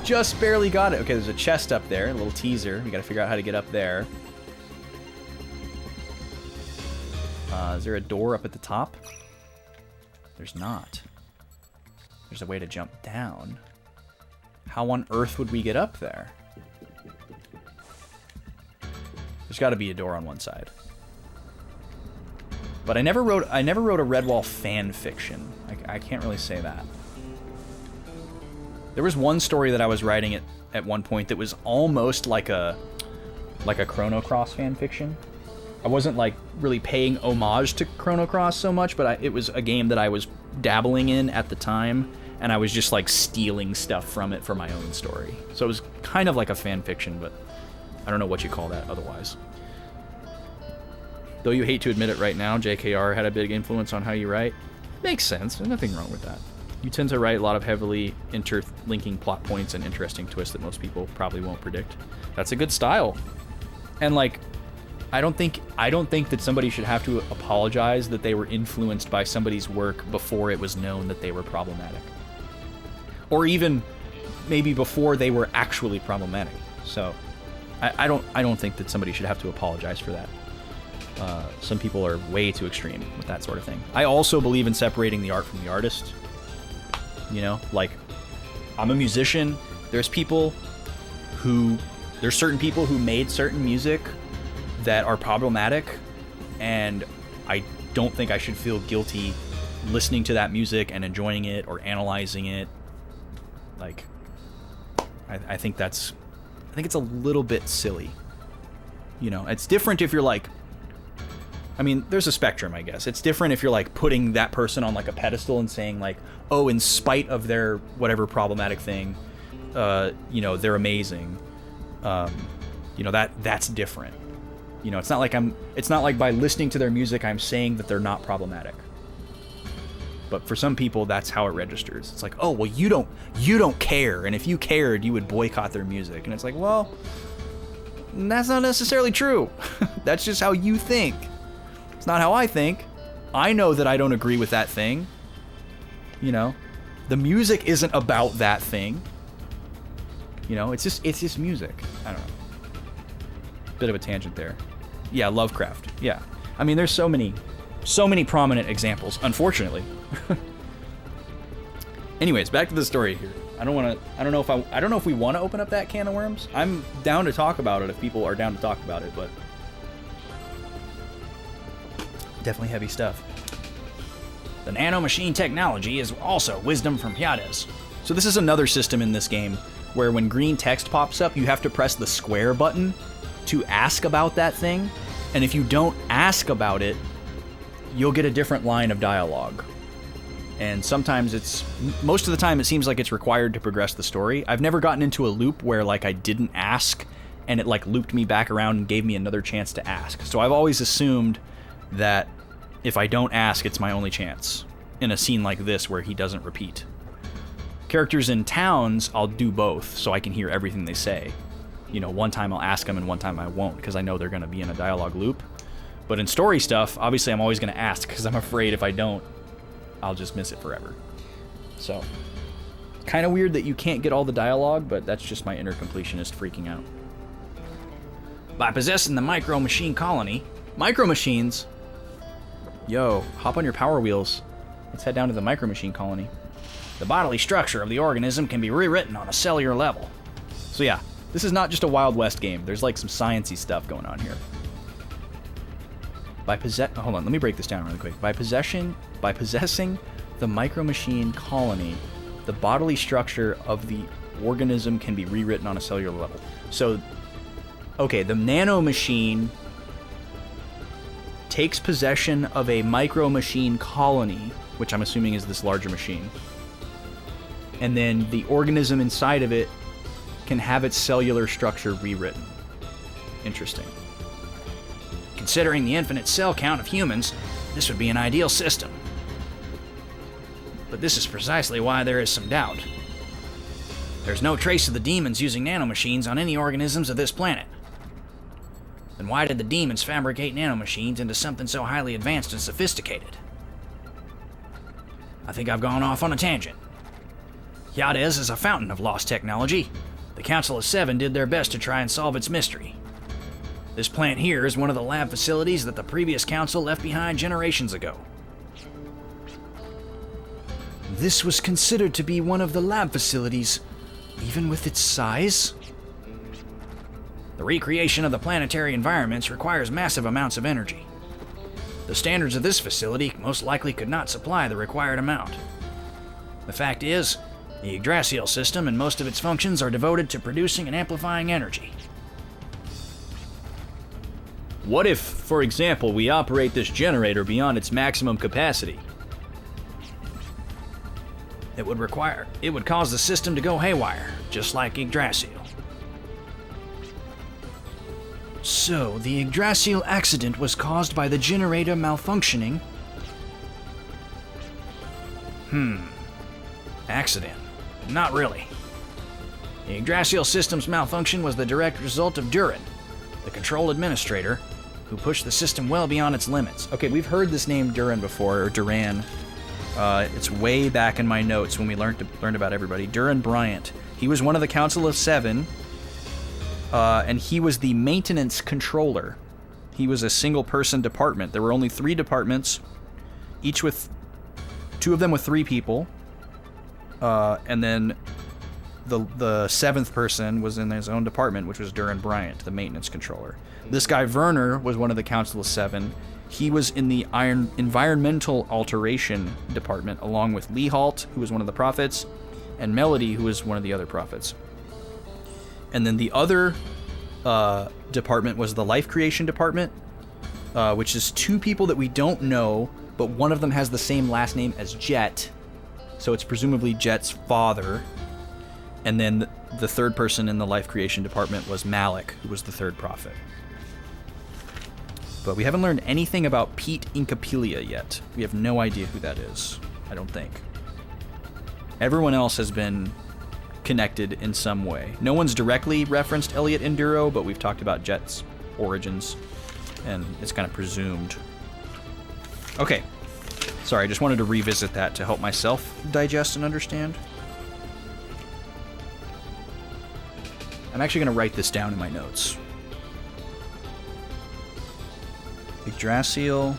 Just barely got it. Okay, there's a chest up there, a little teaser. We gotta figure out how to get up there. Is there a door up at the top? There's not. There's a way to jump down. How on earth would we get up there? There's got to be a door on one side. But I never wrote a Redwall fan fiction. I can't really say that. There was one story that I was writing at one point that was almost like a Chrono Cross fan fiction. I wasn't like really paying homage to Chrono Cross so much, but it was a game that I was dabbling in at the time, and I was just like stealing stuff from it for my own story. So it was kind of like a fan fiction, but I don't know what you call that otherwise. Though you hate to admit it right now, JKR had a big influence on how you write. Makes sense. There's nothing wrong with that. You tend to write a lot of heavily interlinking plot points and interesting twists that most people probably won't predict. That's a good style. And like, I don't think that somebody should have to apologize that they were influenced by somebody's work before it was known that they were problematic. Or even maybe before they were actually problematic. So I don't think that somebody should have to apologize for that. Some people are way too extreme with that sort of thing. I also believe in separating the art from the artist. You know, like, I'm a musician. There's certain people who made certain music that are problematic, and I don't think I should feel guilty listening to that music and enjoying it or analyzing it. Like, I think it's a little bit silly. You know, it's different if you're like, I mean, there's a spectrum, I guess. It's different if you're like putting that person on like a pedestal and saying like, oh, in spite of their whatever problematic thing, you know, they're amazing. You know, that's different. You know, it's not like by listening to their music I'm saying that they're not problematic. But for some people, that's how it registers. It's like, oh, well, you don't care, and if you cared, you would boycott their music. And it's like, well, that's not necessarily true. That's just how you think. It's not how I think. I know that I don't agree with that thing. You know, the music isn't about that thing. You know, it's just music. I don't know. Bit of a tangent there. Yeah, Lovecraft. Yeah. I mean, there's so many prominent examples, unfortunately. Anyways, back to the story here. I don't know if we want to open up that can of worms. I'm down to talk about it if people are down to talk about it, but definitely heavy stuff. The nanomachine technology is also wisdom from Hyades. So this is another system in this game where when green text pops up, you have to press the square button to ask about that thing, and if you don't ask about it, you'll get a different line of dialogue. And sometimes most of the time it seems like it's required to progress the story. I've never gotten into a loop where like I didn't ask and it like looped me back around and gave me another chance to ask. So I've always assumed that if I don't ask, it's my only chance in a scene like this where he doesn't repeat. Characters in towns, I'll do both so I can hear everything they say. You know, one time I'll ask them and one time I won't because I know they're going to be in a dialogue loop. But in story stuff, obviously I'm always going to ask because I'm afraid if I don't, I'll just miss it forever. So, kind of weird that you can't get all the dialogue, but that's just my inner completionist freaking out. By possessing the Micro Machine Colony, Micro Machines? Yo, hop on your Power Wheels. Let's head down to the Micro Machine Colony. The bodily structure of the organism can be rewritten on a cellular level. So yeah, this is not just a Wild West game. There's like some sciencey stuff going on here. Hold on, let me break this down really quick. By possessing the Micro Machine Colony, the bodily structure of the organism can be rewritten on a cellular level. So, okay, the nanomachine takes possession of a micro-machine colony, which I'm assuming is this larger machine, and then the organism inside of it can have its cellular structure rewritten. Interesting. Considering the infinite cell count of humans, this would be an ideal system. But this is precisely why there is some doubt. There's no trace of the demons using nanomachines on any organisms of this planet. Then why did the demons fabricate nanomachines into something so highly advanced and sophisticated? I think I've gone off on a tangent. Yades is a fountain of lost technology. The Council of Seven did their best to try and solve its mystery. This plant here is one of the lab facilities that the previous council left behind generations ago. This was considered to be one of the lab facilities, even with its size? The recreation of the planetary environments requires massive amounts of energy. The standards of this facility most likely could not supply the required amount. The fact is, the Yggdrasil system and most of its functions are devoted to producing and amplifying energy. What if, for example, we operate this generator beyond its maximum capacity? It would cause the system to go haywire, just like Yggdrasil. So, the Yggdrasil accident was caused by the generator malfunctioning? Accident. Not really. The Yggdrasil system's malfunction was the direct result of Durin, the control administrator, who pushed the system well beyond its limits. Okay, we've heard this name Durin before, or Duran. It's way back in my notes when we learned about everybody. Durin Bryant. He was one of the Council of Seven, and he was the maintenance controller. He was a single-person department. There were only 3 departments, each with 2 of them with 3 people, and then the 7th person was in his own department, which was Durin Bryant, the maintenance controller. This guy Werner was one of the Council of Seven. He was in the environmental alteration department, along with Leehalt, who was one of the prophets, and Melody, who was one of the other prophets. And then the other department was the life creation department, which is 2 people that we don't know, but one of them has the same last name as Jet, so it's presumably Jet's father. And then the 3rd person in the life creation department was Malik, who was the 3rd prophet. But we haven't learned anything about Pete Incapilia yet. We have no idea who that is, I don't think. Everyone else has been connected in some way. No one's directly referenced Elliot Enduro, but we've talked about Jet's origins, and it's kind of presumed. Okay. Sorry, I just wanted to revisit that to help myself digest and understand. I'm actually going to write this down in my notes. Yggdrasil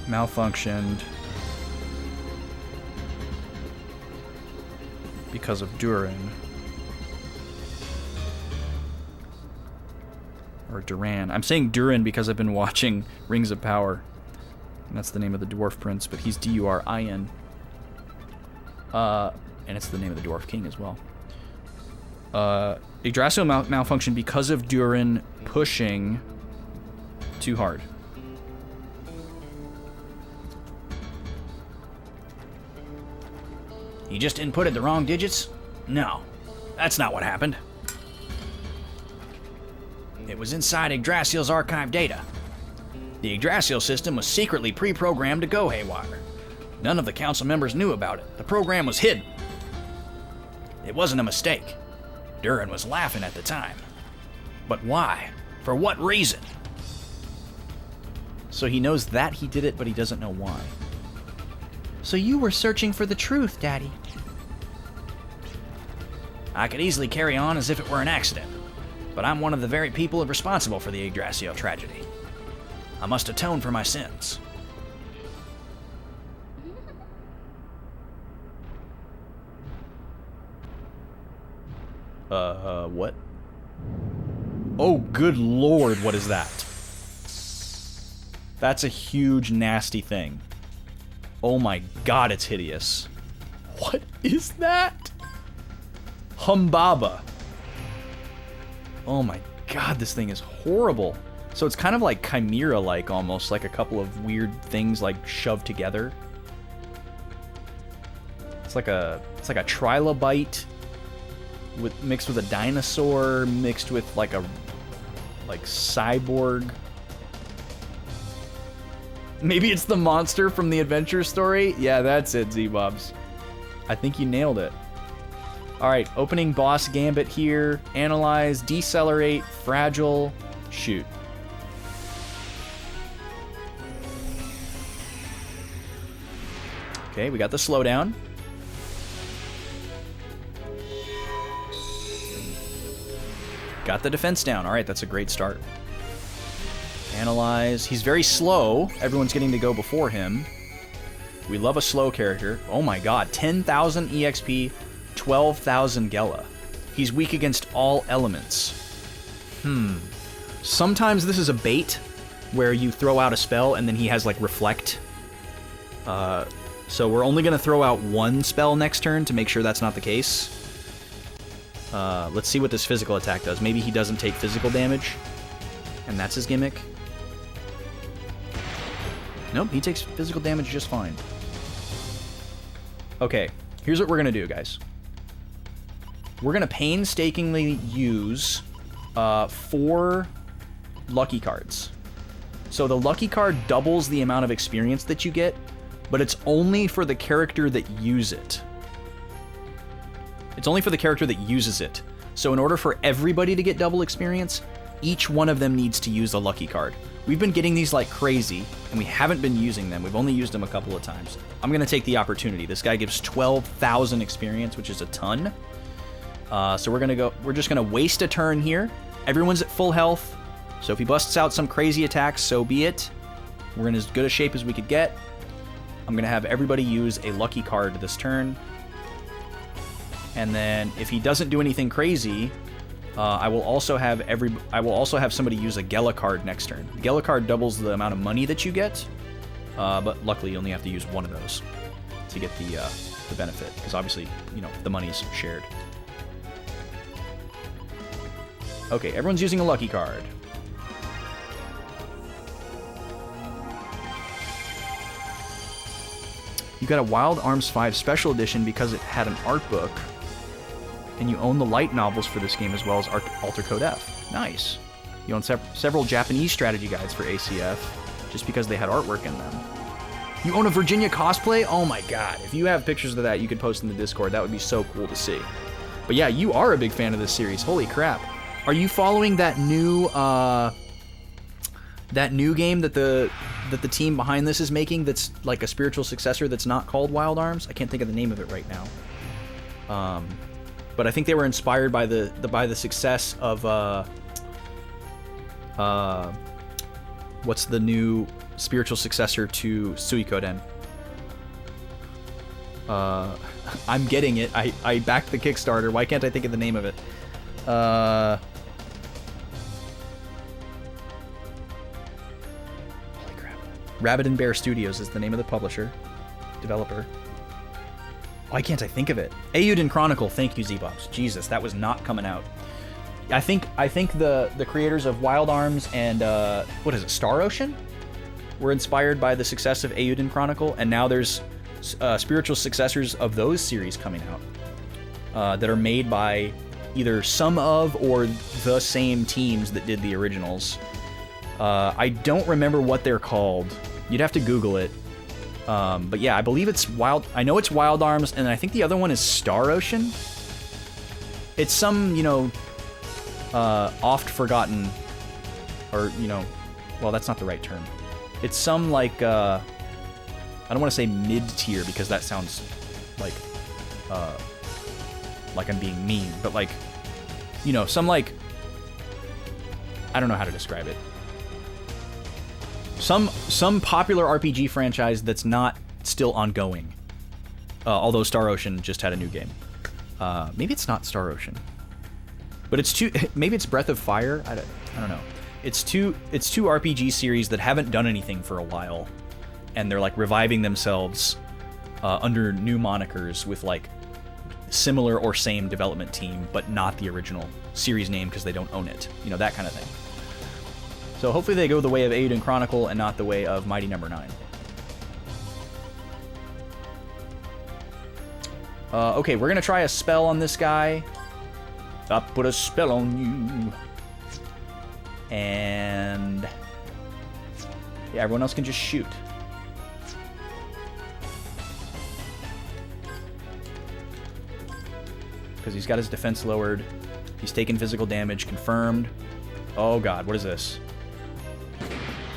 malfunctioned because of Durin. Or Duran. I'm saying Durin because I've been watching Rings of Power. And that's the name of the Dwarf Prince, but he's Durin. And it's the name of the Dwarf King as well. Yggdrasil malfunctioned because of Durin pushing too hard. He just inputted the wrong digits? No, that's not what happened. It was inside Yggdrasil's archive data. The Yggdrasil system was secretly pre-programmed to go haywire. None of the council members knew about it. The program was hidden. It wasn't a mistake. Durin was laughing at the time. But why? For what reason? So he knows that he did it, but he doesn't know why. So you were searching for the truth, Daddy. I could easily carry on as if it were an accident, but I'm one of the very people responsible for the Yggdrasil tragedy. I must atone for my sins. What? Oh, good lord, what is that? That's a huge, nasty thing. Oh my god, it's hideous. What is that? Humbaba. Oh my god, this thing is horrible. So it's kind of like Chimera-like almost, like a couple of weird things like shoved together. It's like a trilobite mixed with a dinosaur, mixed with like a cyborg. Maybe it's the monster from the adventure story? Yeah, that's it, Z-Bobs. I think you nailed it. Alright, opening boss gambit here. Analyze, decelerate, fragile, shoot. Okay, we got the slowdown. Got the defense down. Alright, that's a great start. Analyze. He's very slow. Everyone's getting to go before him. We love a slow character. Oh my god. 10,000 EXP, 12,000 Gela. He's weak against all elements. Sometimes this is a bait, where you throw out a spell and then he has like reflect. So we're only going to throw out one spell next turn to make sure that's not the case. Let's see what this physical attack does. Maybe he doesn't take physical damage, and that's his gimmick. Nope, he takes physical damage just fine. Okay, here's what we're going to do, guys. We're going to painstakingly use 4 lucky cards. So the lucky card doubles the amount of experience that you get, but it's only for the character that uses it. It's only for the character that uses it. So in order for everybody to get double experience, each one of them needs to use a lucky card. We've been getting these like crazy, and we haven't been using them. We've only used them a couple of times. I'm going to take the opportunity. This guy gives 12,000 experience, which is a ton. So we're just going to waste a turn here. Everyone's at full health. So if he busts out some crazy attacks, so be it. We're in as good a shape as we could get. I'm going to have everybody use a lucky card this turn. And then if he doesn't do anything crazy, I will also have somebody use a Gela card next turn. The Gela card doubles the amount of money that you get, but luckily you only have to use one of those to get the benefit, because obviously, you know, the money's shared. Okay, everyone's using a lucky card. You got a Wild Arms 5 Special Edition because it had an art book, and you own the light novels for this game as well as Alter Code F. Nice. You own several Japanese strategy guides for ACF just because they had artwork in them. You own a Virginia cosplay? Oh my god. If you have pictures of that, you could post in the Discord. That would be so cool to see. But yeah, you are a big fan of this series. Holy crap. Are you following that new game that the team behind this is making that's like a spiritual successor that's not called Wild Arms? I can't think of the name of it right now. But I think they were inspired by the success of what's the new spiritual successor to Suikoden? I'm getting it. I backed the Kickstarter. Why can't I think of the name of it? Holy crap. Rabbit and Bear Studios is the name of the publisher, developer. Why can't I think of it? Eiyuden Chronicle. Thank you, Z-Bobs. Jesus, that was not coming out. I think the creators of Wild Arms and what is it, Star Ocean, were inspired by the success of Eiyuden Chronicle, and now there's spiritual successors of those series coming out that are made by either some of or the same teams that did the originals. I don't remember what they're called. You'd have to Google it. But yeah, I believe it's I know it's Wild Arms, and I think the other one is Star Ocean. It's some, oft forgotten, or, well, that's not the right term. It's some, like, I don't want to say mid-tier, because that sounds like I'm being mean, but, like, some, like, I don't know how to describe it. Some popular RPG franchise that's not still ongoing. Although Star Ocean just had a new game. Maybe it's not Star Ocean. But maybe it's Breath of Fire? I don't know. It's two RPG series that haven't done anything for a while. and they're like reviving themselves under new monikers with like similar or same development team, but not the original series name because they don't own it. You know, that kind of thing. So hopefully they go the way of Eiyuden Chronicle and not the way of Mighty Number 9. Okay, we're gonna try a spell on this guy. I put a spell on you. And yeah, everyone else can just shoot. Because he's got his defense lowered. He's taking physical damage, confirmed. Oh god, what is this?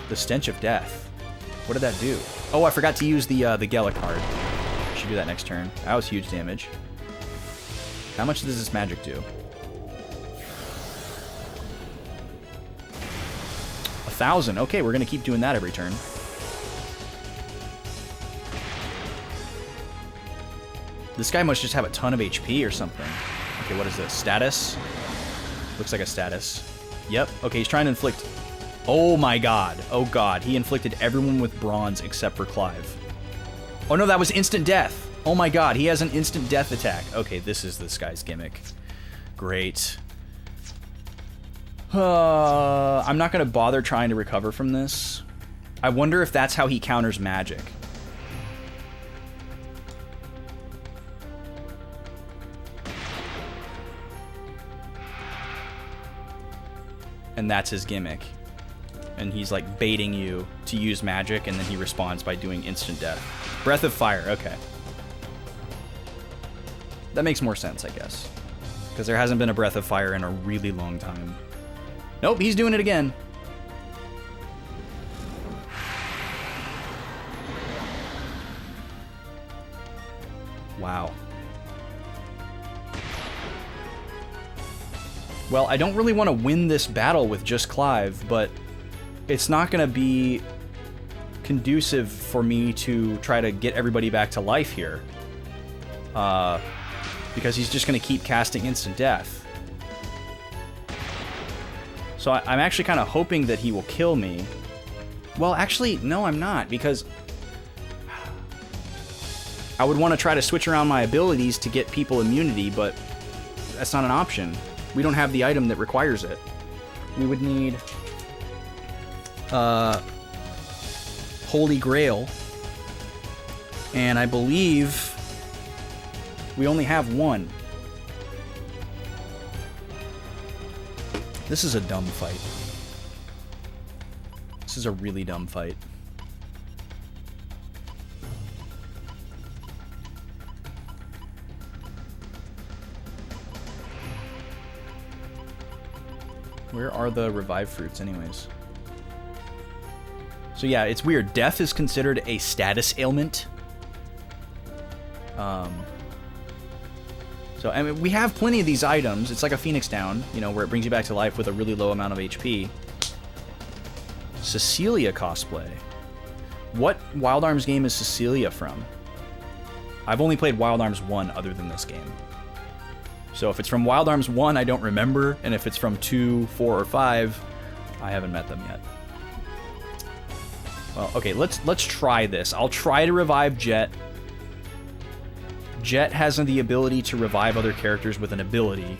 The Stench of Death. What did that do? Oh, I forgot to use the Gela card. Should do that next turn. That was huge damage. How much does this magic do? 1,000. Okay, we're gonna keep doing that every turn. This guy must just have a ton of HP or something. Okay, what is this? Status? Looks like a status. Yep. Okay, he's trying to inflict... Oh my god. Oh god. He inflicted everyone with bronze except for Clive. Oh no, that was instant death. Oh my god, he has an instant death attack. Okay, this is this guy's gimmick. Great. I'm not going to bother trying to recover from this. I wonder if that's how he counters magic. And that's his gimmick. And he's like baiting you to use magic, and then he responds by doing instant death. Breath of Fire, okay. That makes more sense, I guess. Because there hasn't been a Breath of Fire in a really long time. Nope, he's doing it again. Wow. Well, I don't really want to win this battle with just Clive, but it's not going to be conducive for me to try to get everybody back to life here. Because he's just going to keep casting instant death. So I'm actually kind of hoping that he will kill me. Well, actually, no, I'm not, because I would want to try to switch around my abilities to get people immunity, but that's not an option. We don't have the item that requires it. We would need Holy Grail, and I believe we only have one. This is a dumb fight. This is a really dumb fight. Where are the revived fruits anyways? So yeah, it's weird. Death is considered a status ailment. So, I mean, we have plenty of these items. It's like a Phoenix Down, you know, where it brings you back to life with a really low amount of HP. Cecilia cosplay. What Wild Arms game is Cecilia from? I've only played Wild Arms 1 other than this game. So if it's from Wild Arms 1, I don't remember, and if it's from 2, 4, or 5, I haven't met them yet. Well, okay, let's try this. I'll try to revive Jet. Jet has the ability to revive other characters with an ability.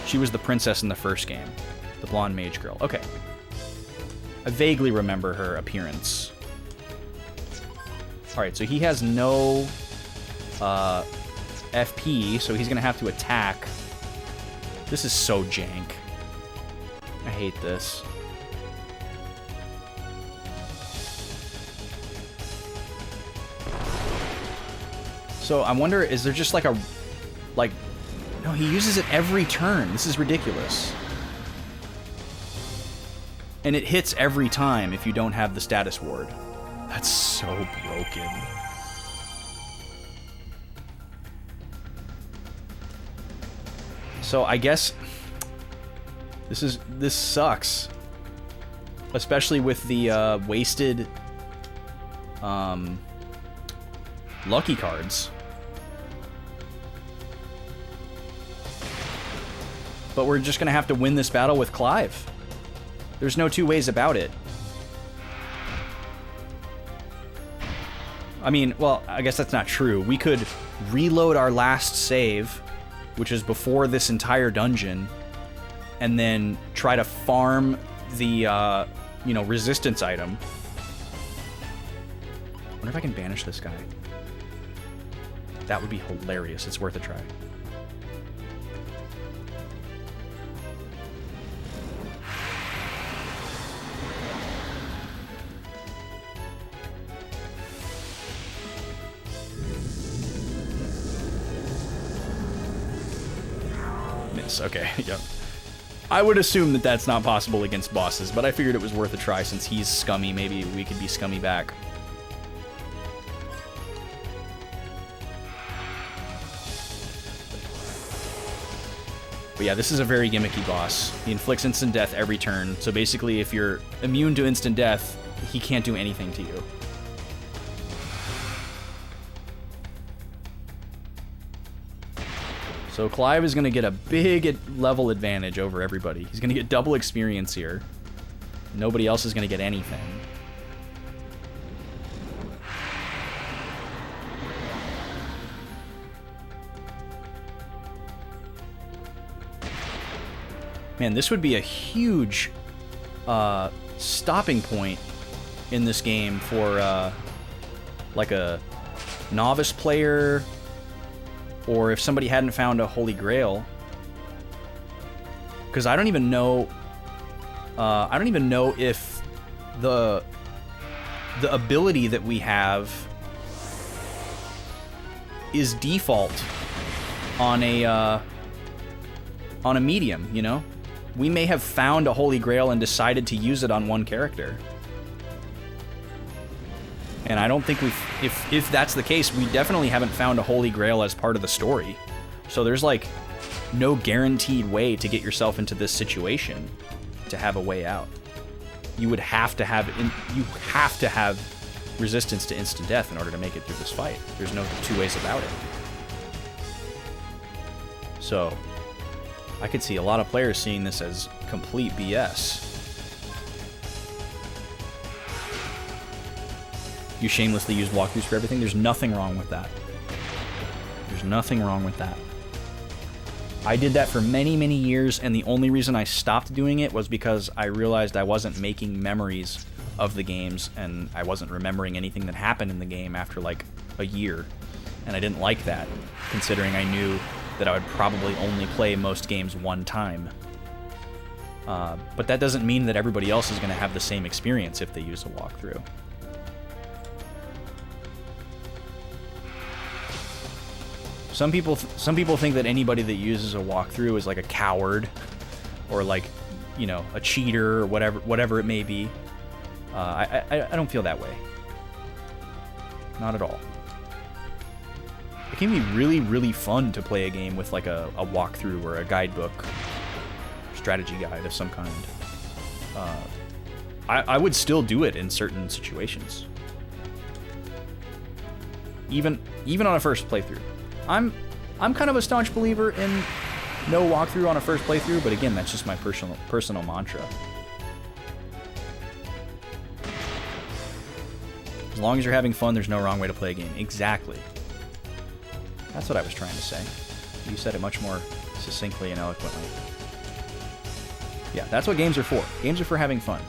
She was the princess in the first game. The blonde mage girl. Okay. I vaguely remember her appearance. Alright, so he has no FP, so he's going to have to attack. This is so jank. I hate this. So I wonder, is there just like a... Like... No, he uses it every turn. This is ridiculous. And it hits every time if you don't have the status ward. That's so broken. So I guess this sucks, especially with the wasted lucky cards. but we're just gonna have to win this battle with Clive. There's no two ways about it. I mean, well, I guess that's not true. We could reload our last save, which is before this entire dungeon, and then try to farm the, you know, resistance item. I wonder if I can banish this guy. That would be hilarious. It's worth a try. Miss. Okay, yep. I would assume that that's not possible against bosses, but I figured it was worth a try since he's scummy. Maybe we could be scummy back. But yeah, this is a very gimmicky boss. He inflicts instant death every turn, so basically if you're immune to instant death, he can't do anything to you. So Clive is going to get a big level advantage over everybody. He's going to get double experience here. Nobody else is going to get anything. Man, this would be a huge stopping point in this game for like a novice player, or if somebody hadn't found a Holy Grail. Because I don't even know if the ability that we have is default on a medium, you know? We may have found a Holy Grail and decided to use it on one character. And I don't think if that's the case, we definitely haven't found a Holy Grail as part of the story. So there's like no guaranteed way to get yourself into this situation to have a way out. You would have to have resistance to instant death in order to make it through this fight. There's no two ways about it. So I could see a lot of players seeing this as complete BS. You shamelessly use walkthroughs for everything. There's nothing wrong with that. There's nothing wrong with that. I did that for many, many years, and the only reason I stopped doing it was because I realized I wasn't making memories of the games, and I wasn't remembering anything that happened in the game after like a year. And I didn't like that, considering I knew that I would probably only play most games one time. But that doesn't mean that everybody else is going to have the same experience if they use a walkthrough. Some people think that anybody that uses a walkthrough is like a coward, or like, you know, a cheater, or whatever it may be. I don't feel that way. Not at all. It can be really, really fun to play a game with like a walkthrough or a guidebook, strategy guide of some kind. I would still do it in certain situations. Even on a first playthrough. I'm kind of a staunch believer in no walkthrough on a first playthrough, but again, that's just my personal mantra. As long as you're having fun, there's no wrong way to play a game. Exactly. That's what I was trying to say. You said it much more succinctly and eloquently. Yeah, that's what games are for. Games are for having fun.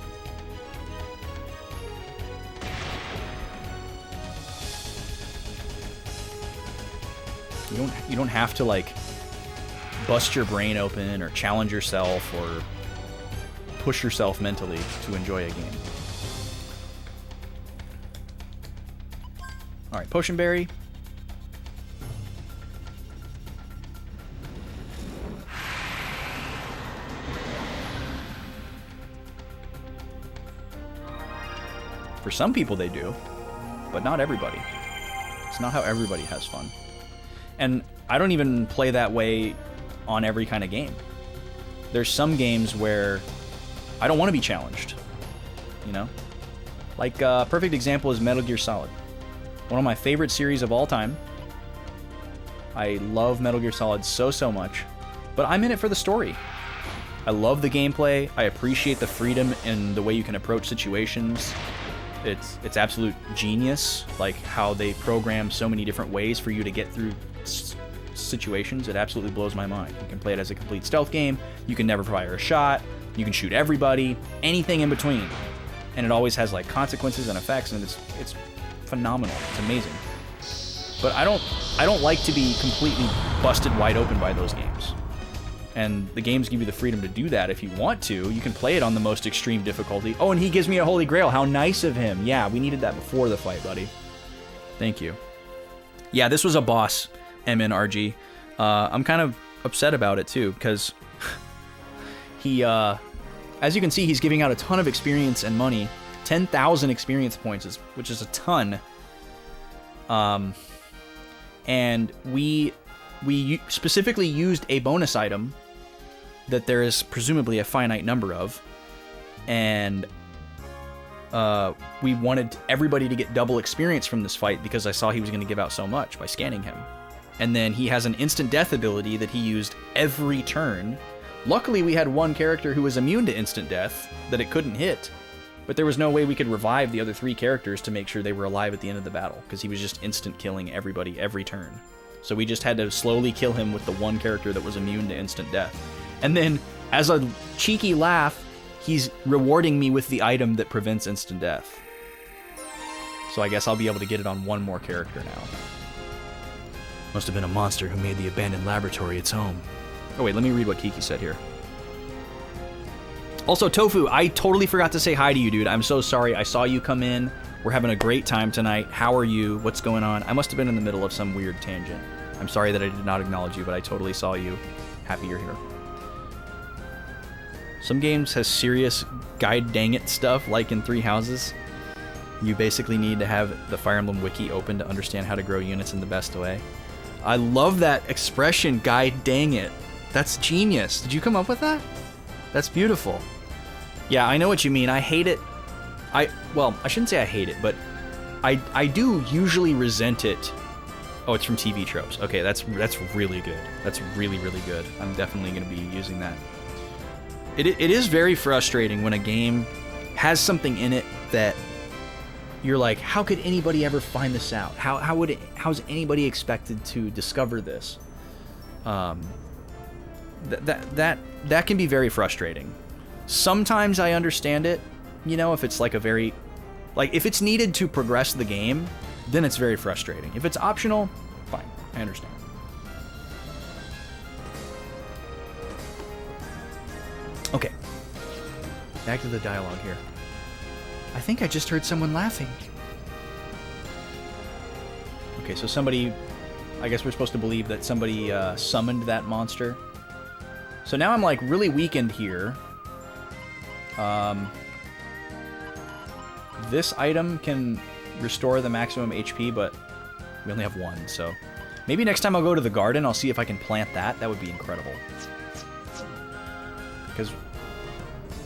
You don't have to like bust your brain open or challenge yourself or push yourself mentally to enjoy a game. All right, Potion Berry. For some people they do, but not everybody. It's not how everybody has fun. And I don't even play that way on every kind of game. There's some games where I don't want to be challenged, you know? Like, a perfect example is Metal Gear Solid. One of my favorite series of all time. I love Metal Gear Solid so much, but I'm in it for the story. I love the gameplay. I appreciate the freedom in the way you can approach situations. It's absolute genius, like how they program so many different ways for you to get through situations. It absolutely blows my mind. You can play it as a complete stealth game. You can never fire a shot. You can shoot everybody, anything in between. And it always has like consequences and effects, and it's phenomenal. It's amazing. But I don't like to be completely busted wide open by those games. And the games give you the freedom to do that if you want to. You can play it on the most extreme difficulty. Oh, and he gives me a holy grail. How nice of him. Yeah, we needed that before the fight, buddy. Thank you. Yeah, this was a boss, MNRG. I'm kind of upset about it too, because he, as you can see, he's giving out a ton of experience and money. 10,000 experience points, which is a ton. And we specifically used a bonus item that there is presumably a finite number of, and we wanted everybody to get double experience from this fight because I saw he was going to give out so much by scanning him. And then he has an instant death ability that he used every turn. Luckily, we had one character who was immune to instant death that it couldn't hit, but there was no way we could revive the other 3 characters to make sure they were alive at the end of the battle, because he was just instant killing everybody every turn. So we just had to slowly kill him with the one character that was immune to instant death. And then, as a cheeky laugh, he's rewarding me with the item that prevents instant death. So I guess I'll be able to get it on one more character now. Must have been a monster who made the abandoned laboratory its home. Oh wait, let me read what Kiki said here. Also, Tofu, I totally forgot to say hi to you, dude. I'm so sorry. I saw you come in. We're having a great time tonight. How are you? What's going on? I must have been in the middle of some weird tangent. I'm sorry that I did not acknowledge you, but I totally saw you. Happy you're here. Some games has serious guide dang it stuff, like in 3 Houses. You basically need to have the Fire Emblem wiki open to understand how to grow units in the best way. I love that expression, guide dang it. That's genius. Did you come up with that? That's beautiful. Yeah, I know what you mean. I hate it. Well, I shouldn't say I hate it, but I do usually resent it. Oh, it's from TV Tropes. Okay, that's really good. That's really, really good. I'm definitely going to be using that. It is very frustrating when a game has something in it that you're like, how could anybody ever find this out? How's anybody expected to discover this? That can be very frustrating. Sometimes I understand it, you know, if it's like if it's needed to progress the game, then it's very frustrating. If it's optional, fine, I understand. Okay, back to the dialogue here. I think I just heard someone laughing. Okay, so somebody, I guess we're supposed to believe that somebody summoned that monster. So now I'm like really weakened here. This item can restore the maximum HP, but we only have 1, so maybe next time I'll go to the garden, I'll see if I can plant that. That would be incredible. Because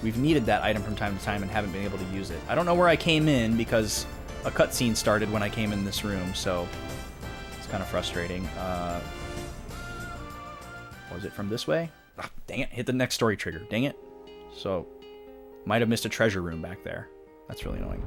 we've needed that item from time to time and haven't been able to use it. I don't know where I came in because a cutscene started when I came in this room, so it's kind of frustrating. Was it from this way? Ah, dang it, hit the next story trigger. Dang it. So, might have missed a treasure room back there. That's really annoying.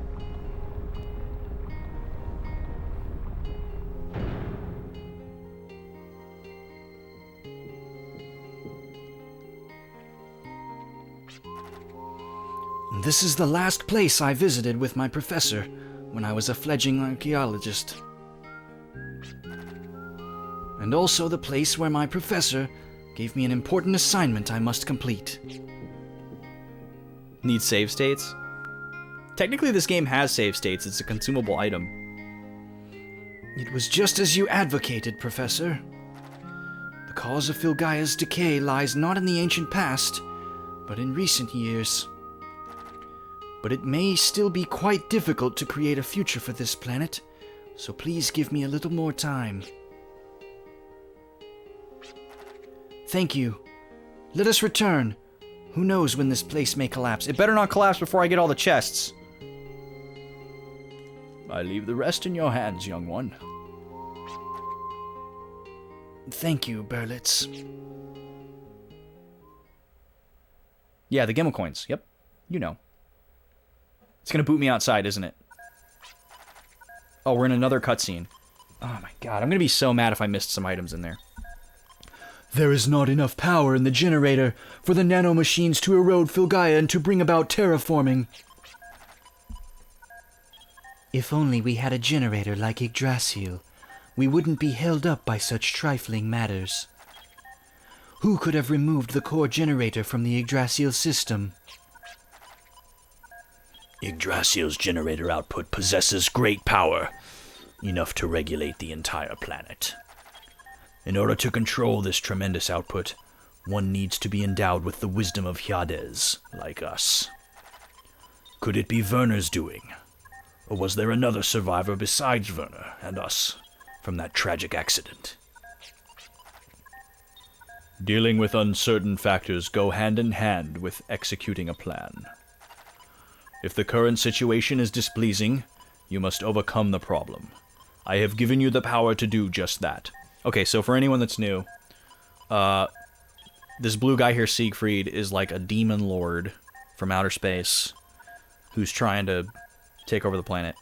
This is the last place I visited with my professor when I was a fledgling archaeologist. And also the place where my professor gave me an important assignment I must complete. Need save states? Technically, this game has save states. It's a consumable item. It was just as you advocated, Professor. The cause of Filgaia's decay lies not in the ancient past, but in recent years. But it may still be quite difficult to create a future for this planet, so please give me a little more time. Thank you. Let us return. Who knows when this place may collapse? It better not collapse before I get all the chests. I leave the rest in your hands, young one. Thank you, Berlitz. Yeah, the Gimmel coins. Yep. You know. It's gonna boot me outside, isn't it? Oh, we're in another cutscene. Oh my god, I'm gonna be so mad if I missed some items in there. There is not enough power in the generator for the nanomachines to erode Filgaia and to bring about terraforming. If only we had a generator like Yggdrasil, we wouldn't be held up by such trifling matters. Who could have removed the core generator from the Yggdrasil system? Yggdrasil's generator output possesses great power, enough to regulate the entire planet. In order to control this tremendous output, one needs to be endowed with the wisdom of Hyades, like us. Could it be Werner's doing? Or was there another survivor besides Werner and us from that tragic accident? Dealing with uncertain factors go hand in hand with executing a plan. If the current situation is displeasing, you must overcome the problem. I have given you the power to do just that. Okay, so for anyone that's new, this blue guy here, Siegfried, is like a demon lord from outer space who's trying to take over the planet.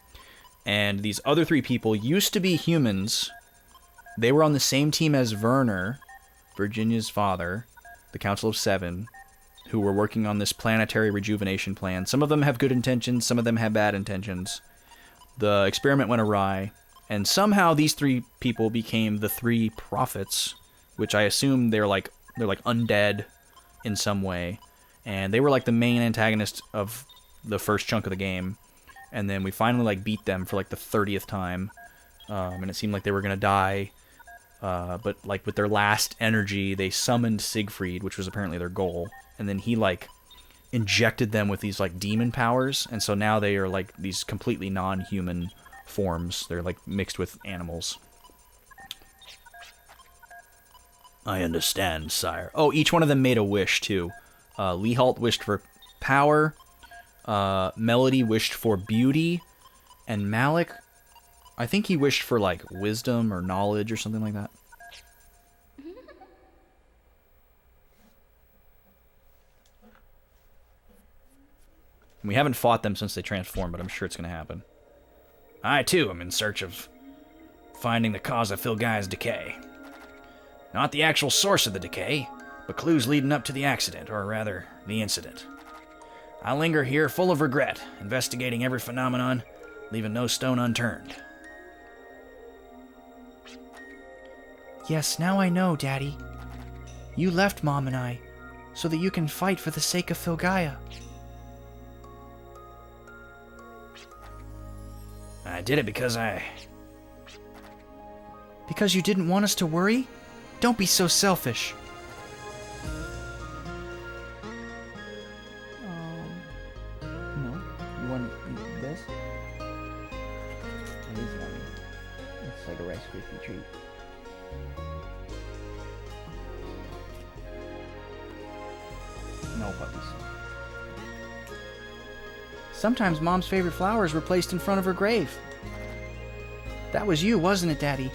And these other three people used to be humans. They were on the same team as Werner, Virginia's father, the Council of Seven, who were working on this planetary rejuvenation plan. Some of them have good intentions, some of them have bad intentions. The experiment went awry. And somehow these three people became the three prophets, which I assume they're like undead in some way. And they were like the main antagonist of the first chunk of the game. And then we finally like beat them for like the 30th time. And it seemed like they were gonna die. But like with their last energy, they summoned Siegfried, which was apparently their goal. And then he like injected them with these like demon powers. And so now they are like these completely non-human forms. They're like mixed with animals. I understand, sire. Oh, each one of them made a wish too. Lehalt wished for power. Melody wished for beauty. And Malik, I think he wished for like wisdom or knowledge or something like that. We haven't fought them since they transformed, but I'm sure it's going to happen. I, too, am in search of finding the cause of Filgaia's decay. Not the actual source of the decay, but clues leading up to the accident, or rather, the incident. I linger here full of regret, investigating every phenomenon, leaving no stone unturned. Yes, now I know, Daddy. You left Mom and I, so that you can fight for the sake of Filgaia. I did it because Because you didn't want us to worry? Don't be so selfish. No. You want this? It is yummy. It's like a Rice Krispie treat. No puppies. Sometimes Mom's favorite flowers were placed in front of her grave. That was you, wasn't it, Daddy?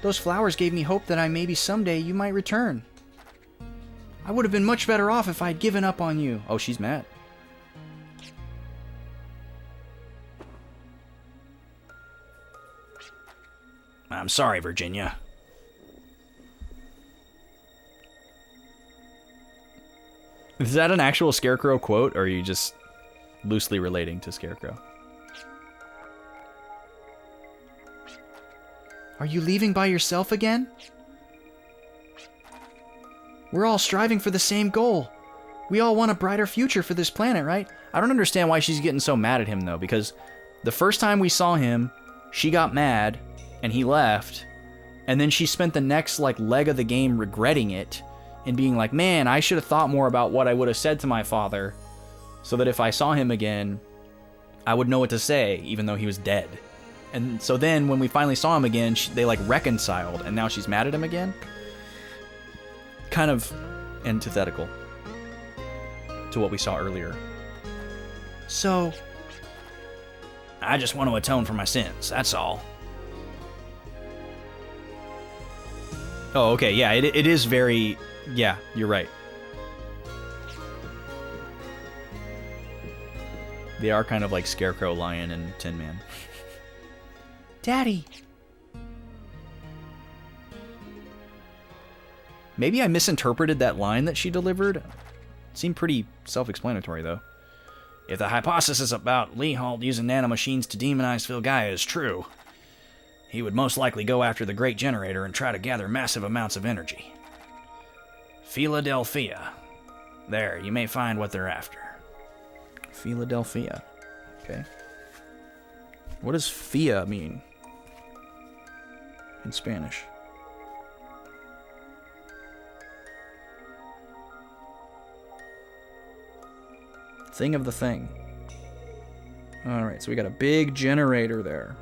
Those flowers gave me hope that maybe someday you might return. I would have been much better off if I'd given up on you. Oh, she's mad. I'm sorry, Virginia. Is that an actual Scarecrow quote, or are you just loosely relating to Scarecrow? Are you leaving by yourself again? We're all striving for the same goal. We all want a brighter future for this planet, right? I don't understand why she's getting so mad at him, though, because the first time we saw him, she got mad, and he left, and then she spent the next, leg of the game regretting it, and being like, man, I should have thought more about what I would have said to my father, so that if I saw him again, I would know what to say, even though he was dead. And so then, when we finally saw him again, they, reconciled, and now she's mad at him again? Kind of antithetical to what we saw earlier. So, I just want to atone for my sins, that's all. Oh, okay, yeah, it is very... Yeah, you're right. They are kind of like Scarecrow, Lion, and Tin Man. Daddy. Maybe I misinterpreted that line that she delivered. It seemed pretty self-explanatory, though. If the hypothesis about Leholt using nanomachines to demonize Filgaia is true, he would most likely go after the Great Generator and try to gather massive amounts of energy. Philadelphia. There, you may find what they're after. Philadelphia. Okay. What does Fia mean in Spanish? Thing of the thing. Alright, so we got a big generator there.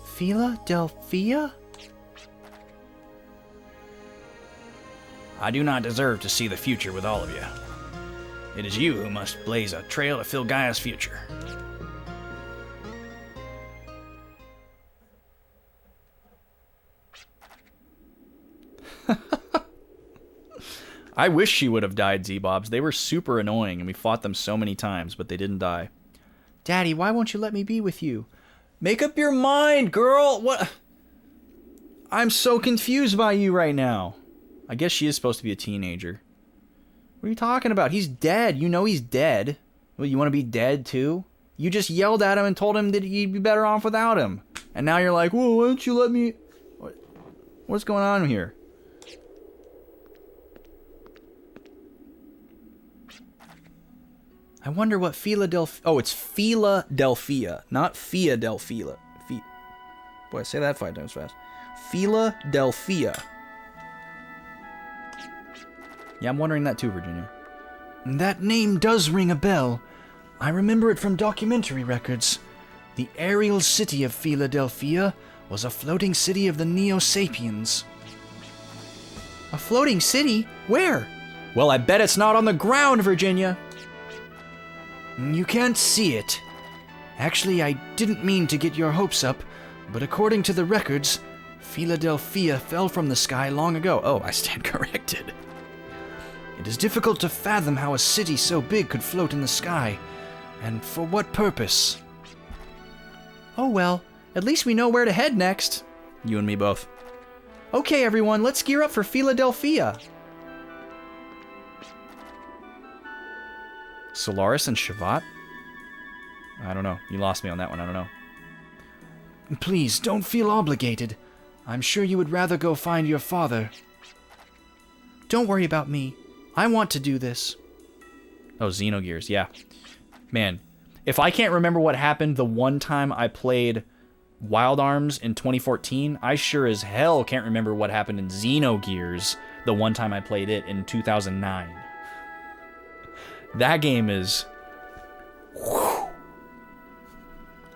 Philadelphia? I do not deserve to see the future with all of you. It is you who must blaze a trail to Filgaia's future. I wish she would have died, Z-Bobs. They were super annoying, and we fought them so many times, but they didn't die. Daddy, why won't you let me be with you? Make up your mind, girl! What? I'm so confused by you right now. I guess she is supposed to be a teenager. What are you talking about? He's dead. You know he's dead. Well, you want to be dead, too? You just yelled at him and told him that he'd be better off without him. And now you're like, well, why don't you let me... What's going on here? I wonder what Philadelphia... Oh, it's Philadelphia, not Philadelphia. Boy, say that 5 times fast. Philadelphia. Yeah, I'm wondering that too, Virginia. That name does ring a bell. I remember it from documentary records. The aerial city of Philadelphia was a floating city of the Neo-Sapiens. A floating city? Where? Well, I bet it's not on the ground, Virginia. You can't see it. Actually, I didn't mean to get your hopes up, but according to the records, Philadelphia fell from the sky long ago. Oh, I stand corrected. It is difficult to fathom how a city so big could float in the sky, and for what purpose. Oh well, at least we know where to head next. You and me both. Okay, everyone, let's gear up for Philadelphia. Solaris and Shavat? I don't know. You lost me on that one. I don't know. Please, don't feel obligated. I'm sure you would rather go find your father. Don't worry about me. I want to do this. Oh, Xenogears, yeah. Man, if I can't remember what happened the one time I played Wild Arms in 2014, I sure as hell can't remember what happened in Xenogears the one time I played it in 2009. That game is... Whew.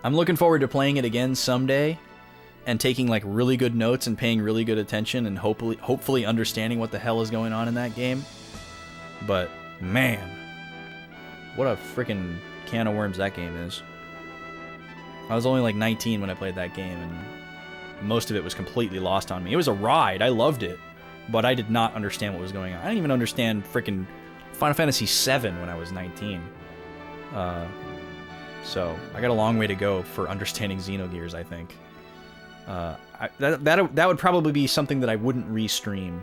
I'm looking forward to playing it again someday and taking like really good notes and paying really good attention and hopefully understanding what the hell is going on in that game. But man, what a freaking can of worms that game is. I was only like 19 when I played that game, and most of it was completely lost on me. It was a ride. I loved it, but I did not understand what was going on. I didn't even understand freaking Final Fantasy VII when I was 19. So I got a long way to go for understanding Xenogears, I think. That would probably be something that I wouldn't restream,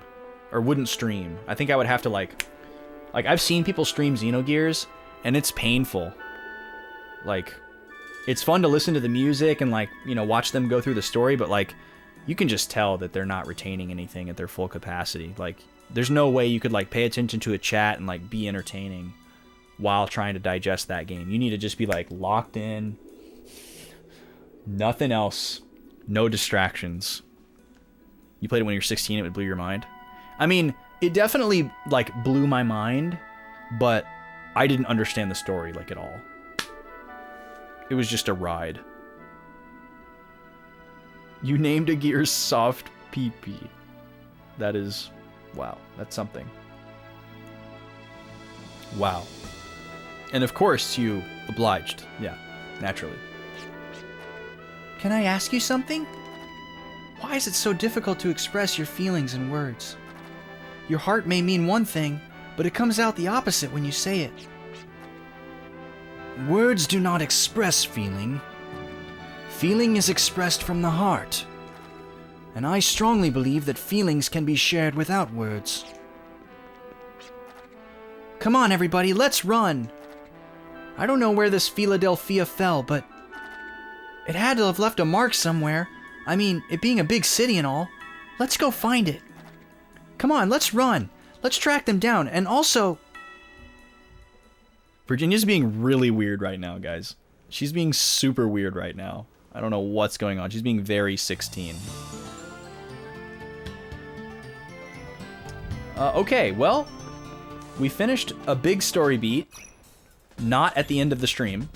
or wouldn't stream. I think I would have to like I've seen people stream Xenogears, and it's painful. Like, it's fun to listen to the music and like, you know, watch them go through the story, but like, you can just tell that they're not retaining anything at their full capacity. Like, there's no way you could like pay attention to a chat and like be entertaining while trying to digest that game. You need to just be like locked in, nothing else, no distractions. You played it when you were 16, it would blow your mind. I mean, it definitely like blew my mind, but I didn't understand the story like at all. It was just a ride. You named a gear Soft PP. That is, wow, that's something. Wow. And of course you obliged. Yeah, naturally. Can I ask you something? Why is it so difficult to express your feelings in words? Your heart may mean one thing, but it comes out the opposite when you say it. Words do not express feeling. Feeling is expressed from the heart. And I strongly believe that feelings can be shared without words. Come on, everybody, let's run! I don't know where this Philadelphia fell, but it had to have left a mark somewhere. I mean, it being a big city and all. Let's go find it. Come on, let's run. Let's track them down. And also... Virginia's being really weird right now, guys. She's being super weird right now. I don't know what's going on. She's being very 16. Okay, well, we finished a big story beat. Not at the end of the stream.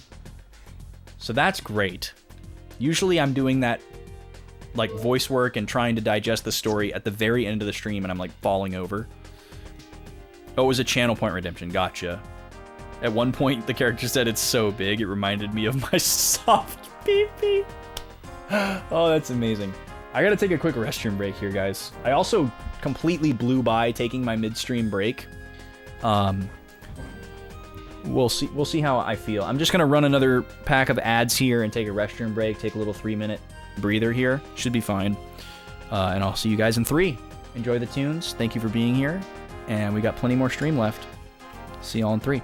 So that's great. Usually I'm doing that, like, voice work and trying to digest the story at the very end of the stream, and I'm, like, falling over. Oh, it was a channel point redemption. Gotcha. At one point, the character said it's so big, it reminded me of my soft pee-pee. Oh, that's amazing. I gotta take a quick restroom break here, guys. I also completely blew by taking my midstream break. We'll see how I feel. I'm just gonna run another pack of ads here and take a restroom break, take a little 3-minute breather here. Should be fine. And I'll see you guys in 3. Enjoy the tunes. Thank you for being here. And we got plenty more stream left. See y'all in 3.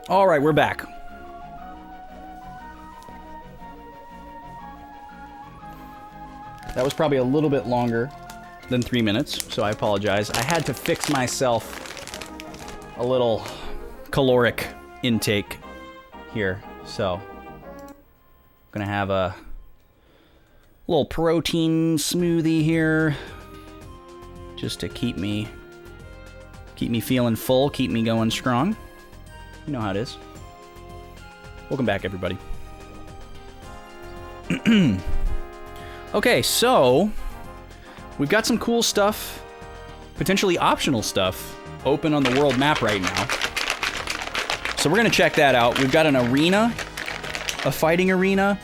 All right, we're back. That was probably a little bit longer than 3 minutes, so I apologize. I had to fix myself a little caloric intake here, so I'm gonna have a little protein smoothie here just to keep me feeling full, keep me going strong. You know how it is. Welcome back, everybody. Okay, so we've got some cool stuff, potentially optional stuff, open on the world map right now. So we're gonna check that out. We've got an arena, a fighting arena,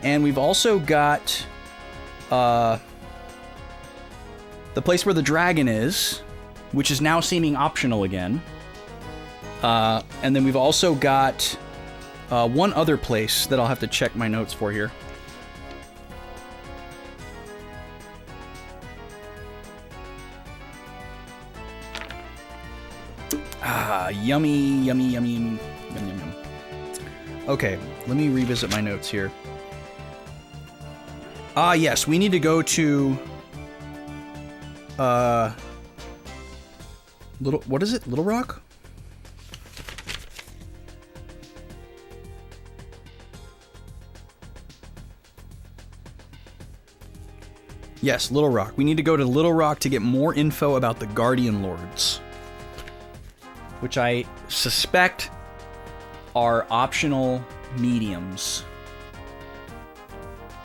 and we've also got the place where the dragon is, which is now seeming optional again. And then we've also got one other place that I'll have to check my notes for here. Yummy, yummy, yummy, yum, yum, yum. Okay, let me revisit my notes here. Yes, we need to go to what is it? Little Rock? Yes, Little Rock. We need to go to Little Rock to get more info about the Guardian Lords, which I suspect are optional mediums.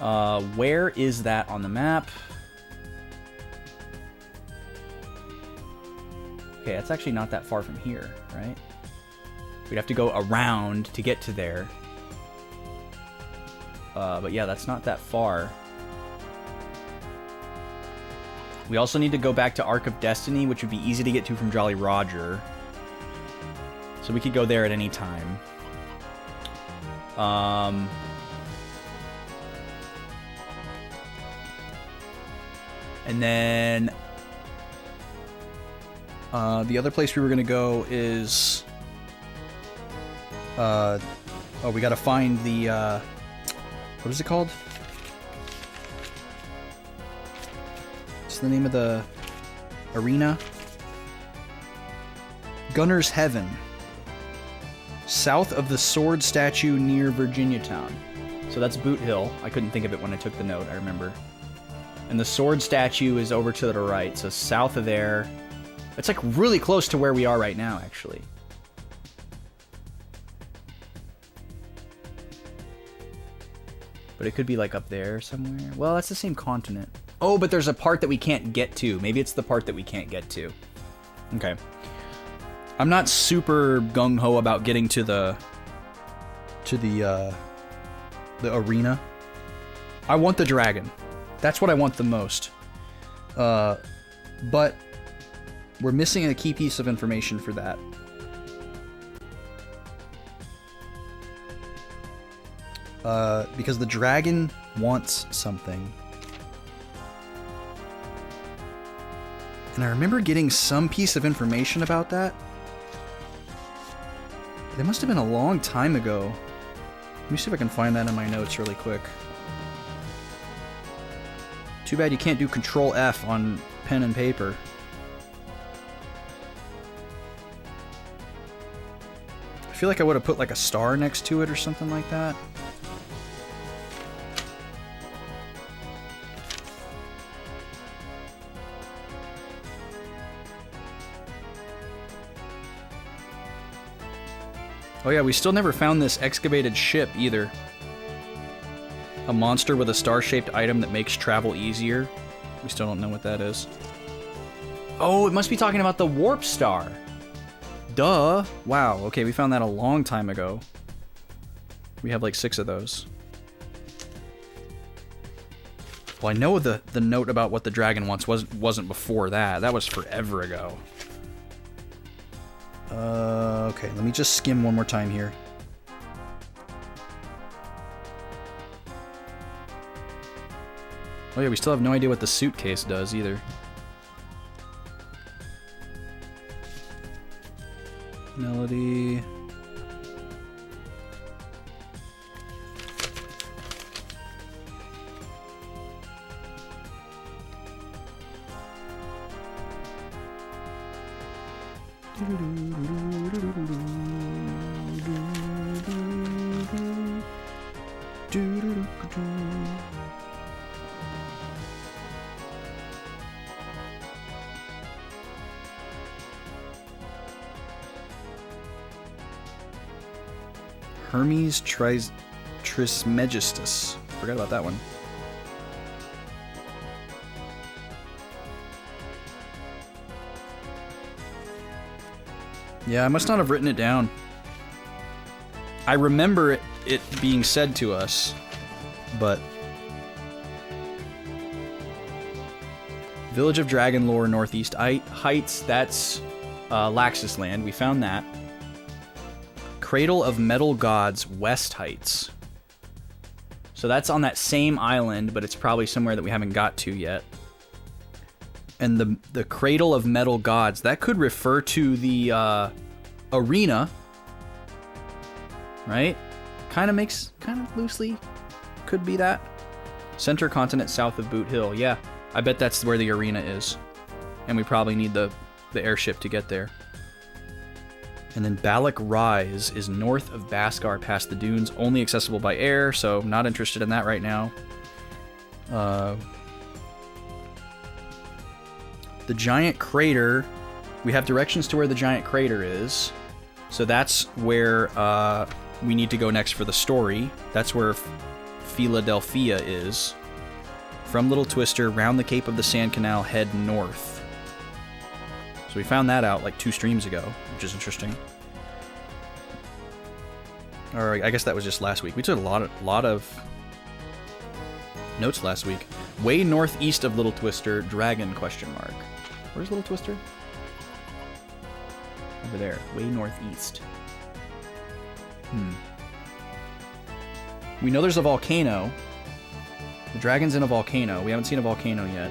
Where is that on the map? Okay, that's actually not that far from here, right? We'd have to go around to get to there. But yeah, that's not that far. We also need to go back to Ark of Destiny, which would be easy to get to from Jolly Roger. So we could go there at any time. And then the other place we were gonna go is we gotta find the what is it called? What's the name of the arena? Gunner's Heaven. South of the sword statue near Virginia Town. So that's Boot Hill. I couldn't think of it when I took the note, I remember. And the sword statue is over to the right, so south of there. It's like really close to where we are right now, actually. But it could be like up there somewhere. Well, that's the same continent. Oh, but there's a part that we can't get to. Maybe it's the part that we can't get to. Okay. I'm not super gung-ho about getting to the arena. I want the dragon. That's what I want the most. But we're missing a key piece of information for that. Because the dragon wants something. And I remember getting some piece of information about that. It must have been a long time ago. Let me see if I can find that in my notes really quick. Too bad you can't do Control F on pen and paper. I feel like I would have put like a star next to it or something like that. Oh yeah, we still never found this excavated ship either. A monster with a star-shaped item that makes travel easier. We still don't know what that is. Oh, it must be talking about the warp star. Duh. Wow, okay, we found that a long time ago. We have like 6 of those. Well, I know the note about what the dragon wants wasn't before that. That was forever ago. Okay, let me just skim one more time here. Oh yeah, we still have no idea what the suitcase does either. Melody. Hermes Trismegistus. Forgot about that one. Yeah, I must not have written it down. I remember it being said to us, but... Village of Dragonlore, Northeast Heights, that's Laxus Land. We found that. Cradle of Metal Gods, West Heights. So that's on that same island, but it's probably somewhere that we haven't got to yet. And the Cradle of Metal Gods, that could refer to the arena, right? Kind of loosely could be that. Center continent south of Boot Hill. Yeah, I bet that's where the arena is. And we probably need the airship to get there. And then Balak Rise is north of Baskar past the dunes, only accessible by air, so not interested in that right now. The giant crater, we have directions to where the giant crater is, so that's where we need to go next for the story. That's where Philadelphia is. From Little Twister, round the Cape of the Sand Canal, head north. So we found that out like 2 streams ago, which is interesting. Or I guess that was just last week. We took a lot of notes last week. Way northeast of Little Twister, Dragon ? Where's Little Twister? Over there, way northeast. We know there's a volcano. The dragon's in a volcano. We haven't seen a volcano yet.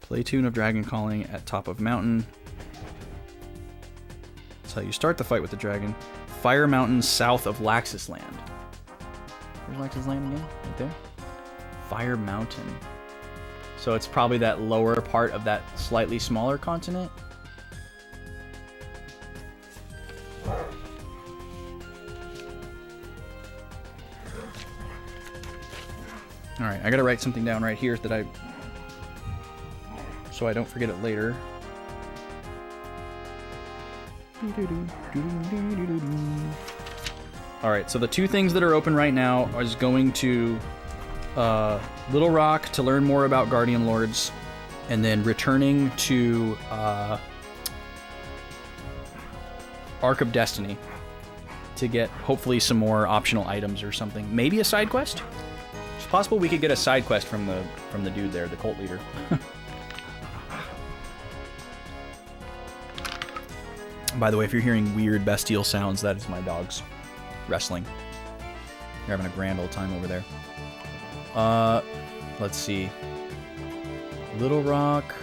Play tune of Dragon Calling at top of mountain. That's how you start the fight with the dragon. Fire Mountain south of Laxus Land. Where's Laxus Land again? Right there? Fire Mountain. So it's probably that lower part of that slightly smaller continent. Alright, I gotta write something down right here that so I don't forget it later. Alright, so the 2 things that are open right now is going to Little Rock to learn more about Guardian Lords, and then returning to Ark of Destiny to get hopefully some more optional items or something. Maybe a side quest? It's possible we could get a side quest from the dude there, the cult leader. By the way, if you're hearing weird bestial sounds, that is my dogs wrestling. They're having a grand old time over there. Let's see. Little Rock.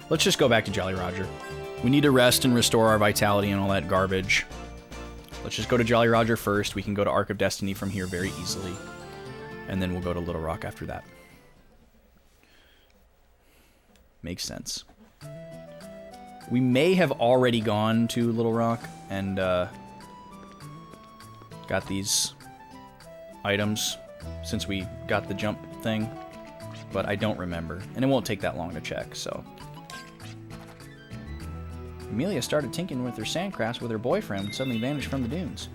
Let's just go back to Jolly Roger. We need to rest and restore our vitality and all that garbage. Let's just go to Jolly Roger first. We can go to Ark of Destiny from here very easily. And then we'll go to Little Rock after that. Makes sense. We may have already gone to Little Rock and got these items since we got the jump thing, but I don't remember, and it won't take that long to check, so. Amelia started tinkering with her sandcrafts with her boyfriend and suddenly vanished from the dunes.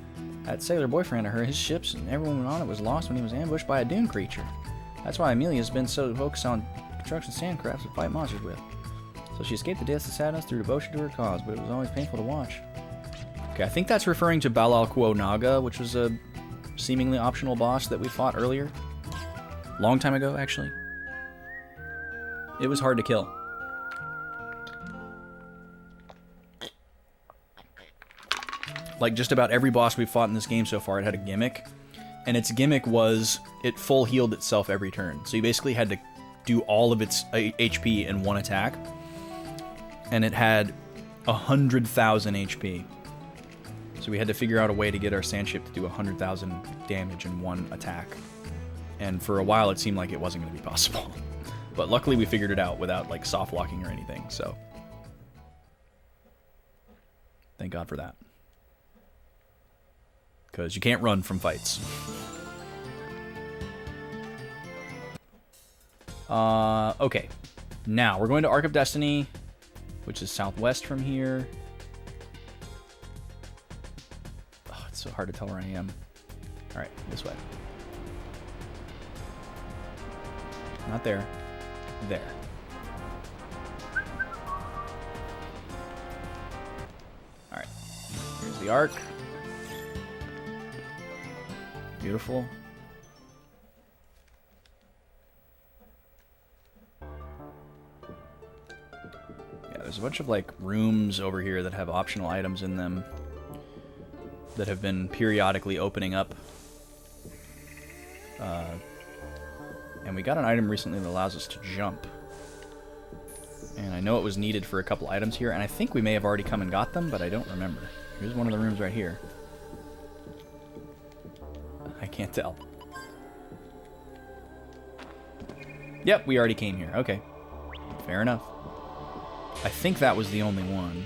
That sailor boyfriend of hers, his ships, and everyone on it was lost when he was ambushed by a dune creature. That's why Amelia's been so focused on construction sandcrafts to fight monsters with. So she escaped the death of sadness through devotion to her cause, but it was always painful to watch. Okay, I think that's referring to Balal Kuo Naga, which was a seemingly optional boss that we fought earlier. Long time ago, actually. It was hard to kill. Like just about every boss we've fought in this game so far, it had a gimmick. And its gimmick was it full healed itself every turn. So you basically had to do all of its HP in one attack. And it had 100,000 HP. So we had to figure out a way to get our sand ship to do 100,000 damage in one attack. And for a while it seemed like it wasn't going to be possible. But luckily we figured it out without like soft locking or anything, so thank God for that. Because you can't run from fights. Okay. Now, we're going to Ark of Destiny, which is southwest from here. Oh, it's so hard to tell where I am. Alright, this way. Not there. There. Alright. Here's the Ark. Beautiful. Yeah, there's a bunch of like rooms over here that have optional items in them that have been periodically opening up. And we got an item recently that allows us to jump. And I know it was needed for a couple items here, and I think we may have already come and got them, but I don't remember. Here's one of the rooms right here. I can't tell. Yep, we already came here. Okay. Fair enough. I think that was the only one.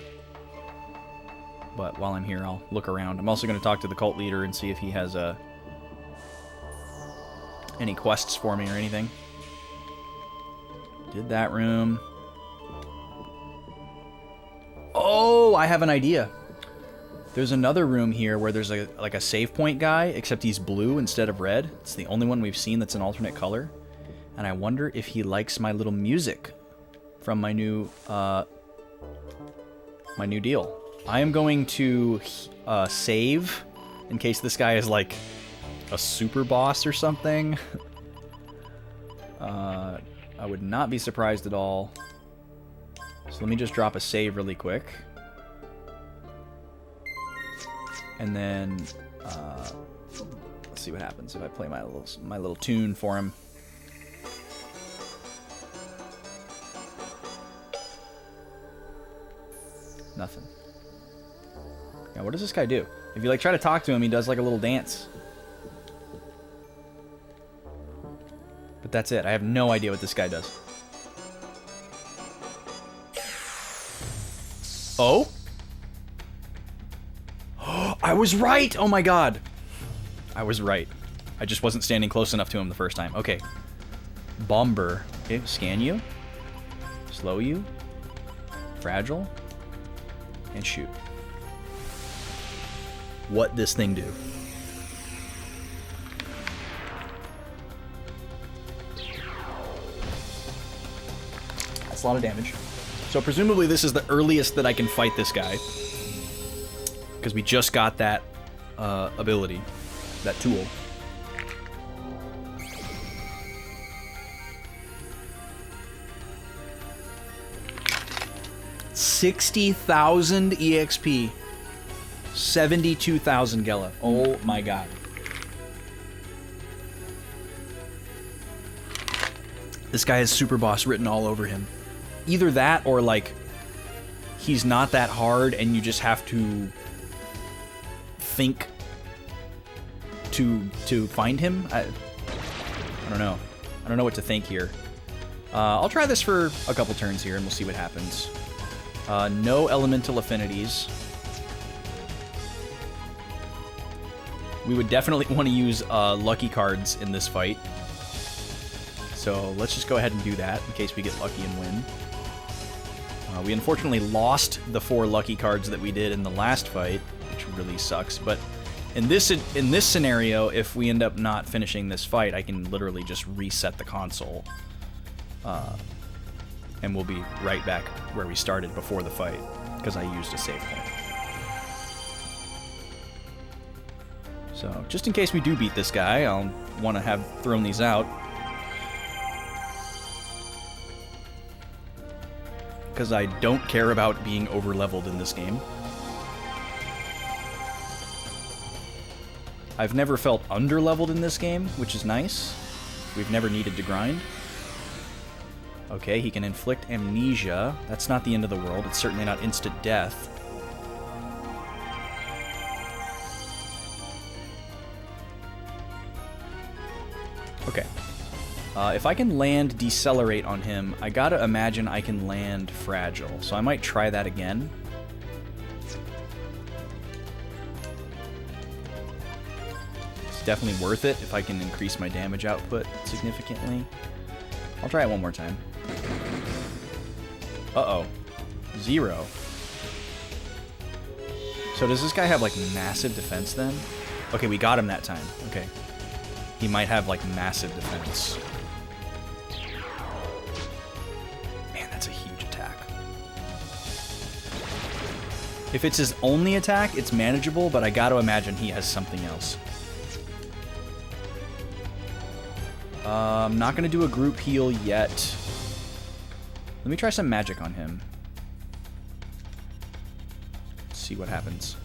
But while I'm here, I'll look around. I'm also going to talk to the cult leader and see if he has any quests for me or anything. Did that room. Oh, I have an idea. There's another room here where there's like a save point guy, except he's blue instead of red. It's the only one we've seen that's an alternate color. And I wonder if he likes my little music from my new deal. I am going to save in case this guy is like a super boss or something. I would not be surprised at all. So let me just drop a save really quick. And then let's see what happens if I play my little tune for him. Nothing. Now, what does this guy do? If you like try to talk to him, he does like a little dance. But that's it. I have no idea what this guy does. Oh? I was right! Oh my god. I was right. I just wasn't standing close enough to him the first time. Okay. Bomber. Okay, scan you. Slow you. Fragile. And shoot. What this thing do? That's a lot of damage. So presumably this is the earliest that I can fight this guy. Because we just got that ability. That tool. $60,000 EXP. 72,000 Gela. Oh my god. This guy has Super Boss written all over him. Either that or like he's not that hard and you just have to think to find him. I don't know. I don't know what to think here. I'll try this for a couple turns here and we'll see what happens. No elemental affinities. We would definitely want to use lucky cards in this fight. So let's just go ahead and do that in case we get lucky and win. We unfortunately lost the 4 lucky cards that we did in the last fight, which really sucks. But in this scenario, if we end up not finishing this fight, I can literally just reset the console. And we'll be right back where we started before the fight, because I used a save point. So, just in case we do beat this guy, I'll want to have thrown these out. Because I don't care about being over-leveled in this game. I've never felt under-leveled in this game, which is nice. We've never needed to grind. Okay, he can inflict amnesia. That's not the end of the world. It's certainly not instant death. Okay. If I can land Decelerate on him, I gotta imagine I can land Fragile. So I might try that again. It's definitely worth it if I can increase my damage output significantly. I'll try it one more time. Uh-oh. 0. So does this guy have, like, massive defense then? Okay, we got him that time. Okay. He might have, like, massive defense. Man, that's a huge attack. If it's his only attack, it's manageable, but I gotta imagine he has something else. I'm not gonna do a group heal yet. Let me try some magic on him. See what happens.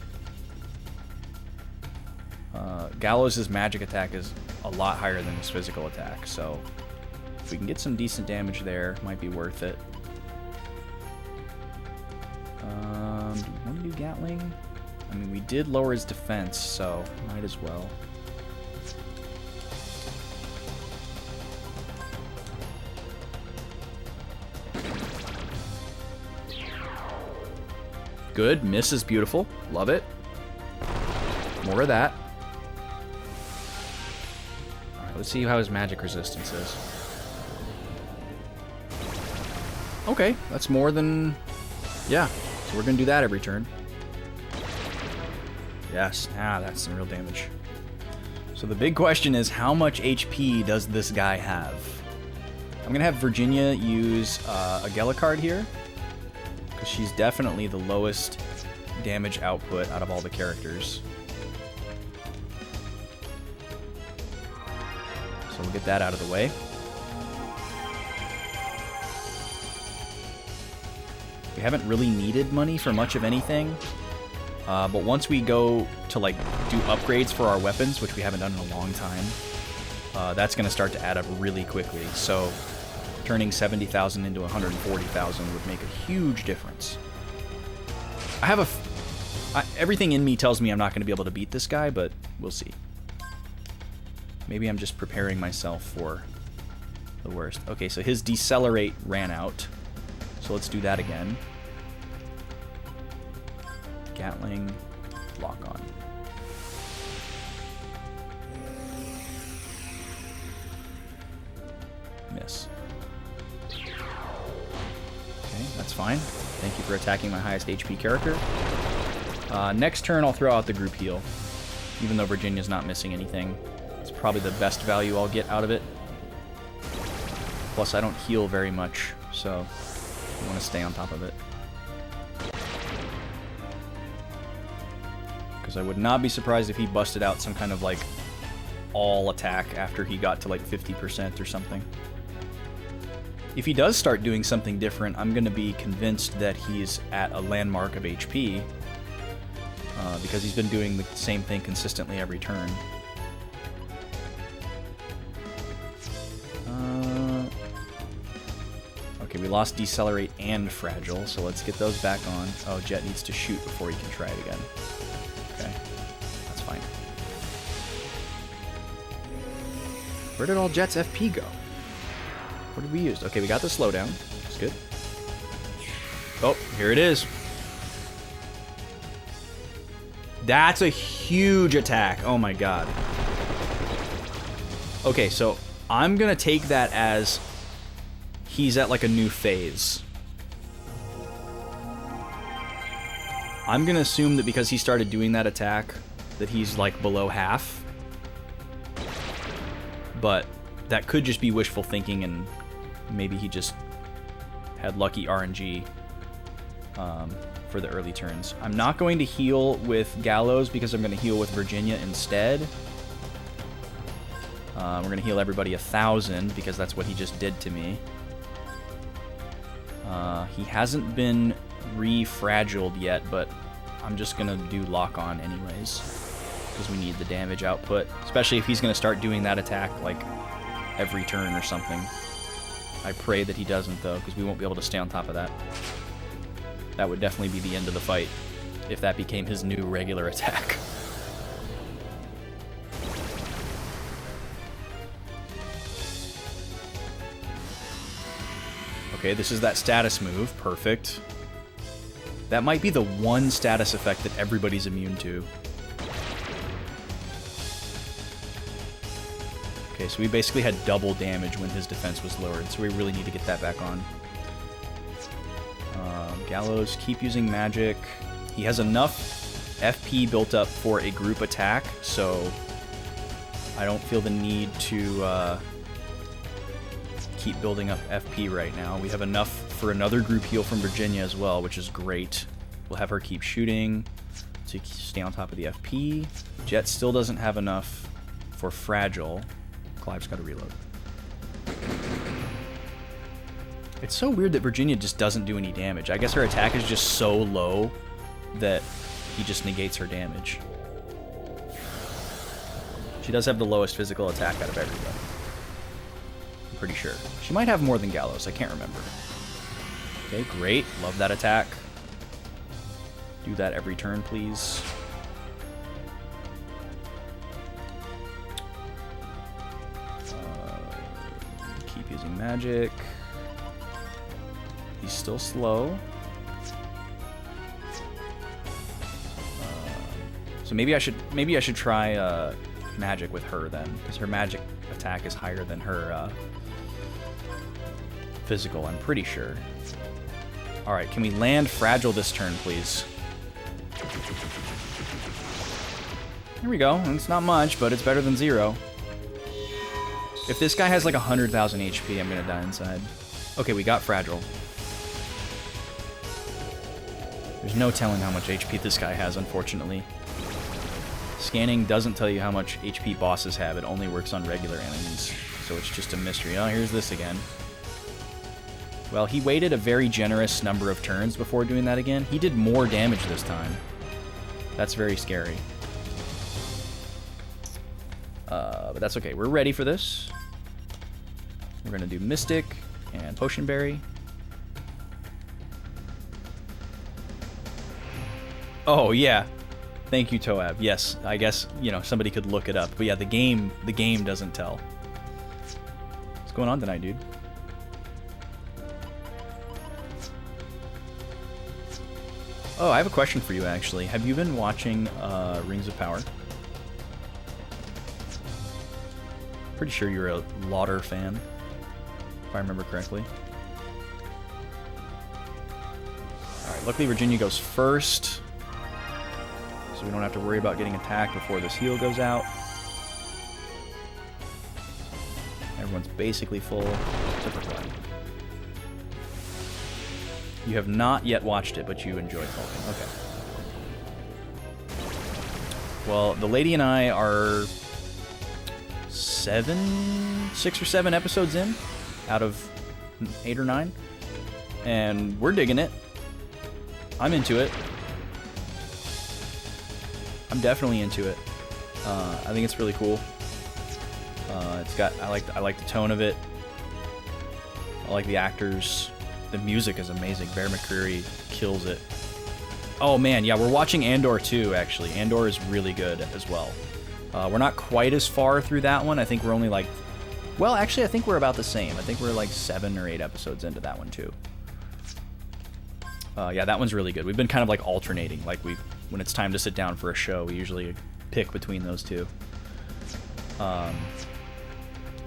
Gallows' magic attack is a lot higher than his physical attack, so if we can get some decent damage there, might be worth it. Do we want to do Gatling? I mean, we did lower his defense, so might as well. Good, miss is beautiful. Love it. More of that. Alright, let's see how his magic resistance is. Okay, that's more than... Yeah, so we're gonna do that every turn. Yes, that's some real damage. So the big question is, how much HP does this guy have? I'm gonna have Virginia use a Gela card here, because she's definitely the lowest damage output out of all the characters. So we'll get that out of the way. We haven't really needed money for much of anything, but once we go to like do upgrades for our weapons, which we haven't done in a long time, that's going to start to add up really quickly. So turning 70,000 into 140,000 would make a huge difference. I have everything in me tells me I'm not going to be able to beat this guy, but we'll see. Maybe I'm just preparing myself for the worst. Okay, so his Decelerate ran out. So let's do that again. Gatling, lock on. Miss. Okay, that's fine. Thank you for attacking my highest HP character. Next turn, I'll throw out the group heal. Even though Virginia's not missing anything. It's probably the best value I'll get out of it. Plus, I don't heal very much, so I want to stay on top of it. Because I would not be surprised if he busted out some kind of, like, all attack after he got to, like, 50% or something. If he does start doing something different, I'm going to be convinced that he's at a landmark of HP. Because he's been doing the same thing consistently every turn. Okay, we lost Decelerate and Fragile, so let's get those back on. Oh, Jet needs to shoot before he can try it again. Okay, that's fine. Where did all Jet's FP go? What did we use? Okay, we got the slowdown. That's good. Oh, here it is. That's a huge attack. Oh my god. Okay, so I'm gonna take that as he's at like a new phase. I'm gonna assume that because he started doing that attack that he's like below half. But that could just be wishful thinking, and maybe he just had lucky RNG for the early turns. I'm not going to heal with Gallows because I'm going to heal with Virginia instead. We're going to heal everybody 1,000 because that's what he just did to me. He hasn't been re-fragiled yet, but I'm just going to do lock on anyways because we need the damage output, especially if he's going to start doing that attack like every turn or something. I pray that he doesn't, though, because we won't be able to stay on top of that. That would definitely be the end of the fight if that became his new regular attack. Okay, this is that status move. Perfect. That might be the one status effect that everybody's immune to. Okay, so we basically had double damage when his defense was lowered, so we really need to get that back on. Gallows, keep using magic. He has enough FP built up for a group attack, so I don't feel the need to keep building up FP right now. We have enough for another group heal from Virginia as well, which is great. We'll have her keep shooting to stay on top of the FP. Jet still doesn't have enough for Fragile. Clive's got to reload. It's so weird that Virginia just doesn't do any damage. I guess her attack is just so low that he just negates her damage. She does have the lowest physical attack out of everybody. I'm pretty sure. She might have more than Gallows. I can't remember. Okay, great. Love that attack. Do that every turn, please. Keep using magic. He's still slow. So maybe I should try magic with her then, because her magic attack is higher than her physical, I'm pretty sure. Alright, can we land Fragile this turn, please? Here we go. It's not much, but it's better than 0. If this guy has like 100,000 HP, I'm gonna die inside. Okay, we got Fragile. There's no telling how much HP this guy has, unfortunately. Scanning doesn't tell you how much HP bosses have. It only works on regular enemies. So it's just a mystery. Oh, here's this again. Well, he waited a very generous number of turns before doing that again. He did more damage this time. That's very scary. But that's okay. We're ready for this. We're going to do Mystic and Potion Berry. Oh, yeah. Thank you, Toab. Yes, I guess, you know, somebody could look it up. But yeah, the game doesn't tell. What's going on tonight, dude? Oh, I have a question for you, actually. Have you been watching Rings of Power? Pretty sure you're a Lauder fan, if I remember correctly. Alright, luckily Virginia goes first, so we don't have to worry about getting attacked before this heal goes out. Everyone's basically full. Typical. You have not yet watched it, but you enjoyed Falcon. Okay. Well, the lady and I are 6 or 7 episodes in out of 8 or 9, and we're digging it. I'm into it. I'm definitely into it. I think it's really cool. It's got I like the tone of it. I like the actors. The music is amazing. Bear McCreary kills it. Oh man, yeah, we're watching Andor too, actually. Andor is really good as well. We're not quite as far through that one. I think we're only like... Well, actually, I think we're about the same. I think we're like 7 or 8 episodes into that one too. Yeah, that one's really good. We've been kind of like alternating. Like when it's time to sit down for a show, we usually pick between those two.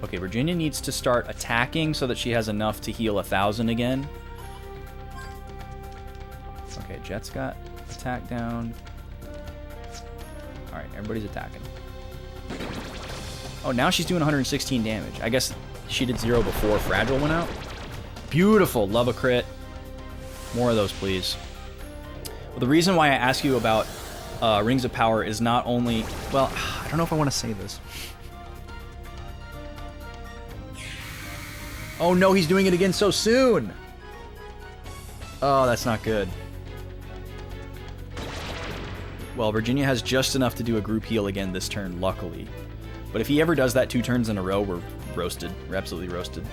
Okay, Virginia needs to start attacking so that she has enough to heal 1,000 again. Okay, Jet's got attack down. Alright, everybody's attacking. Oh, now she's doing 116 damage. I guess she did 0 before Fragile went out. Beautiful. Love a crit. More of those, please. Well, the reason why I ask you about Rings of Power is not only... Well, I don't know if I want to say this. Oh no, he's doing it again so soon! Oh, that's not good. Well, Virginia has just enough to do a group heal again this turn, luckily. But if he ever does that 2 turns in a row, we're roasted. We're absolutely roasted.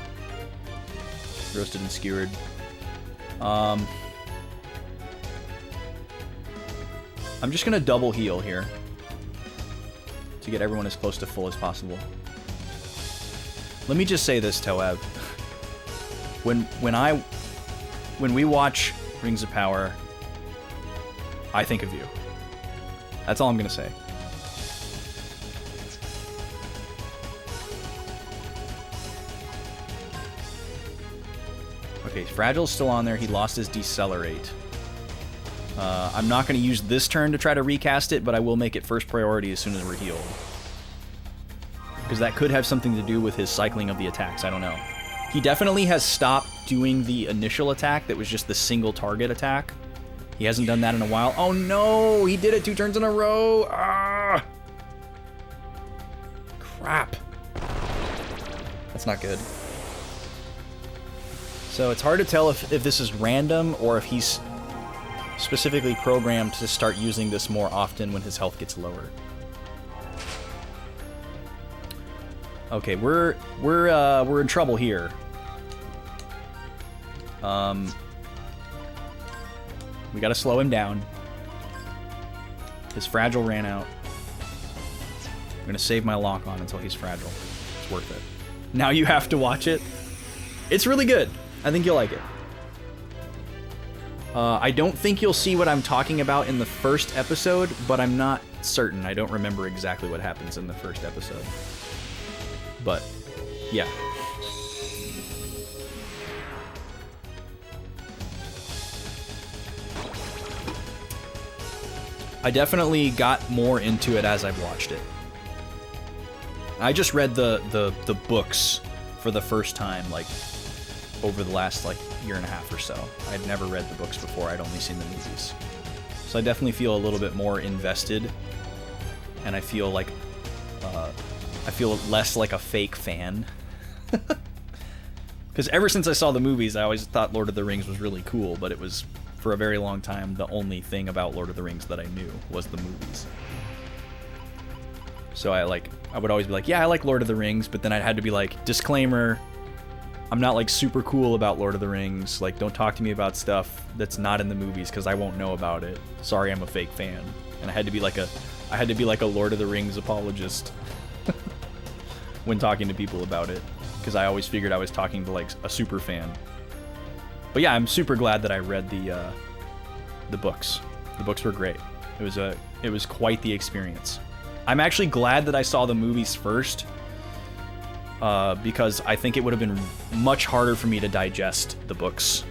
Roasted and skewered. I'm just gonna double heal here to get everyone as close to full as possible. Let me just say this, Toev. When we watch Rings of Power, I think of you. That's all I'm gonna say. Okay, Fragile's still on there. He lost his Decelerate. I'm not going to use this turn to try to recast it, but I will make it first priority as soon as we're healed. Because that could have something to do with his cycling of the attacks. I don't know. He definitely has stopped doing the initial attack that was just the single target attack. He hasn't done that in a while. Oh no! He did it 2 turns in a row! Ah! Crap. That's not good. So it's hard to tell if this is random or if he's specifically programmed to start using this more often when his health gets lower. Okay, we're in trouble here. We gotta slow him down. His Fragile ran out. I'm gonna save my lock on until he's Fragile. It's worth it. Now you have to watch it. It's really good. I think you'll like it. I don't think you'll see what I'm talking about in the first episode, but I'm not certain. I don't remember exactly what happens in the first episode. But, yeah. I definitely got more into it as I've watched it. I just read the books for the first time, like, over the last, like, year and a half or so. I'd never read the books before. I'd only seen the movies. So I definitely feel a little bit more invested, and I feel like, I feel less like a fake fan. Because ever since I saw the movies, I always thought Lord of the Rings was really cool, but it was, for a very long time, the only thing about Lord of the Rings that I knew was the movies. So I would always be like, yeah, I like Lord of the Rings, but then I had to be like, disclaimer, I'm not like super cool about Lord of the Rings. Like, don't talk to me about stuff that's not in the movies because I won't know about it. Sorry, I'm a fake fan. And I had to be like a Lord of the Rings apologist when talking to people about it, because I always figured I was talking to like a super fan. But yeah, I'm super glad that I read the books. The books were great. It was quite the experience. I'm actually glad that I saw the movies first, because I think it would have been much harder for me to digest the books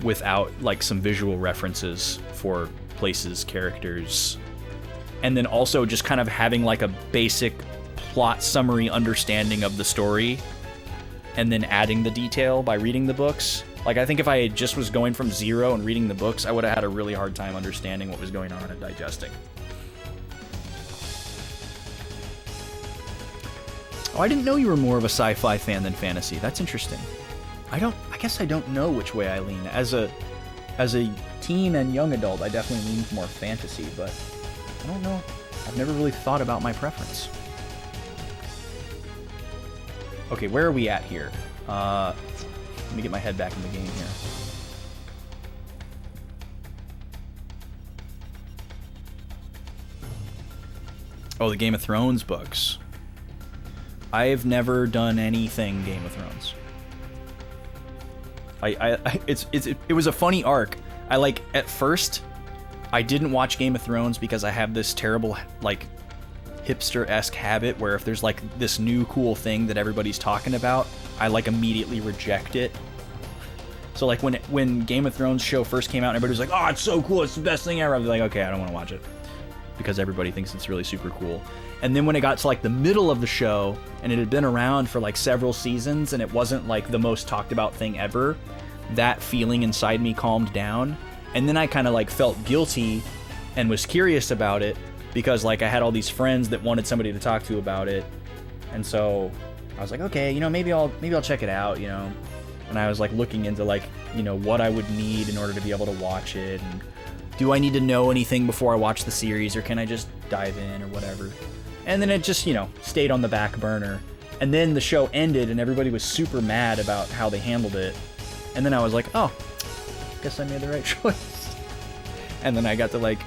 without like some visual references for places, characters, and then also just kind of having like a basic plot summary understanding of the story and then adding the detail by reading the books. Like, I think if I just was going from zero and reading the books, I would have had a really hard time understanding what was going on and digesting. Oh, I didn't know you were more of a sci-fi fan than fantasy. That's interesting. I guess I don't know which way I lean. As a teen and young adult, I definitely lean more fantasy, but I don't know. I've never really thought about my preference. Okay, where are we at here? Let me get my head back in the game here. Oh, the Game of Thrones books. I've never done anything Game of Thrones. It was a funny arc. At first, I didn't watch Game of Thrones because I have this terrible, like, hipster-esque habit where if there's, like, this new cool thing that everybody's talking about, I, like, immediately reject it. So, like, when Game of Thrones show first came out, everybody was like, oh, it's so cool, it's the best thing ever. I'd be like, okay, I don't want to watch it. Because everybody thinks it's really super cool. And then when it got to, like, the middle of the show, and it had been around for, like, several seasons, and it wasn't, like, the most talked about thing ever, that feeling inside me calmed down. And then I kind of, like, felt guilty and was curious about it, because, like, I had all these friends that wanted somebody to talk to about it. And so I was like, okay, maybe I'll check it out, And I was, like, looking into, like, what I would need in order to be able to watch it, and do I need to know anything before I watch the series, or can I just dive in or whatever? And then it just, stayed on the back burner. And then the show ended and everybody was super mad about how they handled it. And then I was like, oh, guess I made the right choice. And then I got to like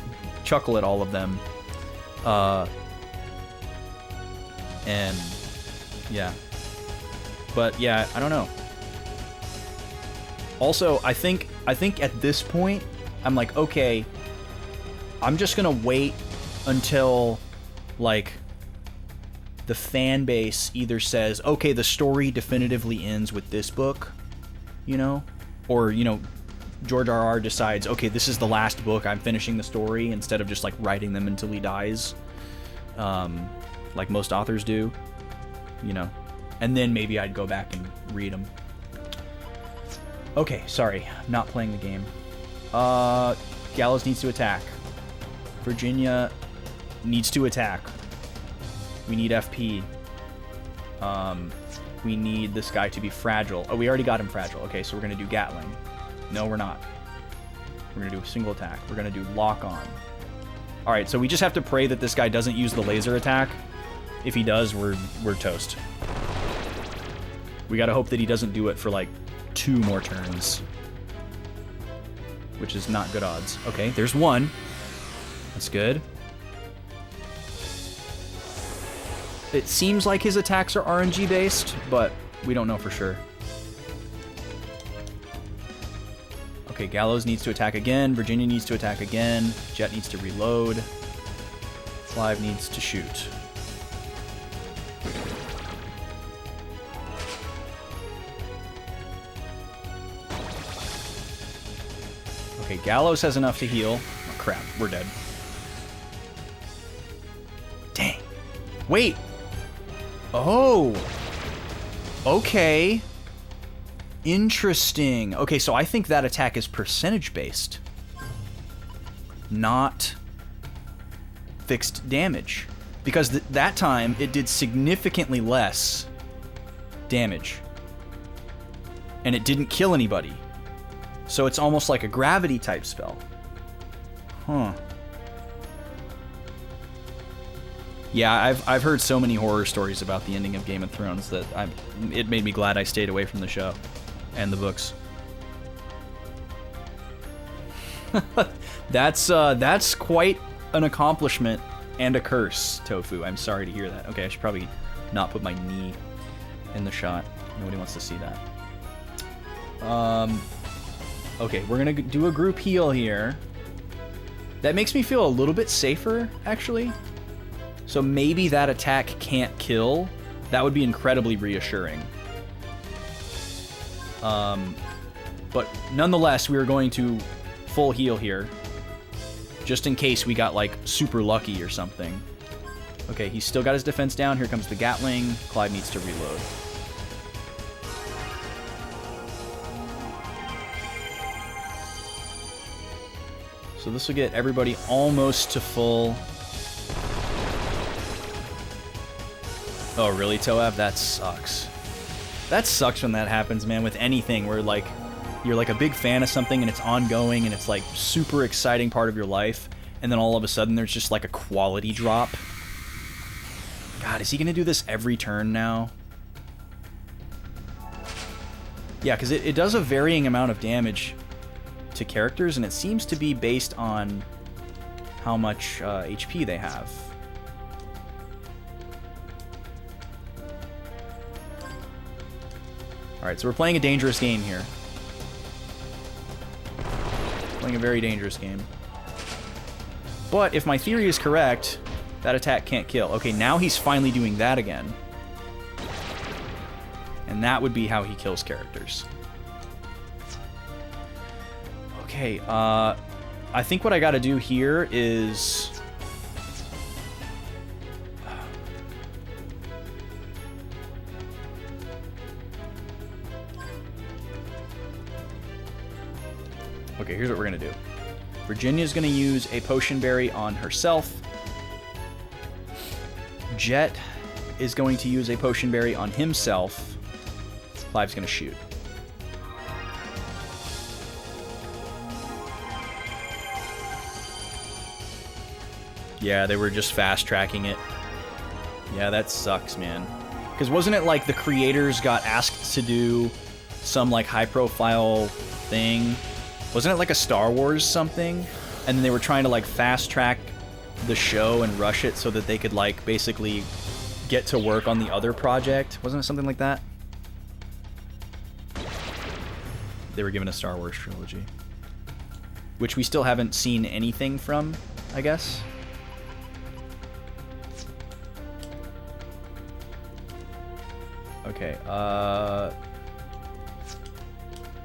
chuckle at all of them. And yeah. But yeah, I don't know. Also, I think at this point, I'm like, okay, I'm just gonna wait until like the fan base either says, okay, the story definitively ends with this book, you know, or, you know, George R.R. decides, okay, this is the last book, I'm finishing the story, instead of just like writing them until he dies, like most authors do, you know, and then maybe I'd go back and read them. Okay, sorry, not playing the game. Gallows needs to attack. Virginia needs to attack. We need FP. We need this guy to be fragile. Oh, we already got him fragile. Okay, so we're going to do Gatling. No, we're not. We're going to do a single attack. We're going to do lock on. All right, so we just have to pray that this guy doesn't use the laser attack. If he does, we're toast. We got to hope that he doesn't do it for like 2 more turns, which is not good odds. Okay, there's 1. That's good. It seems like his attacks are RNG based, but we don't know for sure. Okay, Gallows needs to attack again. Virginia needs to attack again. Jet needs to reload. Clive needs to shoot. Okay, Gallows has enough to heal. Oh, crap. We're dead. Dang. Wait. Oh. Okay. Interesting. Okay, so I think that attack is percentage based, not fixed damage. Because that time, it did significantly less damage. And it didn't kill anybody. So it's almost like a gravity type spell. Huh. Yeah, I've heard so many horror stories about the ending of Game of Thrones that it made me glad I stayed away from the show and the books. That's quite an accomplishment and a curse, Tofu. I'm sorry to hear that. Okay, I should probably not put my knee in the shot. Nobody wants to see that. Okay, we're gonna do a group heal here. That makes me feel a little bit safer, actually. So maybe that attack can't kill. That would be incredibly reassuring. But nonetheless, we are going to full heal here. Just in case we got, like, super lucky or something. Okay, he's still got his defense down. Here comes the Gatling. Clive needs to reload. So this will get everybody almost to full. Oh, really, Toab? That sucks. That sucks when that happens, man, with anything where, like, you're, like, a big fan of something and it's ongoing and it's, like, super exciting part of your life, and then all of a sudden there's just, like, a quality drop. God, is he gonna do this every turn now? Yeah, because it does a varying amount of damage to characters, and it seems to be based on how much HP they have. Alright, so we're playing a dangerous game here. Playing a very dangerous game. But if my theory is correct, that attack can't kill. Okay, now he's finally doing that again. And that would be how he kills characters. Okay, I think what I gotta do here is... Okay, here's what we're gonna do. Virginia's gonna use a potion berry on herself. Jet is going to use a potion berry on himself. Clive's gonna shoot. Yeah, they were just fast-tracking it. Yeah, that sucks, man. Because wasn't it like the creators got asked to do some like high-profile thing? Wasn't it like a Star Wars something? And then they were trying to like fast-track the show and rush it so that they could like basically get to work on the other project. Wasn't it something like that? They were given a Star Wars trilogy, which we still haven't seen anything from, I guess. Okay,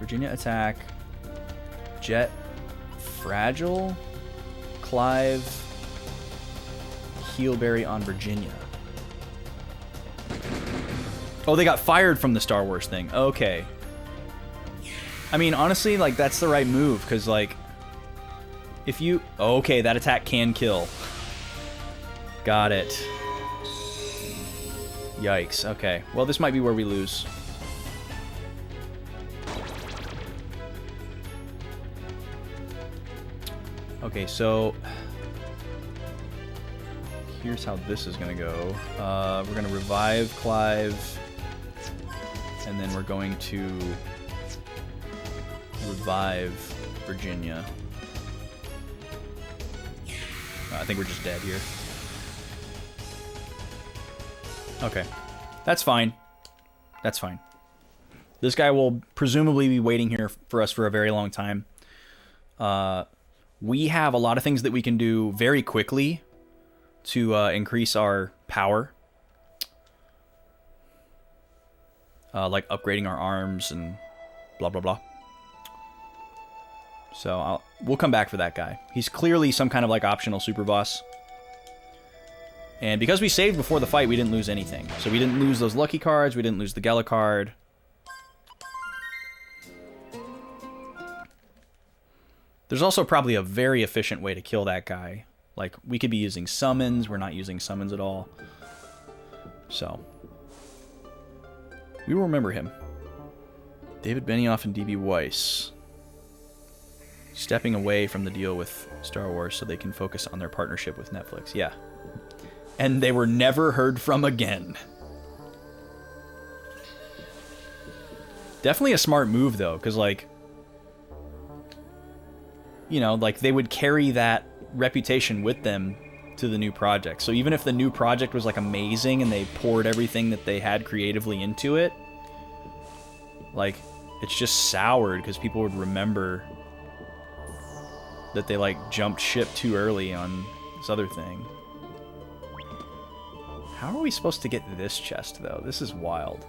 Virginia attack, Jet, Fragile, Clive, Heelberry on Virginia. Oh, they got fired from the Star Wars thing. Okay. I mean, honestly, like, that's the right move, because, like, if you... Oh, okay, that attack can kill. Got it. Yikes, okay. Well, this might be where we lose. Okay, so... Here's how this is going to go. We're going to revive Clive, and then we're going to revive Virginia. I think we're just dead here. Okay. That's fine. That's fine. This guy will presumably be waiting here for us for a very long time. We have a lot of things that we can do very quickly to increase our power. Like upgrading our arms and blah, blah, blah. So we'll come back for that guy. He's clearly some kind of like optional super boss. And because we saved before the fight, we didn't lose anything. So we didn't lose those lucky cards. We didn't lose the Gela card. There's also probably a very efficient way to kill that guy. Like, we could be using summons. We're not using summons at all. So, we will remember him. David Benioff and D.B. Weiss. Stepping away from the deal with Star Wars so they can focus on their partnership with Netflix. Yeah. And they were never heard from again. Definitely a smart move, though, because, like, you know, like, they would carry that reputation with them to the new project. So even if the new project was, like, amazing and they poured everything that they had creatively into it, like, it's just soured because people would remember that they, like, jumped ship too early on this other thing. How are we supposed to get this chest, though? This is wild.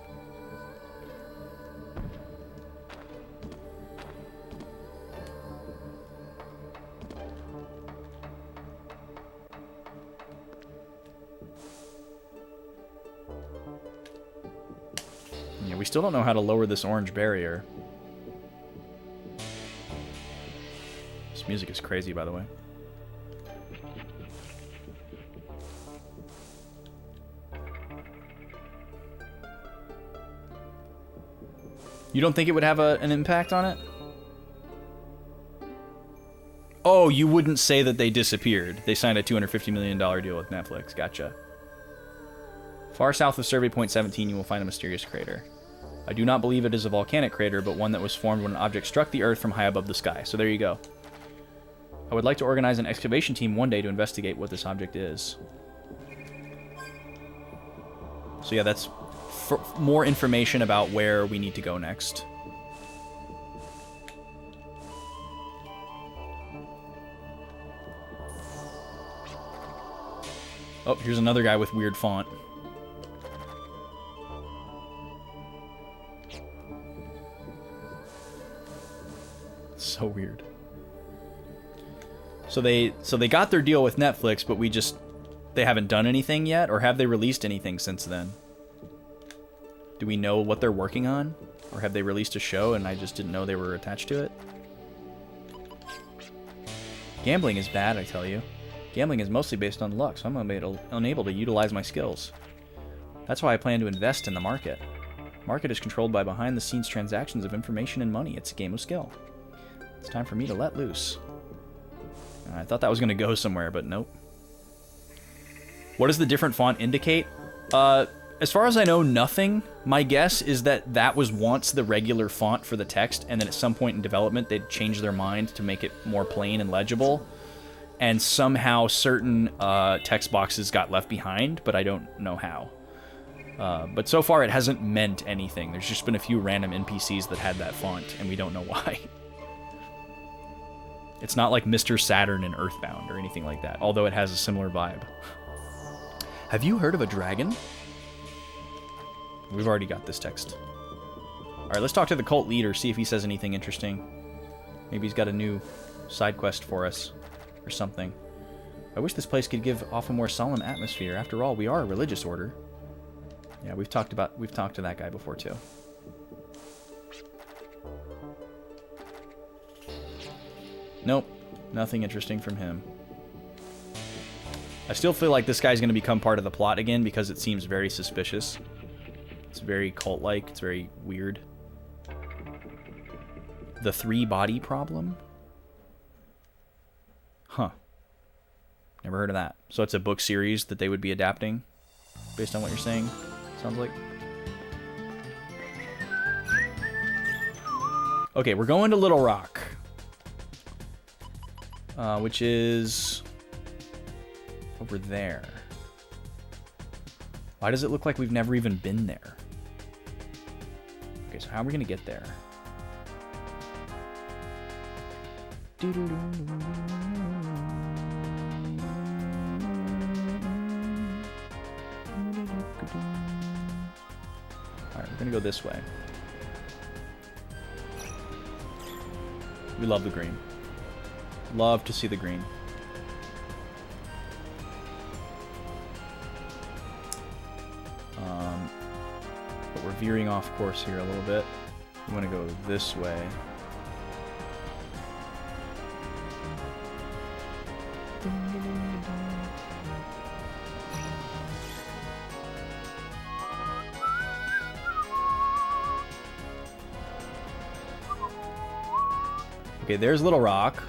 Yeah, we still don't know how to lower this orange barrier. This music is crazy, by the way. You don't think it would have an impact on it? Oh, you wouldn't say that they disappeared. They signed a $250 million deal with Netflix. Gotcha. Far south of Survey Point 17, you will find a mysterious crater. I do not believe it is a volcanic crater, but one that was formed when an object struck the Earth from high above the sky. So there you go. I would like to organize an excavation team one day to investigate what this object is. So yeah, that's for more information about where we need to go next. Oh, here's another guy with weird font. So weird. So they got their deal with Netflix, but they haven't done anything yet, or have they released anything since then? Do we know what they're working on? Or have they released a show and I just didn't know they were attached to it? Gambling is bad, I tell you. Gambling is mostly based on luck, so I'm unable to utilize my skills. That's why I plan to invest in the market. Market is controlled by behind-the-scenes transactions of information and money. It's a game of skill. It's time for me to let loose. I thought that was going to go somewhere, but nope. What does the different font indicate? As far as I know, nothing. My guess is that that was once the regular font for the text, and then at some point in development, they'd change their mind to make it more plain and legible. And somehow certain text boxes got left behind, but I don't know how. But so far, it hasn't meant anything. There's just been a few random NPCs that had that font, and we don't know why. It's not like Mr. Saturn in Earthbound or anything like that, although it has a similar vibe. Have you heard of a dragon? We've already got this text. Alright, let's talk to the cult leader, see if he says anything interesting. Maybe he's got a new side quest for us, or something. I wish this place could give off a more solemn atmosphere. After all, we are a religious order. Yeah, we've talked to that guy before, too. Nope, nothing interesting from him. I still feel like this guy's going to become part of the plot again because it seems very suspicious. It's very cult-like. It's very weird. The 3-body problem? Huh. Never heard of that. So it's a book series that they would be adapting, based on what you're saying, sounds like. Okay, we're going to Little Rock. Which is over there. Why does it look like we've never even been there? Okay, so how are we gonna get there? Alright, we're gonna go this way. We love the green. Love to see the green. But we're veering off course here a little bit. I'm gonna go this way. Okay, there's Little Rock.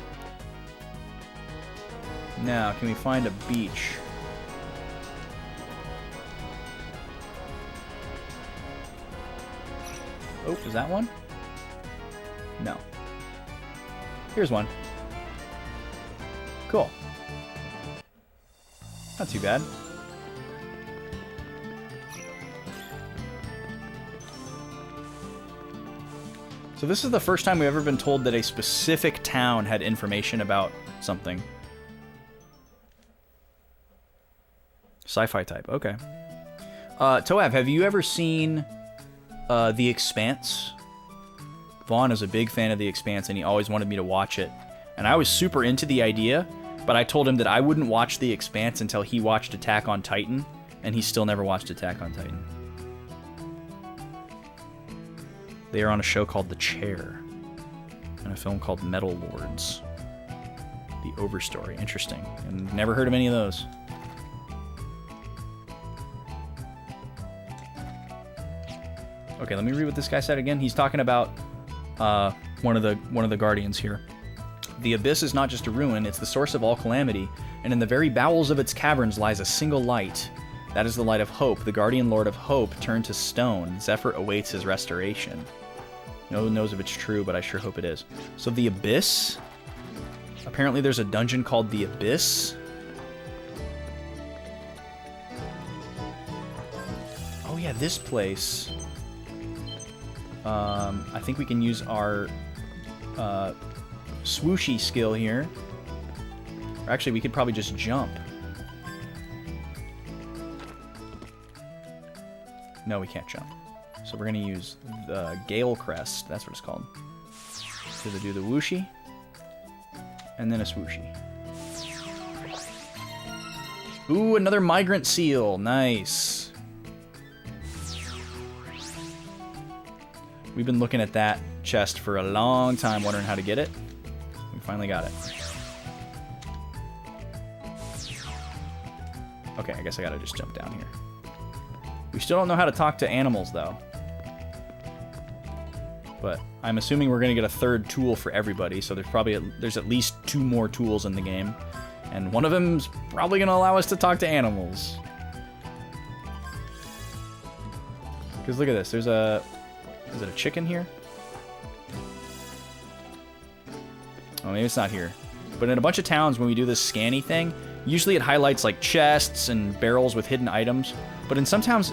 Now, can we find a beach? Oh, is that one? No. Here's one. Cool. Not too bad. So this is the first time we've ever been told that a specific town had information about something. Sci-fi type, okay. Toav, have you ever seen The Expanse? Vaughn is a big fan of The Expanse, and he always wanted me to watch it. And I was super into the idea, but I told him that I wouldn't watch The Expanse until he watched Attack on Titan, and he still never watched Attack on Titan. They are on a show called The Chair, and a film called Metal Lords. The Overstory, interesting. And never heard of any of those. Okay, let me read what this guy said again. He's talking about one of the guardians here. The abyss is not just a ruin, it's the source of all calamity, and in the very bowels of its caverns lies a single light. That is the light of hope. The guardian lord of hope turned to stone. Zephyr awaits his restoration. No one knows if it's true, but I sure hope it is. So the abyss? Apparently there's a dungeon called the Abyss. Oh yeah, this place. I think we can use our swooshy skill here. Or actually, we could probably just jump. No, we can't jump. So we're going to use the Gale Crest. That's what it's called. So to do the whooshy. And then a swooshy. Ooh, another migrant seal. Nice. We've been looking at that chest for a long time, wondering how to get it. We finally got it. Okay, I guess I gotta just jump down here. We still don't know how to talk to animals, though. But I'm assuming we're gonna get a third tool for everybody, so there's at least 2 more tools in the game. And one of them's probably gonna allow us to talk to animals. Because look at this. There's a... Is it a chicken here? Oh, maybe it's not here. But in a bunch of towns, when we do this scanny thing, usually it highlights like chests and barrels with hidden items. But in some towns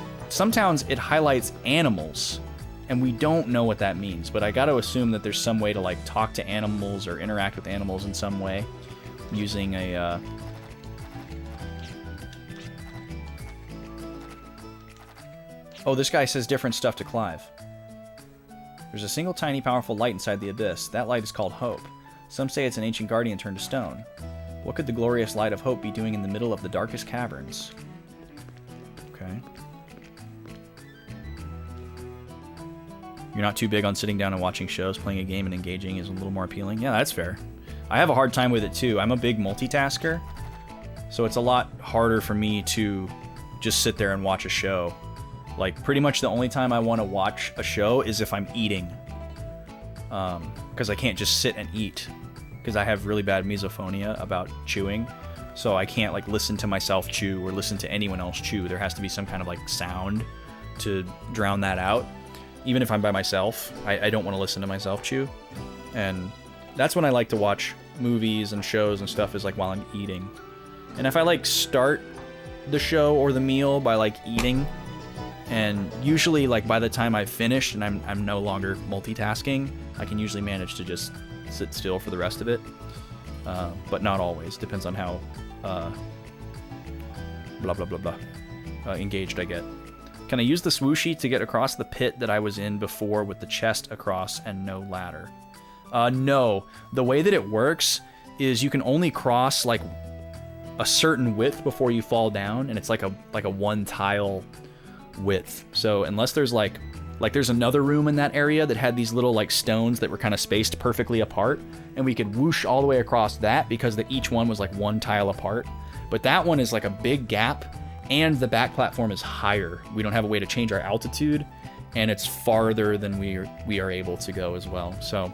it highlights animals. And we don't know what that means. But I got to assume that there's some way to like talk to animals or interact with animals in some way. Using a... Oh, this guy says different stuff to Clive. There's a single tiny powerful light inside the abyss. That light is called hope. Some say it's an ancient guardian turned to stone. What could the glorious light of hope be doing in the middle of the darkest caverns? Okay. You're not too big on sitting down and watching shows. Playing a game and engaging is a little more appealing. Yeah, that's fair. I have a hard time with it too. I'm a big multitasker, so it's a lot harder for me to just sit there and watch a show. Like, pretty much the only time I want to watch a show is if I'm eating. Because I can't just sit and eat. Because I have really bad misophonia about chewing. So I can't, like, listen to myself chew or listen to anyone else chew. There has to be some kind of, like, sound to drown that out. Even if I'm by myself, I don't want to listen to myself chew. And that's when I like to watch movies and shows and stuff, is, like, while I'm eating. And if I, like, start the show or the meal by, like, eating... And usually, like, by the time I've finished and I'm no longer multitasking, I can usually manage to just sit still for the rest of it. But not always. Depends on how engaged I get. Can I use the swooshy to get across the pit that I was in before with the chest across and no ladder? No. The way that it works is you can only cross, like, a certain width before you fall down, and it's like a one tile width. So unless there's like there's another room in that area that had these little like stones that were kind of spaced perfectly apart, and we could whoosh all the way across that because each one was like one tile apart. But that one is like a big gap, and the back platform is higher. We don't have a way to change our altitude, and it's farther than we are able to go as well. So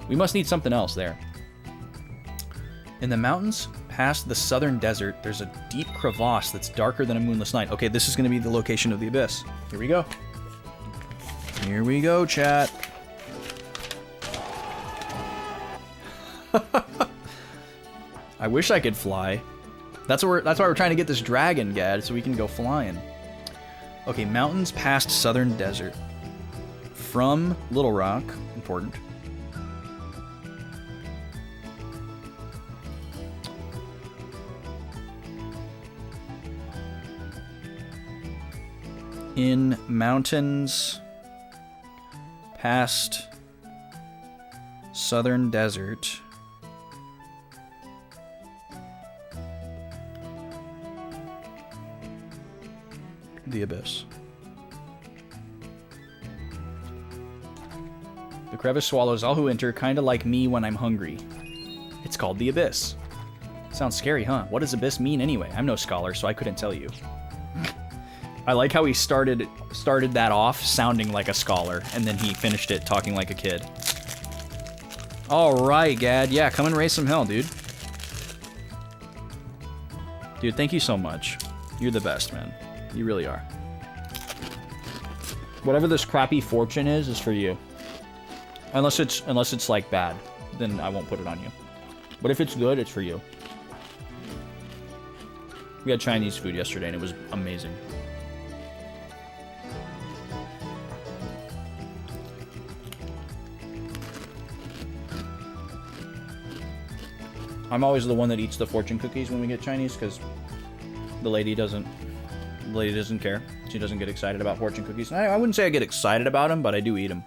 we must need something else there. In the mountains past the southern desert, there's a deep crevasse that's darker than a moonless night. Okay, this is going to be the location of the abyss. Here we go. Here we go, chat. I wish I could fly. That's why we're trying to get this dragon, Gad, so we can go flying. Okay, mountains past southern desert. From Little Rock, important. In mountains past southern desert. The abyss. The crevice swallows all who enter, kinda like me when I'm hungry. It's called the abyss. Sounds scary, huh? What does abyss mean anyway? I'm no scholar, so I couldn't tell you. I like how he started that off sounding like a scholar, and then he finished it talking like a kid. Alright, Gad. Yeah, come and raise some hell, dude. Dude, thank you so much. You're the best, man. You really are. Whatever this crappy fortune is for you. Unless it's like bad, then I won't put it on you. But if it's good, it's for you. We had Chinese food yesterday, and it was amazing. I'm always the one that eats the fortune cookies when we get Chinese, because the lady doesn't care. She doesn't get excited about fortune cookies. I wouldn't say I get excited about them, but I do eat them.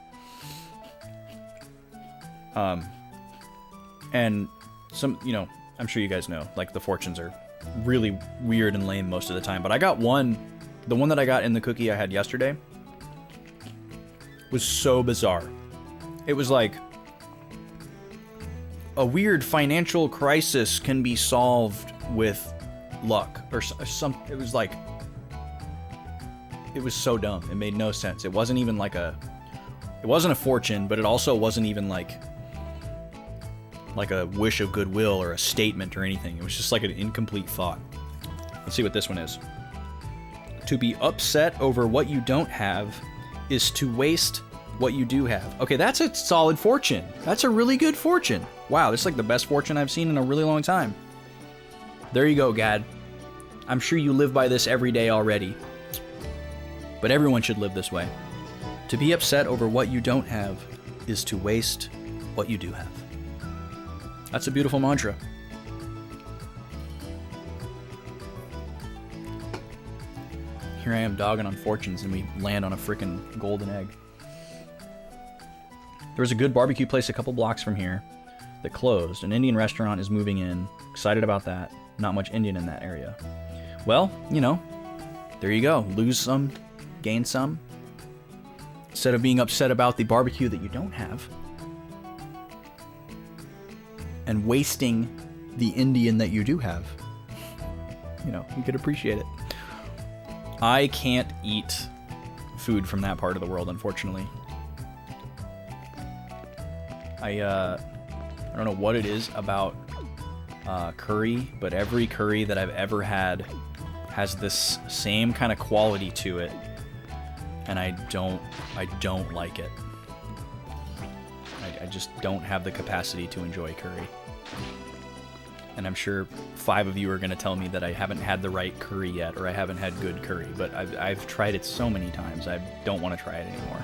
And some, I'm sure you guys know, like, the fortunes are really weird and lame most of the time. But I got one, the one that I got in the cookie I had yesterday was so bizarre. It was like, a weird financial crisis can be solved with luck, or some. It was like, it was so dumb. It made no sense. It wasn't even like it wasn't a fortune, but it also wasn't even like a wish of goodwill or a statement or anything. It was just like an incomplete thought. Let's see what this one is. To be upset over what you don't have is to waste what you do have. Okay, that's a solid fortune. That's a really good fortune. Wow, this is like the best fortune I've seen in a really long time. There you go, Gad. I'm sure you live by this every day already. But everyone should live this way. To be upset over what you don't have is to waste what you do have. That's a beautiful mantra. Here I am dogging on fortunes and we land on a frickin' golden egg. There was a good barbecue place a couple blocks from here that closed. An Indian restaurant is moving in. Excited about that. Not much Indian in that area. Well, you know, there you go. Lose some, gain some. Instead of being upset about the barbecue that you don't have and wasting the Indian that you do have, you know, you could appreciate it. I can't eat food from that part of the world, unfortunately. I don't know what it is about curry, but every curry that I've ever had has this same kind of quality to it, and I don't like it. I just don't have the capacity to enjoy curry. And I'm sure 5 of you are going to tell me that I haven't had the right curry yet, or I haven't had good curry, but I've tried it so many times, I don't want to try it anymore.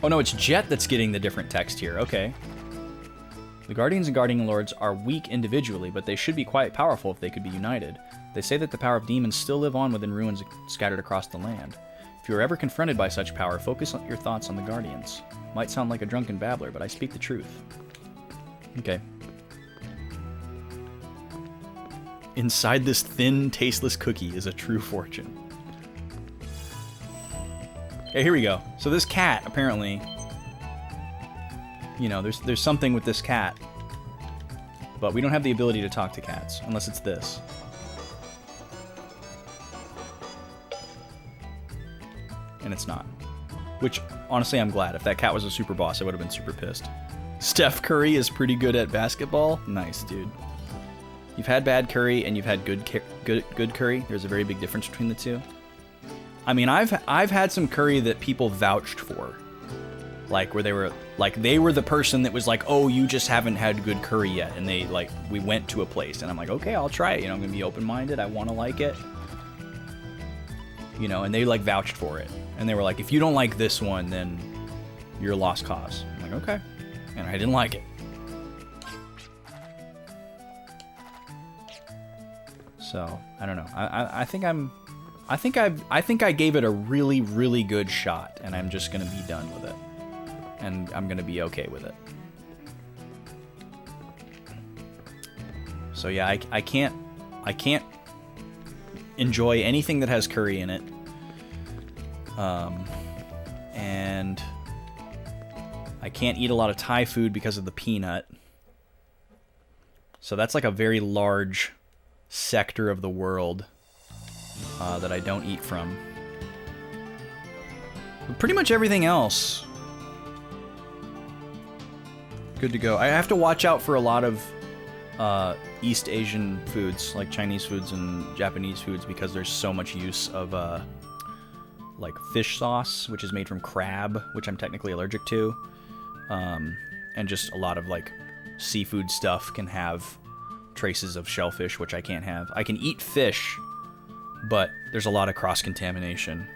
Oh no, it's Jet that's getting the different text here. Okay. The Guardians and Guardian Lords are weak individually, but they should be quite powerful if they could be united. They say that the power of demons still live on within ruins scattered across the land. If you are ever confronted by such power, focus on your thoughts on the Guardians. Might sound like a drunken babbler, but I speak the truth. Okay. Inside this thin, tasteless cookie is a true fortune. Okay, here we go. So this cat, apparently, you know, there's something with this cat. But we don't have the ability to talk to cats, unless it's this. And it's not. Which, honestly, I'm glad. If that cat was a super boss, I would have been super pissed. Steph Curry is pretty good at basketball? Nice, dude. You've had bad curry and you've had good curry. There's a very big difference between the two. I mean, I've had some curry that people vouched for. Like, where they were the person that was like, oh, you just haven't had good curry yet. And they, like, we went to a place and I'm like, okay, I'll try it. You know, I'm going to be open-minded. I want to like it. You know, and they, like, vouched for it. And they were like, if you don't like this one, then you're a lost cause. I'm like, okay. And I didn't like it. So, I don't know. I think I gave it a really, really good shot, and I'm just gonna be done with it. And I'm gonna be okay with it. So yeah, I can't enjoy anything that has curry in it. And I can't eat a lot of Thai food because of the peanut. So that's like a very large sector of the world that I don't eat from. But pretty much everything else, good to go. I have to watch out for a lot of East Asian foods, like Chinese foods and Japanese foods, because there's so much use of like fish sauce, which is made from crab, which I'm technically allergic to. And just a lot of like seafood stuff can have traces of shellfish, which I can't have. I can eat fish, but there's a lot of cross-contamination.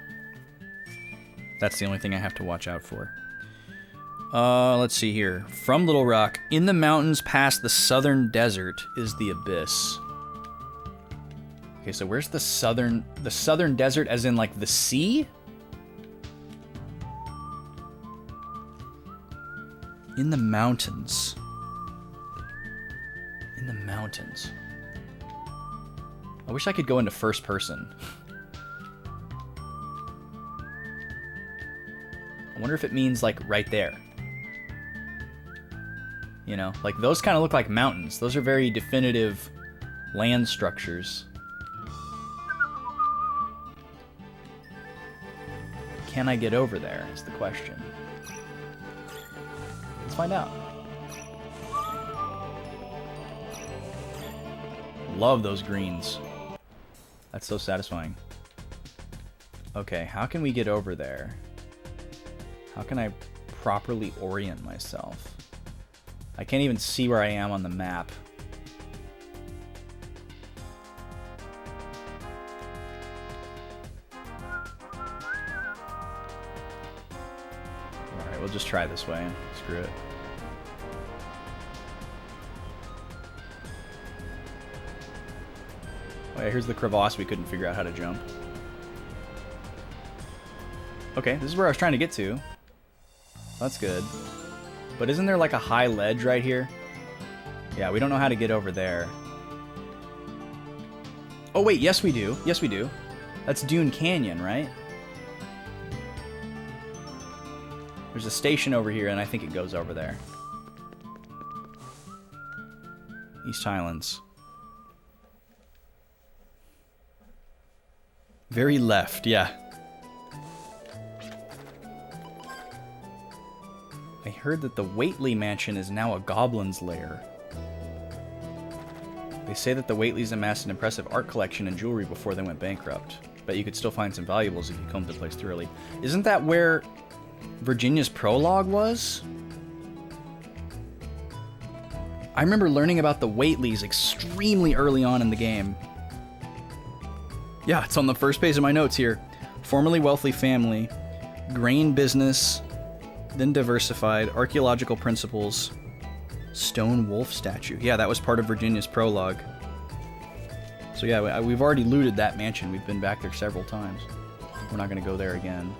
That's the only thing I have to watch out for. Let's see here. From Little Rock, in the mountains past the southern desert is the abyss. Okay, so where's the southern desert, as in like the sea? In the mountains. In the mountains. I wish I could go into first person. I wonder if it means like right there. You know, like those kind of look like mountains. Those are very definitive land structures. Can I get over there is the question. Let's find out. Love those greens. That's so satisfying. Okay, how can we get over there? How can I properly orient myself? I can't even see where I am on the map. Alright, we'll just try this way. Screw it. Oh yeah, here's the crevasse we couldn't figure out how to jump. Okay, this is where I was trying to get to. That's good. But isn't there like a high ledge right here? Yeah, we don't know how to get over there. Oh wait, yes we do. Yes we do. That's Dune Canyon, right? There's a station over here and I think it goes over there. East Highlands. Very left, yeah. I heard that the Whately Mansion is now a goblin's lair. They say that the Whateleys amassed an impressive art collection and jewelry before they went bankrupt. But you could still find some valuables if you combed the place thoroughly. Isn't that where Virginia's prologue was? I remember learning about the Whateleys extremely early on in the game. Yeah, it's on the first page of my notes here. Formerly wealthy family, grain business, then diversified, archaeological principles, stone wolf statue. Yeah, that was part of Virginia's prologue. So yeah, we've already looted that mansion. We've been back there several times. We're not going to go there again.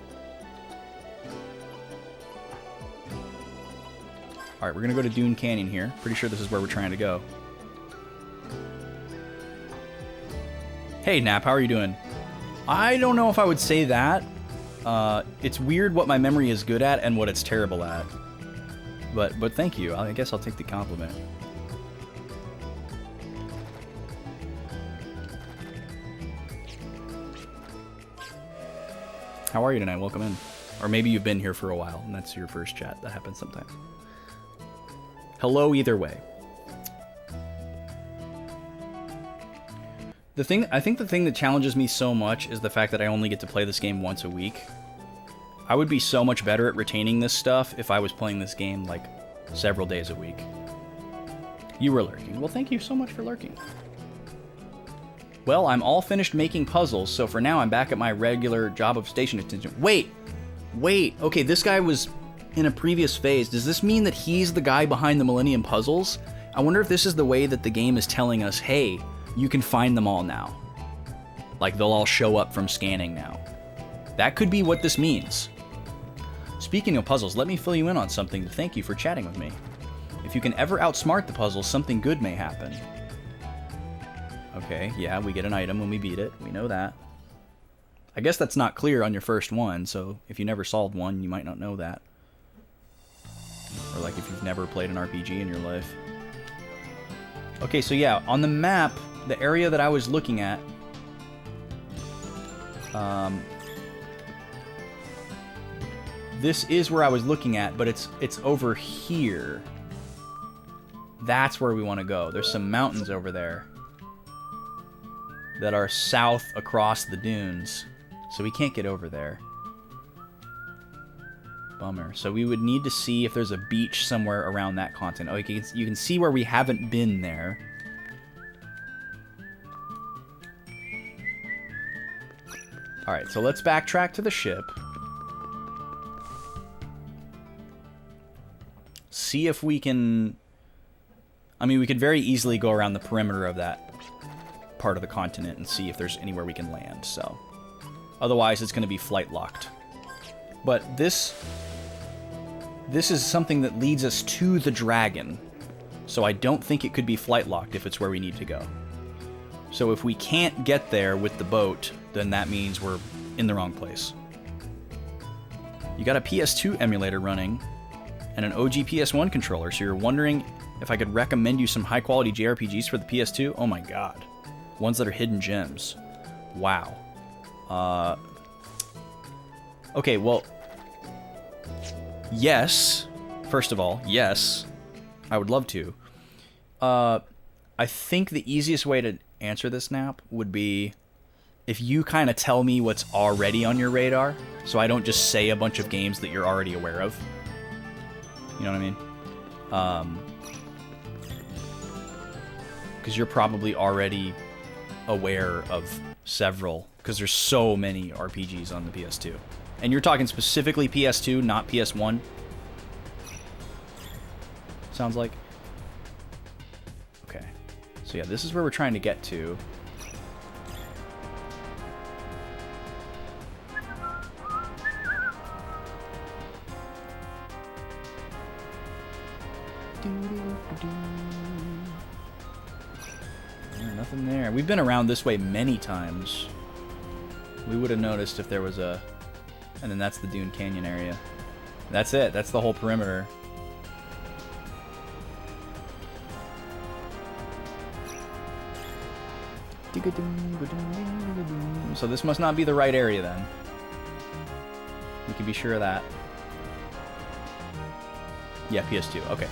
Alright, we're going to go to Dune Canyon here. Pretty sure this is where we're trying to go. Hey, Nap, how are you doing? I don't know if I would say that. It's weird what my memory is good at and what it's terrible at. But thank you. I guess I'll take the compliment. How are you tonight? Welcome in. Or maybe you've been here for a while and that's your first chat. That happens sometimes. Hello either way. I think the thing that challenges me so much is the fact that I only get to play this game once a week. I would be so much better at retaining this stuff if I was playing this game, like, several days a week. You were lurking. Well, thank you so much for lurking. Well, I'm all finished making puzzles, so for now I'm back at my regular job of station attendant. Wait! Okay, this guy was in a previous phase. Does this mean that he's the guy behind the Millennium Puzzles? I wonder if this is the way that the game is telling us, hey, you can find them all now. Like, they'll all show up from scanning now. That could be what this means. Speaking of puzzles, let me fill you in on something to thank you for chatting with me. If you can ever outsmart the puzzle, something good may happen. Okay, yeah, we get an item when we beat it. We know that. I guess that's not clear on your first one, so if you never solved one, you might not know that. Or like if you've never played an RPG in your life. Okay, so yeah, on the map, the area that I was looking at, this is where I was looking at, but it's over here. That's where we want to go. There's some mountains over there that are south across the dunes, so we can't get over there. Bummer. So we would need to see if there's a beach somewhere around that continent. Oh, you can see where we haven't been there. Alright, so let's backtrack to the ship. See if we can... I mean, we could very easily go around the perimeter of that part of the continent and see if there's anywhere we can land, so... Otherwise, it's going to be flight locked. But this is something that leads us to the dragon, so I don't think it could be flight locked if it's where we need to go. So if we can't get there with the boat, then that means we're in the wrong place. You got a PS2 emulator running and an OG PS1 controller, so you're wondering if I could recommend you some high-quality JRPGs for the PS2? Oh my god. Ones that are hidden gems. Wow. Okay, well... Yes, first of all, yes, I would love to. I think the easiest way to answer this, Nap, would be if you kind of tell me what's already on your radar, so I don't just say a bunch of games that you're already aware of. You know what I mean? Because you're probably already aware of several, because there's so many RPGs on the PS2. And you're talking specifically PS2, not PS1? Sounds like. Okay. So yeah, this is where we're trying to get to. Nothing there. We've been around this way many times. We would have noticed if there was a... And then that's the Dune Canyon area. That's it. That's the whole perimeter. So this must not be the right area then. We can be sure of that. Yeah, PS2. Okay.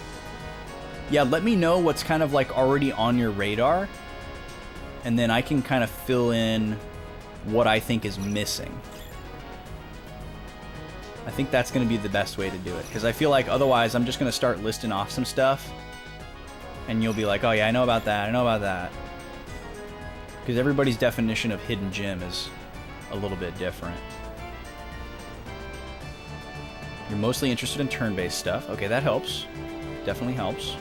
Yeah, let me know what's kind of like already on your radar, and then I can kind of fill in what I think is missing. I think that's going to be the best way to do it, because I feel like otherwise I'm just going to start listing off some stuff, and you'll be like, oh yeah, I know about that, I know about that. Because everybody's definition of hidden gem is a little bit different. You're mostly interested in turn-based stuff. Okay, that helps. Definitely helps.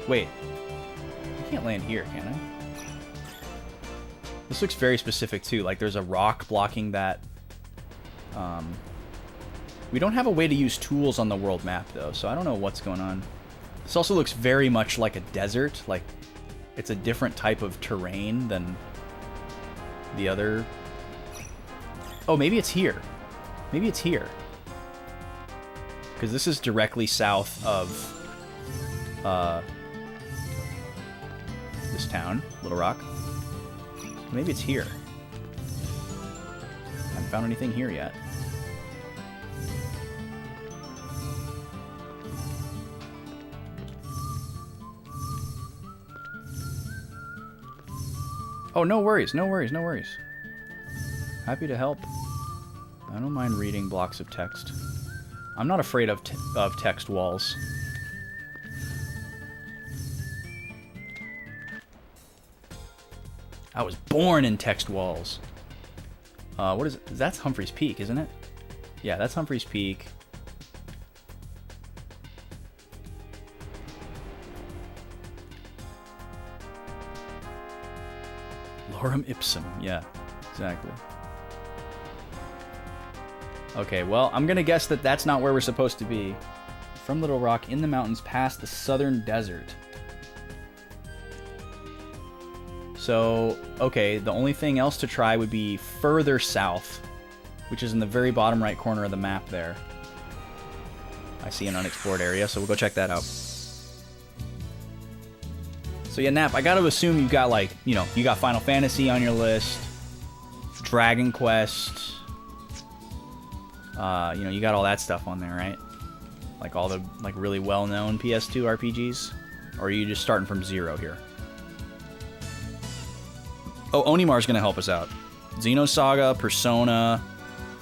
Wait. I can't land here, can I? This looks very specific, too. Like, there's a rock blocking that... We don't have a way to use tools on the world map, though, so I don't know what's going on. This also looks very much like a desert. Like, it's a different type of terrain than the other... Oh, maybe it's here. Maybe it's here. Because this is directly south of this town, Little Rock. Maybe it's here. Haven't found anything here yet. Oh, no worries, no worries, no worries. Happy to help. I don't mind reading blocks of text. I'm not afraid of text walls. I was born in text walls. What is it? That's Humphreys Peak, isn't it? Yeah, that's Humphreys Peak. Lorem Ipsum, yeah, exactly. Okay, well, I'm gonna guess that that's not where we're supposed to be. From Little Rock, in the mountains, past the southern desert. So, okay, the only thing else to try would be further south, which is in the very bottom right corner of the map there. I see an unexplored area, so we'll go check that out. So yeah, Nap, I gotta assume you got, like, you know, you got Final Fantasy on your list, Dragon Quest, you know, you got all that stuff on there, right? Like all the, like, really well-known PS2 RPGs? Or are you just starting from zero here? Oh, Onimar's gonna help us out. Xenosaga, Persona,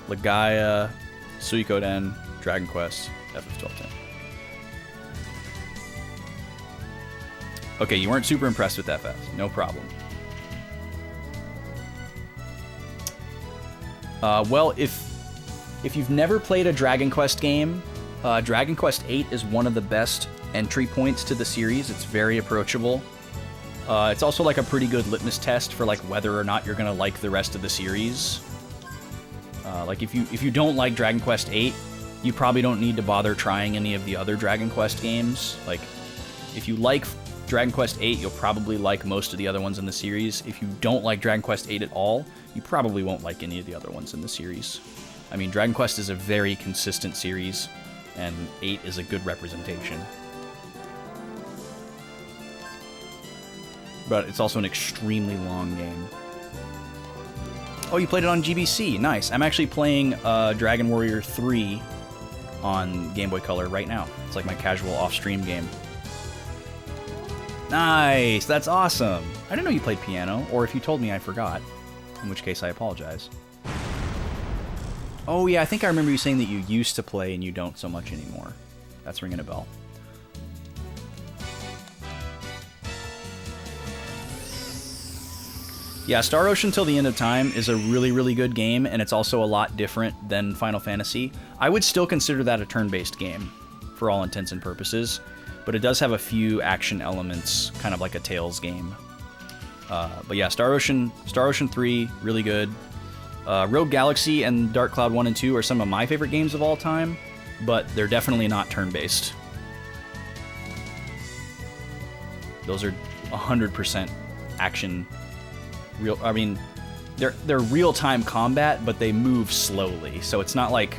Legaia, Suikoden, Dragon Quest, FF1210. Okay, you weren't super impressed with FF. No problem. Well, if you've never played a Dragon Quest game, Dragon Quest VIII is one of the best entry points to the series. It's very approachable. It's also like a pretty good litmus test for like whether or not you're gonna like the rest of the series. Like if you don't like Dragon Quest VIII, you probably don't need to bother trying any of the other Dragon Quest games. Like if you like Dragon Quest VIII, you'll probably like most of the other ones in the series. If you don't like Dragon Quest VIII at all, you probably won't like any of the other ones in the series. I mean, Dragon Quest is a very consistent series, and 8 is a good representation. But it's also an extremely long game. Oh, you played it on GBC. Nice. I'm actually playing Dragon Warrior 3 on Game Boy Color right now. It's like my casual off-stream game. Nice! That's awesome! I didn't know you played piano, or if you told me I forgot, in which case I apologize. Oh yeah, I think I remember you saying that you used to play and you don't so much anymore. That's ringing a bell. Yeah, Star Ocean Till the End of Time is a really, really good game, and it's also a lot different than Final Fantasy. I would still consider that a turn-based game, for all intents and purposes, but it does have a few action elements, kind of like a Tales game. But yeah, Star Ocean 3, really good. Rogue Galaxy and Dark Cloud 1 and 2 are some of my favorite games of all time, but they're definitely not turn-based. Those are 100% action. I mean, they're real-time combat, but they move slowly. So it's not like,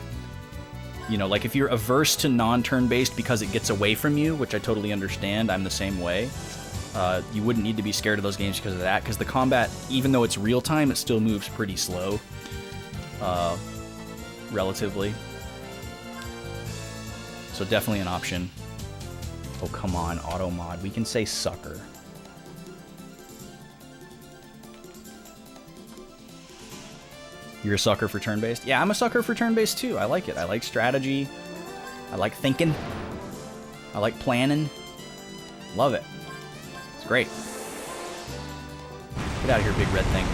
you know, like if you're averse to non-turn-based because it gets away from you, which I totally understand, I'm the same way. You wouldn't need to be scared of those games because of that, because the combat, even though it's real-time, it still moves pretty slow, relatively. So definitely an option. Oh, come on, auto mod. We can say sucker. You're a sucker for turn-based? Yeah, I'm a sucker for turn-based too. I like it. I like strategy. I like thinking. I like planning. Love it. It's great. Get out of here, big red thing.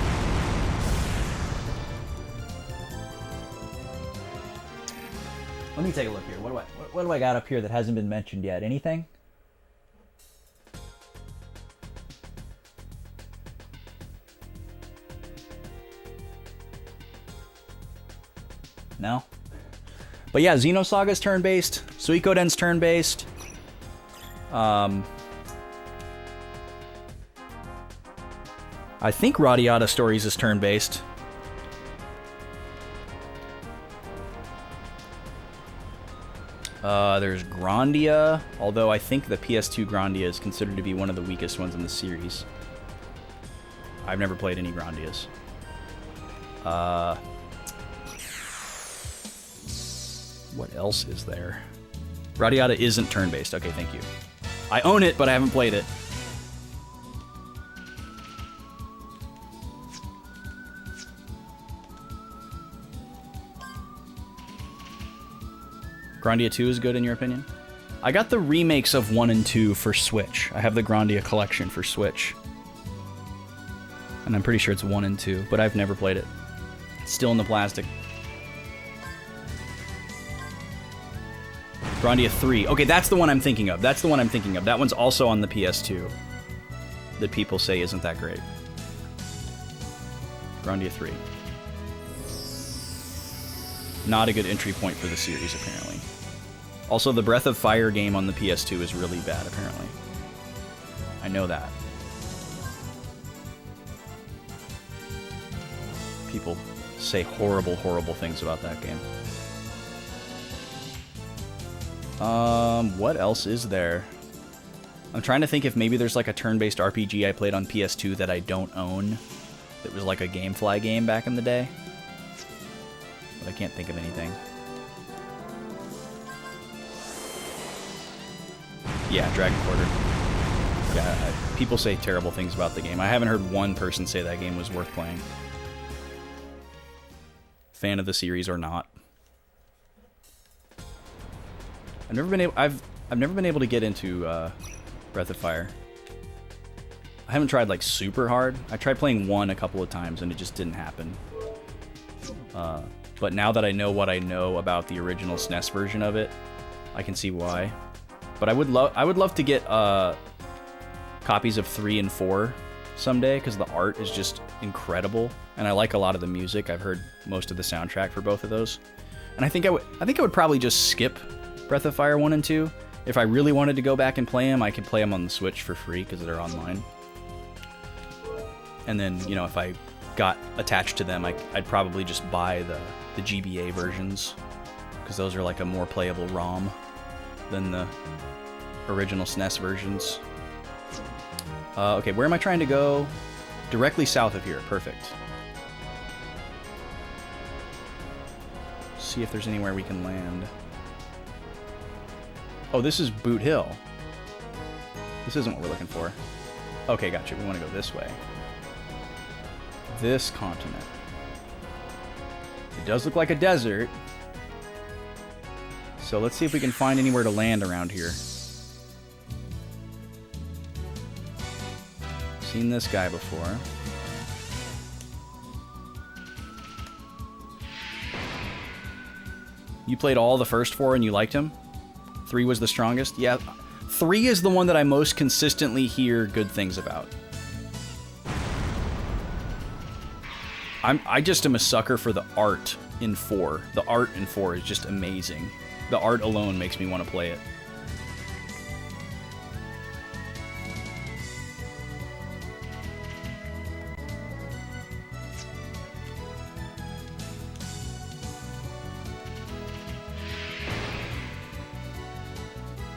Let me take a look here. What do I got up here that hasn't been mentioned yet? Anything? No? But yeah, Xenosaga's turn-based. Suikoden's turn-based. I think Radiata Stories is turn-based. There's Grandia, although I think the PS2 Grandia is considered to be one of the weakest ones in the series. I've never played any Grandias. What else is there? Radiata isn't turn-based. Okay, thank you. I own it, but I haven't played it. Grandia 2 is good in your opinion? I got the remakes of 1 and 2 for Switch. I have the Grandia collection for Switch. And I'm pretty sure it's 1 and 2, but I've never played it. It's still in the plastic. Grandia 3. Okay, that's the one I'm thinking of. That's the one I'm thinking of. That one's also on the PS2. That people say isn't that great. Grandia 3. Not a good entry point for the series, apparently. Also, the Breath of Fire game on the PS2 is really bad, apparently. I know that. People say horrible, horrible things about that game. What else is there? I'm trying to think if maybe there's like a turn-based RPG I played on PS2 that I don't own. That was like a GameFly game back in the day. But I can't think of anything. Yeah, Dragon Quarter. Yeah, people say terrible things about the game. I haven't heard one person say that game was worth playing. Fan of the series or not. I've never been able to get into Breath of Fire. I haven't tried like super hard. I tried playing 1 a couple of times and it just didn't happen. But now that I know what I know about the original SNES version of it, I can see why. But I would love to get copies of 3 and 4 someday because the art is just incredible and I like a lot of the music. I've heard most of the soundtrack for both of those, and I think I would probably just skip Breath of Fire 1 and 2. If I really wanted to go back and play them, I could play them on the Switch for free because they're online. And then, you know, if I got attached to them, I'd probably just buy the GBA versions because those are like a more playable ROM than the original SNES versions. Okay, where am I trying to go? Directly south of here. Perfect. See if there's anywhere we can land. Oh, this is Boot Hill. This isn't what we're looking for. Okay, gotcha. We want to go this way. This continent. It does look like a desert. So let's see if we can find anywhere to land around here. Seen this guy before. You played all the first 4 and you liked him? 3 was the strongest? Yeah. 3 is the one that I most consistently hear good things about. I just am a sucker for the art in 4. The art in 4 is just amazing. The art alone makes me want to play it.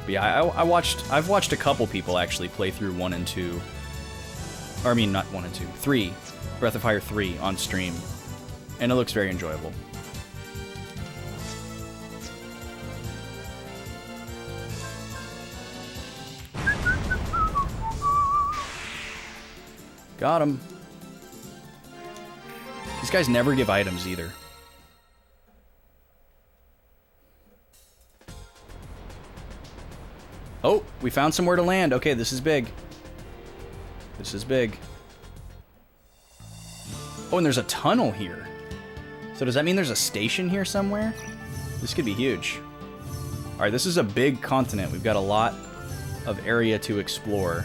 But yeah, I've watched a couple people actually play through 1 and 2. Or I mean, not 1 and 2. 3. Breath of Fire 3 on stream. And it looks very enjoyable. Got him. These guys never give items either. Oh, we found somewhere to land. Okay, this is big. This is big. Oh, and there's a tunnel here. So does that mean there's a station here somewhere? This could be huge. Alright, this is a big continent. We've got a lot of area to explore.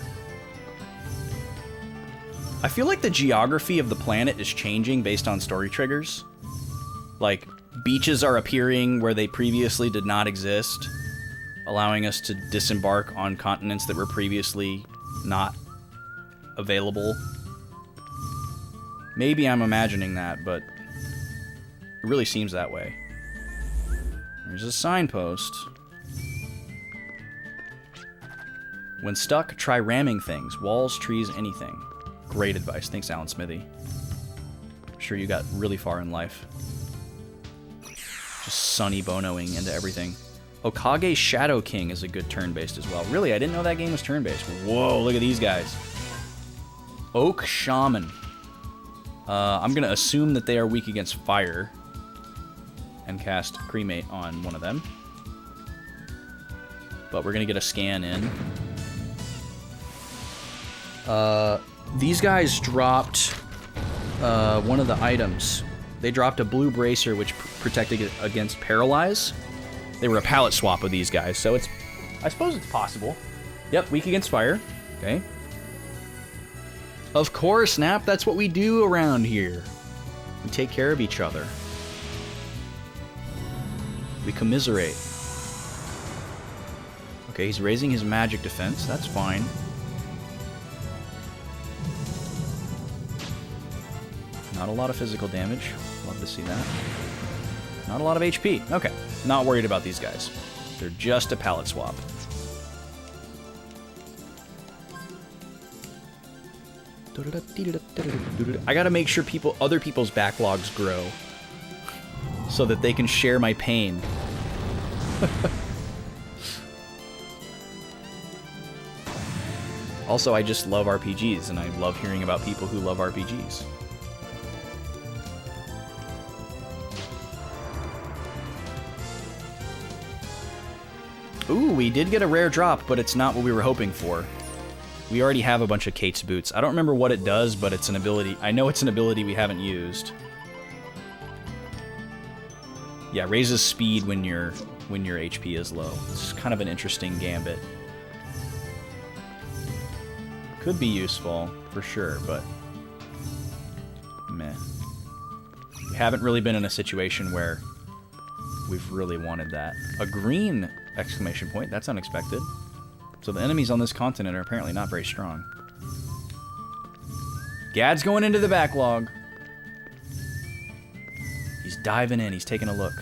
I feel like the geography of the planet is changing based on story triggers. Like, beaches are appearing where they previously did not exist, allowing us to disembark on continents that were previously not available. Maybe I'm imagining that, but it really seems that way. There's a signpost. When stuck, try ramming things. Walls, trees, anything. Great advice. Thanks, Alan Smithy. I'm sure you got really far in life. Just Sonny Bonoing into everything. Okage Shadow King is a good turn-based as well. Really, I didn't know that game was turn-based. Whoa, look at these guys. Oak Shaman. I'm going to assume that they are weak against fire. And cast Cremate on one of them. But we're going to get a scan in. These guys dropped one of the items. They dropped a blue bracer which protected against paralyze. They were a palette swap of these guys, so it's... I suppose it's possible. Yep, weak against fire. Okay. Of course, Snap, that's what we do around here. We take care of each other. We commiserate. Okay, he's raising his magic defense. That's fine. Not a lot of physical damage. Love to see that. Not a lot of HP. Okay. Not worried about these guys. They're just a palette swap. I gotta make sure other people's backlogs grow so that they can share my pain. Also, I just love RPGs, and I love hearing about people who love RPGs. Ooh, we did get a rare drop, but it's not what we were hoping for. We already have a bunch of Kate's boots. I don't remember what it does, but it's an ability. I know it's an ability we haven't used. Yeah, raises speed when your HP is low. It's kind of an interesting gambit. Could be useful, for sure, but meh. We haven't really been in a situation where we've really wanted that. A green exclamation point, that's unexpected. So the enemies on this continent are apparently not very strong. Gad's going into the backlog. He's diving in, he's taking a look.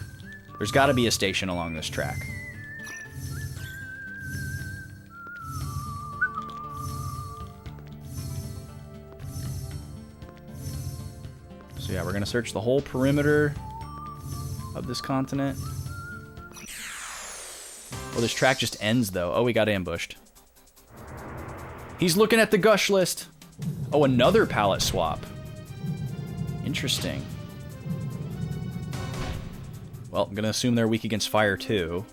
There's got to be a station along this track. So yeah, we're going to search the whole perimeter of this continent. Oh, this track just ends, though. Oh, we got ambushed. He's looking at the Gush list. Oh, another palette swap. Interesting. Well, I'm going to assume they're weak against fire, too.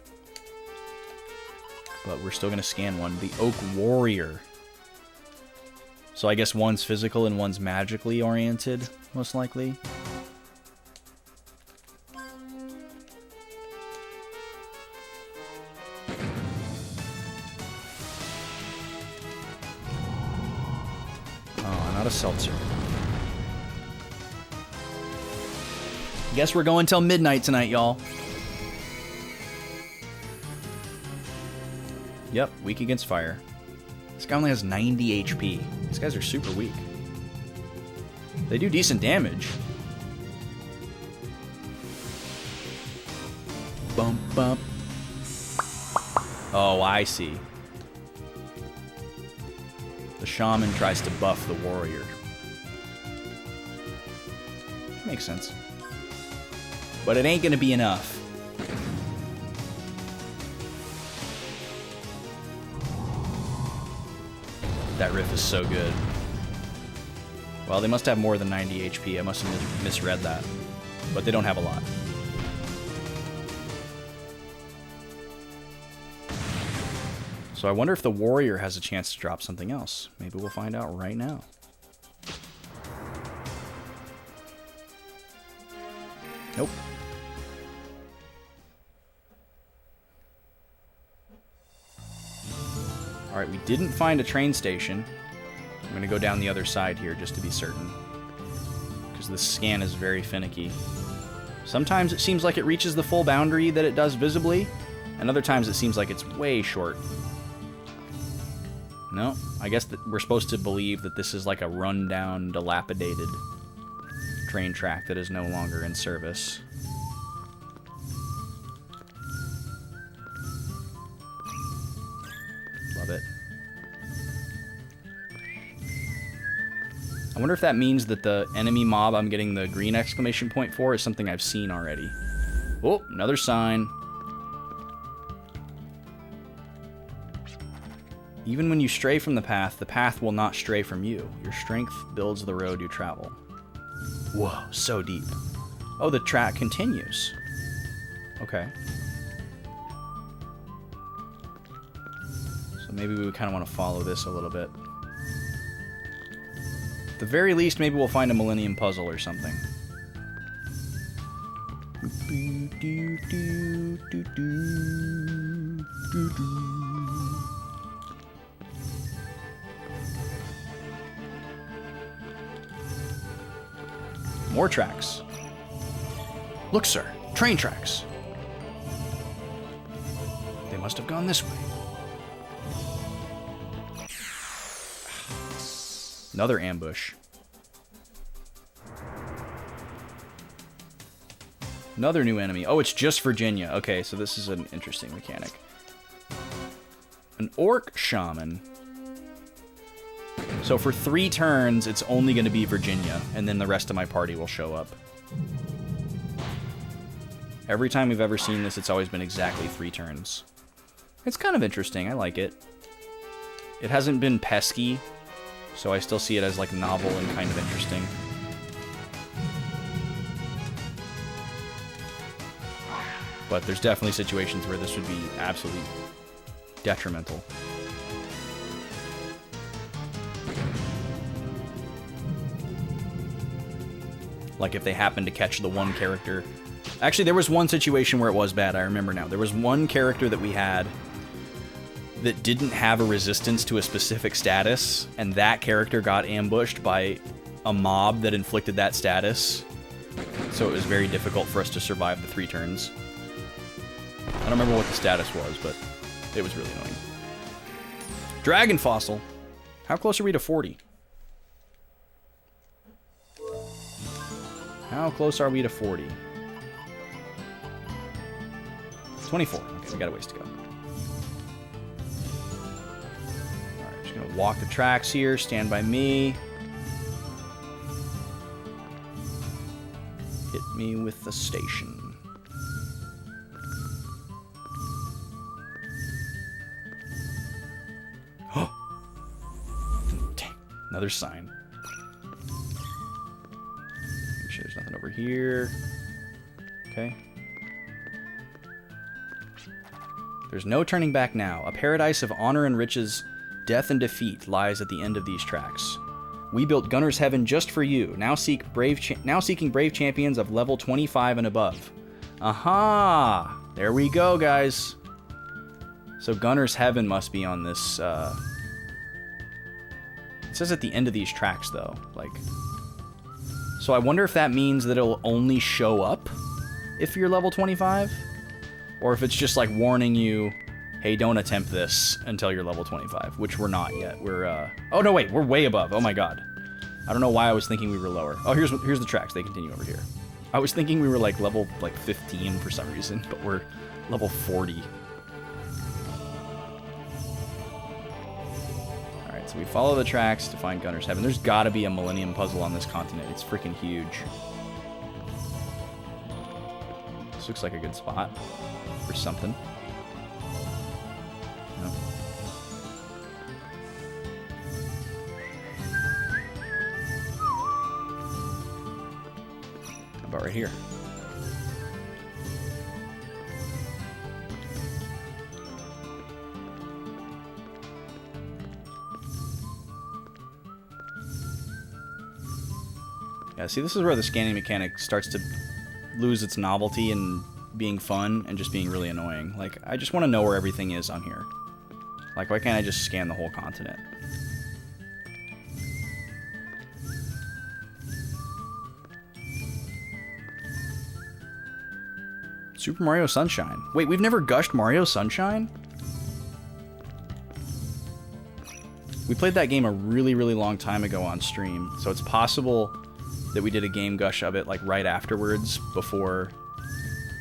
But we're still going to scan one. The Oak Warrior. So I guess one's physical and one's magically oriented, most likely. Oh, not a seltzer. Guess we're going till midnight tonight, y'all. Yep, weak against fire. This guy only has 90 HP. These guys are super weak. They do decent damage. Bump, bump. Oh, I see. The shaman tries to buff the warrior. Makes sense. But it ain't gonna be enough. That riff is so good. Well, they must have more than 90 HP. I must have misread that. But they don't have a lot. So I wonder if the warrior has a chance to drop something else. Maybe we'll find out right now. Nope. Alright, we didn't find a train station. I'm going to go down the other side here just to be certain. Because this scan is very finicky. Sometimes it seems like it reaches the full boundary that it does visibly, and other times it seems like it's way short. No, I guess that we're supposed to believe that this is like a rundown, dilapidated train track that is no longer in service. Love it. I wonder if that means that the enemy mob I'm getting the green exclamation point for is something I've seen already. Oh, another sign. Even when you stray from the path will not stray from you. Your strength builds the road you travel. Whoa, so deep. Oh, the track continues. Okay. So maybe we kind of want to follow this a little bit. At the very least, maybe we'll find a Millennium Puzzle or something. More tracks. Look, sir. Train tracks. They must have gone this way. Another ambush. Another new enemy. Oh, it's just Virginia. Okay, so this is an interesting mechanic. An orc shaman. So for 3 turns, it's only going to be Virginia, and then the rest of my party will show up. Every time we've ever seen this, it's always been exactly 3 turns. It's kind of interesting. I like it. It hasn't been pesky, so I still see it as like novel and kind of interesting. But there's definitely situations where this would be absolutely detrimental. Like if they happen to catch the one character. Actually, there was one situation where it was bad, I remember now. There was one character that we had that didn't have a resistance to a specific status, and that character got ambushed by a mob that inflicted that status. So it was very difficult for us to survive the 3 turns. I don't remember what the status was, but it was really annoying. Dragon Fossil. How close are we to 40? How close are we to 40? 24. Okay, we got a ways to go. Alright, just gonna walk the tracks here. Stand by me. Hit me with the station. Another sign. Make sure there's nothing over here. Okay. There's no turning back now. A paradise of honor and riches, death and defeat lies at the end of these tracks. We built Gunner's Heaven just for you. Now seeking brave champions of level 25 and above. Aha! There we go, guys. So Gunner's Heaven must be on this. It says at the end of these tracks, though. Like, so I wonder if that means that it'll only show up if you're level 25, or if it's just like warning you, hey, don't attempt this until you're level 25, which we're not yet. We're oh no, wait, we're way above. Oh my god. I don't know why I was thinking we were lower. Oh, here's the tracks. They continue over here. I was thinking we were like level 15 for some reason, but we're level 40. All right, so we follow the tracks to find Gunner's Heaven. There's got to be a Millennium Puzzle on this continent. It's freaking huge. This looks like a good spot for something. No. How about right here? Yeah, see, this is where the scanning mechanic starts to lose its novelty and being fun and just being really annoying. Like, I just want to know where everything is on here. Like, why can't I just scan the whole continent? Super Mario Sunshine. Wait, we've never gushed Mario Sunshine? We played that game a really, really long time ago on stream, so it's possible that we did a game gush of it like right afterwards before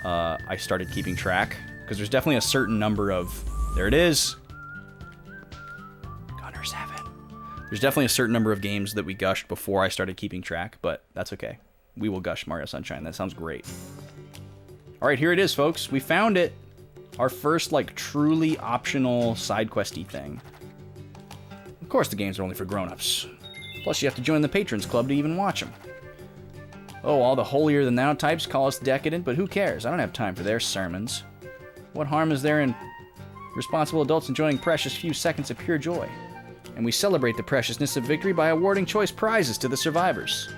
I started keeping track, because there's definitely a certain number of... There it is! Gunner's Heaven. There's definitely a certain number of games that we gushed before I started keeping track, but that's okay. We will gush Mario Sunshine. That sounds great. Alright, here it is, folks. We found it. Our first, like, truly optional side questy thing. Of course the games are only for grown-ups. Plus you have to join the Patrons Club to even watch them. Oh, all the holier-than-thou types call us decadent, but who cares? I don't have time for their sermons. What harm is there in responsible adults enjoying precious few seconds of pure joy? And we celebrate the preciousness of victory by awarding choice prizes to the survivors.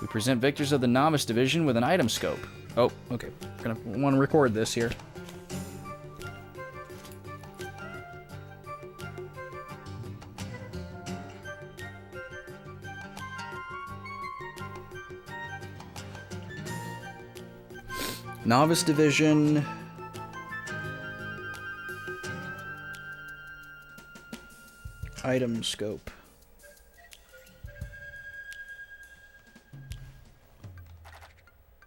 We present victors of the Novice Division with an item scope. Oh, okay. Gonna want to record this here. Novice Division. Item scope.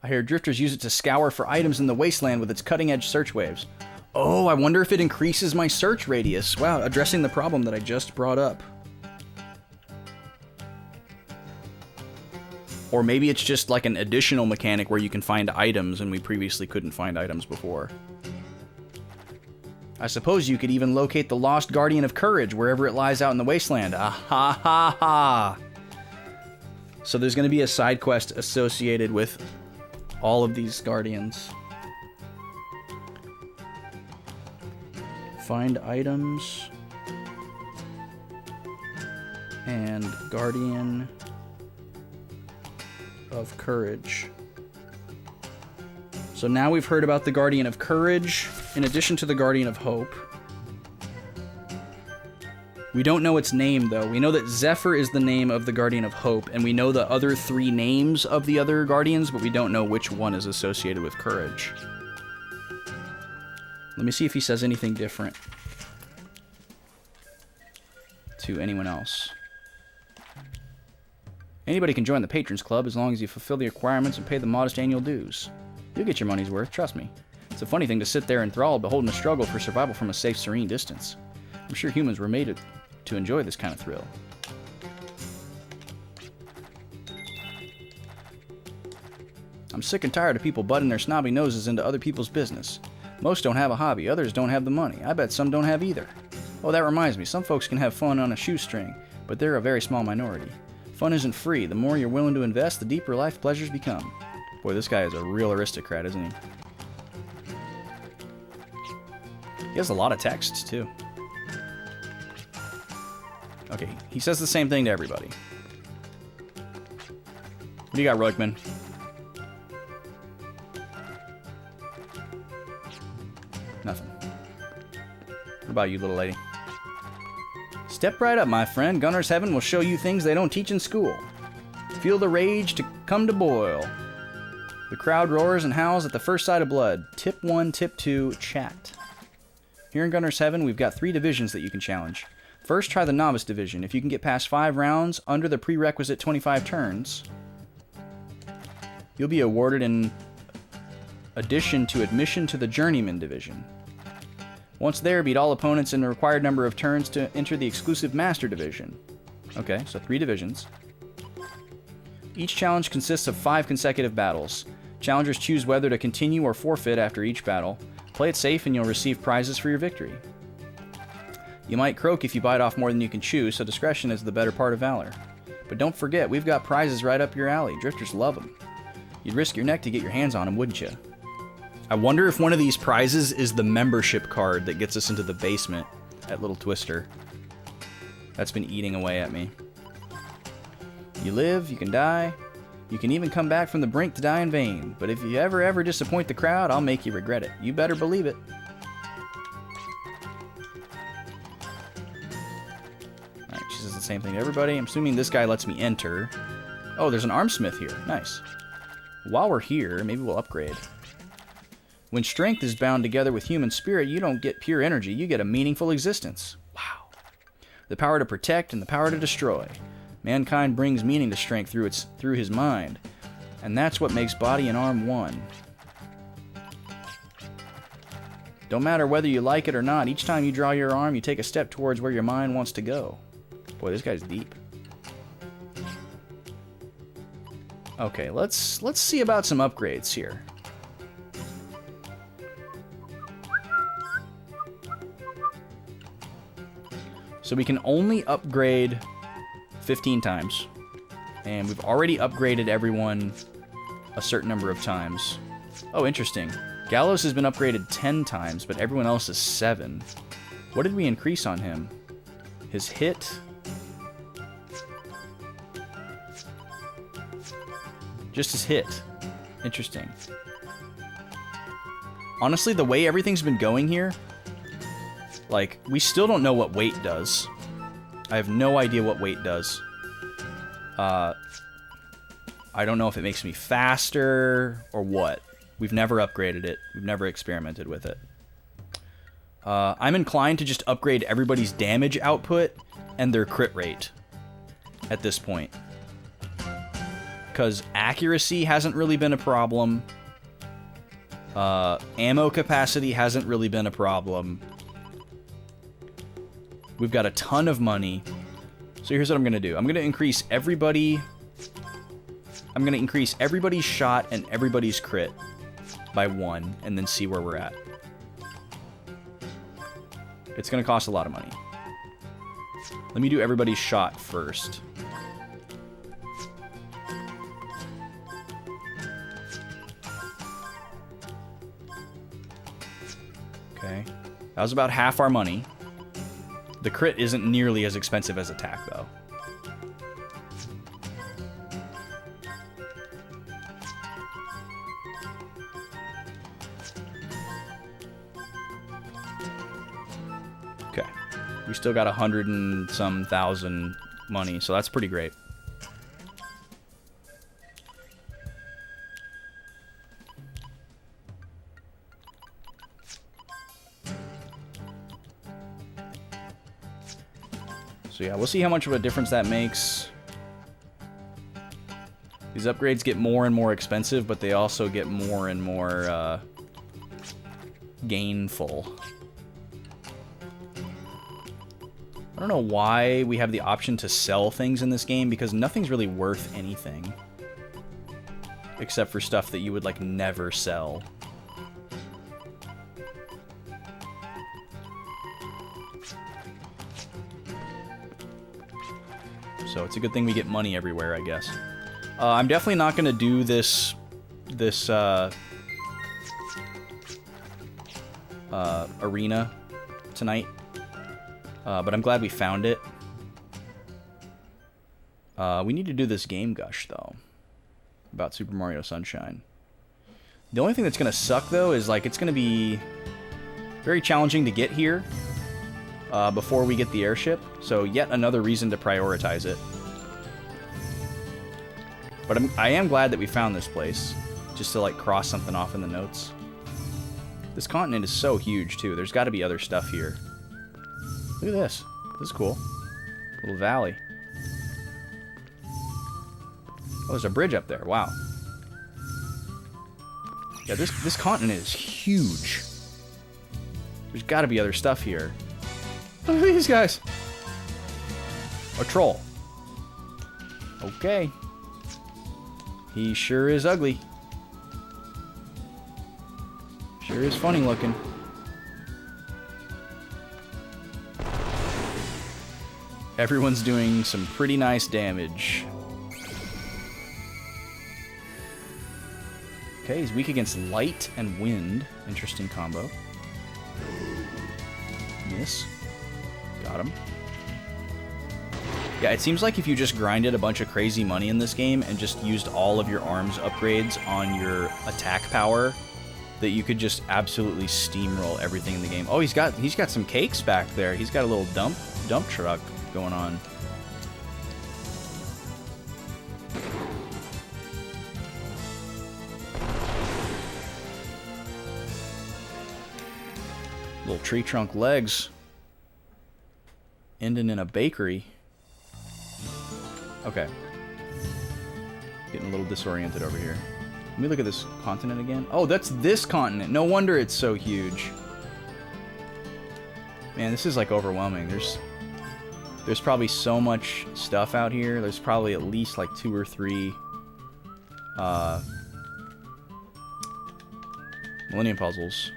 I hear drifters use it to scour for items in the wasteland with its cutting-edge search waves. Oh, I wonder if it increases my search radius. Wow, addressing the problem that I just brought up. Or maybe it's just like an additional mechanic where you can find items and we previously couldn't find items before. I suppose you could even locate the lost Guardian of Courage wherever it lies out in the wasteland. Ah ha ha ha! So there's going to be a side quest associated with all of these Guardians. Find items. And Guardian of Courage. So now we've heard about the Guardian of Courage, in addition to the Guardian of Hope. We don't know its name, though. We know that Zephyr is the name of the Guardian of Hope, and we know the other three names of the other Guardians, but we don't know which one is associated with Courage. Let me see if he says anything different to anyone else. Anybody can join the Patrons Club as long as you fulfill the requirements and pay the modest annual dues. You'll get your money's worth, trust me. It's a funny thing to sit there enthralled, beholding a struggle for survival from a safe, serene distance. I'm sure humans were made to enjoy this kind of thrill. I'm sick and tired of people butting their snobby noses into other people's business. Most don't have a hobby, others don't have the money. I bet some don't have either. Oh, that reminds me, some folks can have fun on a shoestring, but they're a very small minority. Fun isn't free. The more you're willing to invest, the deeper life pleasures become. Boy, this guy is a real aristocrat, isn't he? He has a lot of texts, too. Okay, he says the same thing to everybody. What do you got, Roykman? Nothing. What about you, little lady? Step right up, my friend. Gunner's Heaven will show you things they don't teach in school. Feel the rage to come to boil. The crowd roars and howls at the first sight of blood. Tip 1, tip 2, chat. Here in Gunner's Heaven, we've got 3 divisions that you can challenge. First, try the Novice Division. If you can get past 5 rounds under the prerequisite 25 turns, you'll be awarded in addition to admission to the Journeyman Division. Once there, beat all opponents in the required number of turns to enter the exclusive Master Division. Okay, so 3 divisions. Each challenge consists of 5 consecutive battles. Challengers choose whether to continue or forfeit after each battle. Play it safe and you'll receive prizes for your victory. You might croak if you bite off more than you can chew, so discretion is the better part of valor. But don't forget, we've got prizes right up your alley. Drifters love them. You'd risk your neck to get your hands on them, wouldn't you? I wonder if one of these prizes is the membership card that gets us into the basement at Little Twister. That's been eating away at me. You live, you can die. You can even come back from the brink to die in vain. But if you ever disappoint the crowd, I'll make you regret it. You better believe it. Alright, she says the same thing to everybody. I'm assuming this guy lets me enter. Oh, there's an armsmith here. Nice. While we're here, maybe we'll upgrade. When strength is bound together with human spirit, you don't get pure energy, you get a meaningful existence. Wow. The power to protect and the power to destroy. Mankind brings meaning to strength through his mind, and that's what makes body and arm one. Don't matter whether you like it or not, each time you draw your arm, you take a step towards where your mind wants to go. Boy, this guy's deep. Okay, let's see about some upgrades here. So we can only upgrade 15 times. And we've already upgraded everyone a certain number of times. Oh, interesting. Gallows has been upgraded 10 times, but everyone else is 7. What did we increase on him? His hit? Just his hit. Interesting. Honestly, the way everything's been going here, like, we still don't know what weight does. I have no idea what weight does. I don't know if it makes me faster or what. We've never upgraded it. We've never experimented with it. I'm inclined to just upgrade everybody's damage output and their crit rate at this point. Because accuracy hasn't really been a problem. Ammo capacity hasn't really been a problem. We've got a ton of money. So here's what I'm going to do. I'm going to increase everybody... I'm going to increase everybody's shot and everybody's crit by 1, and then see where we're at. It's going to cost a lot of money. Let me do everybody's shot first. Okay. That was about half our money. The crit isn't nearly as expensive as attack, though. Okay. We still got 100 and some thousand money, so that's pretty great. So yeah, we'll see how much of a difference that makes. These upgrades get more and more expensive, but they also get more and more gainful. I don't know why we have the option to sell things in this game, because nothing's really worth anything. Except for stuff that you would, like, never sell. So it's a good thing we get money everywhere, I guess. I'm definitely not going to do this arena tonight. But I'm glad we found it. We need to do this game Gush, though. About Super Mario Sunshine. The only thing that's going to suck, though, is like it's going to be very challenging to get here before we get the airship. So yet another reason to prioritize it. But I am glad that we found this place. Just to like cross something off in the notes. This continent is so huge, too. There's got to be other stuff here. Look at this. This is cool. Little valley. Oh, there's a bridge up there. Wow. Yeah, this continent is huge. There's got to be other stuff here. Look at these guys. A troll. Okay. He sure is ugly. Sure is funny looking. Everyone's doing some pretty nice damage. Okay, he's weak against light and wind. Interesting combo. Miss. Got him. Yeah, it seems like if you just grinded a bunch of crazy money in this game and just used all of your arms upgrades on your attack power, that you could just absolutely steamroll everything in the game. Oh, he's got some cakes back there. He's got a little dump truck going on. Little tree trunk legs. Ending in a bakery. Okay. Getting a little disoriented over here. Let me look at this continent again. Oh, that's this continent. No wonder it's so huge. Man, this is like overwhelming. There's probably so much stuff out here. There's probably at least like 2 or 3 Millennium Puzzles.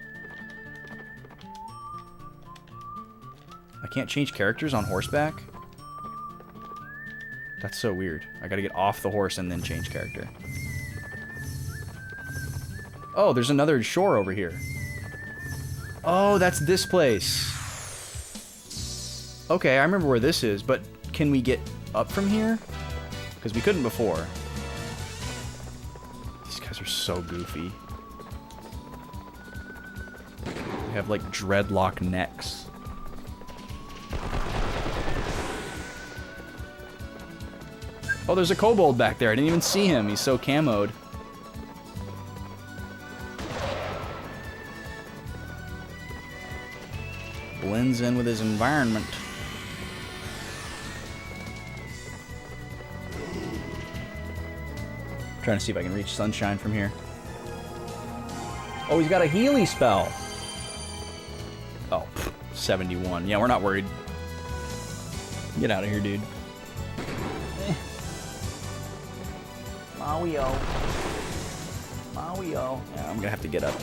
I can't change characters on horseback? That's so weird. I gotta get off the horse and then change character. Oh, there's another shore over here. Oh, that's this place. Okay, I remember where this is, but can we get up from here? Because we couldn't before. These guys are so goofy. They have like dreadlock necks. Oh, there's a kobold back there. I didn't even see him. He's so camoed. Blends in with his environment. Trying to see if I can reach Sunshine from here. Oh, he's got a Healy spell. Oh, 71. Yeah, we're not worried. Get out of here, dude. Mario. Mario. Yeah, I'm gonna have to get up.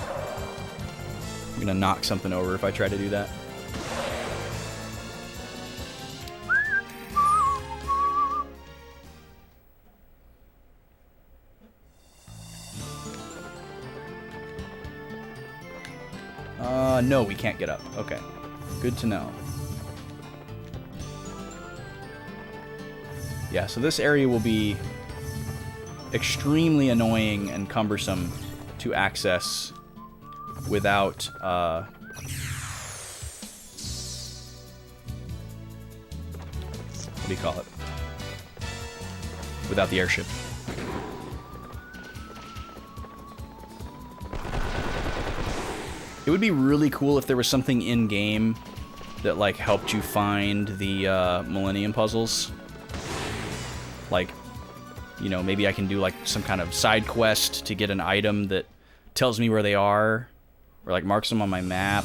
I'm gonna knock something over if I try to do that. No, we can't get up. Okay. Good to know. Yeah, so this area will be extremely annoying and cumbersome to access without, what do you call it? Without the airship. It would be really cool if there was something in-game that, like, helped you find the Millennium Puzzles. Like, you know, maybe I can do, like, some kind of side quest to get an item that tells me where they are, or, like, marks them on my map.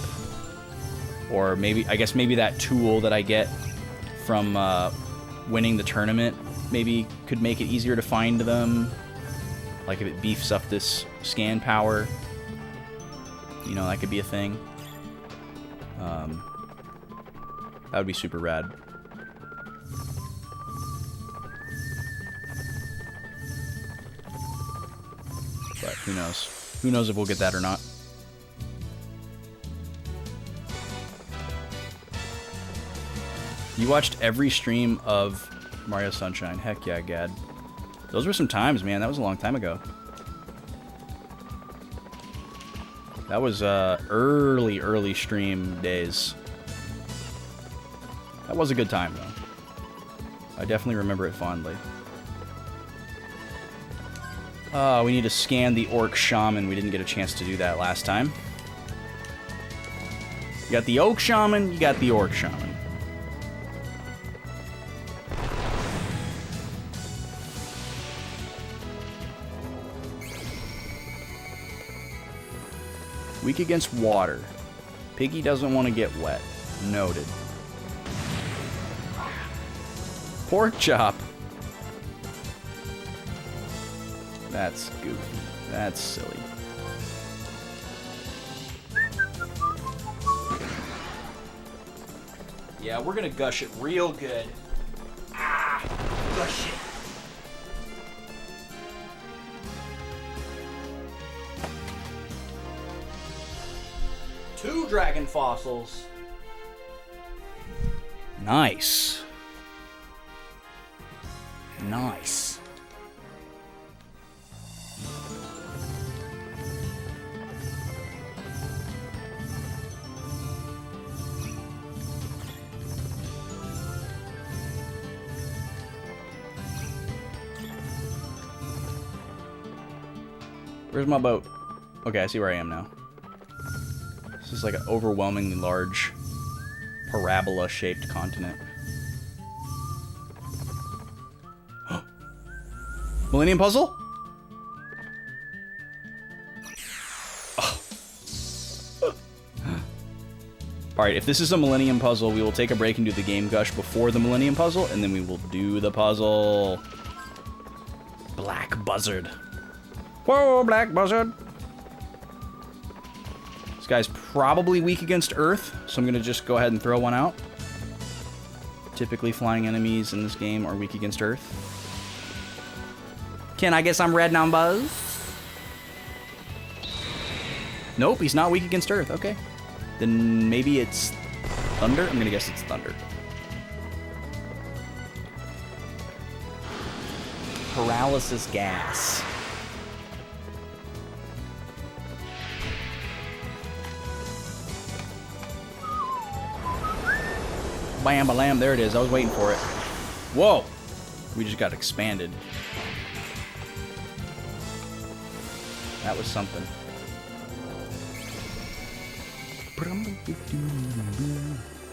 Or maybe, I guess maybe that tool that I get from winning the tournament maybe could make it easier to find them. Like, if it beefs up this scan power. You know, that could be a thing. That would be super rad. Who knows? Who knows if we'll get that or not? You watched every stream of Mario Sunshine. Heck yeah, Gad. Those were some times, man. That was a long time ago. That was early stream days. That was a good time, though. I definitely remember it fondly. We need to scan the Orc Shaman. We didn't get a chance to do that last time. You got the Oak Shaman, you got the Orc Shaman. Weak against water. Piggy doesn't want to get wet. Noted. Pork chop. That's goofy. That's silly. Yeah, we're gonna gush it real good. Ah, gush it. Two dragon fossils. Nice. Nice. Where's my boat? Okay, I see where I am now. This is like an overwhelmingly large parabola-shaped continent. Millennium Puzzle? Oh. Alright, if this is a Millennium Puzzle, we will take a break and do the game Gush before the Millennium Puzzle, and then we will do the puzzle. Black Buzzard. Whoa, Black Buzzard! This guy's probably weak against Earth, so I'm going to just go ahead and throw one out. Typically, flying enemies in this game are weak against Earth. Can I get some red numbers? Nope, he's not weak against Earth. Okay. Then maybe it's Thunder? I'm going to guess it's Thunder. Paralysis gas. Bam, ba-lam, there it is. I was waiting for it. Whoa! We just got expanded. That was something.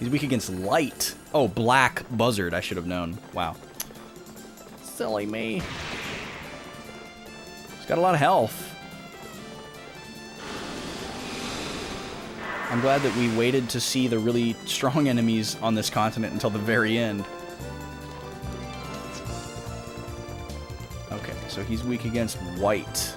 He's weak against light. Oh, Black Buzzard. I should have known. Wow. Silly me. He's got a lot of health. I'm glad that we waited to see the really strong enemies on this continent until the very end. Okay, so he's weak against white.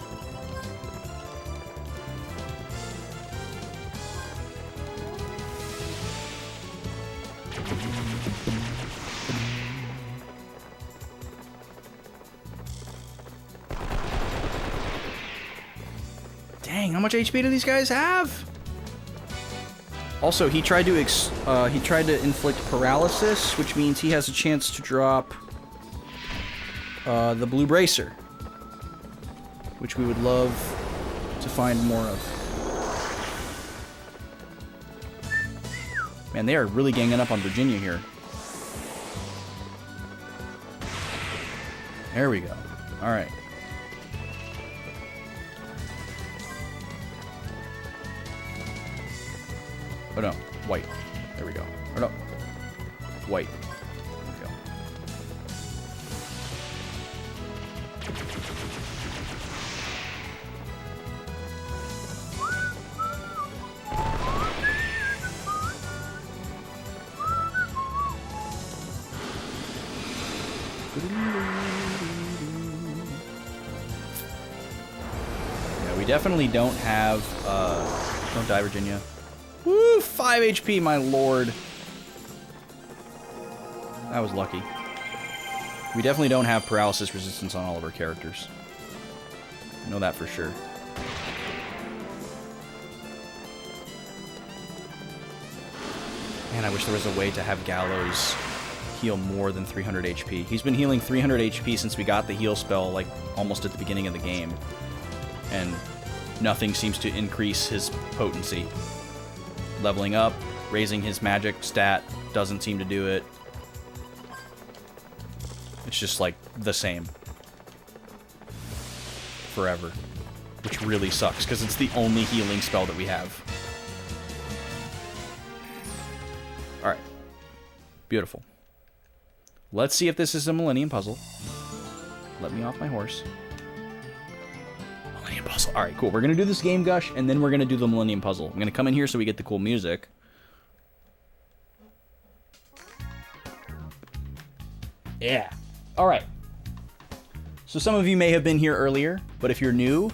Dang, how much HP do these guys have? Also, he tried to inflict paralysis, which means he has a chance to drop the blue bracer, which we would love to find more of. Man, they are really ganging up on Virginia here. There we go. All right. Oh no, white. There we go. Or no, white. There we go. Yeah, we definitely don't have, don't die, Virginia. Woo, 5 HP, my lord. That was lucky. We definitely don't have paralysis resistance on all of our characters. I know that for sure. Man, I wish there was a way to have Gallows heal more than 300 HP. He's been healing 300 HP since we got the heal spell, like, almost at the beginning of the game. And nothing seems to increase his potency. Leveling up, raising his magic stat doesn't seem to do it. It's just, like, the same. Forever. Which really sucks, because it's the only healing spell that we have. Alright. Beautiful. Let's see if this is a Millennium Puzzle. Let me off my horse. Millennium Puzzle. Alright, cool. We're going to do this game, Gush, and then we're going to do the Millennium Puzzle. I'm going to come in here so we get the cool music. Yeah. Alright. So some of you may have been here earlier, but if you're new,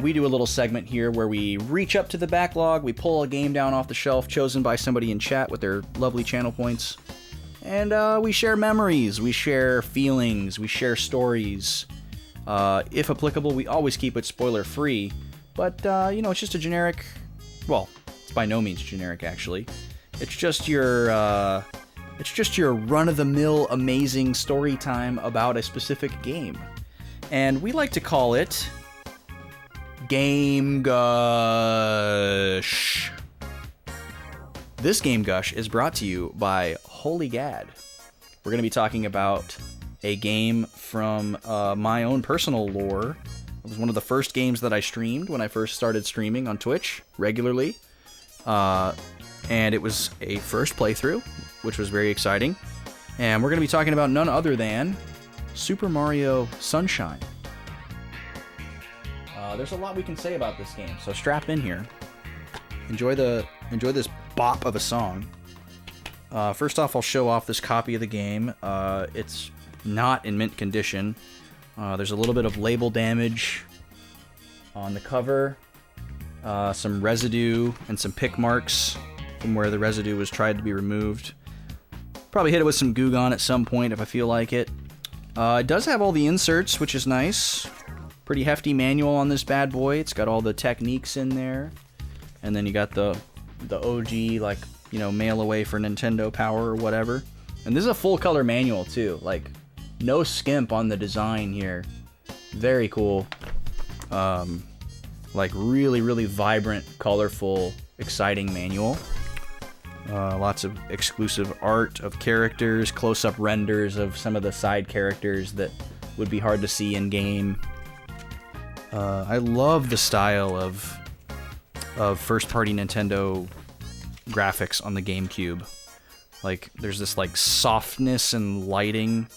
we do a little segment here where we reach up to the backlog, we pull a game down off the shelf chosen by somebody in chat with their lovely channel points, and we share memories, we share feelings, we share stories. If applicable, we always keep it spoiler-free, but, you know, it's just a generic... Well, it's by no means generic, actually. It's just your run-of-the-mill amazing story time about a specific game. And we like to call it... Game Gush. This Game Gush is brought to you by Holy Gad. We're going to be talking about a game from my own personal lore. It was one of the first games that I streamed when I first started streaming on Twitch regularly. And it was a first playthrough, which was very exciting. And we're going to be talking about none other than Super Mario Sunshine. There's a lot we can say about this game, so strap in here. Enjoy this bop of a song. First off, I'll show off this copy of the game. It's not in mint condition. There's a little bit of label damage on the cover, some residue and some pick marks from where the residue was tried to be removed. Probably hit it with some Goo Gone at some point if I feel like it. It does have all the inserts, which is nice. Pretty hefty manual on this bad boy. It's got all the techniques in there. And then you got the OG, like, you know, mail away for Nintendo Power or whatever. And this is a full color manual too. Like, no skimp on the design here. Very cool. Like, really, really vibrant, colorful, exciting manual. Lots of exclusive art of characters, close-up renders of some of the side characters that would be hard to see in-game. I love the style of first-party Nintendo graphics on the GameCube. Like, there's this, like, softness and lighting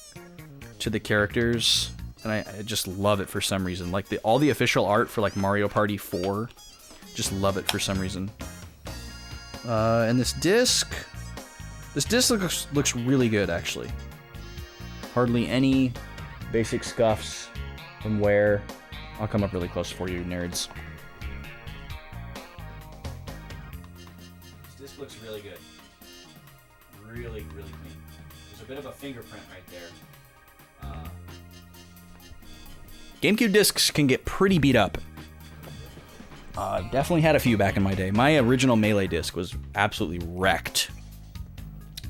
to the characters, and I just love it for some reason. Like, all the official art for, like, Mario Party 4, just love it for some reason. And this disc looks really good, actually. Hardly any basic scuffs from wear. I'll come up really close for you, nerds. This disc looks really good. Really, really clean. There's a bit of a fingerprint right there. GameCube discs can get pretty beat up. Definitely had a few back in my day. My original Melee disc was absolutely wrecked.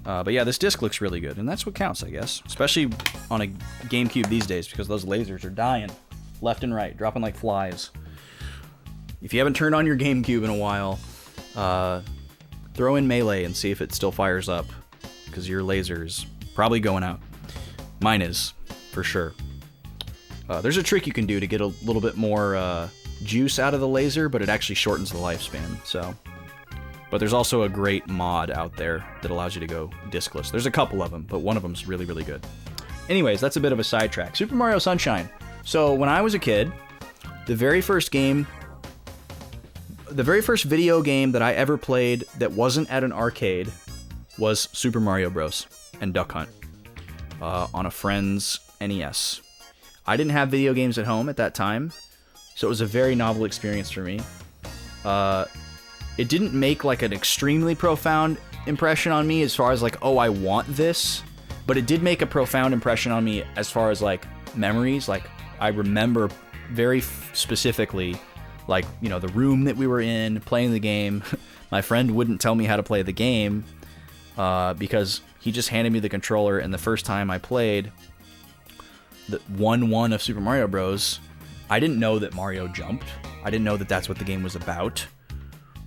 But yeah, this disc looks really good, and that's what counts, I guess. Especially on a GameCube these days, because those lasers are dying. Left and right, dropping like flies. If you haven't turned on your GameCube in a while, throw in Melee and see if it still fires up, because your laser is probably going out. Mine is, for sure. There's a trick you can do to get a little bit more juice out of the laser, but it actually shortens the lifespan, so... But there's also a great mod out there that allows you to go discless. There's a couple of them, but one of them's really, really good. Anyways, that's a bit of a sidetrack. Super Mario Sunshine. So, when I was a kid, the very first video game that I ever played that wasn't at an arcade was Super Mario Bros. And Duck Hunt on a friend's NES. I didn't have video games at home at that time, so it was a very novel experience for me. It didn't make like an extremely profound impression on me as far as like, oh, I want this, but it did make a profound impression on me as far as like memories. Like, I remember very specifically like, you know, the room that we were in playing the game. My friend wouldn't tell me how to play the game because he just handed me the controller, and the first time I played the 1-1 of Super Mario Bros., I didn't know that Mario jumped. I didn't know that that's what the game was about.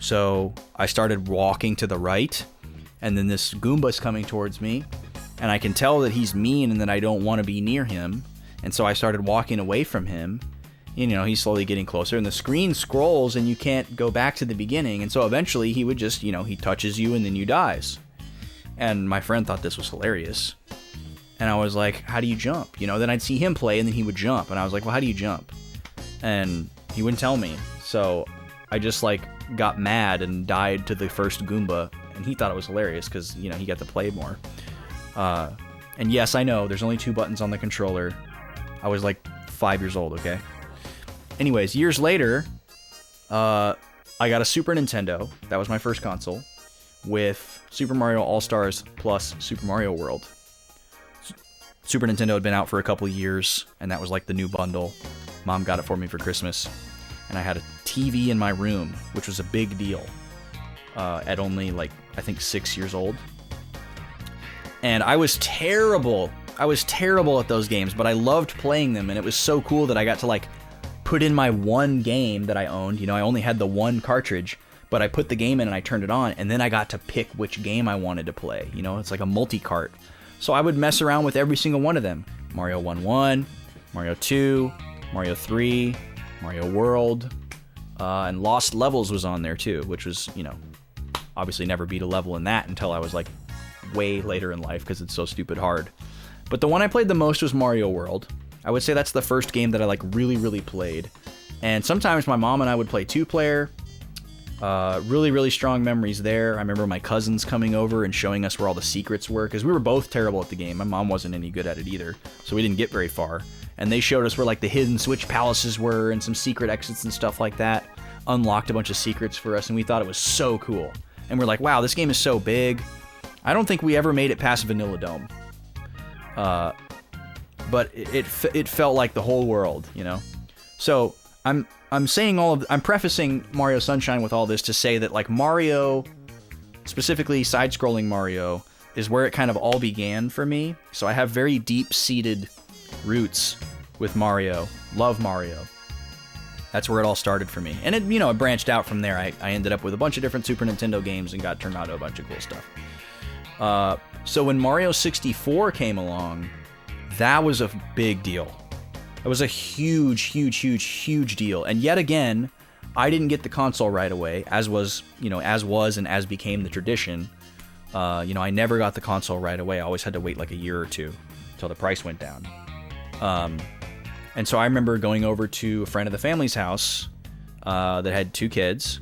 So I started walking to the right, and then this Goomba's coming towards me, and I can tell that he's mean and that I don't want to be near him. And so I started walking away from him. You know, he's slowly getting closer, and the screen scrolls, and you can't go back to the beginning. And so eventually he would just, you know, he touches you, and then you dies. And my friend thought this was hilarious. And I was like, how do you jump? You know, then I'd see him play, and then he would jump. And I was like, well, how do you jump? And he wouldn't tell me. So I just, like, got mad and died to the first Goomba. And he thought it was hilarious because, you know, he got to play more. And yes, I know, there's only 2 buttons on the controller. I was, like, 5 years old, okay? Anyways, years later, I got a Super Nintendo. That was my first console. With Super Mario All-Stars plus Super Mario World. Super Nintendo had been out for a couple years, and that was like the new bundle. Mom got it for me for Christmas. And I had a TV in my room, which was a big deal. At only, like, I think 6 years old. And I was terrible. I was terrible at those games, but I loved playing them, and it was so cool that I got to, like, put in my one game that I owned. You know, I only had the one cartridge, but I put the game in and I turned it on, and then I got to pick which game I wanted to play. You know, it's like a multi-cart. So I would mess around with every single one of them. Mario 1-1, Mario 2, Mario 3, Mario World, and Lost Levels was on there too, which was, you know, obviously never beat a level in that until I was like way later in life because it's so stupid hard. But the one I played the most was Mario World. I would say that's the first game that I like really played. And sometimes my mom and I would play 2-player. Really strong memories there. I remember my cousins coming over and showing us where all the secrets were, because we were both terrible at the game. My mom wasn't any good at it either, so we didn't get very far. And they showed us where like the hidden switch palaces were and some secret exits and stuff like that. Unlocked a bunch of secrets for us, and we thought it was so cool. And we're like, wow, this game is so big. I don't think we ever made it past Vanilla Dome. But it felt like the whole world, you know? So I'm saying I'm prefacing Mario Sunshine with all this to say that, like, Mario, specifically side-scrolling Mario, is where it kind of all began for me. So I have very deep-seated roots with Mario. Love Mario. That's where it all started for me. And it, you know, it branched out from there. I ended up with a bunch of different Super Nintendo games and got turned on to a bunch of cool stuff. So when Mario 64 came along, that was a big deal. It was a huge deal. And yet again, I didn't get the console right away, as was and as became the tradition. You know, I never got the console right away. I always had to wait like a year or two until the price went down. And so I remember going over to a friend of the family's house that had 2 kids,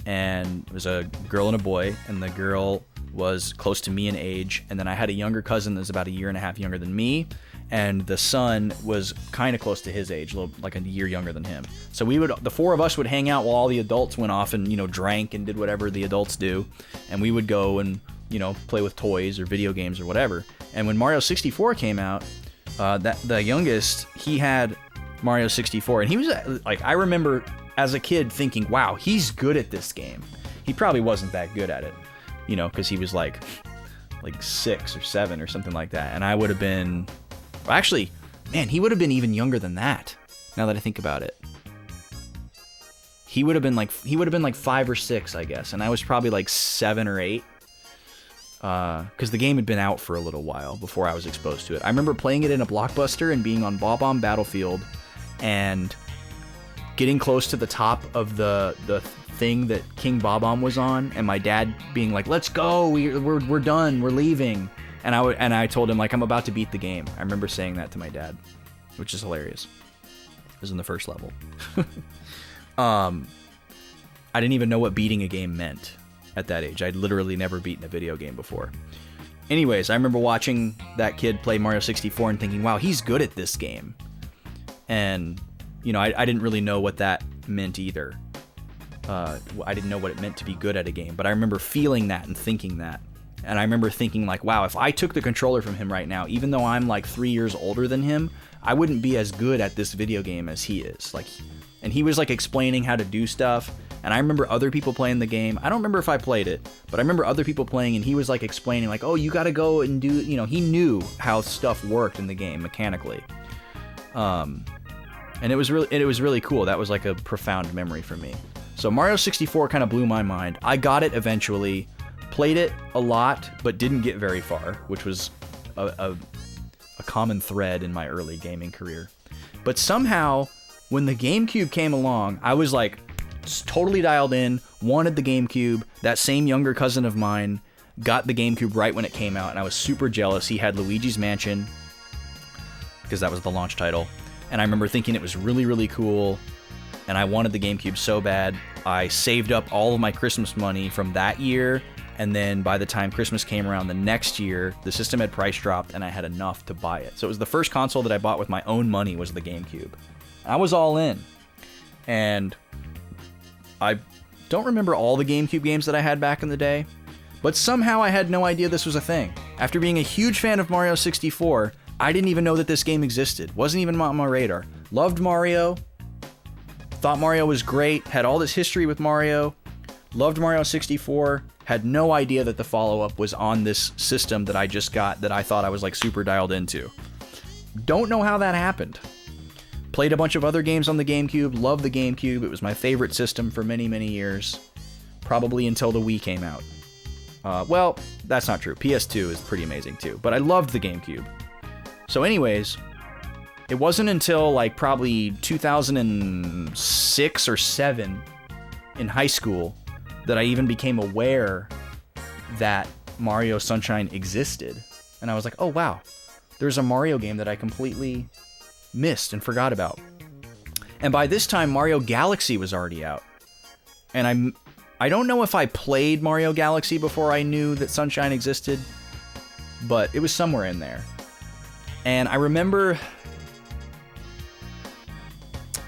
and it was a girl and a boy, and the girl was close to me in age, and then I had a younger cousin that was about a year and a half younger than me, and the son was kind of close to his age, like a year younger than him. So the 4 of us would hang out while all the adults went off and, you know, drank and did whatever the adults do, and we would go and, you know, play with toys or video games or whatever. And when Mario 64 came out, the youngest, he had Mario 64, and he was like, I remember as a kid thinking, wow, he's good at this game. He probably wasn't that good at it, you know, because he was like 6 or 7 or something like that, and I would have been, actually, man, he would have been even younger than that. Now that I think about it, he would have been like 5 or 6, I guess, and I was probably like 7 or 8. Because the game had been out for a little while before I was exposed to it. I remember playing it in a Blockbuster and being on Bob-omb Battlefield and getting close to the top of the thing that King Bob-omb was on, and my dad being like, "Let's go, we're done, we're leaving." And I told him, like, I'm about to beat the game. I remember saying that to my dad, which is hilarious. It was in the first level. I didn't even know what beating a game meant at that age. I'd literally never beaten a video game before. Anyways, I remember watching that kid play Mario 64 and thinking, wow, he's good at this game. And, you know, I didn't really know what that meant either. I didn't know what it meant to be good at a game, but I remember feeling that and thinking that. And I remember thinking like, wow, if I took the controller from him right now, even though I'm like 3 years older than him, I wouldn't be as good at this video game as he is. Like, and he was like explaining how to do stuff. And I remember other people playing the game. I don't remember if I played it, but I remember other people playing, and he was like explaining like, oh, you got to go and do, you know, he knew how stuff worked in the game mechanically. And it was really cool. That was like a profound memory for me. So Mario 64 kind of blew my mind. I got it eventually, played it a lot, but didn't get very far, which was a common thread in my early gaming career. But somehow, when the GameCube came along, I was like totally dialed in, wanted the GameCube. That same younger cousin of mine got the GameCube right when it came out, and I was super jealous. He had Luigi's Mansion, because that was the launch title. And I remember thinking it was really, really cool, and I wanted the GameCube so bad. I saved up all of my Christmas money from that year, and then by the time Christmas came around the next year, the system had price dropped, and I had enough to buy it. So it was the first console that I bought with my own money was the GameCube. I was all in. And I don't remember all the GameCube games that I had back in the day, but somehow I had no idea this was a thing. After being a huge fan of Mario 64, I didn't even know that this game existed. Wasn't even on my radar. Loved Mario. Thought Mario was great. Had all this history with Mario. Loved Mario 64. Had no idea that the follow-up was on this system that I just got that I thought I was like super dialed into. Don't know how that happened. Played a bunch of other games on the GameCube. Loved the GameCube. It was my favorite system for many, many years. Probably until the Wii came out. Well, that's not true. PS2 is pretty amazing too. But I loved the GameCube. So anyways, it wasn't until like probably 2006 or 7 in high school that I even became aware that Mario Sunshine existed. And I was like, oh wow, there's a Mario game that I completely missed and forgot about. And by this time, Mario Galaxy was already out. And I don't know if I played Mario Galaxy before I knew that Sunshine existed, but it was somewhere in there. And I remember...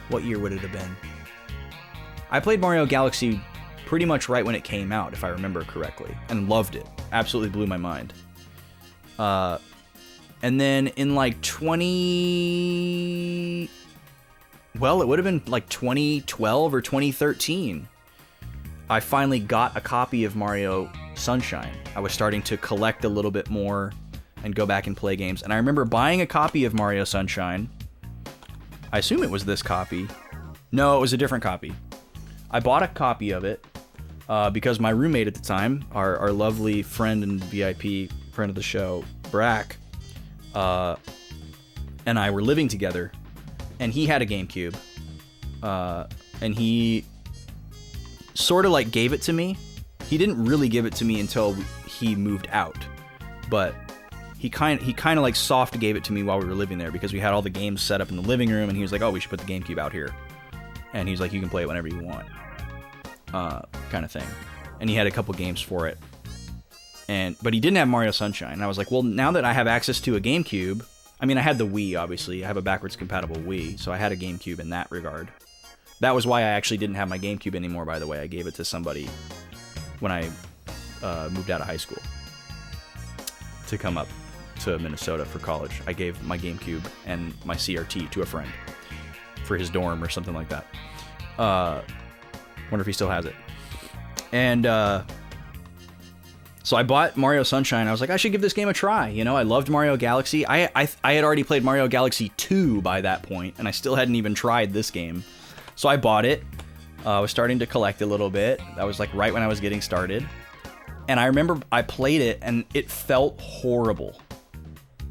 What year would it have been? I played Mario Galaxy pretty much right when it came out, if I remember correctly, and loved it. Absolutely blew my mind. And then in like 20... Well, it would have been like 2012 or 2013. I finally got a copy of Mario Sunshine. I was starting to collect a little bit more and go back and play games. And I remember buying a copy of Mario Sunshine. I assume it was this copy. No, it was a different copy. I bought a copy of it because my roommate at the time, our lovely friend and VIP friend of the show, Brack, and I were living together, and he had a GameCube, and he sort of like gave it to me. He didn't really give it to me until he moved out, but he kind of like soft gave it to me while we were living there because we had all the games set up in the living room, and he was like, oh, we should put the GameCube out here, and he's like, you can play it whenever you want, kind of thing. And he had a couple games for it, but he didn't have Mario Sunshine. And I was like, well, now that I have access to a GameCube, I mean, I had the Wii, obviously. I have a backwards compatible Wii, so I had a GameCube in that regard. That was why I actually didn't have my GameCube anymore, by the way. I gave it to somebody when I moved out of high school to come up to Minnesota for college. I gave my GameCube and my CRT to a friend for his dorm or something like that. Wonder if he still has it. And so I bought Mario Sunshine. I was like, I should give this game a try. You know, I loved Mario Galaxy. I had already played Mario Galaxy 2 by that point, and I still hadn't even tried this game. So I bought it. I was starting to collect a little bit. That was like right when I was getting started. And I remember I played it, and it felt horrible.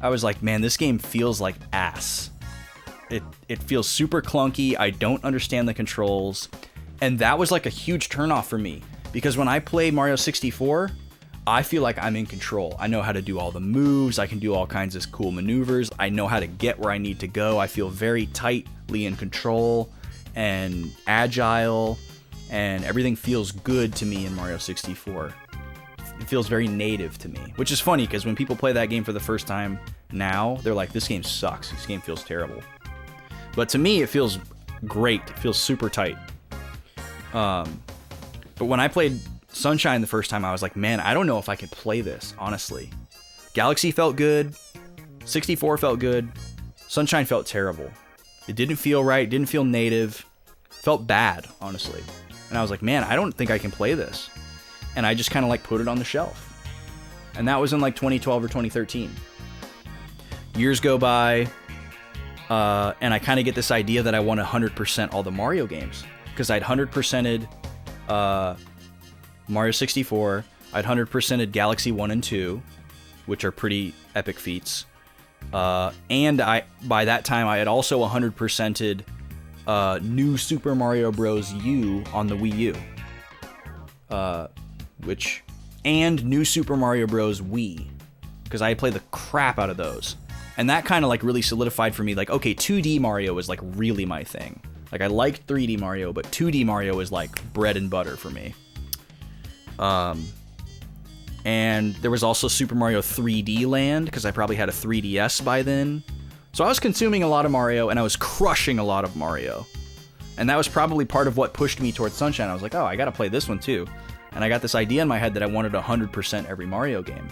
I was like, man, this game feels like ass. It feels super clunky. I don't understand the controls. And that was like a huge turnoff for me. Because when I play Mario 64, I feel like I'm in control. I know how to do all the moves. I can do all kinds of cool maneuvers. I know how to get where I need to go. I feel very tightly in control and agile. And everything feels good to me in Mario 64. It feels very native to me, which is funny because when people play that game for the first time now, they're like, this game sucks. This game feels terrible. But to me, it feels great. It feels super tight. But when I played Sunshine the first time, I was like, man, I don't know if I could play this, honestly. Galaxy felt good. 64 felt good. Sunshine felt terrible. It didn't feel right. Didn't feel native. Felt bad, honestly. And I was like, man, I don't think I can play this. And I just kind of like put it on the shelf. And that was in like 2012 or 2013. Years go by, and I kind of get this idea that I want to 100% all the Mario games. Because I'd 100%ed Mario 64, I'd 100%ed Galaxy 1 and 2, which are pretty epic feats. And by that time, I had also 100%ed New Super Mario Bros. U on the Wii U. And New Super Mario Bros. Wii. Because I played the crap out of those. And that kind of like really solidified for me, like, okay, 2D Mario is like really my thing. Like, I liked 3D Mario, but 2D Mario is like bread and butter for me. And there was also Super Mario 3D Land, because I probably had a 3DS by then. So I was consuming a lot of Mario, and I was crushing a lot of Mario. And that was probably part of what pushed me towards Sunshine. I was like, oh, I gotta play this one too. And I got this idea in my head that I wanted 100% every Mario game.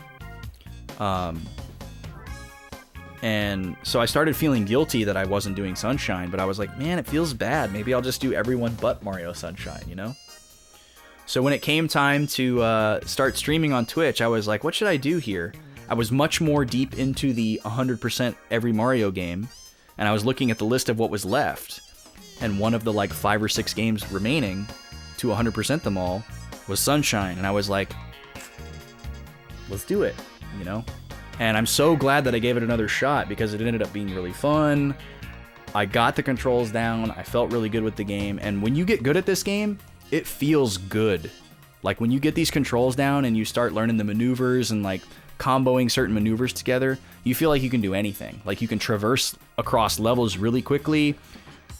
And so I started feeling guilty that I wasn't doing Sunshine, but I was like, man, it feels bad. Maybe I'll just do everyone but Mario Sunshine, you know? So when it came time to start streaming on Twitch, I was like, what should I do here? I was much more deep into the 100% every Mario game, and I was looking at the list of what was left. And one of the like 5 or 6 games remaining to 100% them all was Sunshine. And I was like, let's do it, you know? And I'm so glad that I gave it another shot, because it ended up being really fun. I got the controls down. I felt really good with the game. And when you get good at this game, it feels good. Like when you get these controls down and you start learning the maneuvers and like comboing certain maneuvers together, you feel like you can do anything. Like you can traverse across levels really quickly.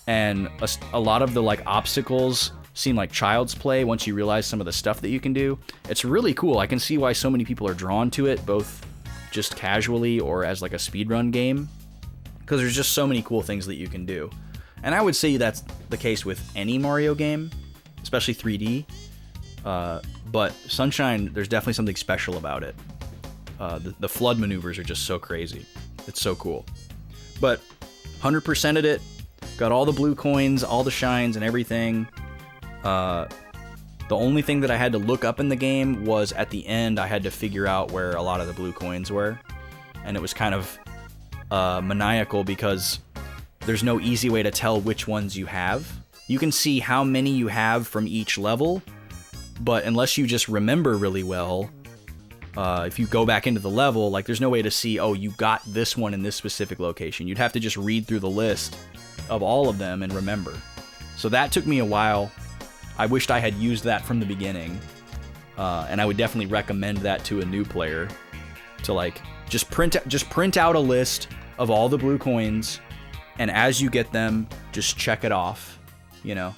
And a lot of the like obstacles seem like child's play once you realize some of the stuff that you can do. It's really cool. I can see why so many people are drawn to it, both just casually or as like a speedrun game, because there's just so many cool things that you can do. And I would say that's the case with any Mario game, especially 3D. But Sunshine, there's definitely something special about it. The flood maneuvers are just so crazy. It's so cool. But 100%ed it, got all the blue coins, all the shines and everything. The only thing that I had to look up in the game was at the end, I had to figure out where a lot of the blue coins were. And it was kind of maniacal, because there's no easy way to tell which ones you have. You can see how many you have from each level, but unless you just remember really well, if you go back into the level, like there's no way to see, oh, you got this one in this specific location. You'd have to just read through the list of all of them and remember. So that took me a while. I wished I had used that from the beginning, and I would definitely recommend that to a new player, to like just print out a list of all the blue coins, and as you get them, just check it off, you know,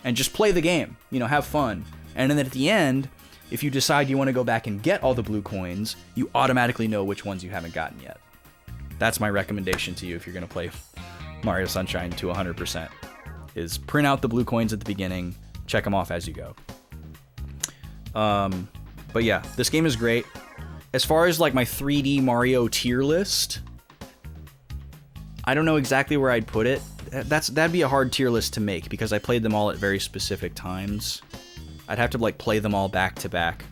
and just play the game, you know, have fun. And then at the end, if you decide you want to go back and get all the blue coins, you automatically know which ones you haven't gotten yet. That's my recommendation to you if you're going to play Mario Sunshine to 100%, is print out the blue coins at the beginning, check them off as you go. But yeah, this game is great. As far as like my 3D Mario tier list, I don't know exactly where I'd put it. That'd be a hard tier list to make, because I played them all at very specific times. I'd have to like play them all back to back.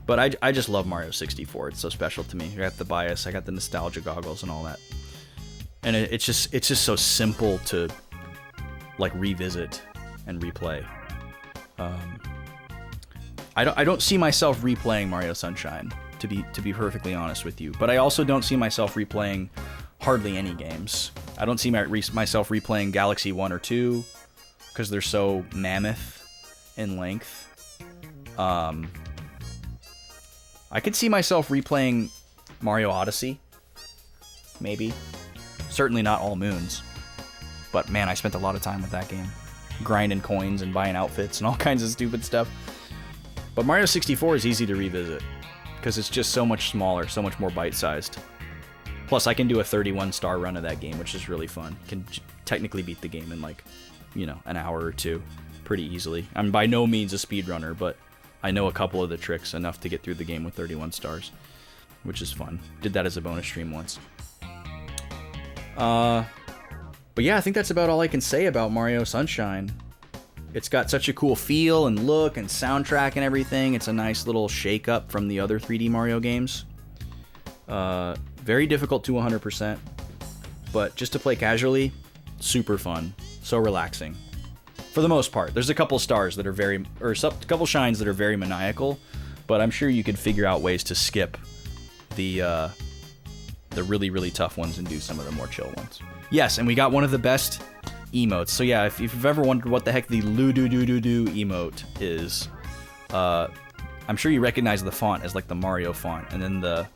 But I just love Mario 64. It's so special to me. I got the bias, I got the nostalgia goggles and all that. And it's just so simple to like revisit and replay. I don't see myself replaying Mario Sunshine, to be perfectly honest with you. But I also don't see myself replaying hardly any games. I don't see myself replaying Galaxy 1 or 2, because they're so mammoth in length. I could see myself replaying Mario Odyssey, maybe. Certainly not All Moons. But man, I spent a lot of time with that game, grinding coins and buying outfits and all kinds of stupid stuff. But Mario 64 is easy to revisit, because it's just so much smaller, so much more bite-sized. Plus, I can do a 31-star run of that game, which is really fun. Can technically beat the game in like, you know, an hour or two pretty easily. I'm by no means a speedrunner, but I know a couple of the tricks enough to get through the game with 31 stars, which is fun. Did that as a bonus stream once. But yeah, I think that's about all I can say about Mario Sunshine. It's got such a cool feel and look and soundtrack and everything. It's a nice little shake-up from the other 3D Mario games. Very difficult to 100%, but just to play casually, super fun, so relaxing. For the most part, there's a couple stars that are a couple shines that are very maniacal, but I'm sure you could figure out ways to skip the really, really tough ones and do some of the more chill ones. Yes, and we got one of the best emotes. So yeah, if you've ever wondered what the heck the loo-doo-doo-doo-doo emote is, I'm sure you recognize the font as like the Mario font, and then the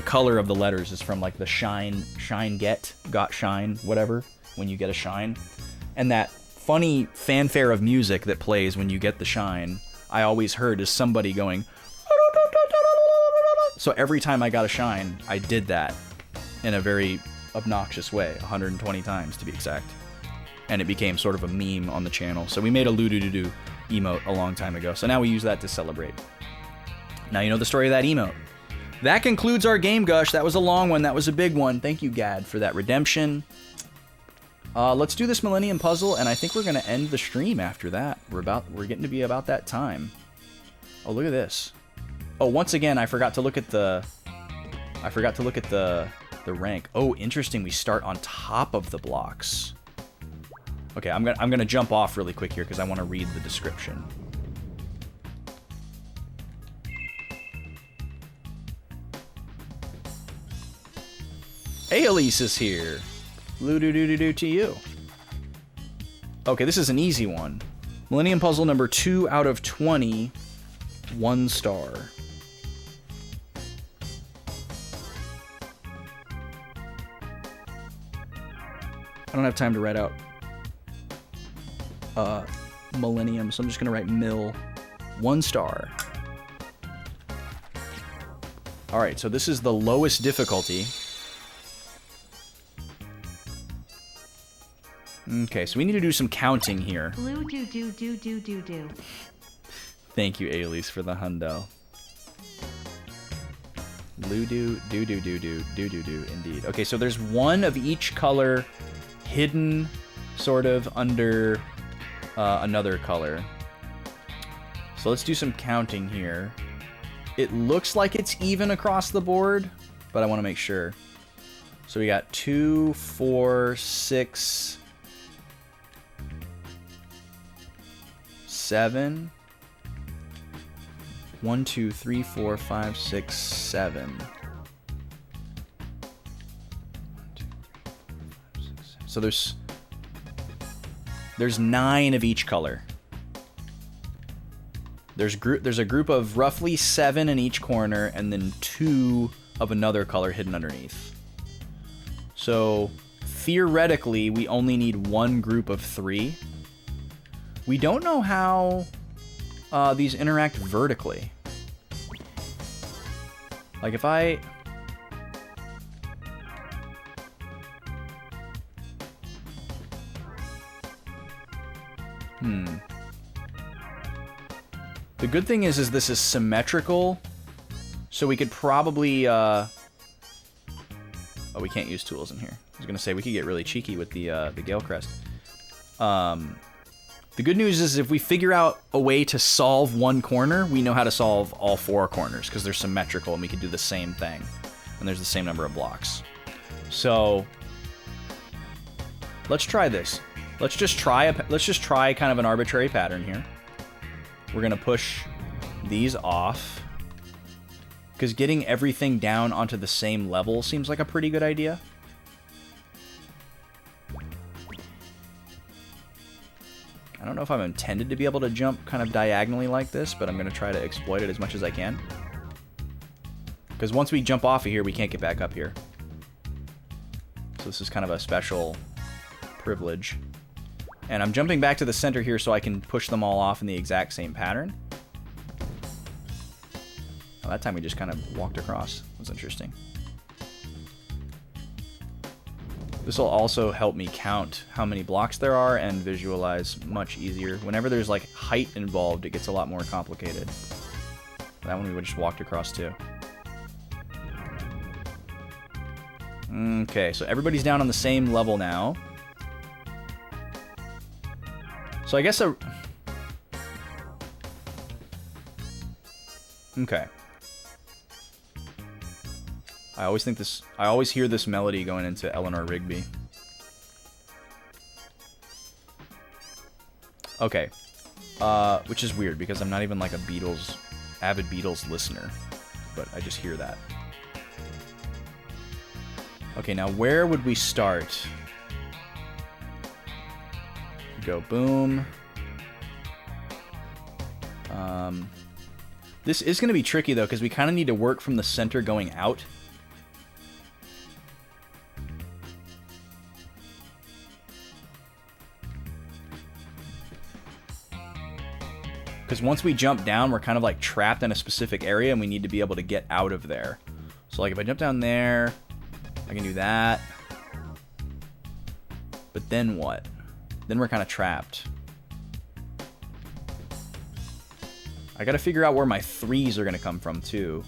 color of the letters is from like the got shine, whatever, when you get a shine. And that funny fanfare of music that plays when you get the shine, I always heard is somebody going. So every time I got a shine, I did that in a very obnoxious way, 120 times to be exact. And it became sort of a meme on the channel. So we made a loo-doo-doo-doo emote a long time ago. So now we use that to celebrate. Now you know the story of that emote. That concludes our game, Gush. That was a long one. That was a big one. Thank you, Gad, for that redemption. Let's do this Millennium Puzzle, and I think we're going to end the stream after that. We're getting to be about that time. Oh, look at this. Oh, once again, I forgot to look at the rank. Oh, interesting. We start on top of the blocks. Okay, I'm gonna jump off really quick here because I want to read the description. Hey, Elise is here. Loo-doo-doo-doo-doo to you. Okay, this is an easy one. Millennium Puzzle number 2 out of 20. 1 star. I don't have time to write out Millennium, so I'm just gonna write Mill. 1 star. Alright, so this is the lowest difficulty. Okay, so we need to do some counting here. Blue do do do do do do. Thank you, Aelise, for the hundo. Blue do do do do do do do do indeed. Okay, so there's one of each color hidden sort of under another color. So let's do some counting here. It looks like it's even across the board, but I want to make sure. So we got 2, 4, 6, 7. 1, 2, 3, 4, 5, 6, 7. 1, 2, 3, 4, 5, 6, 7. So there's 9 of each color. There's a group of roughly 7 in each corner, and then 2 of another color hidden underneath. So theoretically, we only need 1 group of 3. We don't know how these interact vertically. Like if I... The good thing is this is symmetrical, so we could probably... Oh, we can't use tools in here. I was gonna say we could get really cheeky with the Gale Crest. The good news is if we figure out a way to solve one corner, we know how to solve all 4 corners because they're symmetrical and we can do the same thing. And there's the same number of blocks. So let's try this. Let's just try kind of an arbitrary pattern here. We're gonna push these off because getting everything down onto the same level seems like a pretty good idea. I don't know if I'm intended to be able to jump kind of diagonally like this, but I'm going to try to exploit it as much as I can. Because once we jump off of here, we can't get back up here. So this is kind of a special privilege. And I'm jumping back to the center here so I can push them all off in the exact same pattern. Well, that time we just kind of walked across. That was interesting. This will also help me count how many blocks there are and visualize much easier. Whenever there's like height involved, it gets a lot more complicated. That one we just walked across too. Okay, so everybody's down on the same level now. So I guess okay. I always hear this melody going into Eleanor Rigby. Okay. Which is weird because I'm not even like a avid Beatles listener, but I just hear that. Okay, now where would we start? Go boom. This is going to be tricky though because we kind of need to work from the center going out. Because once we jump down, we're kind of like trapped in a specific area and we need to be able to get out of there. So like if I jump down there, I can do that. But then what? Then we're kind of trapped. I gotta figure out where my threes are gonna come from too.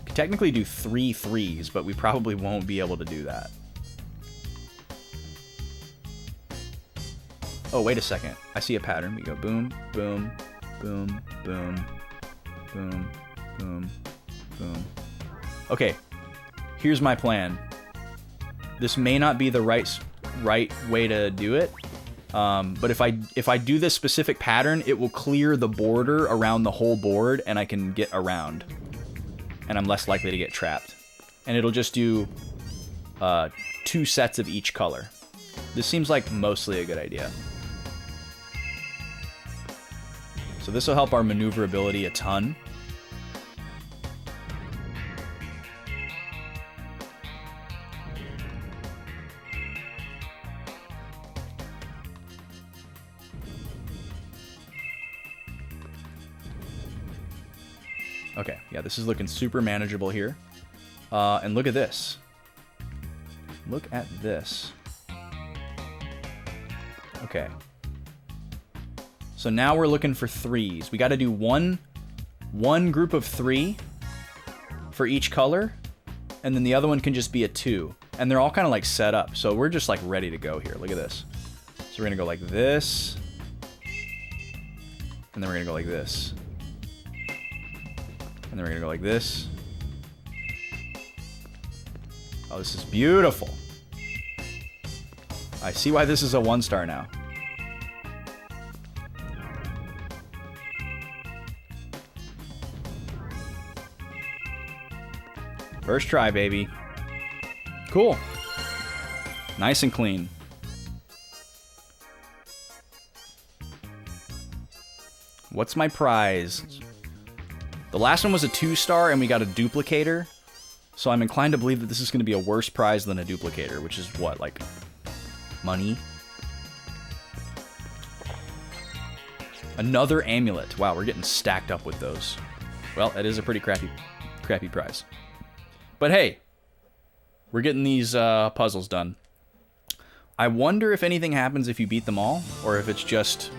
Could technically do 3 threes, but we probably won't be able to do that. Oh, wait a second. I see a pattern. We go boom, boom, boom, boom, boom, boom, boom. Okay, here's my plan. This may not be the right way to do it, but if I do this specific pattern, it will clear the border around the whole board, and I can get around, and I'm less likely to get trapped. And it'll just do 2 sets of each color. This seems like mostly a good idea. So this will help our maneuverability a ton. Okay, yeah, this is looking super manageable here. And look at this. Look at this. Okay. So now we're looking for threes. We got to do one group of 3 for each color, and then the other one can just be a 2. And they're all kind of like set up, so we're just like ready to go here. Look at this. So we're gonna go like this, and then we're gonna go like this, and then we're gonna go like this. Oh, this is beautiful. I see why this is a 1-star now. First try, baby. Cool. Nice and clean. What's my prize? The last one was a 2-star and we got a duplicator. So I'm inclined to believe that this is going to be a worse prize than a duplicator, which is what, like money? Another amulet. Wow, we're getting stacked up with those. Well, that is a pretty crappy prize. But hey, we're getting these puzzles done. I wonder if anything happens if you beat them all, or if it's just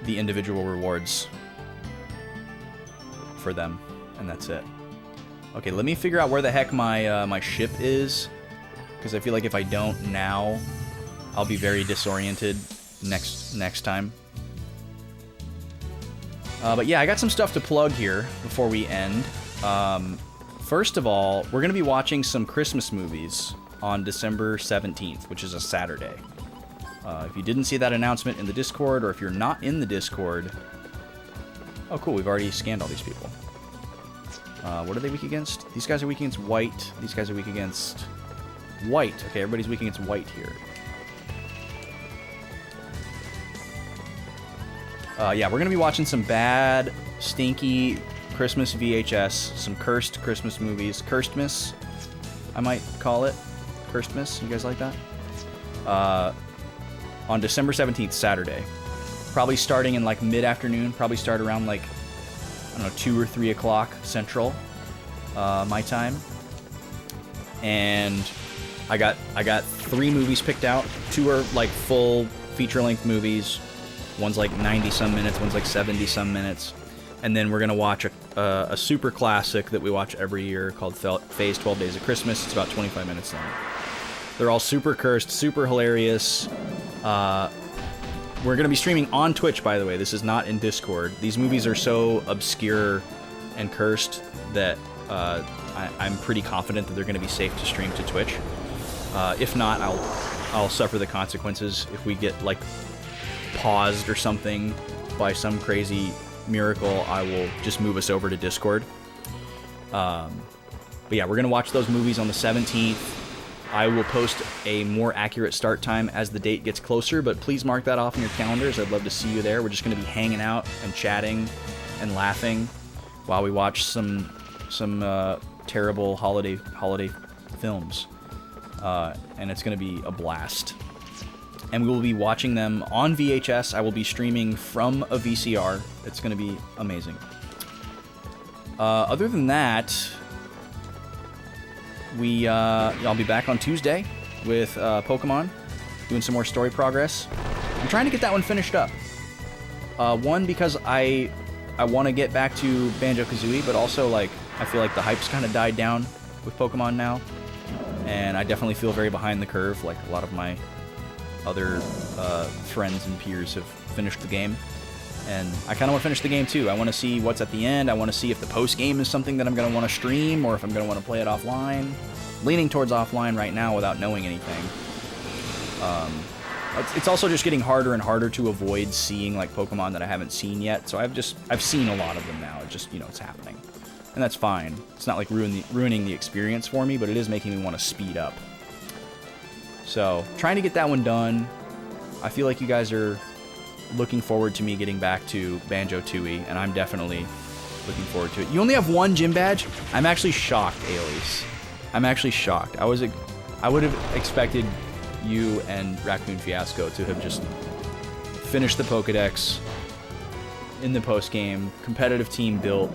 the individual rewards for them, and that's it. Okay, let me figure out where the heck my my ship is, because I feel like if I don't now, I'll be very disoriented next time. But yeah, I got some stuff to plug here before we end. First of all, we're going to be watching some Christmas movies on December 17th, which is a Saturday. If you didn't see that announcement in the Discord, or if you're not in the Discord... Oh, cool, we've already scanned all these people. What are they weak against? These guys are weak against white. These guys are weak against white. Okay, everybody's weak against white here. Yeah, we're going to be watching some bad, stinky Christmas VHS, some cursed Christmas movies. Cursedmas, I might call it. Cursedmas, you guys like that? On December 17th, Saturday. Probably starting in like mid-afternoon, probably start around like, I don't know, 2 or 3 o'clock Central, my time. and I got 3 movies picked out. 2 are like full feature-length movies. One's like 90-some minutes, one's like 70-some minutes. And then we're going to watch a super classic that we watch every year called Phase 12 Days of Christmas. It's about 25 minutes long. They're all super cursed, super hilarious. We're going to be streaming on Twitch, by the way. This is not in Discord. These movies are so obscure and cursed that I'm pretty confident that they're going to be safe to stream to Twitch. If not, I'll suffer the consequences if we get like paused or something by some crazy miracle. I will just move us over to Discord. But yeah, we're gonna watch those movies on the 17th. I will post a more accurate start time as the date gets closer, but please mark that off in your calendars. I'd love to see you there. We're just gonna be hanging out and chatting and laughing while we watch some terrible holiday films. And it's gonna be a blast. And we will be watching them on VHS. I will be streaming from a VCR. It's going to be amazing. Other than that, I'll be back on Tuesday with Pokemon, doing some more story progress. I'm trying to get that one finished up. One, because I want to get back to Banjo-Kazooie, but also like I feel like the hype's kind of died down with Pokemon now, and I definitely feel very behind the curve. Like a lot of my other friends and peers have finished the game, and I kind of want to finish the game too. I want to see what's at the end. I want to see if the post game is something that I'm going to want to stream, or if I'm going to want to play it offline. Leaning towards offline right now without knowing anything. It's also just getting harder and harder to avoid seeing like Pokemon that I haven't seen yet. So I've seen a lot of them now. It just, it's happening, and that's fine. It's not like ruining the experience for me, but it is making me want to speed up. So, trying to get that one done. I feel like you guys are looking forward to me getting back to Banjo-Tooie, and I'm definitely looking forward to it. You only have 1 gym badge? I'm actually shocked, Ailey. I'm actually shocked. I would have expected you and Raccoon Fiasco to have just finished the Pokedex in the post-game, competitive team built.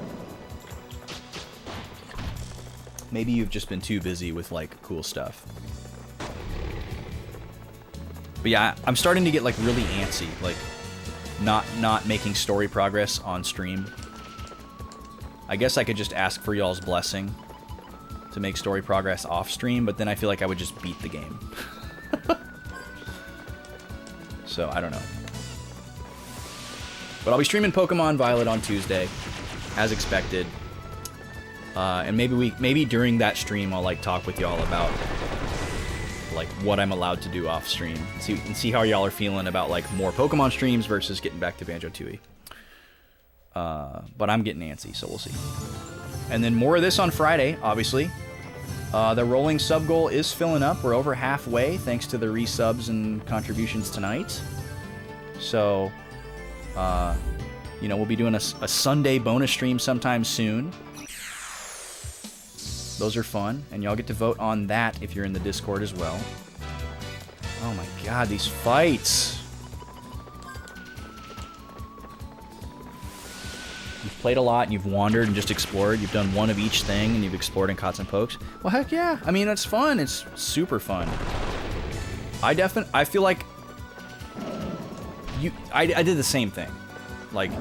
Maybe you've just been too busy with, like, cool stuff. But yeah, I'm starting to get like really antsy, like not making story progress on stream. I guess I could just ask for y'all's blessing to make story progress off stream, but then I feel like I would just beat the game. So I don't know. But I'll be streaming Pokemon Violet on Tuesday, as expected. And maybe during that stream I'll like talk with y'all about like what I'm allowed to do off stream, and see how y'all are feeling about like more Pokemon streams versus getting back to Banjo-Tooie. But I'm getting antsy, so we'll see. And then more of this on Friday, obviously. The rolling sub goal is filling up. We're over halfway thanks to the resubs and contributions tonight. So, we'll be doing a Sunday bonus stream sometime soon. Those are fun, and y'all get to vote on that if you're in the Discord as well. Oh my god, these fights! You've played a lot, and you've wandered and just explored. You've done one of each thing, and you've explored and caught some pokes. Well, heck yeah! I mean, it's fun. It's super fun. I feel like I did the same thing. Like,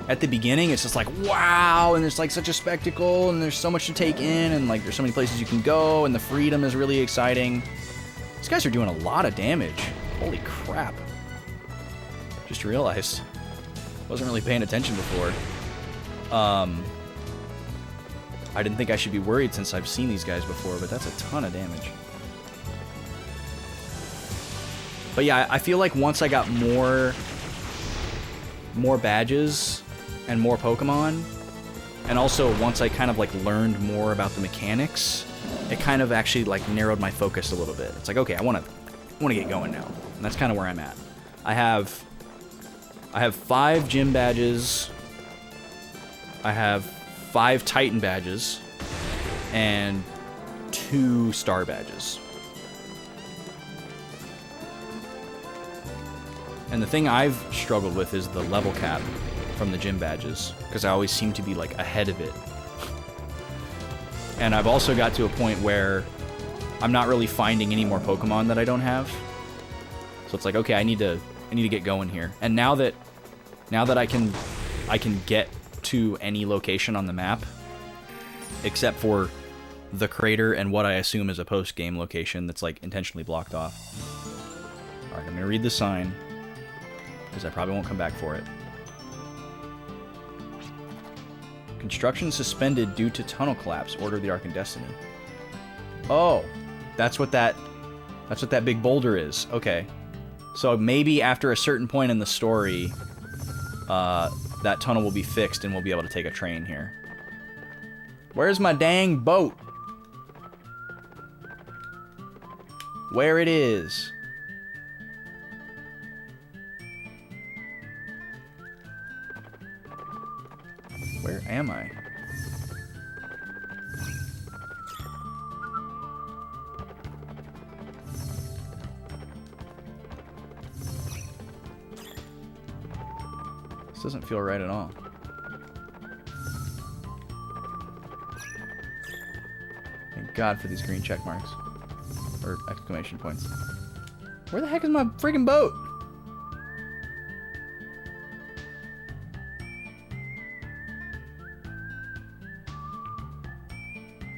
at the beginning, it's just like, wow, and there's like such a spectacle, and there's so much to take in, and like there's so many places you can go, and the freedom is really exciting. These guys are doing a lot of damage. Holy crap. Just realized. Wasn't really paying attention before. I didn't think I should be worried since I've seen these guys before, but that's a ton of damage. But yeah, I feel like once I got more badges and more Pokemon, and also once I kind of like learned more about the mechanics, it kind of actually like narrowed my focus a little bit. It's like, okay, I want to get going now, and that's kind of where I'm at. I have 5 gym badges, I have 5 Titan badges, and 2 star badges. And the thing I've struggled with is the level cap from the gym badges, because I always seem to be like ahead of it. And I've also got to a point where I'm not really finding any more Pokemon that I don't have. So it's like, okay, I need to get going here. And now that I can get to any location on the map, except for the crater and what I assume is a post-game location that's like intentionally blocked off. All right, I'm gonna read the sign because I probably won't come back for it. Construction suspended due to tunnel collapse. Order of the Arc and Destiny. Oh, that's what that big boulder is. Okay. So maybe after a certain point in the story, that tunnel will be fixed and we'll be able to take a train here. Where's my dang boat? Where it is. Where am I? This doesn't feel right at all. Thank God for these green check marks. Or exclamation points. Where the heck is my friggin' boat?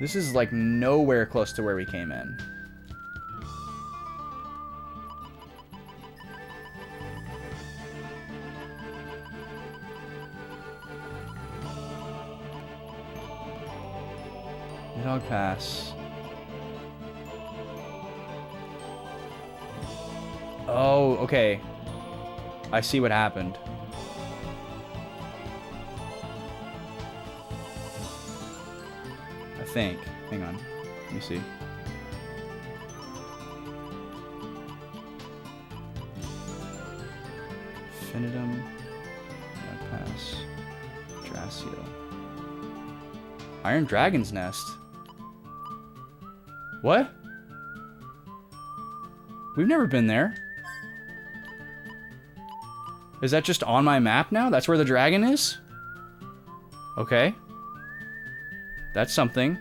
This is like nowhere close to where we came in. Dog pass. Oh, okay. I see what happened. I think. Hang on. Let me see. Infinitum. Dog pass. Dracio. Iron Dragon's Nest. What? We've never been there. Is that just on my map now? That's where the dragon is? Okay. That's something.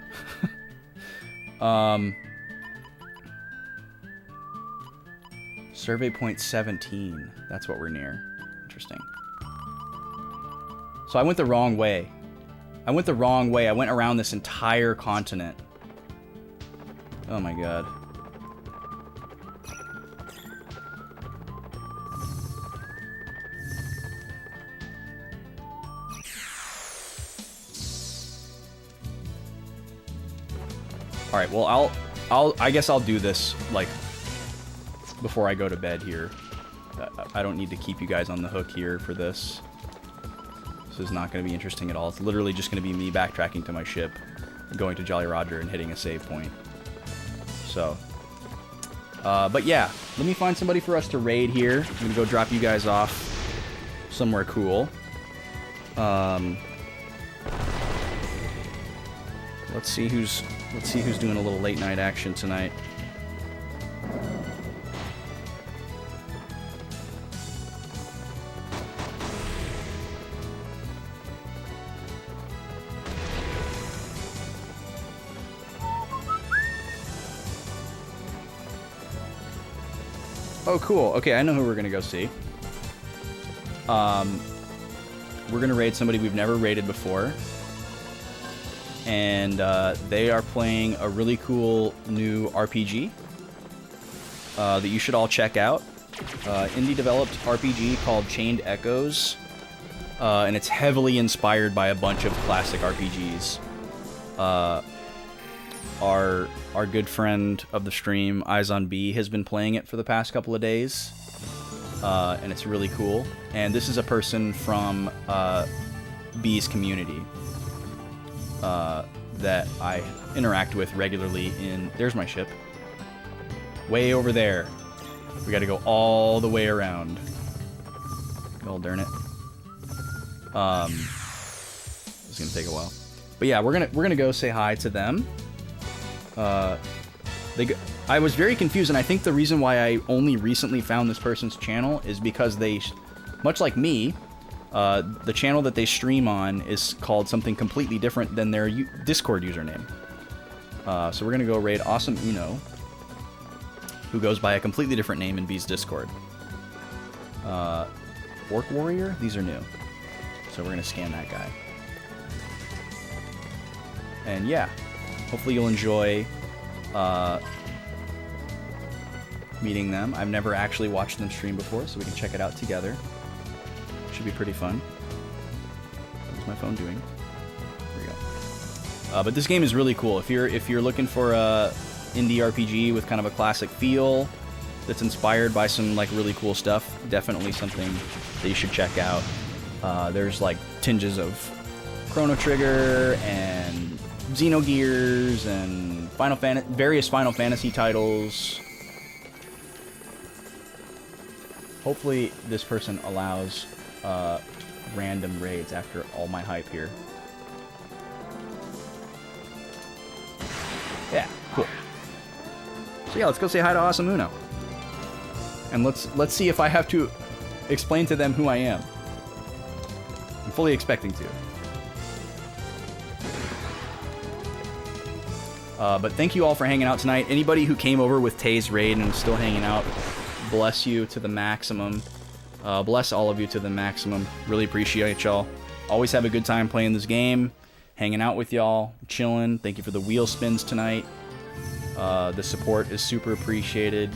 Survey point 17. That's what we're near. Interesting. So I went the wrong way. I went around this entire continent. Oh my god. All right, well, I guess I'll do this like before I go to bed here. I don't need to keep you guys on the hook here for this. This is not going to be interesting at all. It's literally just going to be me backtracking to my ship, going to Jolly Roger and hitting a save point. So, but yeah, let me find somebody for us to raid here. I'm gonna go drop you guys off somewhere cool. Let's see who's doing a little late night action tonight. Oh, cool. Okay, I know who we're gonna go see. We're gonna raid somebody we've never raided before. And they are playing a really cool new RPG that you should all check out. Indie-developed RPG called Chained Echoes. And it's heavily inspired by a bunch of classic RPGs. Our good friend of the stream, Eyes on B, has been playing it for the past couple of days. And it's really cool. And this is a person from B's community that I interact with regularly in... There's my ship. Way over there. We gotta go all the way around. Oh, darn it. It's gonna take a while. But yeah, we're gonna go say hi to them. I was very confused, and I think the reason why I only recently found this person's channel is because they, much like me, the channel that they stream on is called something completely different than their Discord username. So we're gonna go raid Awesome Uno, who goes by a completely different name in B's Discord. Orc Warrior? These are new. So we're gonna scan that guy. And yeah, hopefully you'll enjoy meeting them. I've never actually watched them stream before, so we can check it out together. Should be pretty fun. What's my phone doing? There we go. But this game is really cool. If you're looking for a indie RPG with kind of a classic feel that's inspired by some like really cool stuff, definitely something that you should check out. There's like tinges of Chrono Trigger and Xenogears and various Final Fantasy titles. Hopefully this person allows random raids after all my hype here. Yeah, cool. So yeah, let's go say hi to Awesome Uno. And let's see if I have to explain to them who I am. I'm fully expecting to. But thank you all for hanging out tonight. Anybody who came over with Tay's raid and is still hanging out, bless you to the maximum. Bless all of you to the maximum. Really appreciate y'all. Always have a good time playing this game, hanging out with y'all, chilling. Thank you for the wheel spins tonight. The support is super appreciated.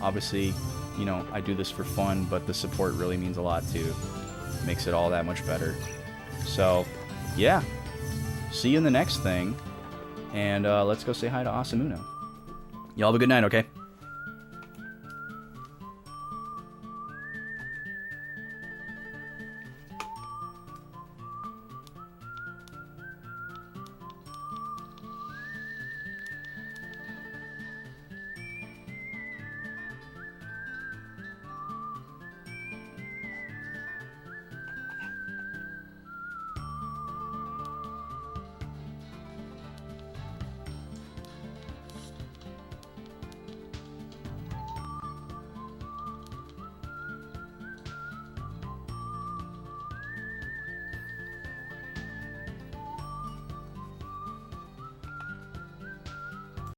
Obviously, you know, I do this for fun, but the support really means a lot too. Makes it all that much better. So, yeah. See you in the next thing. And let's go say hi to Awesome Uno. Y'all have a good night, okay?